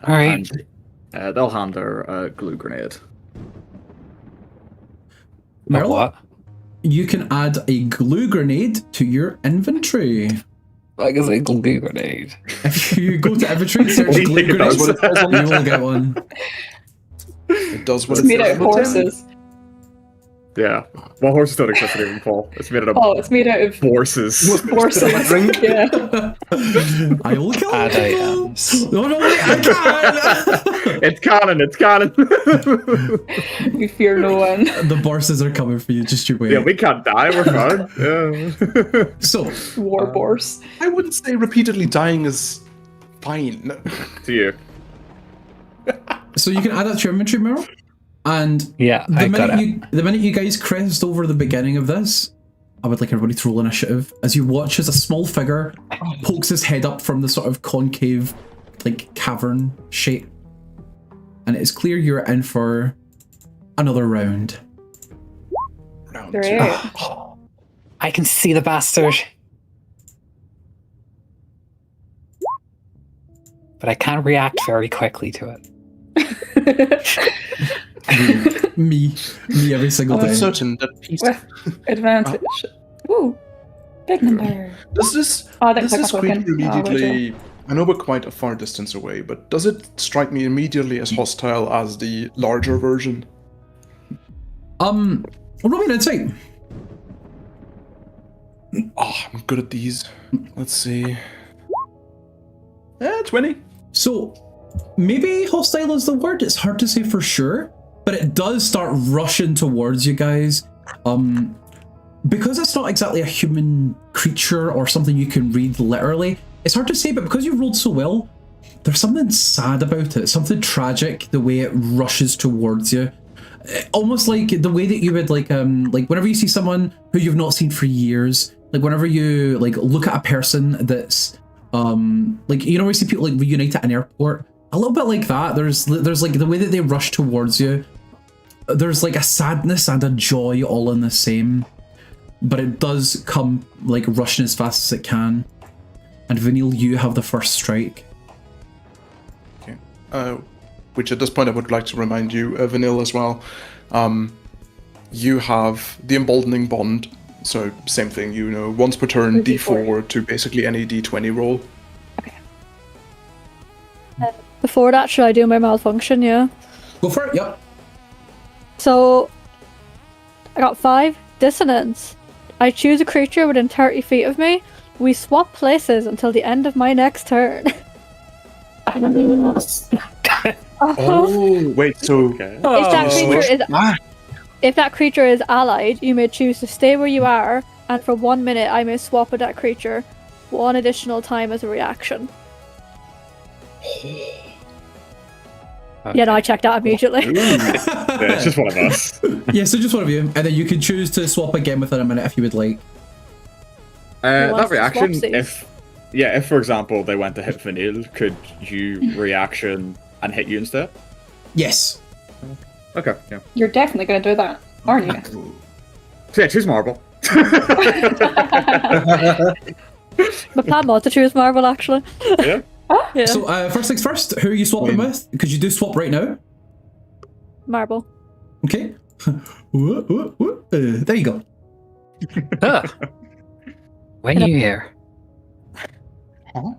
[SPEAKER 5] All right.
[SPEAKER 3] And, they'll hand her a glue grenade.
[SPEAKER 1] Meryl,
[SPEAKER 5] What?
[SPEAKER 1] you can add a glue grenade to your inventory.
[SPEAKER 5] Like a single glue grenade.
[SPEAKER 1] If you go to inventory and search glue grenades, you will get one.
[SPEAKER 4] It does what
[SPEAKER 2] It's made out of horses.
[SPEAKER 3] Yeah. Well, horses don't exist in Avanfall. It's made out of
[SPEAKER 2] It's made out of
[SPEAKER 3] horses.
[SPEAKER 2] horses. Yeah.
[SPEAKER 1] I will kill
[SPEAKER 5] Add
[SPEAKER 1] you.
[SPEAKER 5] items.
[SPEAKER 1] No, wait, I can't.
[SPEAKER 3] It's canon.
[SPEAKER 2] We fear no one.
[SPEAKER 1] The horses are coming for you, just you wait.
[SPEAKER 3] Yeah, we can't die. We're fine. Yeah.
[SPEAKER 1] So,
[SPEAKER 2] War boars.
[SPEAKER 4] I wouldn't say repeatedly dying is fine.
[SPEAKER 3] To you.
[SPEAKER 1] so you can add that to your inventory, Meryl. And
[SPEAKER 5] Yeah, I got it.
[SPEAKER 1] the minute you guys crest over the beginning of this, I would like everybody to roll initiative as you watch as a small figure pokes his head up from the sort of concave, like cavern shape, and it is clear you're in for another round.
[SPEAKER 4] Round
[SPEAKER 2] Great.
[SPEAKER 5] Oh, I can see the bastard. But I can't react very quickly to it.
[SPEAKER 1] me every single
[SPEAKER 4] I'm
[SPEAKER 1] day.
[SPEAKER 4] certain that peace.
[SPEAKER 2] With advantage. Ooh, big number.
[SPEAKER 4] Does this
[SPEAKER 2] Oh, that's
[SPEAKER 4] creature
[SPEAKER 2] like a token.
[SPEAKER 4] immediately I know we're quite a far distance away, but does it strike me immediately as hostile as the larger version?
[SPEAKER 1] Roll me an insight.
[SPEAKER 4] Oh, I'm good at these. Let's see. 20.
[SPEAKER 1] So, maybe hostile is the word. It's hard to say for sure, but it does start rushing towards you guys. Because it's not exactly a human creature or something you can read literally, it's hard to say, but because you rolled so well, there's something sad about it, something tragic, the way it rushes towards you. Almost like the way that you would like whenever you see someone who you've not seen for years, like whenever you like look at a person that's like, you know, we see people like reunite at an airport, a little bit like that. There's like the way that they rush towards you, there's like a sadness and a joy all in the same, but it does come like rushing as fast as it can. And Vanille, you have the first strike.
[SPEAKER 4] Okay. Which at this point I would like to remind you, Vanille, as well. You have the emboldening bond, so same thing, you know, once per turn, D4 to basically any D20 roll.
[SPEAKER 6] Okay. Before that, should I do my malfunction, yeah?
[SPEAKER 1] Go for it, yep.
[SPEAKER 6] So, I got 5. Dissonance. I choose a creature within 30 feet of me. We swap places until the end of my next turn.
[SPEAKER 4] Oh, wait, so...
[SPEAKER 6] If that creature is allied, you may choose to stay where you are, and for 1 minute I may swap with that creature 1 additional time as a reaction.
[SPEAKER 5] Okay.
[SPEAKER 6] Yeah, no, I checked that immediately.
[SPEAKER 3] Yeah, it's just one of us.
[SPEAKER 1] Yeah, so just one of you, and then you can choose to swap again within a minute if you would like.
[SPEAKER 3] That reaction,
[SPEAKER 6] swapsies?
[SPEAKER 3] if for example they went to hit Vanille, could you reaction and hit you instead?
[SPEAKER 1] Yes.
[SPEAKER 3] Okay, yeah.
[SPEAKER 2] You're definitely going to do that, aren't you?
[SPEAKER 3] So yeah, choose Marble.
[SPEAKER 6] My plan was to choose Marvel, actually.
[SPEAKER 3] Yeah.
[SPEAKER 6] Yeah.
[SPEAKER 1] So first things first, who are you swapping with? Because you do swap right now.
[SPEAKER 6] Marble.
[SPEAKER 1] Okay. There you go.
[SPEAKER 5] When are you here?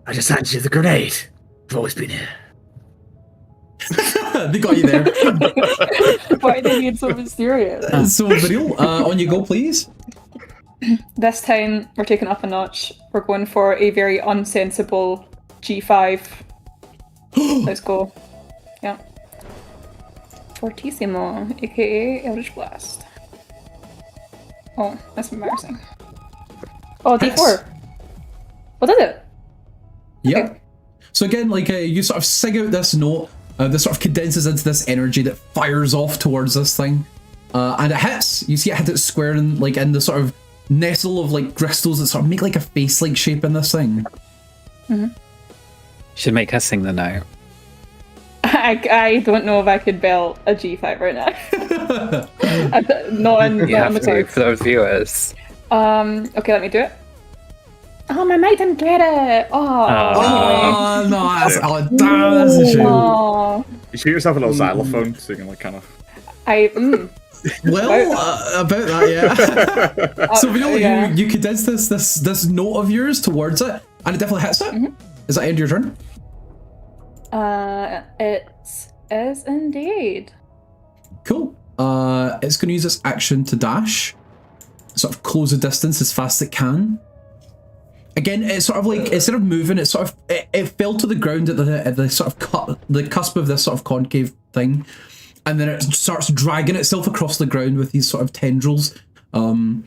[SPEAKER 7] I just handed you the grenade. I've always been here.
[SPEAKER 1] They got you there.
[SPEAKER 2] Why are they being so mysterious?
[SPEAKER 1] So, Vanille, on you go, please.
[SPEAKER 2] This time, we're taking it up a notch. We're going for a very unsensible G5. Let's go. Yeah. Fortissimo, aka Eldritch Blast. Oh, that's embarrassing. Oh, D4. What is it?
[SPEAKER 1] Yep.
[SPEAKER 2] Okay.
[SPEAKER 1] So again, like you sort of sing out this note, this sort of condenses into this energy that fires off towards this thing, and it hits. You see it hit it square in, like in the sort of nestle of like crystals that sort of make like a face-like shape in this thing.
[SPEAKER 2] Mm-hmm.
[SPEAKER 5] Should make her sing the note.
[SPEAKER 2] I don't know if I could belt a G5 right now. not in
[SPEAKER 5] You have
[SPEAKER 2] the
[SPEAKER 5] to
[SPEAKER 2] cards.
[SPEAKER 5] for those viewers.
[SPEAKER 2] Okay, let me do it. Oh, my mate didn't get it. Oh,
[SPEAKER 1] Oh no, that's that's a shame.
[SPEAKER 2] oh.
[SPEAKER 3] You shoot yourself a little xylophone so you can like kind of.
[SPEAKER 1] Well, about that, yeah. So Vanille,
[SPEAKER 2] yeah.
[SPEAKER 1] you condense this note of yours towards it, and it definitely hits it.
[SPEAKER 2] Mm-hmm.
[SPEAKER 1] Is that end your turn?
[SPEAKER 2] It is indeed.
[SPEAKER 1] Cool. It's going to use its action to dash, sort of close the distance as fast as it can. Again, it's sort of like instead of moving, it sort of it fell to the ground at the sort of the cusp of this sort of concave thing, and then it starts dragging itself across the ground with these sort of tendrils, and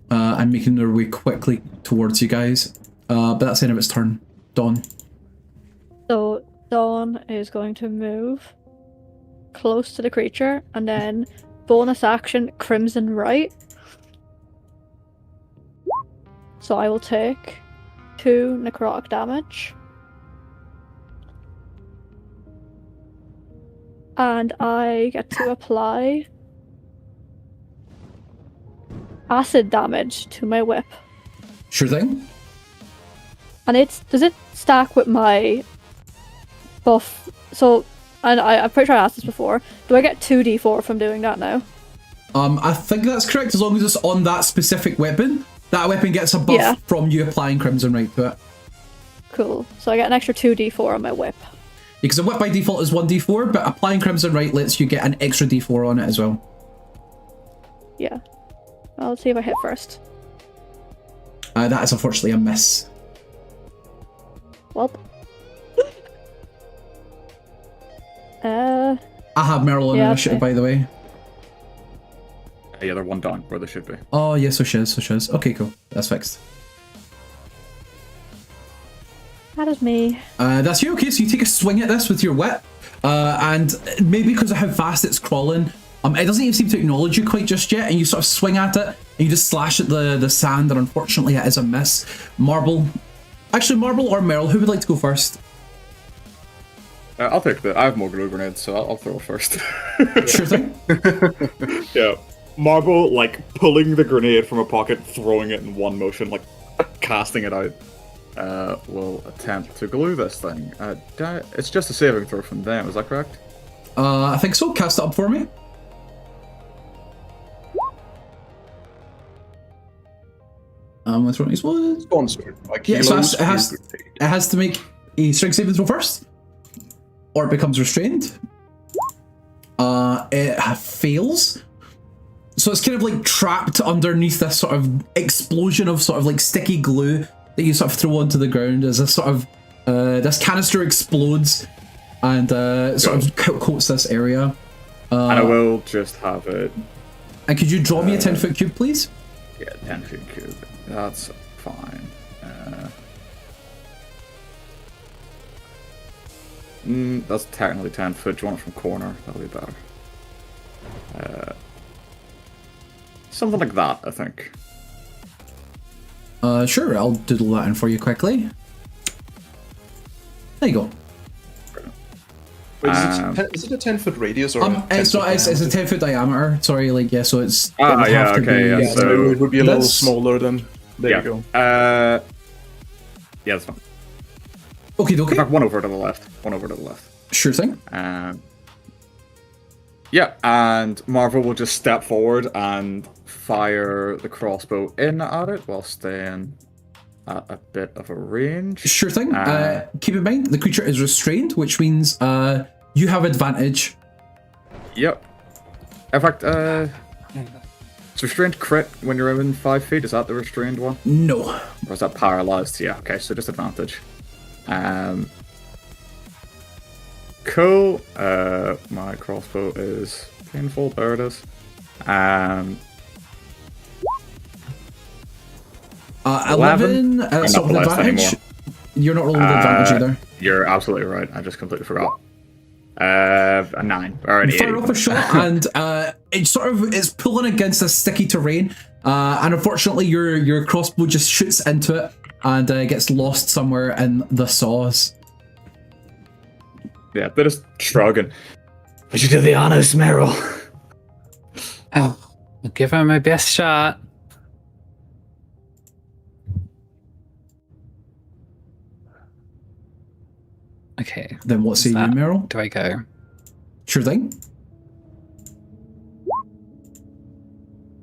[SPEAKER 1] making their way quickly towards you guys. But that's the end of its turn. Dawn.
[SPEAKER 6] So Dawn is going to move close to the creature and then bonus action Crimson Right. So I will take 2 necrotic damage. And I get to apply acid damage to my whip.
[SPEAKER 1] Sure thing.
[SPEAKER 6] And does it stack with my buff? So, and I'm pretty sure I asked this before. Do I get 2d4 from doing that now?
[SPEAKER 1] I think that's correct, as long as it's on that specific weapon. That weapon gets a buff from you applying Crimson Right to it.
[SPEAKER 6] Cool. So I get an extra 2d4 on my whip.
[SPEAKER 1] Because a whip by default is 1d4, but applying Crimson Right lets you get an extra d4 on it as well.
[SPEAKER 6] Yeah. I'll see if I hit first.
[SPEAKER 1] That is unfortunately a miss.
[SPEAKER 6] Well.
[SPEAKER 1] I have Meryl on
[SPEAKER 6] Yeah,
[SPEAKER 1] initiative,
[SPEAKER 6] okay.
[SPEAKER 1] by the way.
[SPEAKER 3] Yeah, they're one down where they should be.
[SPEAKER 1] Oh, yeah, so she is. Okay, cool. That's fixed.
[SPEAKER 6] That is me.
[SPEAKER 1] That's you. Okay, so you take a swing at this with your whip, and maybe because of how fast it's crawling, it doesn't even seem to acknowledge you quite just yet, and you sort of swing at it, and you just slash at the sand, and unfortunately it is a miss. Marble or Meryl, who would like to go first?
[SPEAKER 3] I'll take I have more glue grenades, so I'll throw it first.
[SPEAKER 1] Sure thing.
[SPEAKER 3] Yeah. Marble, like, pulling the grenade from a pocket, throwing it in one motion, like, casting it out. Will attempt to glue this thing. It's just a saving throw from them, is that correct?
[SPEAKER 1] I think so. Cast it up for me. What's wrong? What?
[SPEAKER 4] Sponsored. Like
[SPEAKER 1] Yeah, so
[SPEAKER 4] heroes,
[SPEAKER 1] it has to make a strength saving throw first, or it becomes restrained. It fails. So it's kind of like trapped underneath this sort of explosion of sort of like sticky glue that you sort of throw onto the ground as this sort of this canister explodes and sort of coats this area.
[SPEAKER 3] And I will just have it.
[SPEAKER 1] And could you draw me a 10-foot cube, please?
[SPEAKER 3] Yeah, 10-foot cube. That's fine. That's technically 10 foot. Do you want it from corner? That'll be better. Something like that, I think.
[SPEAKER 1] Sure, I'll doodle that in for you quickly. There you go.
[SPEAKER 4] Wait, is it a 10-foot radius or?
[SPEAKER 1] It's not. It's a 10-foot diameter. Sorry, like yeah. So it's. It would
[SPEAKER 3] yeah,
[SPEAKER 1] have to
[SPEAKER 3] okay,
[SPEAKER 1] be,
[SPEAKER 3] yeah.
[SPEAKER 4] So it would be a little
[SPEAKER 1] that's-
[SPEAKER 4] smaller than. There
[SPEAKER 3] Yeah.
[SPEAKER 4] you go.
[SPEAKER 3] Yeah, that's fine.
[SPEAKER 1] Okay,
[SPEAKER 3] In
[SPEAKER 1] okay.
[SPEAKER 3] fact, one over to the left.
[SPEAKER 1] Sure thing.
[SPEAKER 3] Yeah, and Marvel will just step forward and fire the crossbow in at it while staying at a bit of a range.
[SPEAKER 1] Sure thing. Keep in mind the creature is restrained, which means you have advantage.
[SPEAKER 3] Yep. In fact, it's restrained crit when you're within 5 feet. Is that the restrained one?
[SPEAKER 1] No.
[SPEAKER 3] Or is that paralyzed? Yeah, okay, so disadvantage. Cool. My crossbow is painful. There it is.
[SPEAKER 1] 11. That's not
[SPEAKER 3] I'm
[SPEAKER 1] with
[SPEAKER 3] not blessed
[SPEAKER 1] advantage.
[SPEAKER 3] anymore.
[SPEAKER 1] You're not rolling with advantage either.
[SPEAKER 3] You're absolutely right. I just completely forgot. A 9 or an 8.
[SPEAKER 1] Fire off a shot, and it sort of is pulling against a sticky terrain. And unfortunately, your crossbow just shoots into it and gets lost somewhere in the saws.
[SPEAKER 3] Yeah, they're just shrugging.
[SPEAKER 7] Would you do the honors, Meryl?
[SPEAKER 5] I'll give her my best shot. Okay.
[SPEAKER 1] Then what say you,
[SPEAKER 5] that?
[SPEAKER 1] Meryl?
[SPEAKER 5] Do I go?
[SPEAKER 1] Sure thing.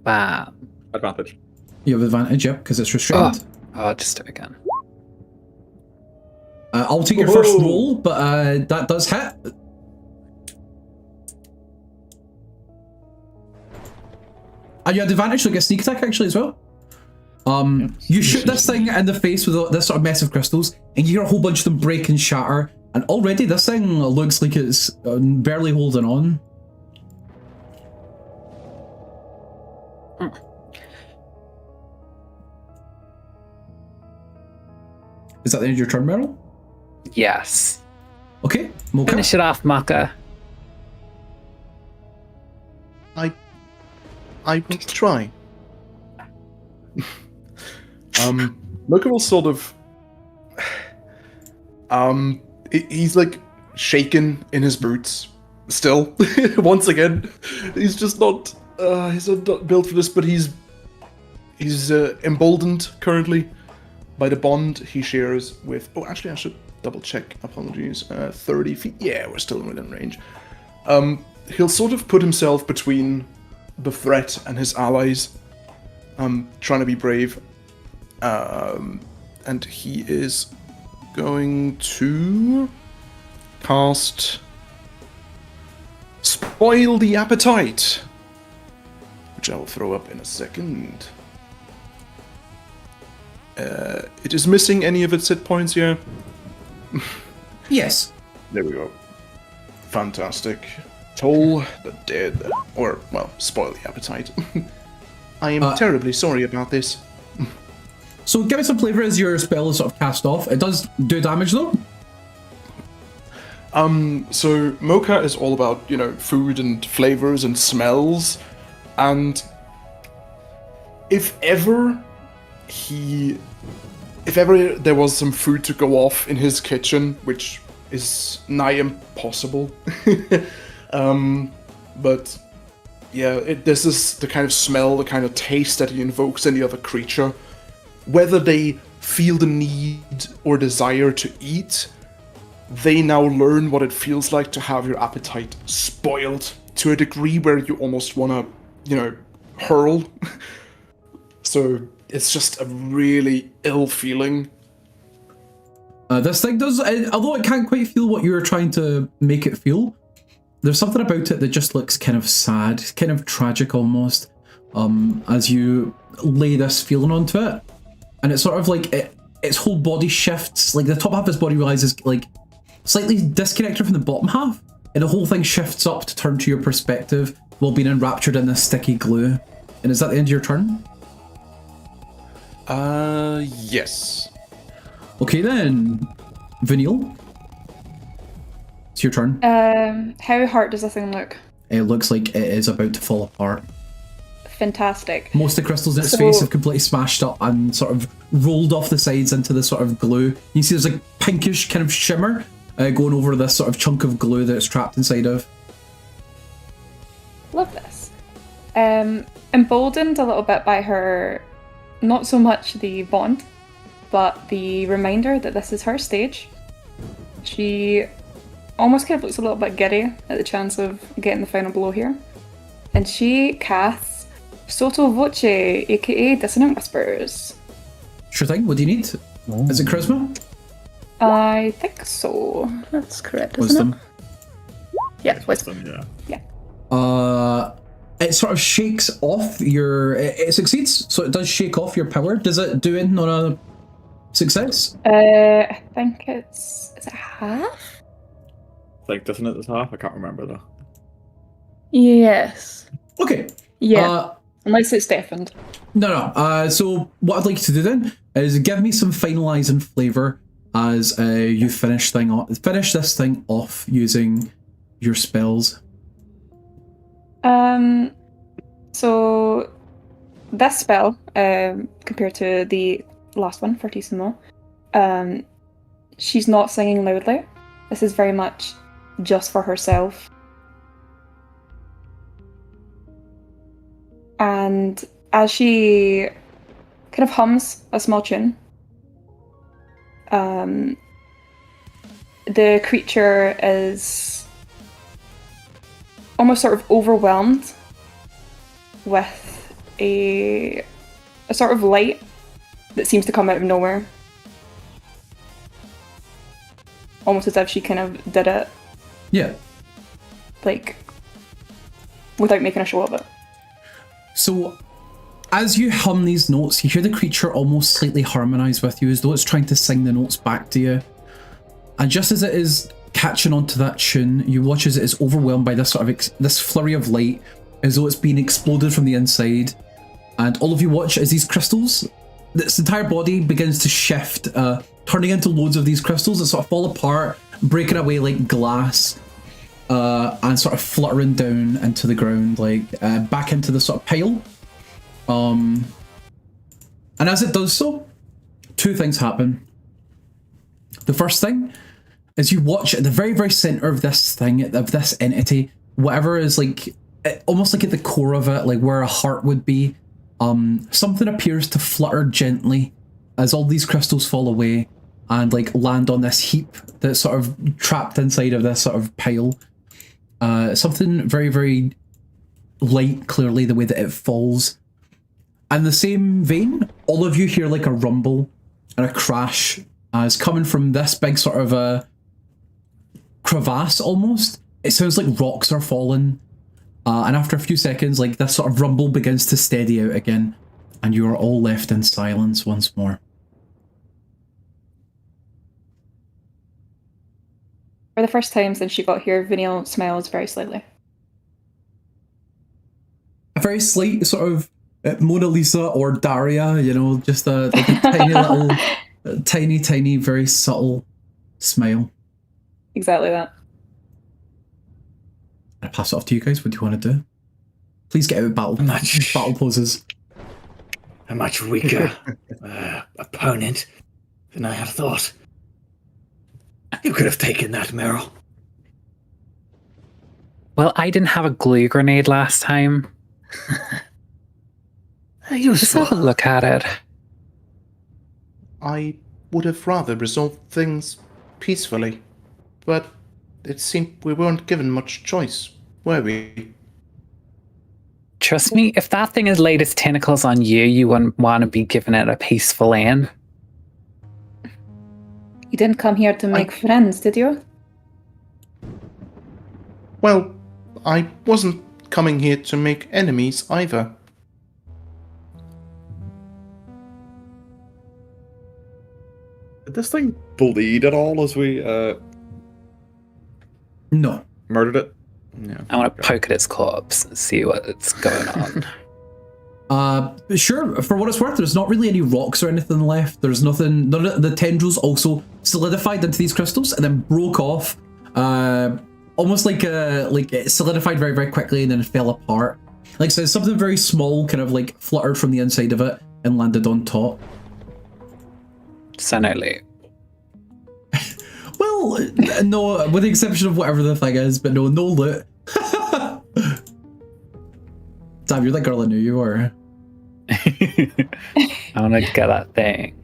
[SPEAKER 5] Bam.
[SPEAKER 3] Advantage.
[SPEAKER 1] You have advantage, yep, because it's restrained.
[SPEAKER 5] Oh, I'll just do it again.
[SPEAKER 1] I'll take your first roll, but that does hit. And you had advantage, so you get sneak attack actually as well. You shoot this thing in the face with this sort of mess of crystals, and you hear a whole bunch of them break and shatter. And already this thing looks like it's barely holding on. Is that the end of your turn, Meryl?
[SPEAKER 5] Yes.
[SPEAKER 1] Okay, Mocha.
[SPEAKER 5] Finish it off, Maka.
[SPEAKER 4] I will try. Mocha will sort of. He's like shaken in his boots. Still, once again, he's just not. He's not built for this, but he's emboldened currently by the bond he shares with. Oh, actually, I should double check. Apologies. 30 feet. Yeah, we're still within range. He'll sort of put himself between the threat and his allies, trying to be brave, and he is going to cast Spoil the Appetite, which I will throw up in a second. It is missing any of its hit points here.
[SPEAKER 1] Yes.
[SPEAKER 4] There we go. Fantastic. Toll the dead. Or, well, spoil the appetite. I am terribly sorry about this.
[SPEAKER 1] So give me some flavour as your spell is sort of cast off. It does do damage though.
[SPEAKER 4] So M.O.C.H.A is all about, food and flavors and smells. And if ever there was some food to go off in his kitchen, which is nigh impossible. But yeah, this is the kind of smell, the kind of taste that he invokes in the other creature. Whether they feel the need or desire to eat, they now learn what it feels like to have your appetite spoiled to a degree where you almost want to, hurl. So it's just a really ill feeling.
[SPEAKER 1] This thing does, although it can't quite feel what you're trying to make it feel, there's something about it that just looks kind of sad, kind of tragic almost, as you lay this feeling onto it. And it's sort of like its whole body shifts, like the top half of his body realizes like slightly disconnected from the bottom half, and the whole thing shifts up to turn to your perspective while being enraptured in this sticky glue. And is that the end of your turn?
[SPEAKER 4] Yes.
[SPEAKER 1] Okay then, Vanille, it's your turn.
[SPEAKER 2] How hard does this thing look?
[SPEAKER 1] It looks like it is about to fall apart.
[SPEAKER 2] Fantastic.
[SPEAKER 1] Most of the crystals in its face have completely smashed up and sort of rolled off the sides into the sort of glue. You see there's like pinkish kind of shimmer going over this sort of chunk of glue that it's trapped inside of.
[SPEAKER 2] Love this. Emboldened a little bit by her, not so much the bond, but the reminder that this is her stage. She almost kind of looks a little bit giddy at the chance of getting the final blow here. And she casts Sotto Voce, aka Dissonant Whispers.
[SPEAKER 1] Sure thing, what do you need? Is it charisma?
[SPEAKER 2] I think so. That's correct, isn't
[SPEAKER 1] Wisdom.
[SPEAKER 2] it? Yeah, wisdom.
[SPEAKER 3] Yeah.
[SPEAKER 1] It sort of shakes off your... It succeeds, so it does shake off your power. Does it do anything on a success?
[SPEAKER 2] I think it's... Is it half?
[SPEAKER 3] Like, doesn't it? It's half? I can't remember though.
[SPEAKER 2] Yes.
[SPEAKER 1] Okay.
[SPEAKER 2] Yeah. Unless it's deafened.
[SPEAKER 1] No. So what I'd like you to do then is give me some finalising flavour as you finish this thing off using your spells.
[SPEAKER 2] So this spell, compared to the last one, Fortissimo, she's not singing loudly. This is very much just for herself. And as she kind of hums a small tune, the creature is almost sort of overwhelmed with a sort of light that seems to come out of nowhere. Almost as if she kind of did it.
[SPEAKER 1] Yeah.
[SPEAKER 2] Like, without making a show of it.
[SPEAKER 1] So, as you hum these notes, you hear the creature almost slightly harmonise with you, as though it's trying to sing the notes back to you. And just as it is catching onto that tune, you watch as it is overwhelmed by this sort of this flurry of light, as though it's being exploded from the inside. And all of you watch as these crystals, its entire body begins to shift, turning into loads of these crystals that sort of fall apart, breaking away like glass. And sort of fluttering down into the ground, like back into the sort of pile. And as it does so, two things happen. The first thing is you watch at the very, very center of this thing, of this entity, whatever is like, almost like at the core of it, like where a heart would be, something appears to flutter gently as all these crystals fall away and like land on this heap that's sort of trapped inside of this sort of pile. Something very, very light, clearly, the way that it falls. And the same vein, all of you hear like a rumble and a crash as coming from this big sort of a crevasse almost. It sounds like rocks are falling. And after a few seconds, like this sort of rumble begins to steady out again, and you are all left in silence once more.
[SPEAKER 2] For the first time since she got here, Vanille smiles very slightly.
[SPEAKER 1] A very slight sort of Mona Lisa or Daria, you know, just a tiny little, tiny, very subtle smile.
[SPEAKER 2] Exactly that.
[SPEAKER 1] I pass it off to you guys. What do you want to do? Please get out battle poses.
[SPEAKER 7] A much weaker opponent than I had thought. You could have taken that, Meryl.
[SPEAKER 5] Well, I didn't have a glue grenade last time. Just have a look at it.
[SPEAKER 8] I would have rather resolved things peacefully, but it seemed we weren't given much choice, were we?
[SPEAKER 5] Trust me, if that thing has laid its tentacles on you, you wouldn't want to be giving it a peaceful end.
[SPEAKER 2] You didn't come here to make friends, did you?
[SPEAKER 8] Well, I wasn't coming here to make enemies either.
[SPEAKER 3] Did this thing bleed at all as we
[SPEAKER 1] No.
[SPEAKER 3] murdered it? Yeah.
[SPEAKER 5] I want to poke at its corpse and see what's going on.
[SPEAKER 1] Sure, for what it's worth, there's not really any rocks or anything left. There's nothing, none of the tendrils also solidified into these crystals and then broke off, almost like it solidified very, very quickly and then it fell apart. Like I said, something very small kind of like fluttered from the inside of it and landed on top.
[SPEAKER 5] So no loot.
[SPEAKER 1] Well, no, with the exception of whatever the thing is, but no loot. Damn, you're that girl I knew you were.
[SPEAKER 5] I want to get that thing.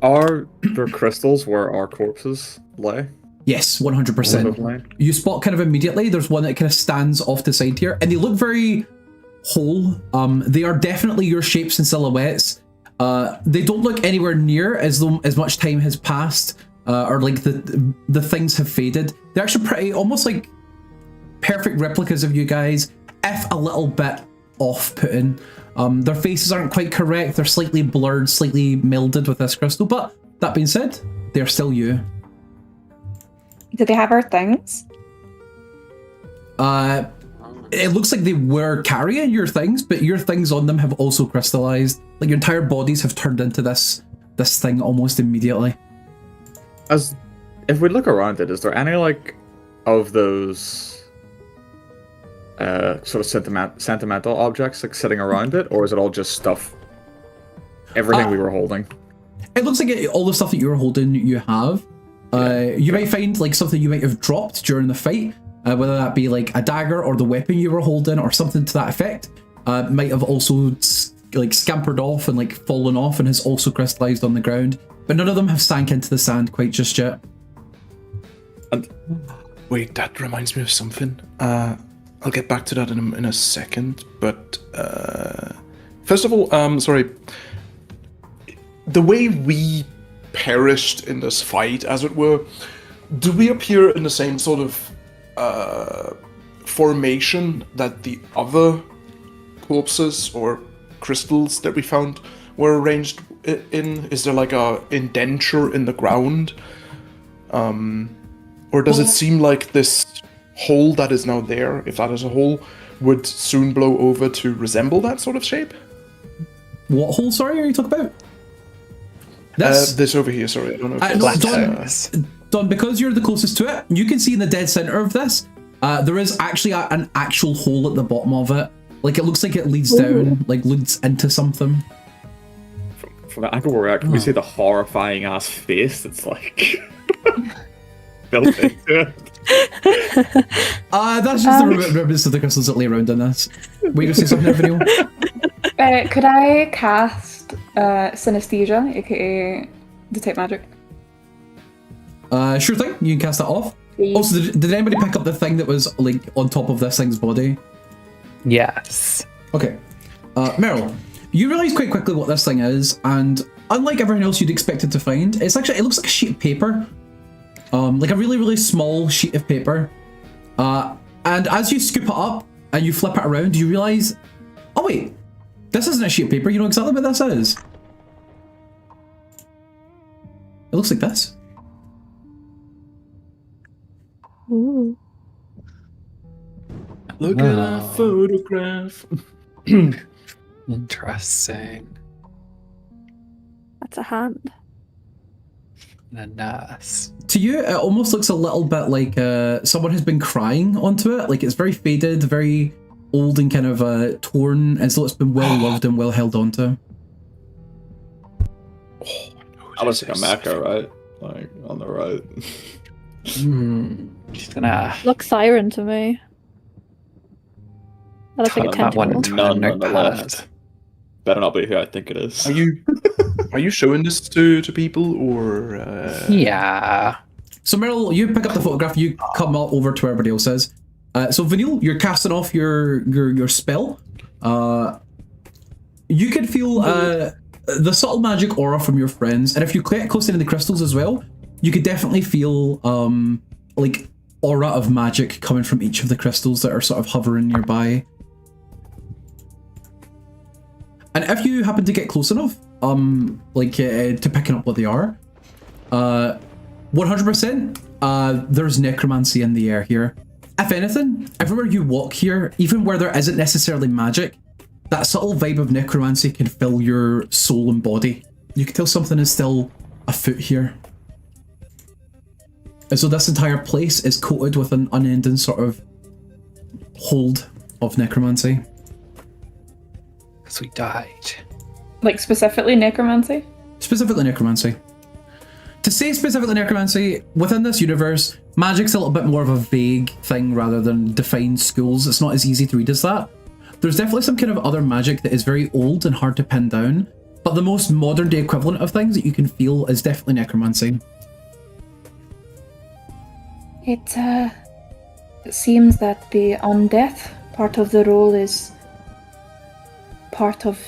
[SPEAKER 3] Are there crystals where our corpses lay?
[SPEAKER 1] Yes, 100%. You spot kind of immediately, there's one that kind of stands off the side here, and they look very whole. They are definitely your shapes and silhouettes. They don't look anywhere near as much time has passed, or like the things have faded. They're actually pretty, almost like perfect replicas of you guys, if a little bit off-putting. Their faces aren't quite correct, they're slightly blurred, slightly melded with this crystal, but that being said, they're still you.
[SPEAKER 2] Do they have our things?
[SPEAKER 1] It looks like they were carrying your things, but your things on them have also crystallized. Like your entire bodies have turned into this thing almost immediately.
[SPEAKER 3] If we look around it, is there any like of those sort of sentimental objects like sitting around it, or is it all just stuff? Everything we were holding.
[SPEAKER 1] It looks like all the stuff that you were holding, you have. You might find like something you might have dropped during the fight, whether that be like a dagger or the weapon you were holding or something to that effect. Might have also like scampered off and like fallen off and has also crystallized on the ground. But none of them have sank into the sand quite just yet.
[SPEAKER 3] And
[SPEAKER 4] wait, that reminds me of something. I'll get back to that in a second. But first of all, sorry. The way we perished in this fight, as it were, do we appear in the same sort of formation that the other corpses or crystals that we found were arranged in? Is there like a indenture in the ground? Or does it seem like this hole that is now there, if that is a hole, would soon blow over to resemble that sort of shape?
[SPEAKER 1] What hole, sorry, are you talking about?
[SPEAKER 4] This over here, sorry, I don't know if
[SPEAKER 1] Don, because you're the closest to it, you can see in the dead center of this, there is actually an actual hole at the bottom of it. Like, it looks like it leads down, like leads into something.
[SPEAKER 3] From the angle we're at, can we see the horrifying ass face that's like built into it?
[SPEAKER 1] That's just the remnants of the crystals that lay around in this. Were you going to say something, Vanille?
[SPEAKER 2] Could I cast synesthesia, aka detect magic?
[SPEAKER 1] Sure thing, you can cast that off. Also, did anybody pick up the thing that was like on top of this thing's body?
[SPEAKER 5] Yes.
[SPEAKER 1] Okay. Meryl, you realise quite quickly what this thing is, and unlike everything else you'd expected to find, it looks like a sheet of paper. Like a really, really small sheet of paper. And as you scoop it up and you flip it around, you realise, oh wait, this isn't a sheet of paper. You know exactly what this is. It looks like this.
[SPEAKER 6] Ooh.
[SPEAKER 4] Look at our photograph.
[SPEAKER 5] Interesting.
[SPEAKER 6] That's a hand.
[SPEAKER 5] And a nurse.
[SPEAKER 1] To you, it almost looks a little bit like someone has been crying onto it. Like it's very faded, very old and kind of torn, as though it's been well loved and well held onto.
[SPEAKER 3] I was like a Mecca, right? Like on the right.
[SPEAKER 5] She's gonna
[SPEAKER 6] Looks siren to me. That looks like a
[SPEAKER 3] That
[SPEAKER 5] that one
[SPEAKER 6] tentacle.
[SPEAKER 3] None
[SPEAKER 5] turn her
[SPEAKER 3] on the left. Better not be who I think it is.
[SPEAKER 4] Are you showing this to people or?
[SPEAKER 5] Yeah.
[SPEAKER 1] So Meryl, you pick up the photograph, you come over to where everybody else is. So Vanille, you're casting off your spell. You can feel the subtle magic aura from your friends, and if you get close into the crystals as well, you could definitely feel like aura of magic coming from each of the crystals that are sort of hovering nearby. And if you happen to get close enough, to picking up what they are, 100%, there's necromancy in the air here. If anything, everywhere you walk here, even where there isn't necessarily magic, that subtle vibe of necromancy can fill your soul and body. You can tell something is still afoot here. And so this entire place is coated with an unending sort of hold of necromancy.
[SPEAKER 5] Because we died.
[SPEAKER 2] Like specifically necromancy?
[SPEAKER 1] Specifically necromancy. To say specifically necromancy, within this universe, magic's a little bit more of a vague thing rather than defined schools. It's not as easy to read as that. There's definitely some kind of other magic that is very old and hard to pin down, but the most modern day equivalent of things that you can feel is definitely necromancy.
[SPEAKER 2] It seems that the undeath part of the role is part of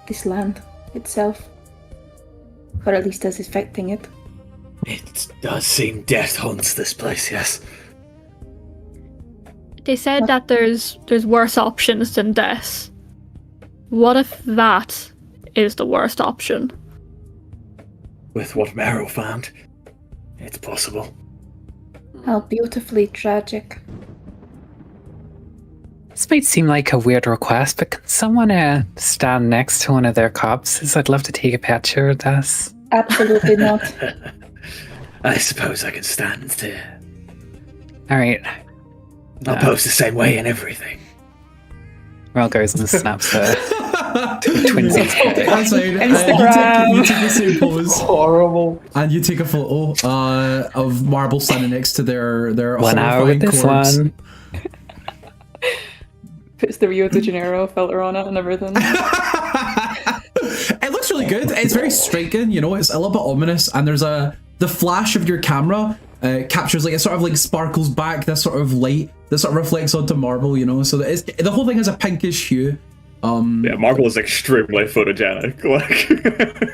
[SPEAKER 2] this land itself. Or at least as affecting it.
[SPEAKER 7] It does seem death haunts this place, yes.
[SPEAKER 6] They said that there's worse options than death. What if that is the worst option?
[SPEAKER 7] With what Meryl found, it's possible.
[SPEAKER 2] How beautifully tragic.
[SPEAKER 5] This might seem like a weird request, but can someone stand next to one of their corpses? I'd love to take a picture of this.
[SPEAKER 2] Absolutely not.
[SPEAKER 7] I suppose I can stand here.
[SPEAKER 5] Alright.
[SPEAKER 7] I'll pose the same way and everything.
[SPEAKER 5] Meryl goes and snaps her twinsies photo.
[SPEAKER 1] That's fine.
[SPEAKER 2] Instagram.
[SPEAKER 1] You take the same pose.
[SPEAKER 4] Horrible.
[SPEAKER 1] And you take a photo of Marble standing next to their
[SPEAKER 5] 1 hour with
[SPEAKER 1] horrifying
[SPEAKER 5] this
[SPEAKER 1] corpse.
[SPEAKER 5] one.
[SPEAKER 2] Puts the Rio de Janeiro filter on it and everything.
[SPEAKER 1] It looks really good. It's very striking, you know, it's a little bit ominous, and there's the flash of your camera captures, like, it sort of like sparkles back this sort of light that sort of reflects onto marble, you know, so that the whole thing has a pinkish hue.
[SPEAKER 3] Yeah, marble is extremely photogenic. Like,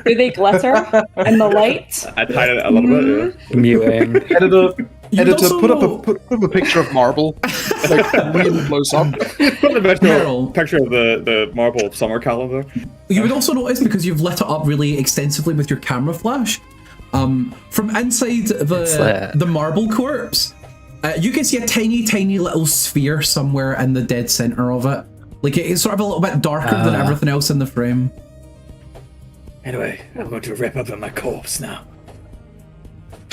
[SPEAKER 2] Do they glitter in the light?
[SPEAKER 3] I tied it a little bit. Yeah.
[SPEAKER 5] Mewing.
[SPEAKER 4] Editor,
[SPEAKER 1] also
[SPEAKER 4] put
[SPEAKER 1] know-
[SPEAKER 4] up a picture of marble, like really close up.
[SPEAKER 3] Put the
[SPEAKER 1] Meryl.
[SPEAKER 3] picture of the marble summer calendar.
[SPEAKER 1] You would also notice, because you've lit it up really extensively with your camera flash, from inside the marble corpse, you can see a tiny little sphere somewhere in the dead center of it. Like, it's sort of a little bit darker than everything else in the frame.
[SPEAKER 7] Anyway, I'm going to rip open my corpse now.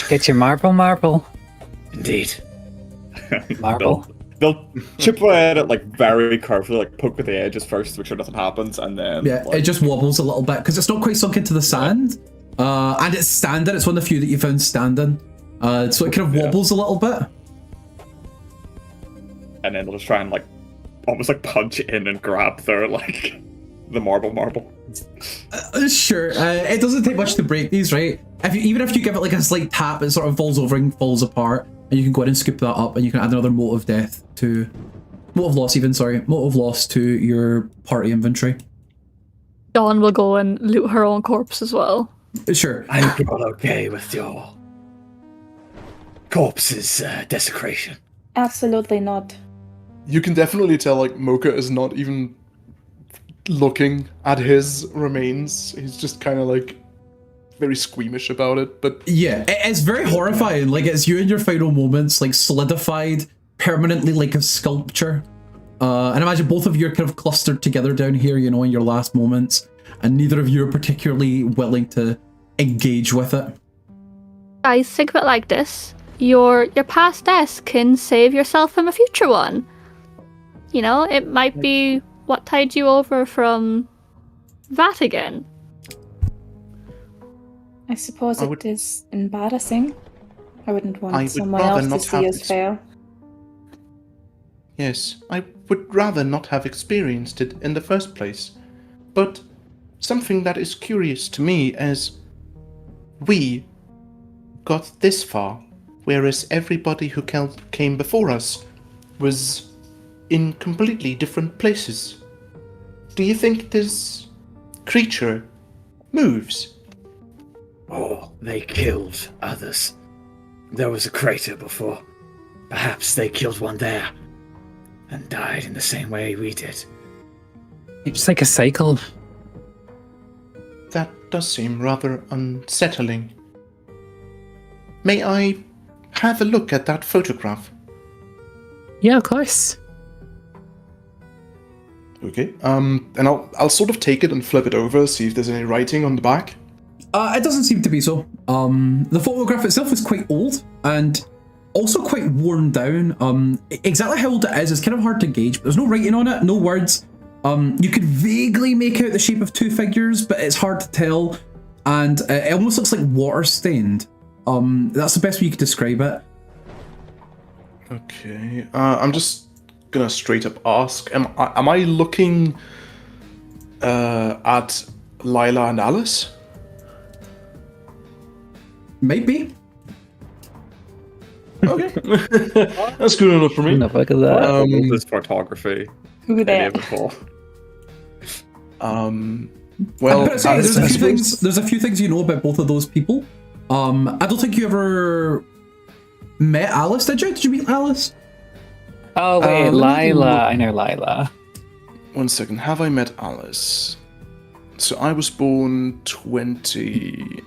[SPEAKER 5] Get your marble.
[SPEAKER 7] Indeed.
[SPEAKER 5] Marble.
[SPEAKER 3] They'll chip away at it, like, very carefully, like poke at the edges first to make sure nothing happens, and then
[SPEAKER 1] Yeah,
[SPEAKER 3] like,
[SPEAKER 1] it just wobbles a little bit because it's not quite sunk into the sand, and it's standing. It's one of the few that you found standing, so it kind of wobbles a little bit.
[SPEAKER 3] and then they'll just try and like almost like punch in and grab their like the marble.
[SPEAKER 1] Sure, it doesn't take much to break these, right? Even if you give it like a slight tap, it sort of falls over and falls apart, and you can go in and scoop that up, and you can add another mote of loss to your party inventory.
[SPEAKER 6] Dawn will go and loot her own corpse as well.
[SPEAKER 1] Sure.
[SPEAKER 7] I hope you're all okay with your corpse's desecration.
[SPEAKER 2] Absolutely not.
[SPEAKER 4] You can definitely tell, like, M.O.C.H.A is not even looking at his remains. He's just kind of, like, very squeamish about it, but...
[SPEAKER 1] Yeah, it's very horrifying. Like, it's you in your final moments, like, solidified permanently like a sculpture. And imagine both of you are kind of clustered together down here, you know, in your last moments, and neither of you are particularly willing to engage with it.
[SPEAKER 6] Guys, think of it like this. Your past death can save yourself from a future one. You know, it might be what tied you over from that again.
[SPEAKER 2] I suppose it is embarrassing. I wouldn't want
[SPEAKER 8] I would
[SPEAKER 2] someone
[SPEAKER 8] rather
[SPEAKER 2] else to
[SPEAKER 8] not
[SPEAKER 2] see
[SPEAKER 8] have
[SPEAKER 2] us fail.
[SPEAKER 8] Yes, I would rather not have experienced it in the first place. But something that is curious to me is we got this far, whereas everybody who came before us was in completely different places. Do you think this creature moves?
[SPEAKER 7] Oh, they killed others. There was a crater before. Perhaps they killed one there and died in the same way we did.
[SPEAKER 5] It's like a cycle.
[SPEAKER 8] That does seem rather unsettling. May I have a look at that photograph?
[SPEAKER 5] Yeah, of course.
[SPEAKER 4] Okay. And I'll sort of take it and flip it over, see if there's any writing on the back.
[SPEAKER 1] It doesn't seem to be so. The photograph itself is quite old and also quite worn down. Exactly how old it is kind of hard to gauge, but there's no writing on it, no words. You could vaguely make out the shape of two figures, but it's hard to tell, and it almost looks like water stained. That's the best way you could describe it.
[SPEAKER 4] Okay. I'm just gonna straight up ask: Am I looking at Lila and Alice?
[SPEAKER 1] Might be.
[SPEAKER 4] Okay, that's good enough for me.
[SPEAKER 5] Look at that.
[SPEAKER 3] This photography.
[SPEAKER 2] Who that?
[SPEAKER 3] Before.
[SPEAKER 4] Well,
[SPEAKER 1] there's a few things you know about both of those people. I don't think you ever met Alice, did you? Did you meet Alice?
[SPEAKER 5] Oh wait, Lila. I know Lila.
[SPEAKER 4] One second. Have I met Alice? So I was born 20.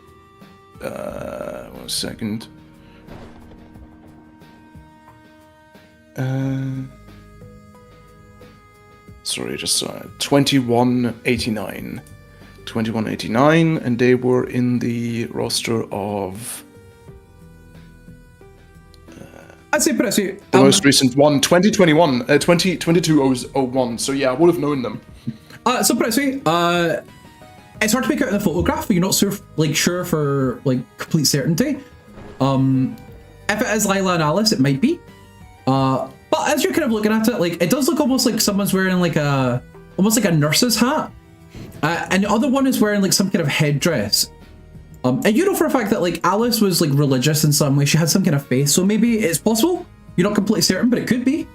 [SPEAKER 4] 1 second. Sorry, just saw it. 2189. 2189, and they were in the roster of
[SPEAKER 1] I'd say,
[SPEAKER 4] the most recent one, 2021, 2022-01. So yeah, I would have known them.
[SPEAKER 1] So put it this way, it's hard to make out in the photograph, but you're not sure for complete certainty. If it is Lila and Alice, it might be. But as you're kind of looking at it, it does look almost like someone's wearing almost like a nurse's hat. And the other one is wearing some kind of headdress. And you know for a fact that Alice was religious in some way. She had some kind of faith, so maybe it's possible. You're not completely certain, but it could be.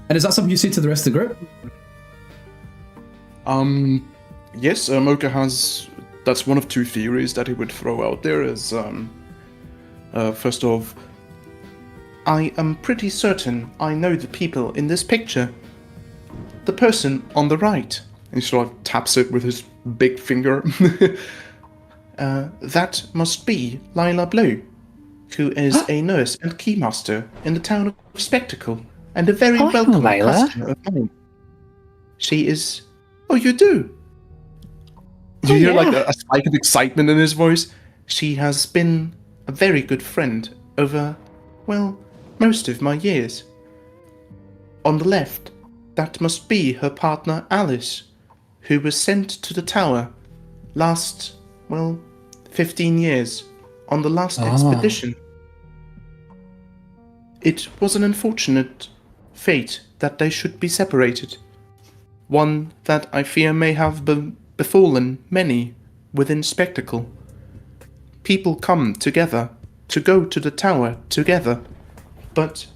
[SPEAKER 1] And is that something you say to the rest of the group?
[SPEAKER 4] Yes, M.O.C.H.A has. That's one of two theories that he would throw out there. Is first off,
[SPEAKER 8] I am pretty certain I know the people in this picture. The person on the right.
[SPEAKER 4] and he sort of taps it with his big finger.
[SPEAKER 8] That must be Lila Blue, who is a nurse and keymaster in the town of Spectacle, and a very welcome customer of mine. She is... Oh, you do?
[SPEAKER 4] You hear a spike of excitement in his voice?
[SPEAKER 8] She has been a very good friend over, well, most of my years. On the left, that must be her partner Alice, who was sent to the tower last, 15 years, on the last expedition. It was an unfortunate fate that they should be separated. One that I fear may have befallen many within Spectacle. People come together to go to the tower together, but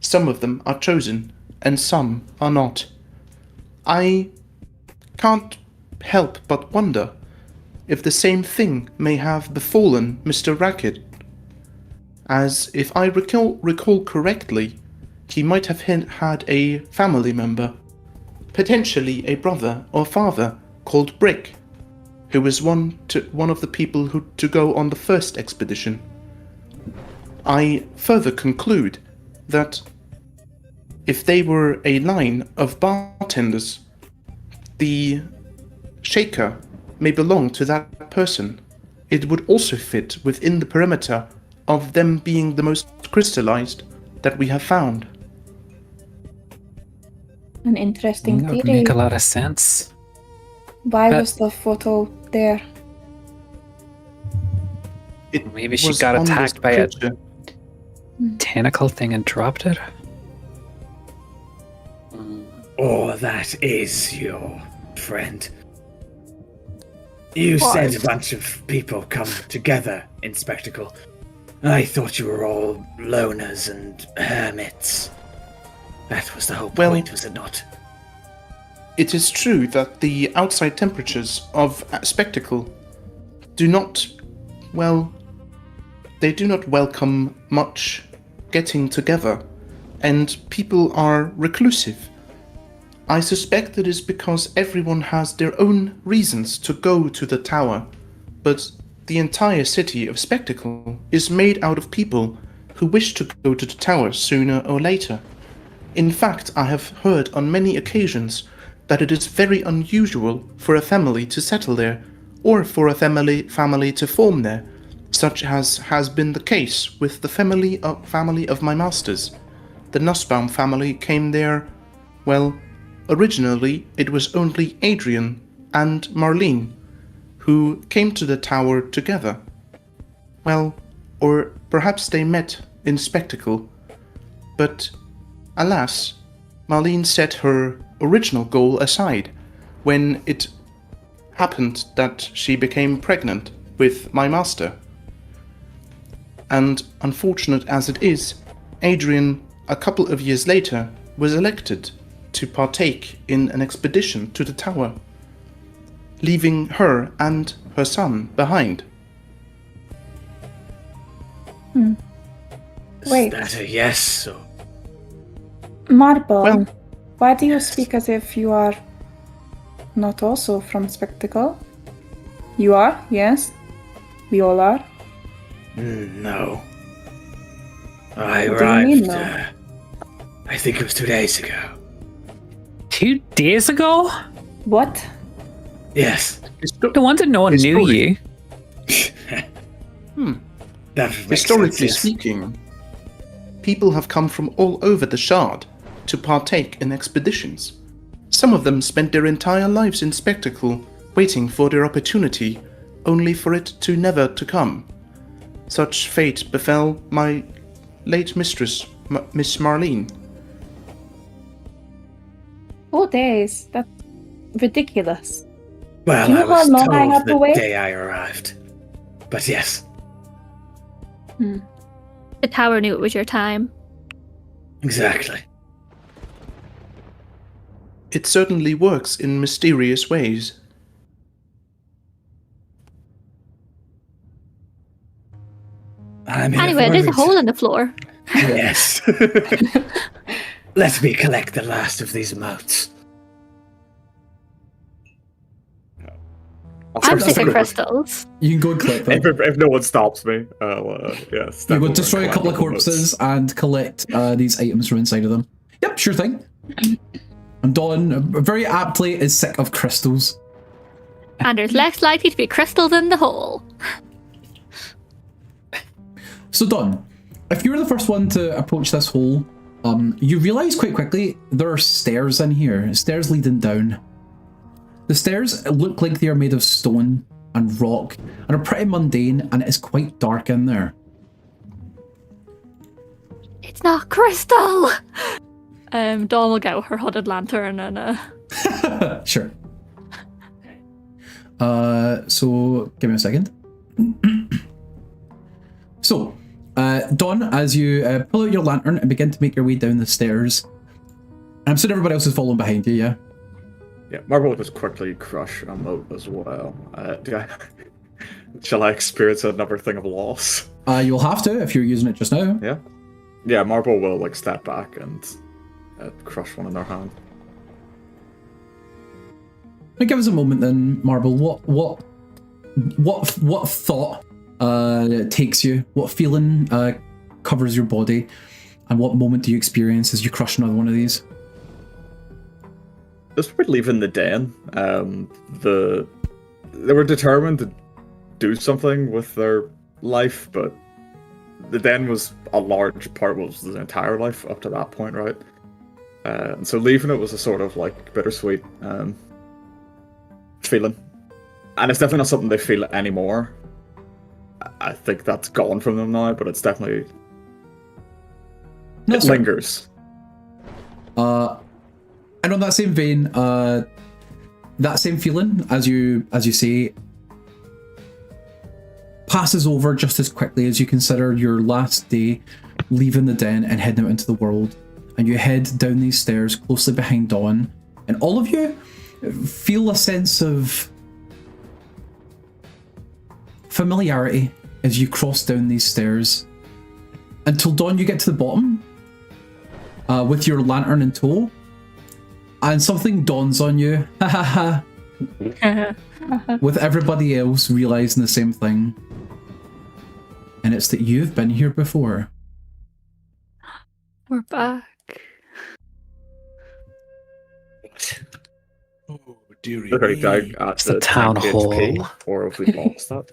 [SPEAKER 8] some of them are chosen and some are not. I can't help but wonder if the same thing may have befallen Mr. Racket, as if I recall correctly, he might have had a family member, potentially a brother or father, called Brick, who was one of the people who to go on the first expedition. I further conclude that if they were a line of bartenders, the shaker may belong to that person. It would also fit within the perimeter of them being the most crystallized that we have found.
[SPEAKER 2] An interesting
[SPEAKER 5] That would
[SPEAKER 2] theory.
[SPEAKER 5] make a lot of sense.
[SPEAKER 2] Why was the photo there?
[SPEAKER 5] Maybe she
[SPEAKER 8] was
[SPEAKER 5] got
[SPEAKER 8] on this
[SPEAKER 5] attacked by a
[SPEAKER 8] creature.
[SPEAKER 5] tentacle thing and dropped it.
[SPEAKER 7] Oh, that is your friend. You said a bunch of people come together in Spectacle. I thought you were all loners and hermits. That was the whole point, was it not?
[SPEAKER 8] It is true that the outside temperatures of Spectacle do not, they do not welcome much getting together, and people are reclusive. I suspect it is because everyone has their own reasons to go to the tower, but the entire city of Spectacle is made out of people who wish to go to the tower sooner or later. In fact, I have heard on many occasions that it is very unusual for a family to settle there, or for a family to form there, such as has been the case with the family of my masters. The Nussbaum family came there, originally it was only Adrian and Marlene who came to the tower together. Or perhaps they met in Spectacle, but alas, Marlene set her original goal aside when it happened that she became pregnant with my master. And unfortunate as it is, Adrian, a couple of years later, was elected to partake in an expedition to the tower, leaving her and her son behind.
[SPEAKER 2] Wait,
[SPEAKER 7] Is that a yes or...
[SPEAKER 2] Marble, why do you speak as if you are not also from Spectacle? You are, yes? We all are?
[SPEAKER 7] No. I
[SPEAKER 2] What do you
[SPEAKER 7] arrived,
[SPEAKER 2] mean, no?
[SPEAKER 7] I think it was 2 days ago.
[SPEAKER 5] 2 days ago?
[SPEAKER 2] What?
[SPEAKER 7] Yes.
[SPEAKER 5] No wonder no one knew you.
[SPEAKER 7] That would make
[SPEAKER 8] Historically
[SPEAKER 7] sense, yes.
[SPEAKER 8] speaking, people have come from all over the Shard to partake in expeditions. Some of them spent their entire lives in Spectacle, waiting for their opportunity, only for it to never to come. Such fate befell my late mistress, Miss Marlene.
[SPEAKER 2] 4 days? That's ridiculous.
[SPEAKER 7] Well,
[SPEAKER 2] Do you
[SPEAKER 7] I
[SPEAKER 2] know how
[SPEAKER 7] was
[SPEAKER 2] long I had
[SPEAKER 7] told
[SPEAKER 2] to
[SPEAKER 7] the
[SPEAKER 2] wait?
[SPEAKER 7] day I arrived. But yes,
[SPEAKER 6] The tower knew it was your time.
[SPEAKER 7] exactly.
[SPEAKER 8] It certainly works in mysterious ways.
[SPEAKER 7] I'm here
[SPEAKER 6] Anyway,
[SPEAKER 7] for
[SPEAKER 6] there's a
[SPEAKER 7] reason.
[SPEAKER 6] hole in the floor.
[SPEAKER 7] Yes. Let me collect the last of these motes.
[SPEAKER 6] I'm
[SPEAKER 1] that's
[SPEAKER 6] sick of
[SPEAKER 1] good.
[SPEAKER 6] crystals.
[SPEAKER 1] You can go and collect them.
[SPEAKER 3] If no one stops me, I'll
[SPEAKER 1] You go destroy a couple of corpses and collect these items from inside of them. Yep, sure thing. And Dawn, very aptly, is sick of crystals.
[SPEAKER 6] And there's less likely to be crystals in the hole.
[SPEAKER 1] So Dawn, if you were the first one to approach this hole, you realise quite quickly there are stairs in here, stairs leading down. The stairs look like they are made of stone and rock and are pretty mundane, and it is quite dark in there.
[SPEAKER 6] It's not crystal! Dawn will get her hooded lantern and
[SPEAKER 1] Sure. So give me a second. So, Dawn, as you pull out your lantern and begin to make your way down the stairs, I'm assuming everybody else is following behind you, yeah?
[SPEAKER 3] Yeah, Marble will just quickly crush a moat as well. Shall I experience another thing of loss?
[SPEAKER 1] You'll have to if you're using it just now.
[SPEAKER 3] Yeah. Yeah, Marble will like step back and crush one in their hand.
[SPEAKER 1] Now give us a moment then, Marble. What thought takes you? What feeling covers your body? And what moment do you experience as you crush another one of these?
[SPEAKER 3] Just for leaving the den, they were determined to do something with their life, but the den was a large part of the entire life up to that point, right? And so leaving it was a sort of like bittersweet feeling. And it's definitely not something they feel anymore. I think that's gone from them now, but it's definitely... it lingers.
[SPEAKER 1] And on that same vein, that same feeling, as you say, passes over just as quickly as you consider your last day leaving the den and heading out into the world. And you head down these stairs closely behind Dawn, and all of you feel a sense of familiarity as you cross down these stairs. Until Dawn, you get to the bottom with your lantern in tow. And something dawns on you, with everybody else realising the same thing. And it's that you've been here before.
[SPEAKER 6] We're back.
[SPEAKER 4] Oh, dearie
[SPEAKER 3] Okay,
[SPEAKER 4] me.
[SPEAKER 3] Doug, at
[SPEAKER 5] It's the town hall.
[SPEAKER 3] HP, or have we lost that?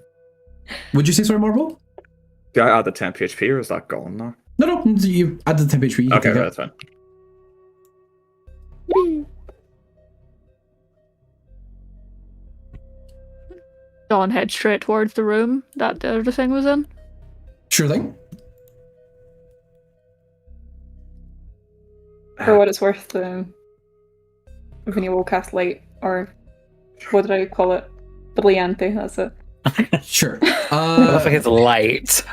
[SPEAKER 1] Would you say sorry, Marble?
[SPEAKER 3] Did I add the 10 PHP, or is that gone now?
[SPEAKER 1] No, you added the 10 HP. You can
[SPEAKER 3] Okay,
[SPEAKER 1] take
[SPEAKER 3] right,
[SPEAKER 1] it.
[SPEAKER 3] that's fine.
[SPEAKER 6] Dawn heads straight towards the room that the other thing was in.
[SPEAKER 1] Sure thing.
[SPEAKER 2] For what it's worth, Vanille will cast light, or what did I call it? Brillante, that's it.
[SPEAKER 1] Sure.
[SPEAKER 5] I think it's light.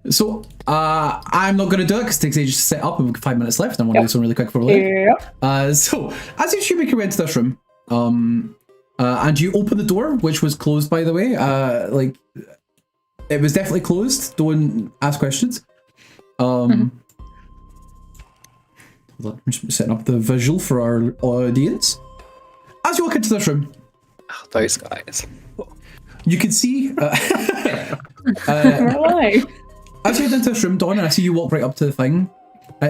[SPEAKER 1] So, I'm not going to do it because it takes ages to set up and we've got 5 minutes left. I want to do something really quick for later. So, as you make your way into this room, and you open the door, which was closed, by the way, it was definitely closed. Don't ask questions. Hold on, I'm just setting up the visual for our audience. As you walk into this room,
[SPEAKER 5] Oh, those guys.
[SPEAKER 1] you can see.
[SPEAKER 2] Why?
[SPEAKER 1] As you head into this room, Dawn, and I see you walk right up to the thing,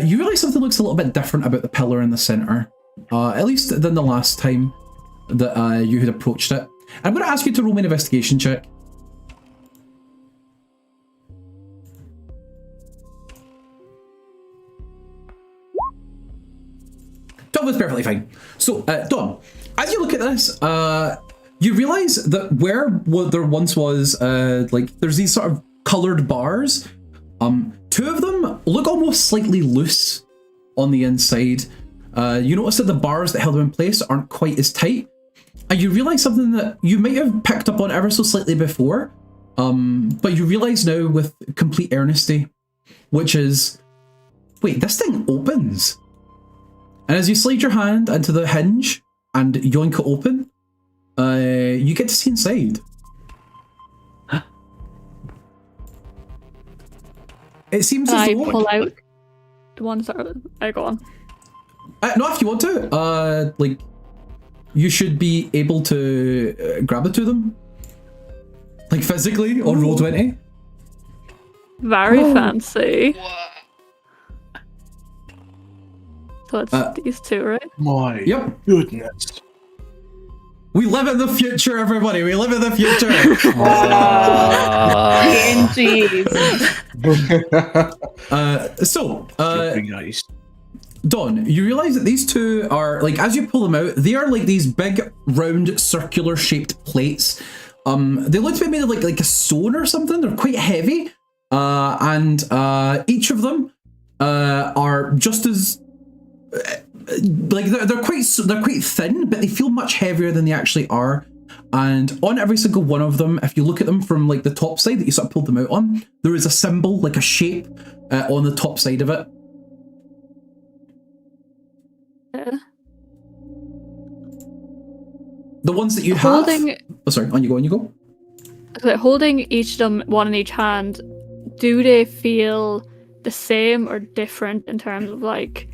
[SPEAKER 1] you realise something looks a little bit different about the pillar in the centre, at least than the last time that you had approached it. I'm going to ask you to roll me an investigation check. Dawn was perfectly fine. So, Dawn, as you look at this, you realise that where there once was, there's these sort of coloured bars. Two of them look almost slightly loose on the inside. You notice that the bars that held them in place aren't quite as tight. And you realise something that you might have picked up on ever so slightly before, but you realise now with complete earnesty, which is, wait, this thing opens. And as you slide your hand into the hinge and yoink it open, you get to see inside. It seems as
[SPEAKER 6] I
[SPEAKER 1] though...
[SPEAKER 6] pull out the ones that are... I go on.
[SPEAKER 1] No, if you want to, you should be able to grab the two of them. Like physically on roll 20.
[SPEAKER 6] Very fancy. So it's these two, right?
[SPEAKER 4] My
[SPEAKER 1] Yep.
[SPEAKER 4] goodness.
[SPEAKER 1] We live in the future, everybody. We live in the future.
[SPEAKER 4] Very nice.
[SPEAKER 1] Dawn, you realise that these two are, as you pull them out, they are like these big, round, circular-shaped plates. They look to be made of like a stone or something. They're quite heavy, and each of them are just as they're quite thin, but they feel much heavier than they actually are. And on every single one of them, if you look at them from the top side that you sort of pulled them out on, there is a symbol, a shape, on the top side of it. The ones that you have.
[SPEAKER 6] Holding,
[SPEAKER 1] Oh, sorry. On you go.
[SPEAKER 6] holding each of them, one in each hand, do they feel the same or different in terms of like,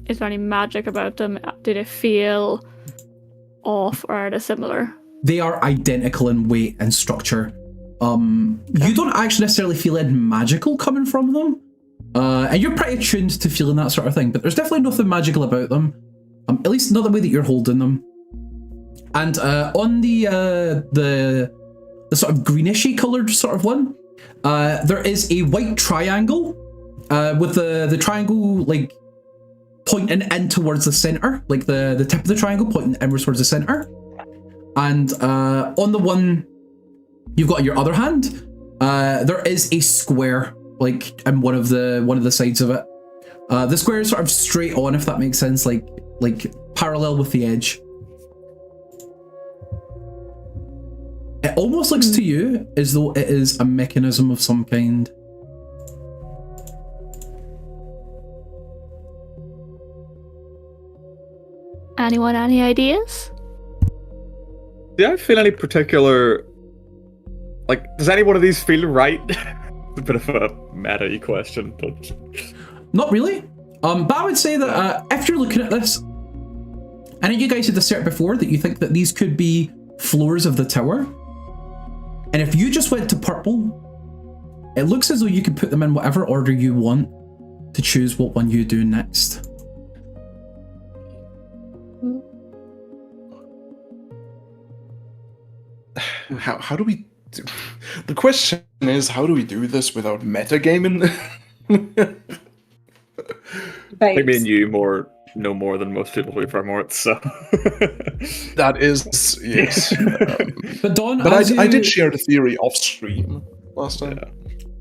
[SPEAKER 6] is there any magic about them? Do they feel off or are they similar?
[SPEAKER 1] They are identical in weight and structure. You don't actually necessarily feel any magical coming from them. And you're pretty attuned to feeling that sort of thing, but there's definitely nothing magical about them. At least not the way that you're holding them. And on the sort of greenish-y coloured sort of one, there is a white triangle with the triangle like pointing in towards the centre, like the tip of the triangle pointing inwards towards the centre. And on the one you've got in your other hand, there is a square, like in one of the sides of it. The square is sort of straight on, if that makes sense, like parallel with the edge. It almost looks to you as though it is a mechanism of some kind.
[SPEAKER 6] Anyone, any ideas?
[SPEAKER 3] Do I feel any particular... Like, does any one of these feel right? It's a bit of a meta-y question, but...
[SPEAKER 1] Not really. But I would say that if you're looking at this, I know you guys had asserted before that you think that these could be floors of the tower. And if you just went to purple, it looks as though you could put them in whatever order you want to choose what one you do next.
[SPEAKER 4] How do we do... The question is, how do we do this without metagaming?
[SPEAKER 3] I think me and you know more than most people who play Morts, so...
[SPEAKER 4] That is, yes.
[SPEAKER 1] But Dawn,
[SPEAKER 4] but I did share the theory off stream last time.
[SPEAKER 3] Yeah.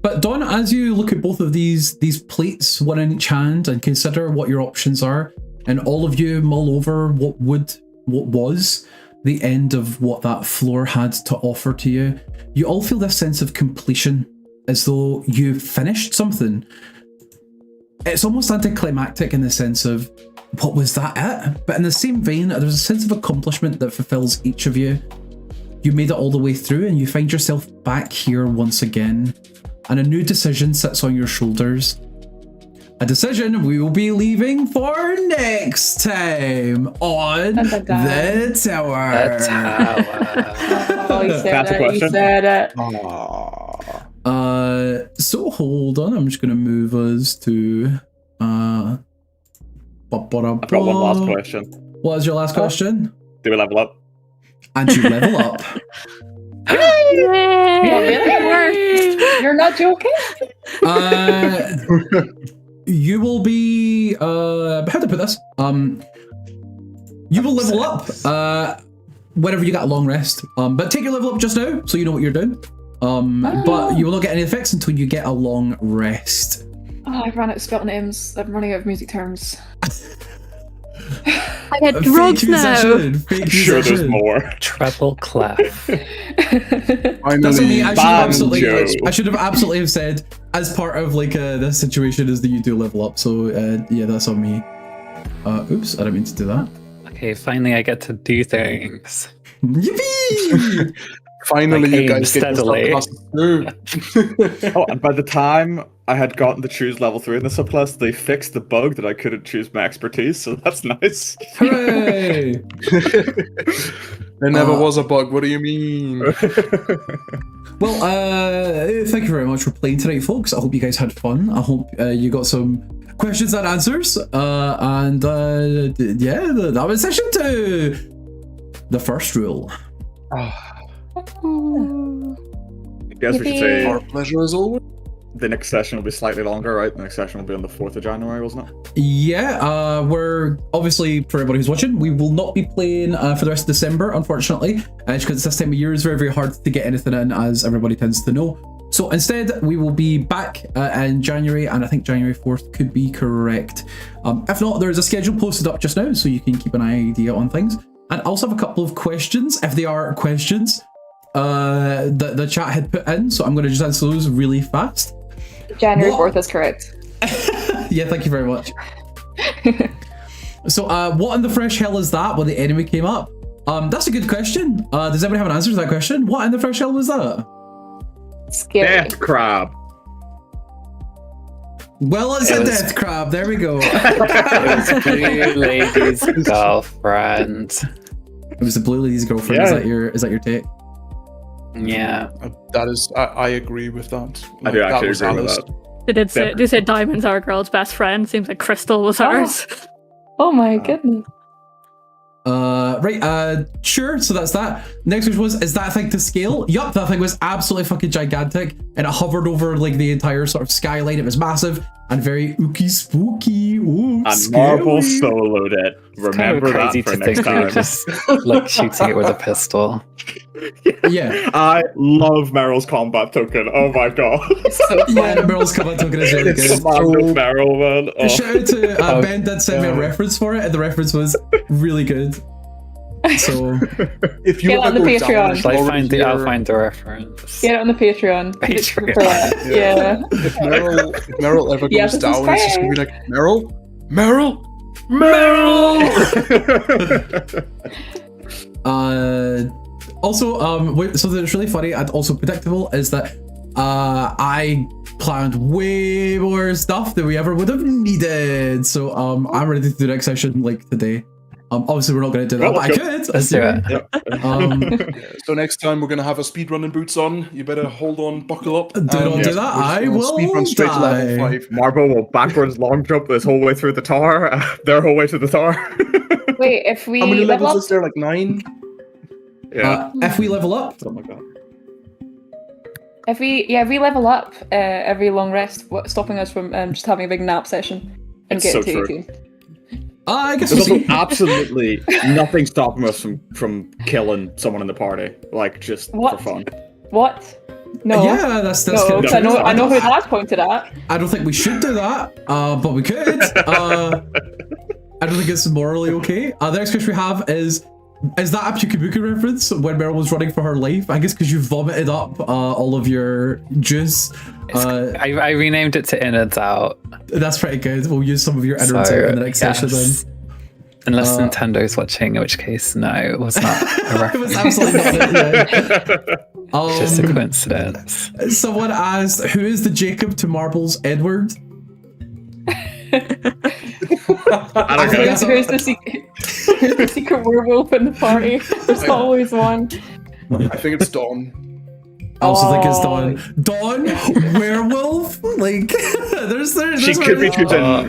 [SPEAKER 1] But Dawn, as you look at both of these plates, one in each hand, and consider what your options are, and all of you mull over what was the end of what that floor had to offer to you, you all feel this sense of completion, as though you finished something. It's almost anticlimactic in the sense of, what was that it? But in the same vein, there's a sense of accomplishment that fulfills each of you. You made it all the way through and you find yourself back here once again, and a new decision sits on your shoulders. A decision we will be leaving for next time on The Tower.
[SPEAKER 5] The Tower.
[SPEAKER 2] Oh, you said
[SPEAKER 3] That's a
[SPEAKER 2] it.
[SPEAKER 3] question.
[SPEAKER 2] You said it.
[SPEAKER 1] So hold on, I'm just going to move us to...
[SPEAKER 3] I've got one last question.
[SPEAKER 1] What is your last question?
[SPEAKER 3] Do we level up?
[SPEAKER 1] And you level up.
[SPEAKER 2] You're not joking?
[SPEAKER 1] You will be... how to put this? You will level up whenever you get a long rest. But take your level up just now, so you know what you're doing. But you will not get any effects until you get a long rest.
[SPEAKER 2] Oh, I've run out of spell names. I'm running out of music terms.
[SPEAKER 6] I get drugs now.
[SPEAKER 3] I'm sure there's more.
[SPEAKER 5] Treble clef.
[SPEAKER 1] That's what I mean. I should have absolutely have said, as part of like this situation, is that you do level up. So yeah, that's on me. Oops, I didn't mean to do that.
[SPEAKER 5] Okay, finally I get to do things.
[SPEAKER 1] Yippee!
[SPEAKER 4] Finally,
[SPEAKER 5] like
[SPEAKER 4] you guys get
[SPEAKER 5] steadily.
[SPEAKER 3] Oh, and by the time I had gotten to choose level 3 in the subclass, they fixed the bug that I couldn't choose my expertise, so that's nice.
[SPEAKER 1] Hooray!
[SPEAKER 4] There never was a bug, what do you mean?
[SPEAKER 1] Well, thank you very much for playing tonight, folks. I hope you guys had fun. I hope you got some questions and answers. Yeah, that was session 2. The first rule.
[SPEAKER 3] I guess we should say
[SPEAKER 4] Our pleasure as always.
[SPEAKER 3] the next session will be slightly longer, right? The next session will be on the 4th of January, wasn't it?
[SPEAKER 1] Yeah, we're obviously, for everybody who's watching, we will not be playing for the rest of December, unfortunately, because this time of year is very, very hard to get anything in, as everybody tends to know. So instead, we will be back in January, and I think January 4th could be correct. If not, there's a schedule posted up just now, so you can keep an idea on things. And I also have a couple of questions, if they are questions, that the chat had put in, so I'm going to just answer those really fast.
[SPEAKER 2] January 4th is correct.
[SPEAKER 1] Yeah, thank you very much. So, what in the fresh hell is that when the enemy came up? That's a good question. Does anybody have an answer to that question? What in the fresh hell was that?
[SPEAKER 2] Scary.
[SPEAKER 3] Death crab.
[SPEAKER 1] Well, it's a death crab. There we go.
[SPEAKER 5] It was Blue Lady's girlfriend.
[SPEAKER 1] It was the blue lady's girlfriend.
[SPEAKER 3] Yeah.
[SPEAKER 1] Is that your take?
[SPEAKER 5] Yeah.
[SPEAKER 4] That is, I agree with that.
[SPEAKER 3] I do
[SPEAKER 4] Like,
[SPEAKER 3] actually
[SPEAKER 4] was
[SPEAKER 3] agree with
[SPEAKER 4] Alice.
[SPEAKER 3] that.
[SPEAKER 6] They said Diamond's our girl's best friend. Seems like Crystal was ours.
[SPEAKER 2] Oh my goodness.
[SPEAKER 1] Right, sure, so that's that. Next question was, is that thing to scale? Yup, that thing was absolutely fucking gigantic, and it hovered over like the entire sort of skyline. It was massive and very ooky spooky. Ooh,
[SPEAKER 3] And
[SPEAKER 1] scary.
[SPEAKER 3] Marvel soloed it. Remember that for next time.
[SPEAKER 5] Just like shooting it with a pistol.
[SPEAKER 1] Yeah.
[SPEAKER 3] I love Meryl's combat token. Oh my god.
[SPEAKER 1] Yeah, Meryl's combat token is really good.
[SPEAKER 3] Commander Meryl, man. Oh.
[SPEAKER 1] Shout out to Ben did send me a reference for it, and the reference was really good. So
[SPEAKER 4] If you
[SPEAKER 2] Get on the
[SPEAKER 4] ever go down,
[SPEAKER 2] Patreon.
[SPEAKER 5] I'll find the reference.
[SPEAKER 2] Get it on the Patreon.
[SPEAKER 5] Patreon.
[SPEAKER 2] For that. Yeah.
[SPEAKER 4] If Meryl ever
[SPEAKER 2] Yeah,
[SPEAKER 4] goes
[SPEAKER 2] this is
[SPEAKER 4] down, it's just gonna be
[SPEAKER 2] fair.
[SPEAKER 4] like, Meryl? Meryl?
[SPEAKER 1] Also, something that's really funny and also predictable is that I planned way more stuff than we ever would have needed. So I'm ready to do the next session like today. Obviously we're not going to do that, but I could.
[SPEAKER 5] Let's do it.
[SPEAKER 4] So next time we're gonna have a speedrunning boots on. You better hold on, buckle up.
[SPEAKER 1] Do not do that. I will
[SPEAKER 4] speedrun straight to level
[SPEAKER 1] die.
[SPEAKER 4] 5.
[SPEAKER 3] Marvel will backwards long jump this whole way through the tower, their whole way to the tower.
[SPEAKER 2] Wait, if we
[SPEAKER 4] How many
[SPEAKER 2] level
[SPEAKER 4] levels
[SPEAKER 2] up,
[SPEAKER 4] is there? Like 9?
[SPEAKER 3] Yeah.
[SPEAKER 1] If we level up,
[SPEAKER 3] Oh my god.
[SPEAKER 2] if we level up every long rest, what's stopping us from just having a big nap session and
[SPEAKER 3] It's
[SPEAKER 2] getting
[SPEAKER 3] so
[SPEAKER 2] to
[SPEAKER 3] true.
[SPEAKER 2] 18?
[SPEAKER 1] I guess we'll
[SPEAKER 3] There's also
[SPEAKER 1] see.
[SPEAKER 3] absolutely nothing stopping us from killing someone in the party, like just
[SPEAKER 2] What?
[SPEAKER 3] for fun.
[SPEAKER 2] What? No.
[SPEAKER 1] Yeah, that's
[SPEAKER 2] No,
[SPEAKER 1] kind of
[SPEAKER 2] 'cause I
[SPEAKER 1] true.
[SPEAKER 2] know who that's pointed at.
[SPEAKER 1] I don't think we should do that, but we could. I don't think it's morally okay. The next question we have is that a Pukabuka reference when Meryl was running for her life? I guess because you vomited up all of your juice.
[SPEAKER 5] I renamed it to Innards Out.
[SPEAKER 1] That's pretty good. We'll use some of your innards out in the next session then.
[SPEAKER 5] Unless Nintendo's watching, in which case, no, it was not a
[SPEAKER 1] It
[SPEAKER 5] reference.
[SPEAKER 1] was absolutely not it,
[SPEAKER 5] Just a coincidence.
[SPEAKER 1] Someone asked, who is the Jacob to Marble's Edward?
[SPEAKER 3] I don't get it.
[SPEAKER 2] Who's the secret werewolf in the party? There's always one.
[SPEAKER 4] I think it's Dawn.
[SPEAKER 1] I also think it's Dawn. Dawn? Werewolf? Like, there's
[SPEAKER 3] She could be choosing.
[SPEAKER 6] I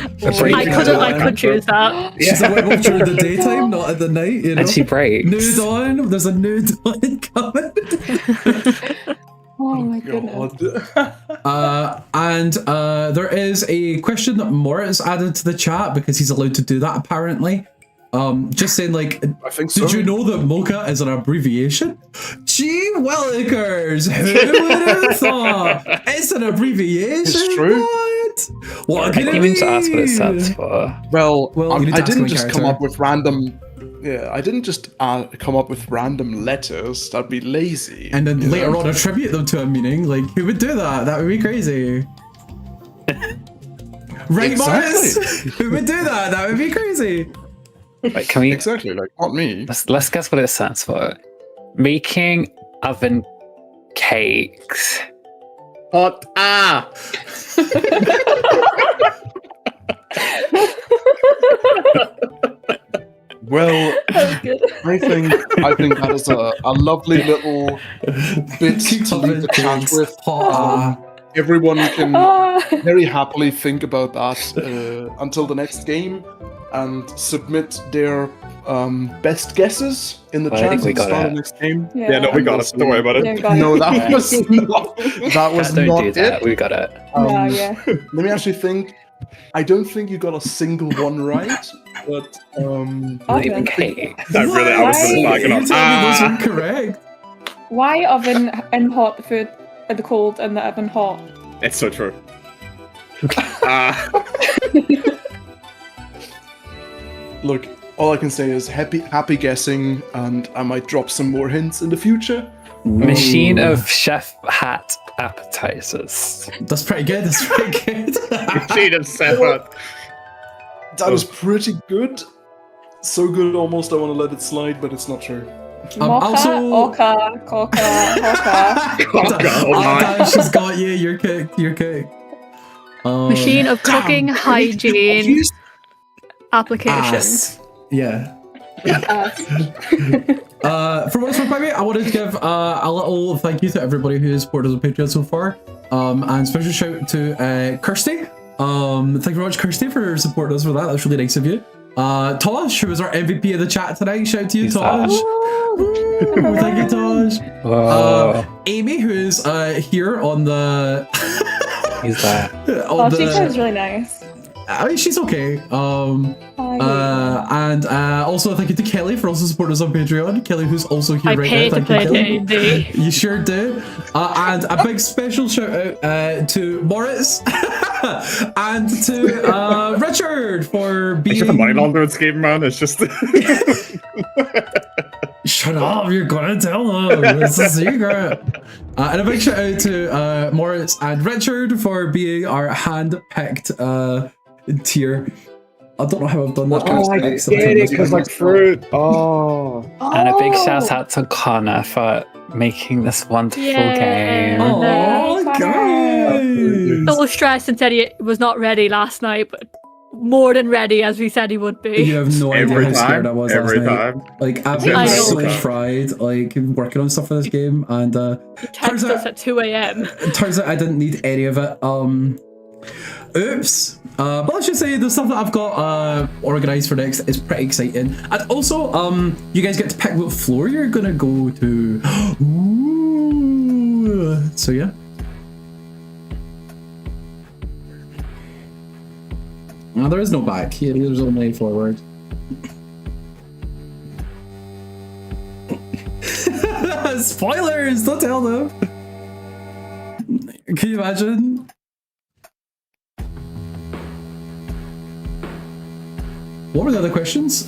[SPEAKER 6] could choose that.
[SPEAKER 1] She's a werewolf during the daytime, not at the night, you know?
[SPEAKER 5] And she breaks.
[SPEAKER 1] New Dawn? There's a new Dawn coming.
[SPEAKER 2] Oh my goodness.
[SPEAKER 1] And there is a question that Moritz added to the chat because he's allowed to do that apparently. Just saying, like,
[SPEAKER 4] I think so.
[SPEAKER 1] did you know that M.O.C.H.A is an abbreviation? Gee willikers, who would have thought? It's an abbreviation.
[SPEAKER 4] It's true.
[SPEAKER 1] What can
[SPEAKER 5] I
[SPEAKER 1] it
[SPEAKER 5] didn't even to
[SPEAKER 1] mean?
[SPEAKER 5] ask what it stands for.
[SPEAKER 4] Well,
[SPEAKER 1] you need to
[SPEAKER 4] I
[SPEAKER 1] ask
[SPEAKER 4] didn't
[SPEAKER 1] my
[SPEAKER 4] just come
[SPEAKER 1] character.
[SPEAKER 4] up with random. Yeah, I didn't just come up with random letters. That'd be lazy.
[SPEAKER 1] And then
[SPEAKER 4] you
[SPEAKER 1] later
[SPEAKER 4] know?
[SPEAKER 1] on attribute them to a meaning. Like, who would do that? That would be crazy. Right,
[SPEAKER 4] Exactly.
[SPEAKER 1] Morris? Who would do that? That would be crazy.
[SPEAKER 5] Like, can we?
[SPEAKER 4] Exactly, like not me.
[SPEAKER 5] Let's guess what it stands for. Making oven cakes.
[SPEAKER 3] Hot
[SPEAKER 4] Well, I think that is a lovely little bit to leave the chat with. Everyone can very happily think about that until the next game and submit their best guesses in the
[SPEAKER 5] Well, I
[SPEAKER 4] chat
[SPEAKER 5] think we
[SPEAKER 4] at the
[SPEAKER 5] got
[SPEAKER 4] start
[SPEAKER 5] it.
[SPEAKER 4] of next game.
[SPEAKER 3] Yeah, no, we got it. Don't worry about
[SPEAKER 2] Yeah,
[SPEAKER 3] it.
[SPEAKER 2] got
[SPEAKER 4] No,
[SPEAKER 2] it.
[SPEAKER 4] that was not. That was
[SPEAKER 5] Don't
[SPEAKER 4] not
[SPEAKER 5] do that.
[SPEAKER 4] it.
[SPEAKER 5] We got it.
[SPEAKER 2] Yeah.
[SPEAKER 4] Let me actually think. I don't think you got a single one right, but
[SPEAKER 5] Not even cake.
[SPEAKER 3] I was really
[SPEAKER 2] Why?
[SPEAKER 3] backing
[SPEAKER 1] You
[SPEAKER 3] up.
[SPEAKER 1] tell me those are correct.
[SPEAKER 2] Why oven and hot the food at the cold and the oven hot?
[SPEAKER 3] It's so true.
[SPEAKER 4] look, all I can say is happy guessing, and I might drop some more hints in the future.
[SPEAKER 5] Machine of chef hat appetizers.
[SPEAKER 1] That's pretty good. That's pretty good.
[SPEAKER 3] She just said that.
[SPEAKER 4] That is pretty good. So good, almost I want to let it slide, but it's not true.
[SPEAKER 2] Mocha, Oka, Coca, Hoka.
[SPEAKER 1] She's got you. You're cooked. You're cooked.
[SPEAKER 6] Machine of cooking, hygiene, applications.
[SPEAKER 1] Ass. Yeah. For what it's worth, by the way, I wanted to give a little thank you to everybody who has supported us on Patreon so far. And special shout out to Kirsty. Thank you very much, Kirsty, for supporting us for that. That's really nice of you. Tosh, who was our MVP of the chat tonight. Shout out to you, Tosh. Thank you, Tosh. Amy, who is here on the.
[SPEAKER 5] Who's that?
[SPEAKER 2] She sounds really nice.
[SPEAKER 1] I mean, she's okay. And also thank you to Kelly for also supporting us on Patreon. Kelly, who's also here right now. Thank you, Kelly.
[SPEAKER 6] D&D.
[SPEAKER 1] You sure did. And a big special shout out to Moritz and to Richard for being.
[SPEAKER 3] It's just a money laundering scheme, man. It's just.
[SPEAKER 1] Shut up! You're gonna tell them. It's a secret. And a big shout out to Moritz and Richard for being our hand-picked tier. I don't know how I've done that.
[SPEAKER 3] Oh, I get it, because like fruit. Oh.
[SPEAKER 5] And a big shout out to Connor for making this wonderful game.
[SPEAKER 1] Oh, guys!
[SPEAKER 6] So stressed and said he was not ready last night, but more than ready as we said he would be.
[SPEAKER 1] You have no idea how scared I was last night.
[SPEAKER 3] Time.
[SPEAKER 1] Like, I've been so fried, like, working on stuff for this game, and
[SPEAKER 6] he texted us at 2 a.m.
[SPEAKER 1] It turns out I didn't need any of it. Oops. But let's just say the stuff that I've got organized for next is pretty exciting. And also, you guys get to pick what floor you're gonna go to. Ooh. So yeah. No, there is no back here. There's only forward. Spoilers! Don't tell them. Can you imagine? What were the other questions?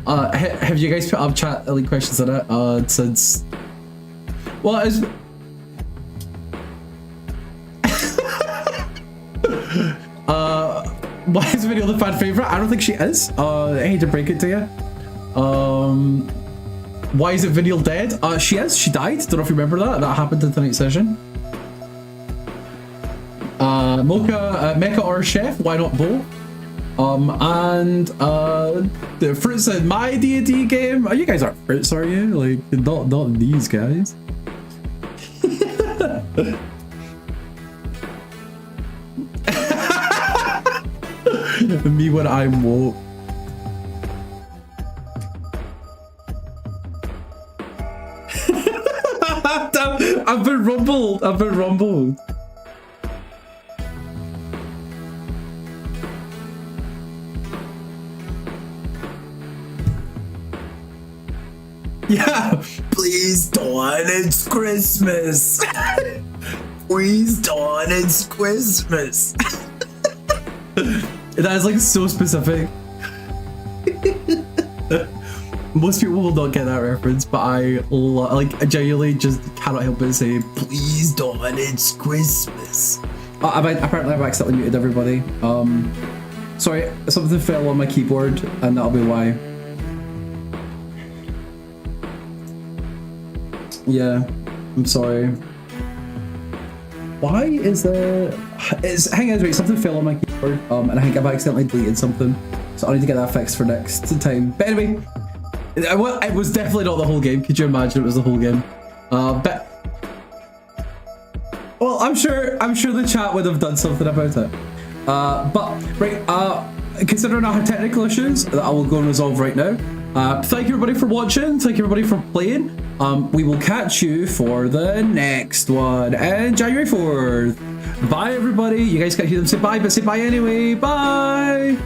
[SPEAKER 1] Have you guys put up chat like questions in it? Since well, it's why is Vanille the fan favorite? I don't think she is. I hate to break it to you. Why is it Vanille dead? She is. She died. Don't know if you remember that. That happened in tonight's session. M.O.C.H.A, or Chef? Why not both? And the fruits in my D&D game. Oh, you guys aren't fruits, are you? Like, not these guys. Me when I'm woke. I've been rumbled. I've been rumbled. Yeah. Please, Dawn, it's Christmas. Please, Dawn, it's Christmas. That is like so specific. Most people will not get that reference, but I genuinely just cannot help but say, please, Dawn, it's Christmas. Apparently I've accidentally muted everybody. Sorry, something fell on my keyboard, and that'll be why. Yeah, I'm sorry. Why is there... hang on, wait, something fell on my keyboard, and I think I've accidentally deleted something, so I need to get that fixed for next time. But anyway, it was definitely not the whole game. Could you imagine it was the whole game? But... well, I'm sure the chat would have done something about it. But, right, considering I have technical issues that I will go and resolve right now, thank you everybody for watching, thank you everybody for playing. We will catch you for the next one, and January 4th. Bye everybody. You guys can't hear them say bye, but say bye anyway. Bye!